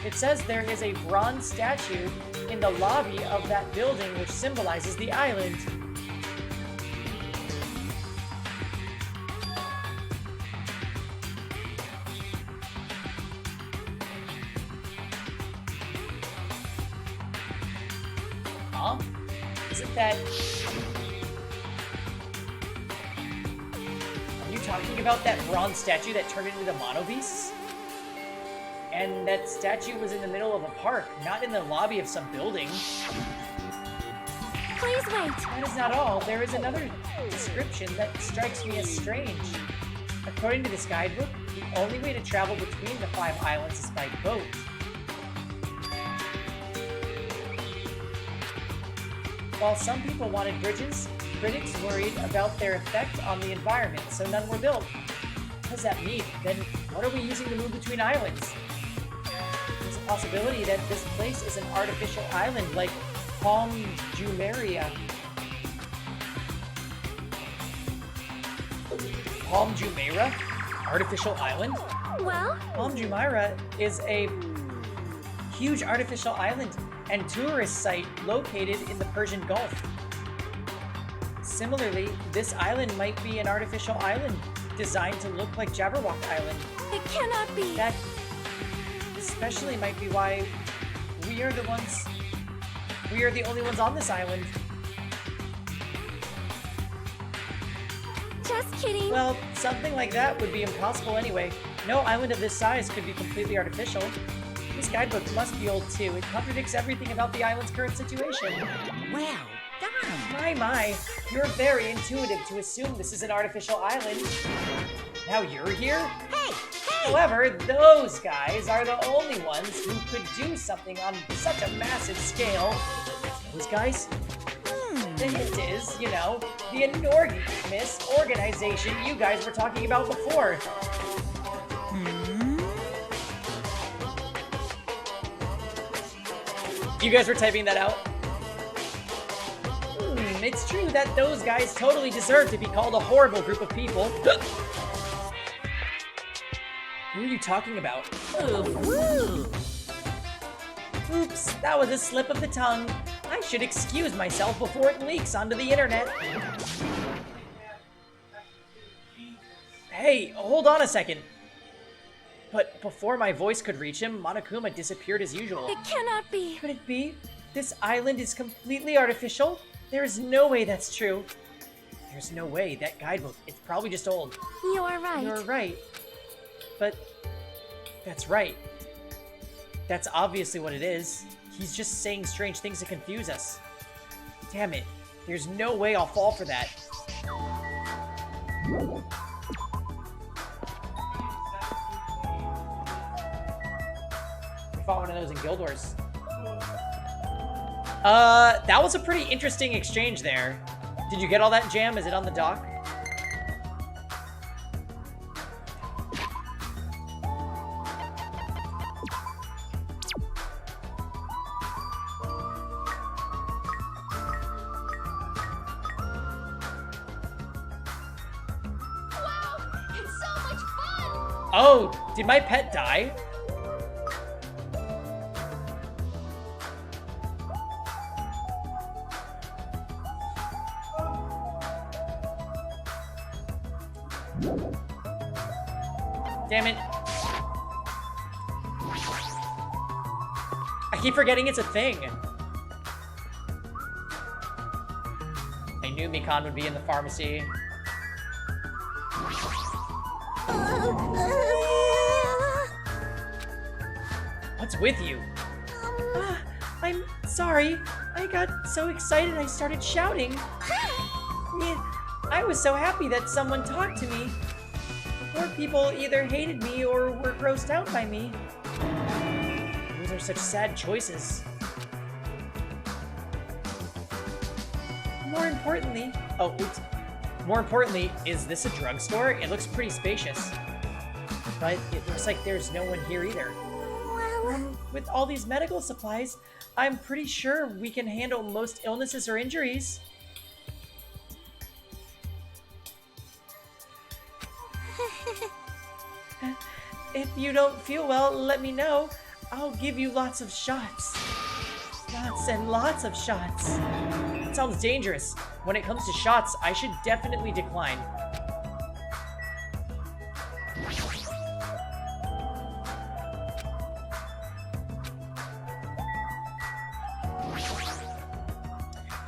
it says there is a bronze statue in the lobby of that building which symbolizes the island. Huh? Isn't that... Are you talking about that bronze statue that turned into the Mono Beasts? And that statue was in the middle of a park, not in the lobby of some building. Please wait! That is not all. There is another description that strikes me as strange. According to this guidebook, the only way to travel between the 5 islands is by boat. While some people wanted bridges, critics worried about their effect on the environment, so none were built. What does that mean? Then what are we using to move between islands? There's a possibility that this place is an artificial island like Palm Jumeirah. Palm Jumeirah? Artificial island? Well? Palm Jumeirah is a huge artificial island and tourist site located in the Persian Gulf. Similarly, this island might be an artificial island designed to look like Jabberwock Island. It cannot be! That especially might be why we are the only ones on this island. Just kidding! Well, something like that would be impossible anyway. No island of this size could be completely artificial. This guidebook must be old too. It contradicts everything about the island's current situation. Well done. My, you're very intuitive to assume this is an artificial island. Now you're here? Hey! However, those guys are the only ones who could do something on such a massive scale. Those guys? The hint is, you know, the enormous organization you guys were talking about before. You guys were typing that out? It's true that those guys totally deserve to be called a horrible group of people. Who are you talking about? Oops, that was a slip of the tongue. I should excuse myself before it leaks onto the internet. Hey, hold on a second. But before my voice could reach him, Monokuma disappeared as usual. It cannot be. Could it be? This island is completely artificial? There is no way that's true. There's no way. That guidebook, it's probably just old. You are right. You're right. But that's right. That's obviously what it is. He's just saying strange things to confuse us. Damn it. There's no way I'll fall for that. We fought one of those in Guild Wars. That was a pretty interesting exchange there. Did you get all that, Jam? Is it on the dock? Oh, did my pet die? Damn it. I keep forgetting it's a thing. I knew Mikan would be in the pharmacy. What's with you? I'm sorry. I got so excited I started shouting. I was so happy that someone talked to me. Poor people either hated me or were grossed out by me. Those are such sad choices. More importantly, is this a drugstore? It looks pretty spacious. But it looks like there's no one here either. With all these medical supplies, I'm pretty sure we can handle most illnesses or injuries. If you don't feel well, let me know. I'll give you lots of shots. Lots and lots of shots. It sounds dangerous. When it comes to shots, I should definitely decline.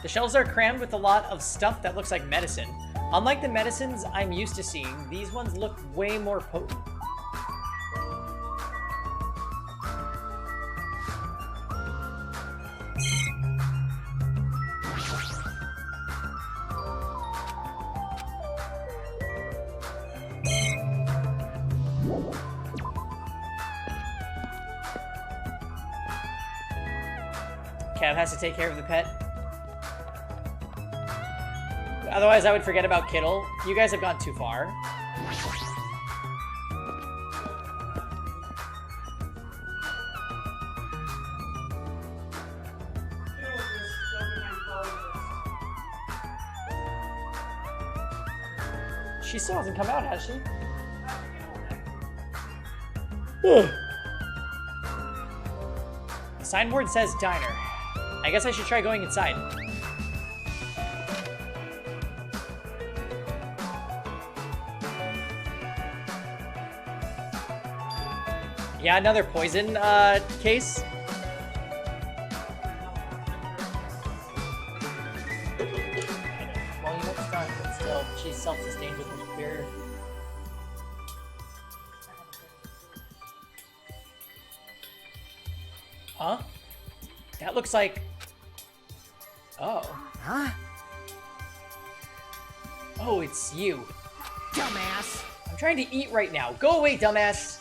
The shelves are crammed with a lot of stuff that looks like medicine. Unlike the medicines I'm used to seeing, these ones look way more potent. Cav has to take care of the pet. Otherwise, I would forget about Kittle. You guys have gone too far. She still hasn't come out, has she? The signboard says diner. I guess I should try going inside. Yeah, another poison case. Well, you know it's not, but still, she's self-sustained with her beer. That looks like... Oh. Huh? Oh, it's you. Dumbass! I'm trying to eat right now. Go away, dumbass!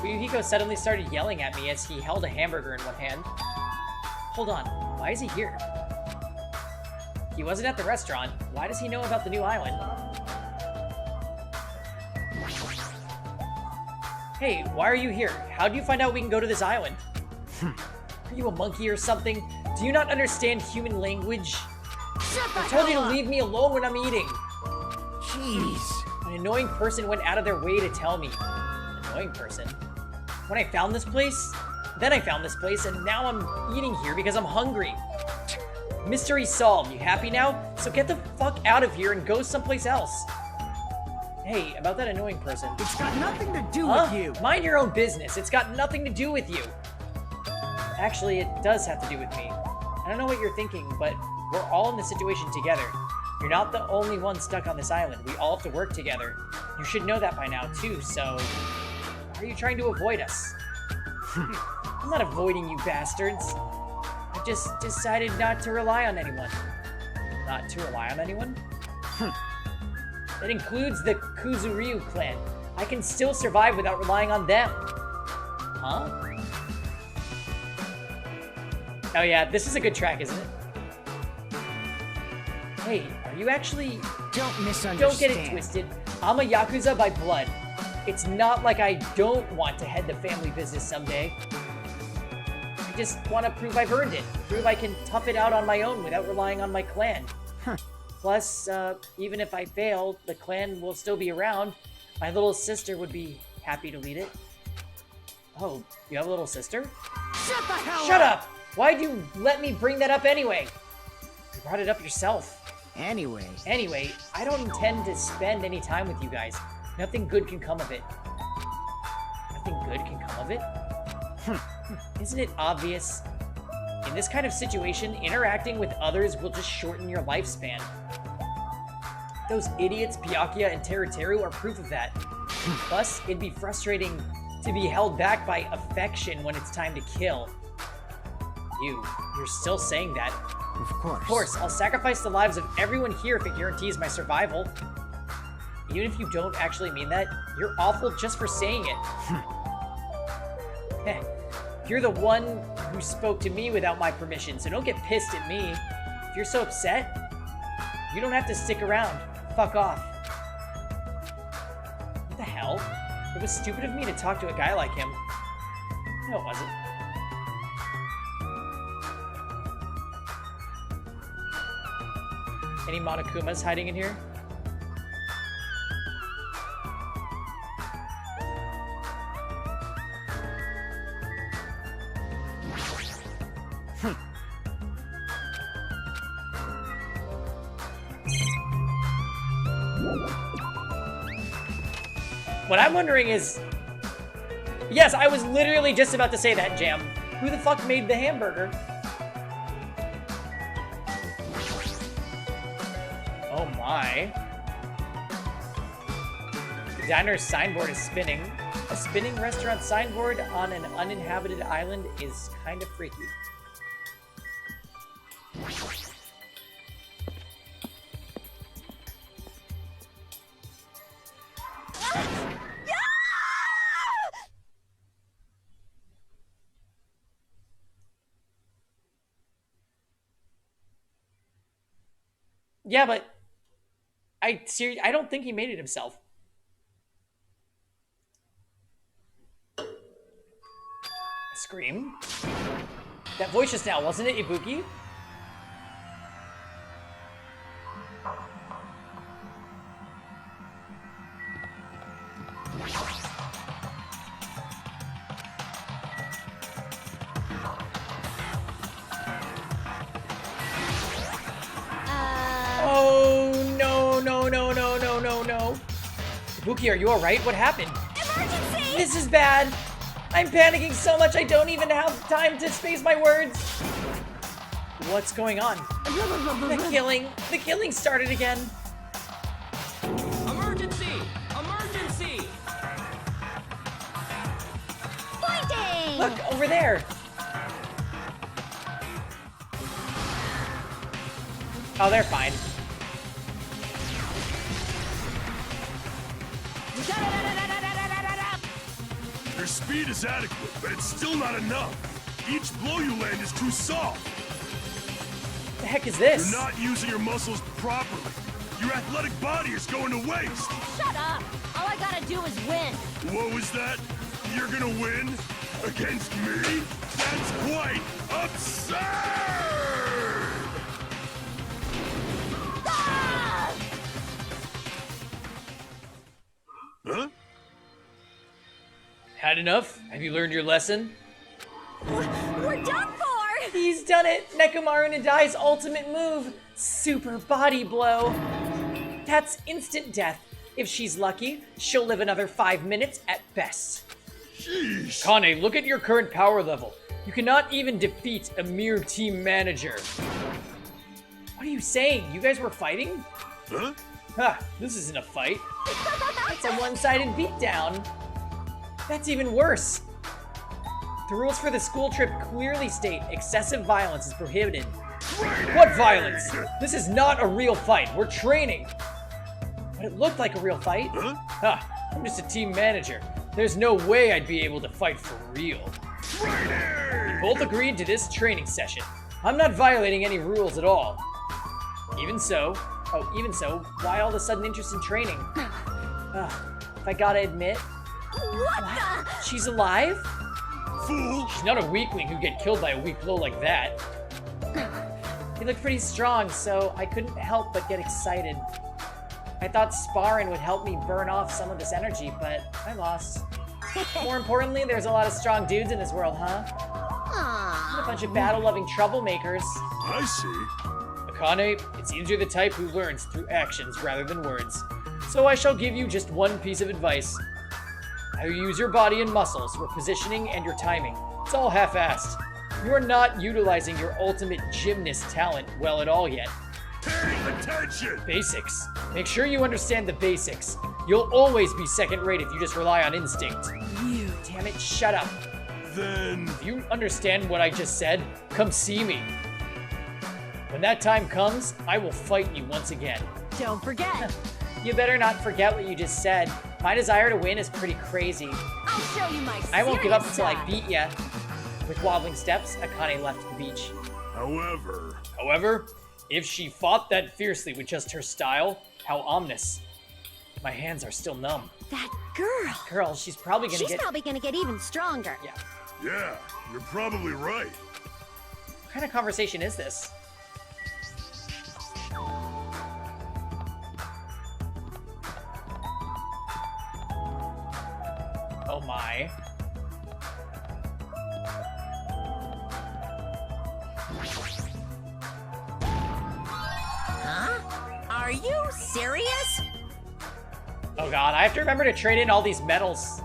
Fuyuhiko suddenly started yelling at me as he held a hamburger in one hand. Hold on, why is he here? He wasn't at the restaurant. Why does he know about the new island? Hey, why are you here? How do you find out we can go to this island? Are you a monkey or something? Do you not understand human language? I told you to leave me alone when I'm eating. Jeez. An annoying person went out of their way to tell me. Annoying person? When I found this place? Then I found this place, and now I'm eating here because I'm hungry. Mystery solved. You happy now? So get the fuck out of here and go someplace else. Hey, about that annoying person. It's got nothing to do with you. Mind your own business. It's got nothing to do with you. Actually, it does have to do with me. I don't know what you're thinking, but we're all in this situation together. You're not the only one stuck on this island. We all have to work together. You should know that by now, too, so... Why are you trying to avoid us? I'm not avoiding you bastards. I just decided not to rely on anyone. Not to rely on anyone? That includes the Kuzuryu clan. I can still survive without relying on them. Huh? Oh yeah, this is a good track, isn't it? Hey, are you actually... Don't misunderstand. Don't get it twisted. I'm a Yakuza by blood. It's not like I don't want to head the family business someday. I just want to prove I've earned it. Prove I can tough it out on my own without relying on my clan. Plus, even if I fail, the clan will still be around. My little sister would be happy to lead it. Oh, you have a little sister? Shut the hell Shut up! Why'd you let me bring that up anyway? You brought it up yourself. Anyway, I don't intend to spend any time with you guys. Nothing good can come of it. Nothing good can come of it? Isn't it obvious? In this kind of situation, interacting with others will just shorten your lifespan. Those idiots, Byakuya and Teruteru, are proof of that. Plus, it'd be frustrating to be held back by affection when it's time to kill. You're still saying that. Of course. Of course, I'll sacrifice the lives of everyone here if it guarantees my survival. Even if you don't actually mean that, you're awful just for saying it. You're the one who spoke to me without my permission, so don't get pissed at me. If you're so upset, you don't have to stick around. Fuck off. What the hell? It was stupid of me to talk to a guy like him. No, it wasn't. Any Monokumas hiding in here? What I'm wondering is... Yes, I was literally just about to say that, Jam. Who the fuck made the hamburger? Oh my. The diner's signboard is spinning. A spinning restaurant signboard on an uninhabited island is kind of freaky. Yeah, but I don't think he made it himself. Scream? That voice just now, wasn't it, Ibuki? Oh, no, no, no, no, no, no, no. Ibuki, are you alright? What happened? Emergency! This is bad. I'm panicking so much I don't even have time to space my words. What's going on? The killing started again. Emergency! Emergency! Pointing! Look, over there. Oh, they're fine. Your speed is adequate, but it's still not enough. Each blow you land is too soft. What the heck is this? You're not using your muscles properly. Your athletic body is going to waste. Shut up! All I gotta do is win. What was that? You're gonna win? Against me? That's quite absurd! Ah! Huh? Had enough? Have you learned your lesson? We're done for! He's done it! Nekomaru Nadai's ultimate move! Super body blow! That's instant death. If she's lucky, she'll live another 5 minutes at best. Sheesh! Kane, look at your current power level. You cannot even defeat a mere team manager. What are you saying? You guys were fighting? Huh? Huh, this isn't a fight. It's a one-sided beatdown. That's even worse. The rules for the school trip clearly state excessive violence is prohibited. What violence? This is not a real fight. We're training. But it looked like a real fight. Huh? Huh, I'm just a team manager. There's no way I'd be able to fight for real. Training! We both agreed to this training session. I'm not violating any rules at all. Even so, why all the sudden interest in training? If I gotta admit, What the? she's alive? Fool! She's not a weakling who'd get killed by a weak blow like that. He looked pretty strong, so I couldn't help but get excited. I thought sparring would help me burn off some of this energy, but I lost. More importantly, there's a lot of strong dudes in this world, huh? Aww. A bunch of battle-loving troublemakers. I see. Akane, it seems you're the type who learns through actions rather than words. So I shall give you just one piece of advice. How you use your body and muscles for positioning and your timing. It's all half-assed. You are not utilizing your ultimate gymnast talent well at all yet. Pay attention! Basics. Make sure you understand the basics. You'll always be second-rate if you just rely on instinct. You, damn it, shut up. Then... If you understand what I just said, come see me. When that time comes, I will fight you once again. Don't forget. You better not forget what you just said. My desire to win is pretty crazy. I'll show you my I won't give up serious until I side. beat ya. With wobbling steps, Akane left the beach. However, if she fought that fiercely with just her style, how ominous. My hands are still numb. That girl. Girl, she's probably gonna She's probably gonna get even stronger. Yeah. yeah, you're probably right. What kind of conversation is this? Oh my. Huh? Are you serious? Oh god, I have to remember to trade in all these medals.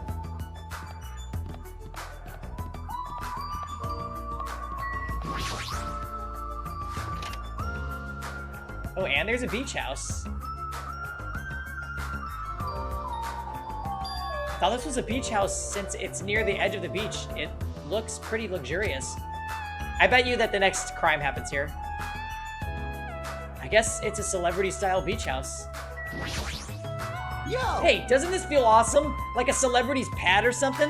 Oh, and there's a beach house. Thought this was a beach house since it's near the edge of the beach. It looks pretty luxurious. I bet you that the next crime happens here. I guess it's a celebrity-style beach house. Yo! Hey, doesn't this feel awesome? Like a celebrity's pad or something?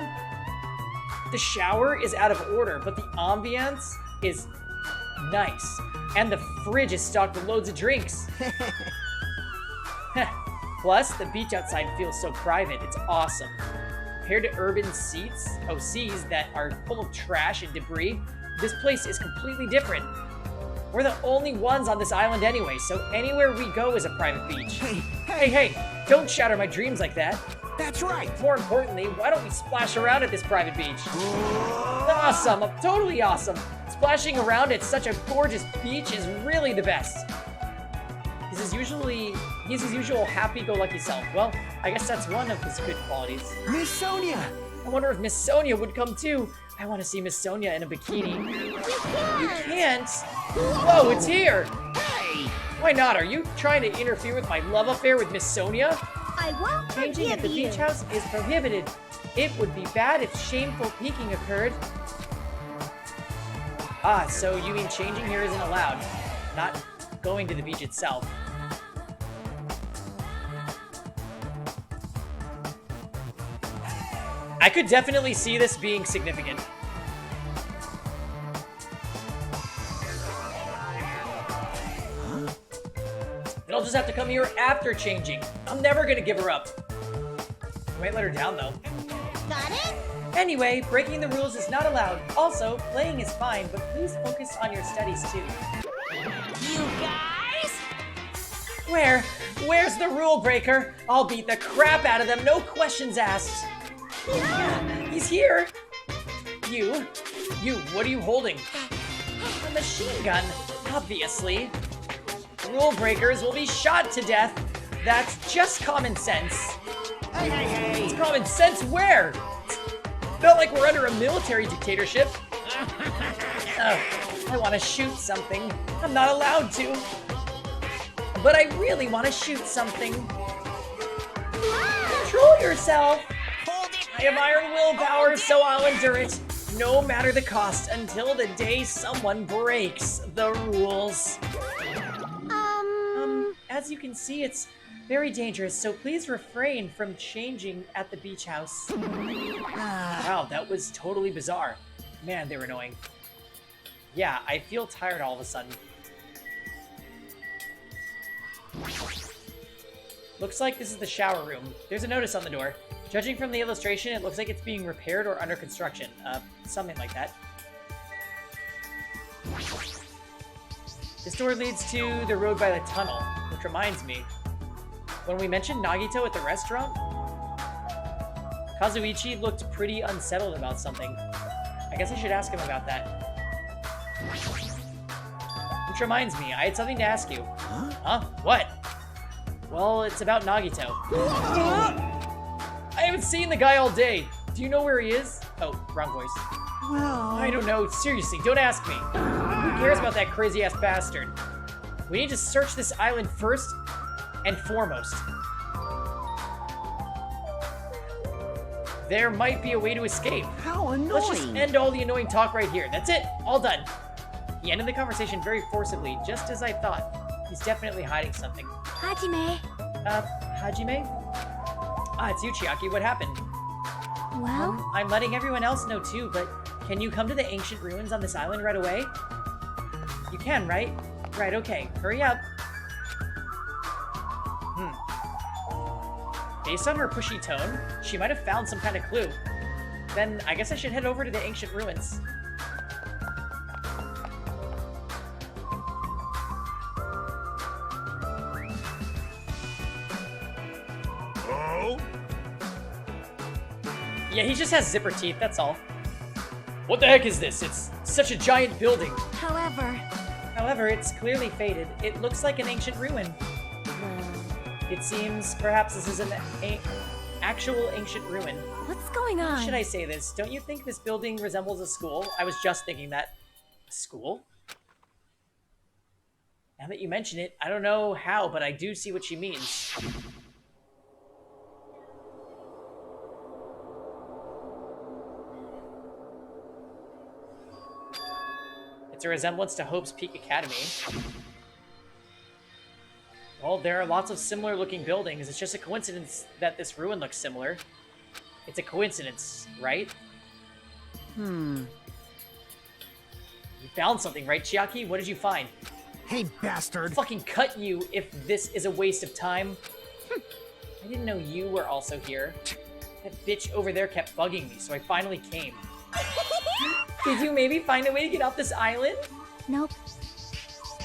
The shower is out of order, but the ambiance is nice. And the fridge is stocked with loads of drinks. Plus, the beach outside feels so private, it's awesome. Compared to urban seas that are full of trash and debris, this place is completely different. We're the only ones on this island anyway, so anywhere we go is a private beach. Hey, don't shatter my dreams like that. That's right. More importantly, why don't we splash around at this private beach? Awesome, totally awesome. Splashing around at such a gorgeous beach is really the best. He's his usual happy-go-lucky self. Well, I guess that's one of his good qualities. Miss Sonia! I wonder if Miss Sonia would come too. I want to see Miss Sonia in a bikini. You can't! Whoa, it's here! Hey! Why not? Are you trying to interfere with my love affair with Miss Sonia? I won't Changing at the forgive you. beach house is prohibited. It would be bad if shameful peeking occurred. Ah, so you mean changing here isn't allowed? Not going to the beach itself. I could definitely see this being significant. Then I'll just have to come here after changing. I'm never gonna give her up. I might let her down, though. Got it? Anyway, breaking the rules is not allowed. Also, playing is fine, but please focus on your studies, too. You guys? Where's the rule breaker? I'll beat the crap out of them, no questions asked. Yeah, he's here. You, what are you holding? A machine gun, obviously. Rule breakers will be shot to death. That's just common sense. Hey! It's common sense where? Not like we're under a military dictatorship. Oh, I want to shoot something. I'm not allowed to. But I really want to shoot something. Control yourself. I have iron willpower, so I'll endure it. No matter the cost, until the day someone breaks the rules. As you can see, it's very dangerous, so please refrain from changing at the beach house. Wow, that was totally bizarre. Man, they were annoying. Yeah, I feel tired all of a sudden. Looks like this is the shower room. There's a notice on the door. Judging from the illustration, it looks like it's being repaired or under construction. Something like that. This door leads to the road by the tunnel, which reminds me, when we mentioned Nagito at the restaurant, Kazuichi looked pretty unsettled about something. I guess I should ask him about that. Which reminds me, I had something to ask you. Huh? What? Well, it's about Nagito. I haven't seen the guy all day. Do you know where he is? Oh, wrong voice. Well... I don't know. Seriously, don't ask me. Who cares about that crazy-ass bastard? We need to search this island first and foremost. There might be a way to escape. How annoying! Let's just end all the annoying talk right here. That's it. All done. He ended the conversation very forcibly, just as I thought. He's definitely hiding something. Hajime. Hajime? Ah, it's you, Chiaki. What happened? Well? I'm letting everyone else know too, but can you come to the ancient ruins on this island right away? You can, right? Right, okay. Hurry up. Based on her pushy tone, she might have found some kind of clue. Then I guess I should head over to the ancient ruins. Oh? Yeah, he just has zipper teeth, that's all. What the heck is this? It's such a giant building. However, it's clearly faded. It looks like an ancient ruin. It seems perhaps this is an actual ancient ruin. What's going on? How should I say this? Don't you think this building resembles a school? I was just thinking that. A school? Now that you mention it, I don't know how, but I do see what she means. It's a resemblance to Hope's Peak Academy. Well, there are lots of similar looking buildings. It's just a coincidence that this ruin looks similar. It's a coincidence, right? You found something, right, Chiaki? What did you find? Hey, bastard! I'll fucking cut you if this is a waste of time. I didn't know you were also here. That bitch over there kept bugging me, so I finally came. Did you maybe find a way to get off this island? Nope.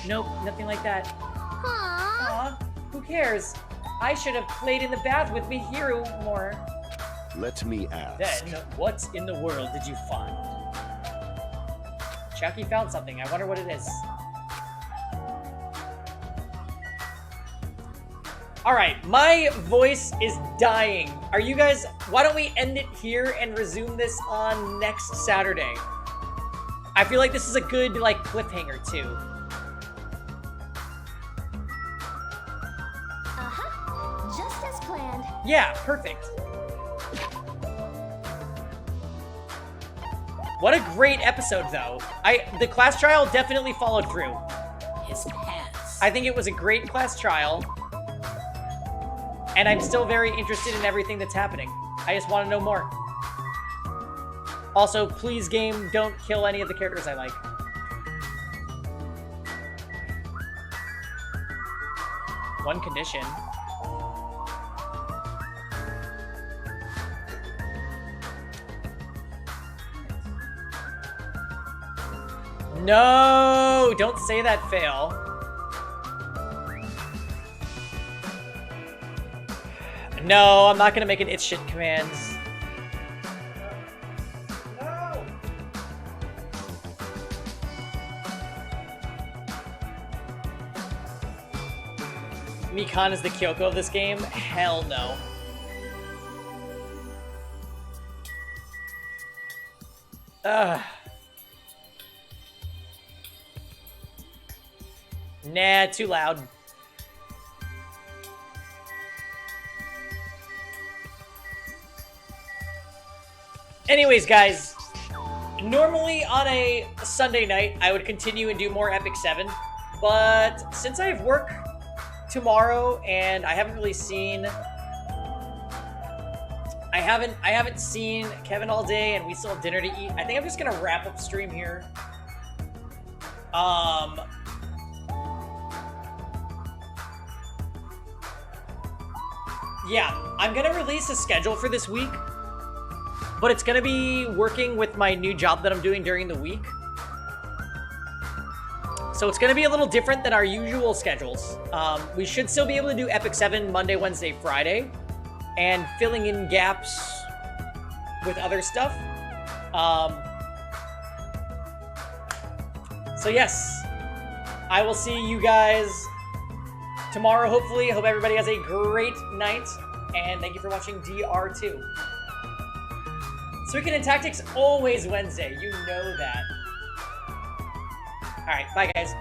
Nope, nothing like that. Aww. Aw, who cares? I should have played in the bath with Mihiru more. Let me ask. Then, what in the world did you find? Chiaki found something. I wonder what it is. Alright, my voice is dying. Are you guys... Why don't we end it here and resume this on next Saturday? I feel like this is a good, like, cliffhanger, too. Just as planned. Yeah, perfect. What a great episode, though. The class trial definitely followed through. His pants. I think it was a great class trial. And I'm still very interested in everything that's happening. I just want to know more. Also, please, game, don't kill any of the characters I like. One condition. No! Don't say that, Fail. No, I'm not gonna make an it shit command. No! Mikan is the Kyoko of this game? Hell no. Ugh. Nah, too loud. Anyways, guys, normally on a Sunday night, I would continue and do more Epic 7, but since I have work tomorrow and I haven't really seen... I haven't seen Kevin all day and we still have dinner to eat, I think I'm just gonna wrap up stream here. Yeah, I'm gonna release a schedule for this week, but it's gonna be working with my new job that I'm doing during the week. So it's gonna be a little different than our usual schedules. We should still be able to do Epic 7 Monday, Wednesday, Friday, and filling in gaps with other stuff. So yes, I will see you guys tomorrow, hopefully. I hope everybody has a great night, and thank you for watching DR2. Suikoden Tactics, always Wednesday. You know that. Alright, bye guys.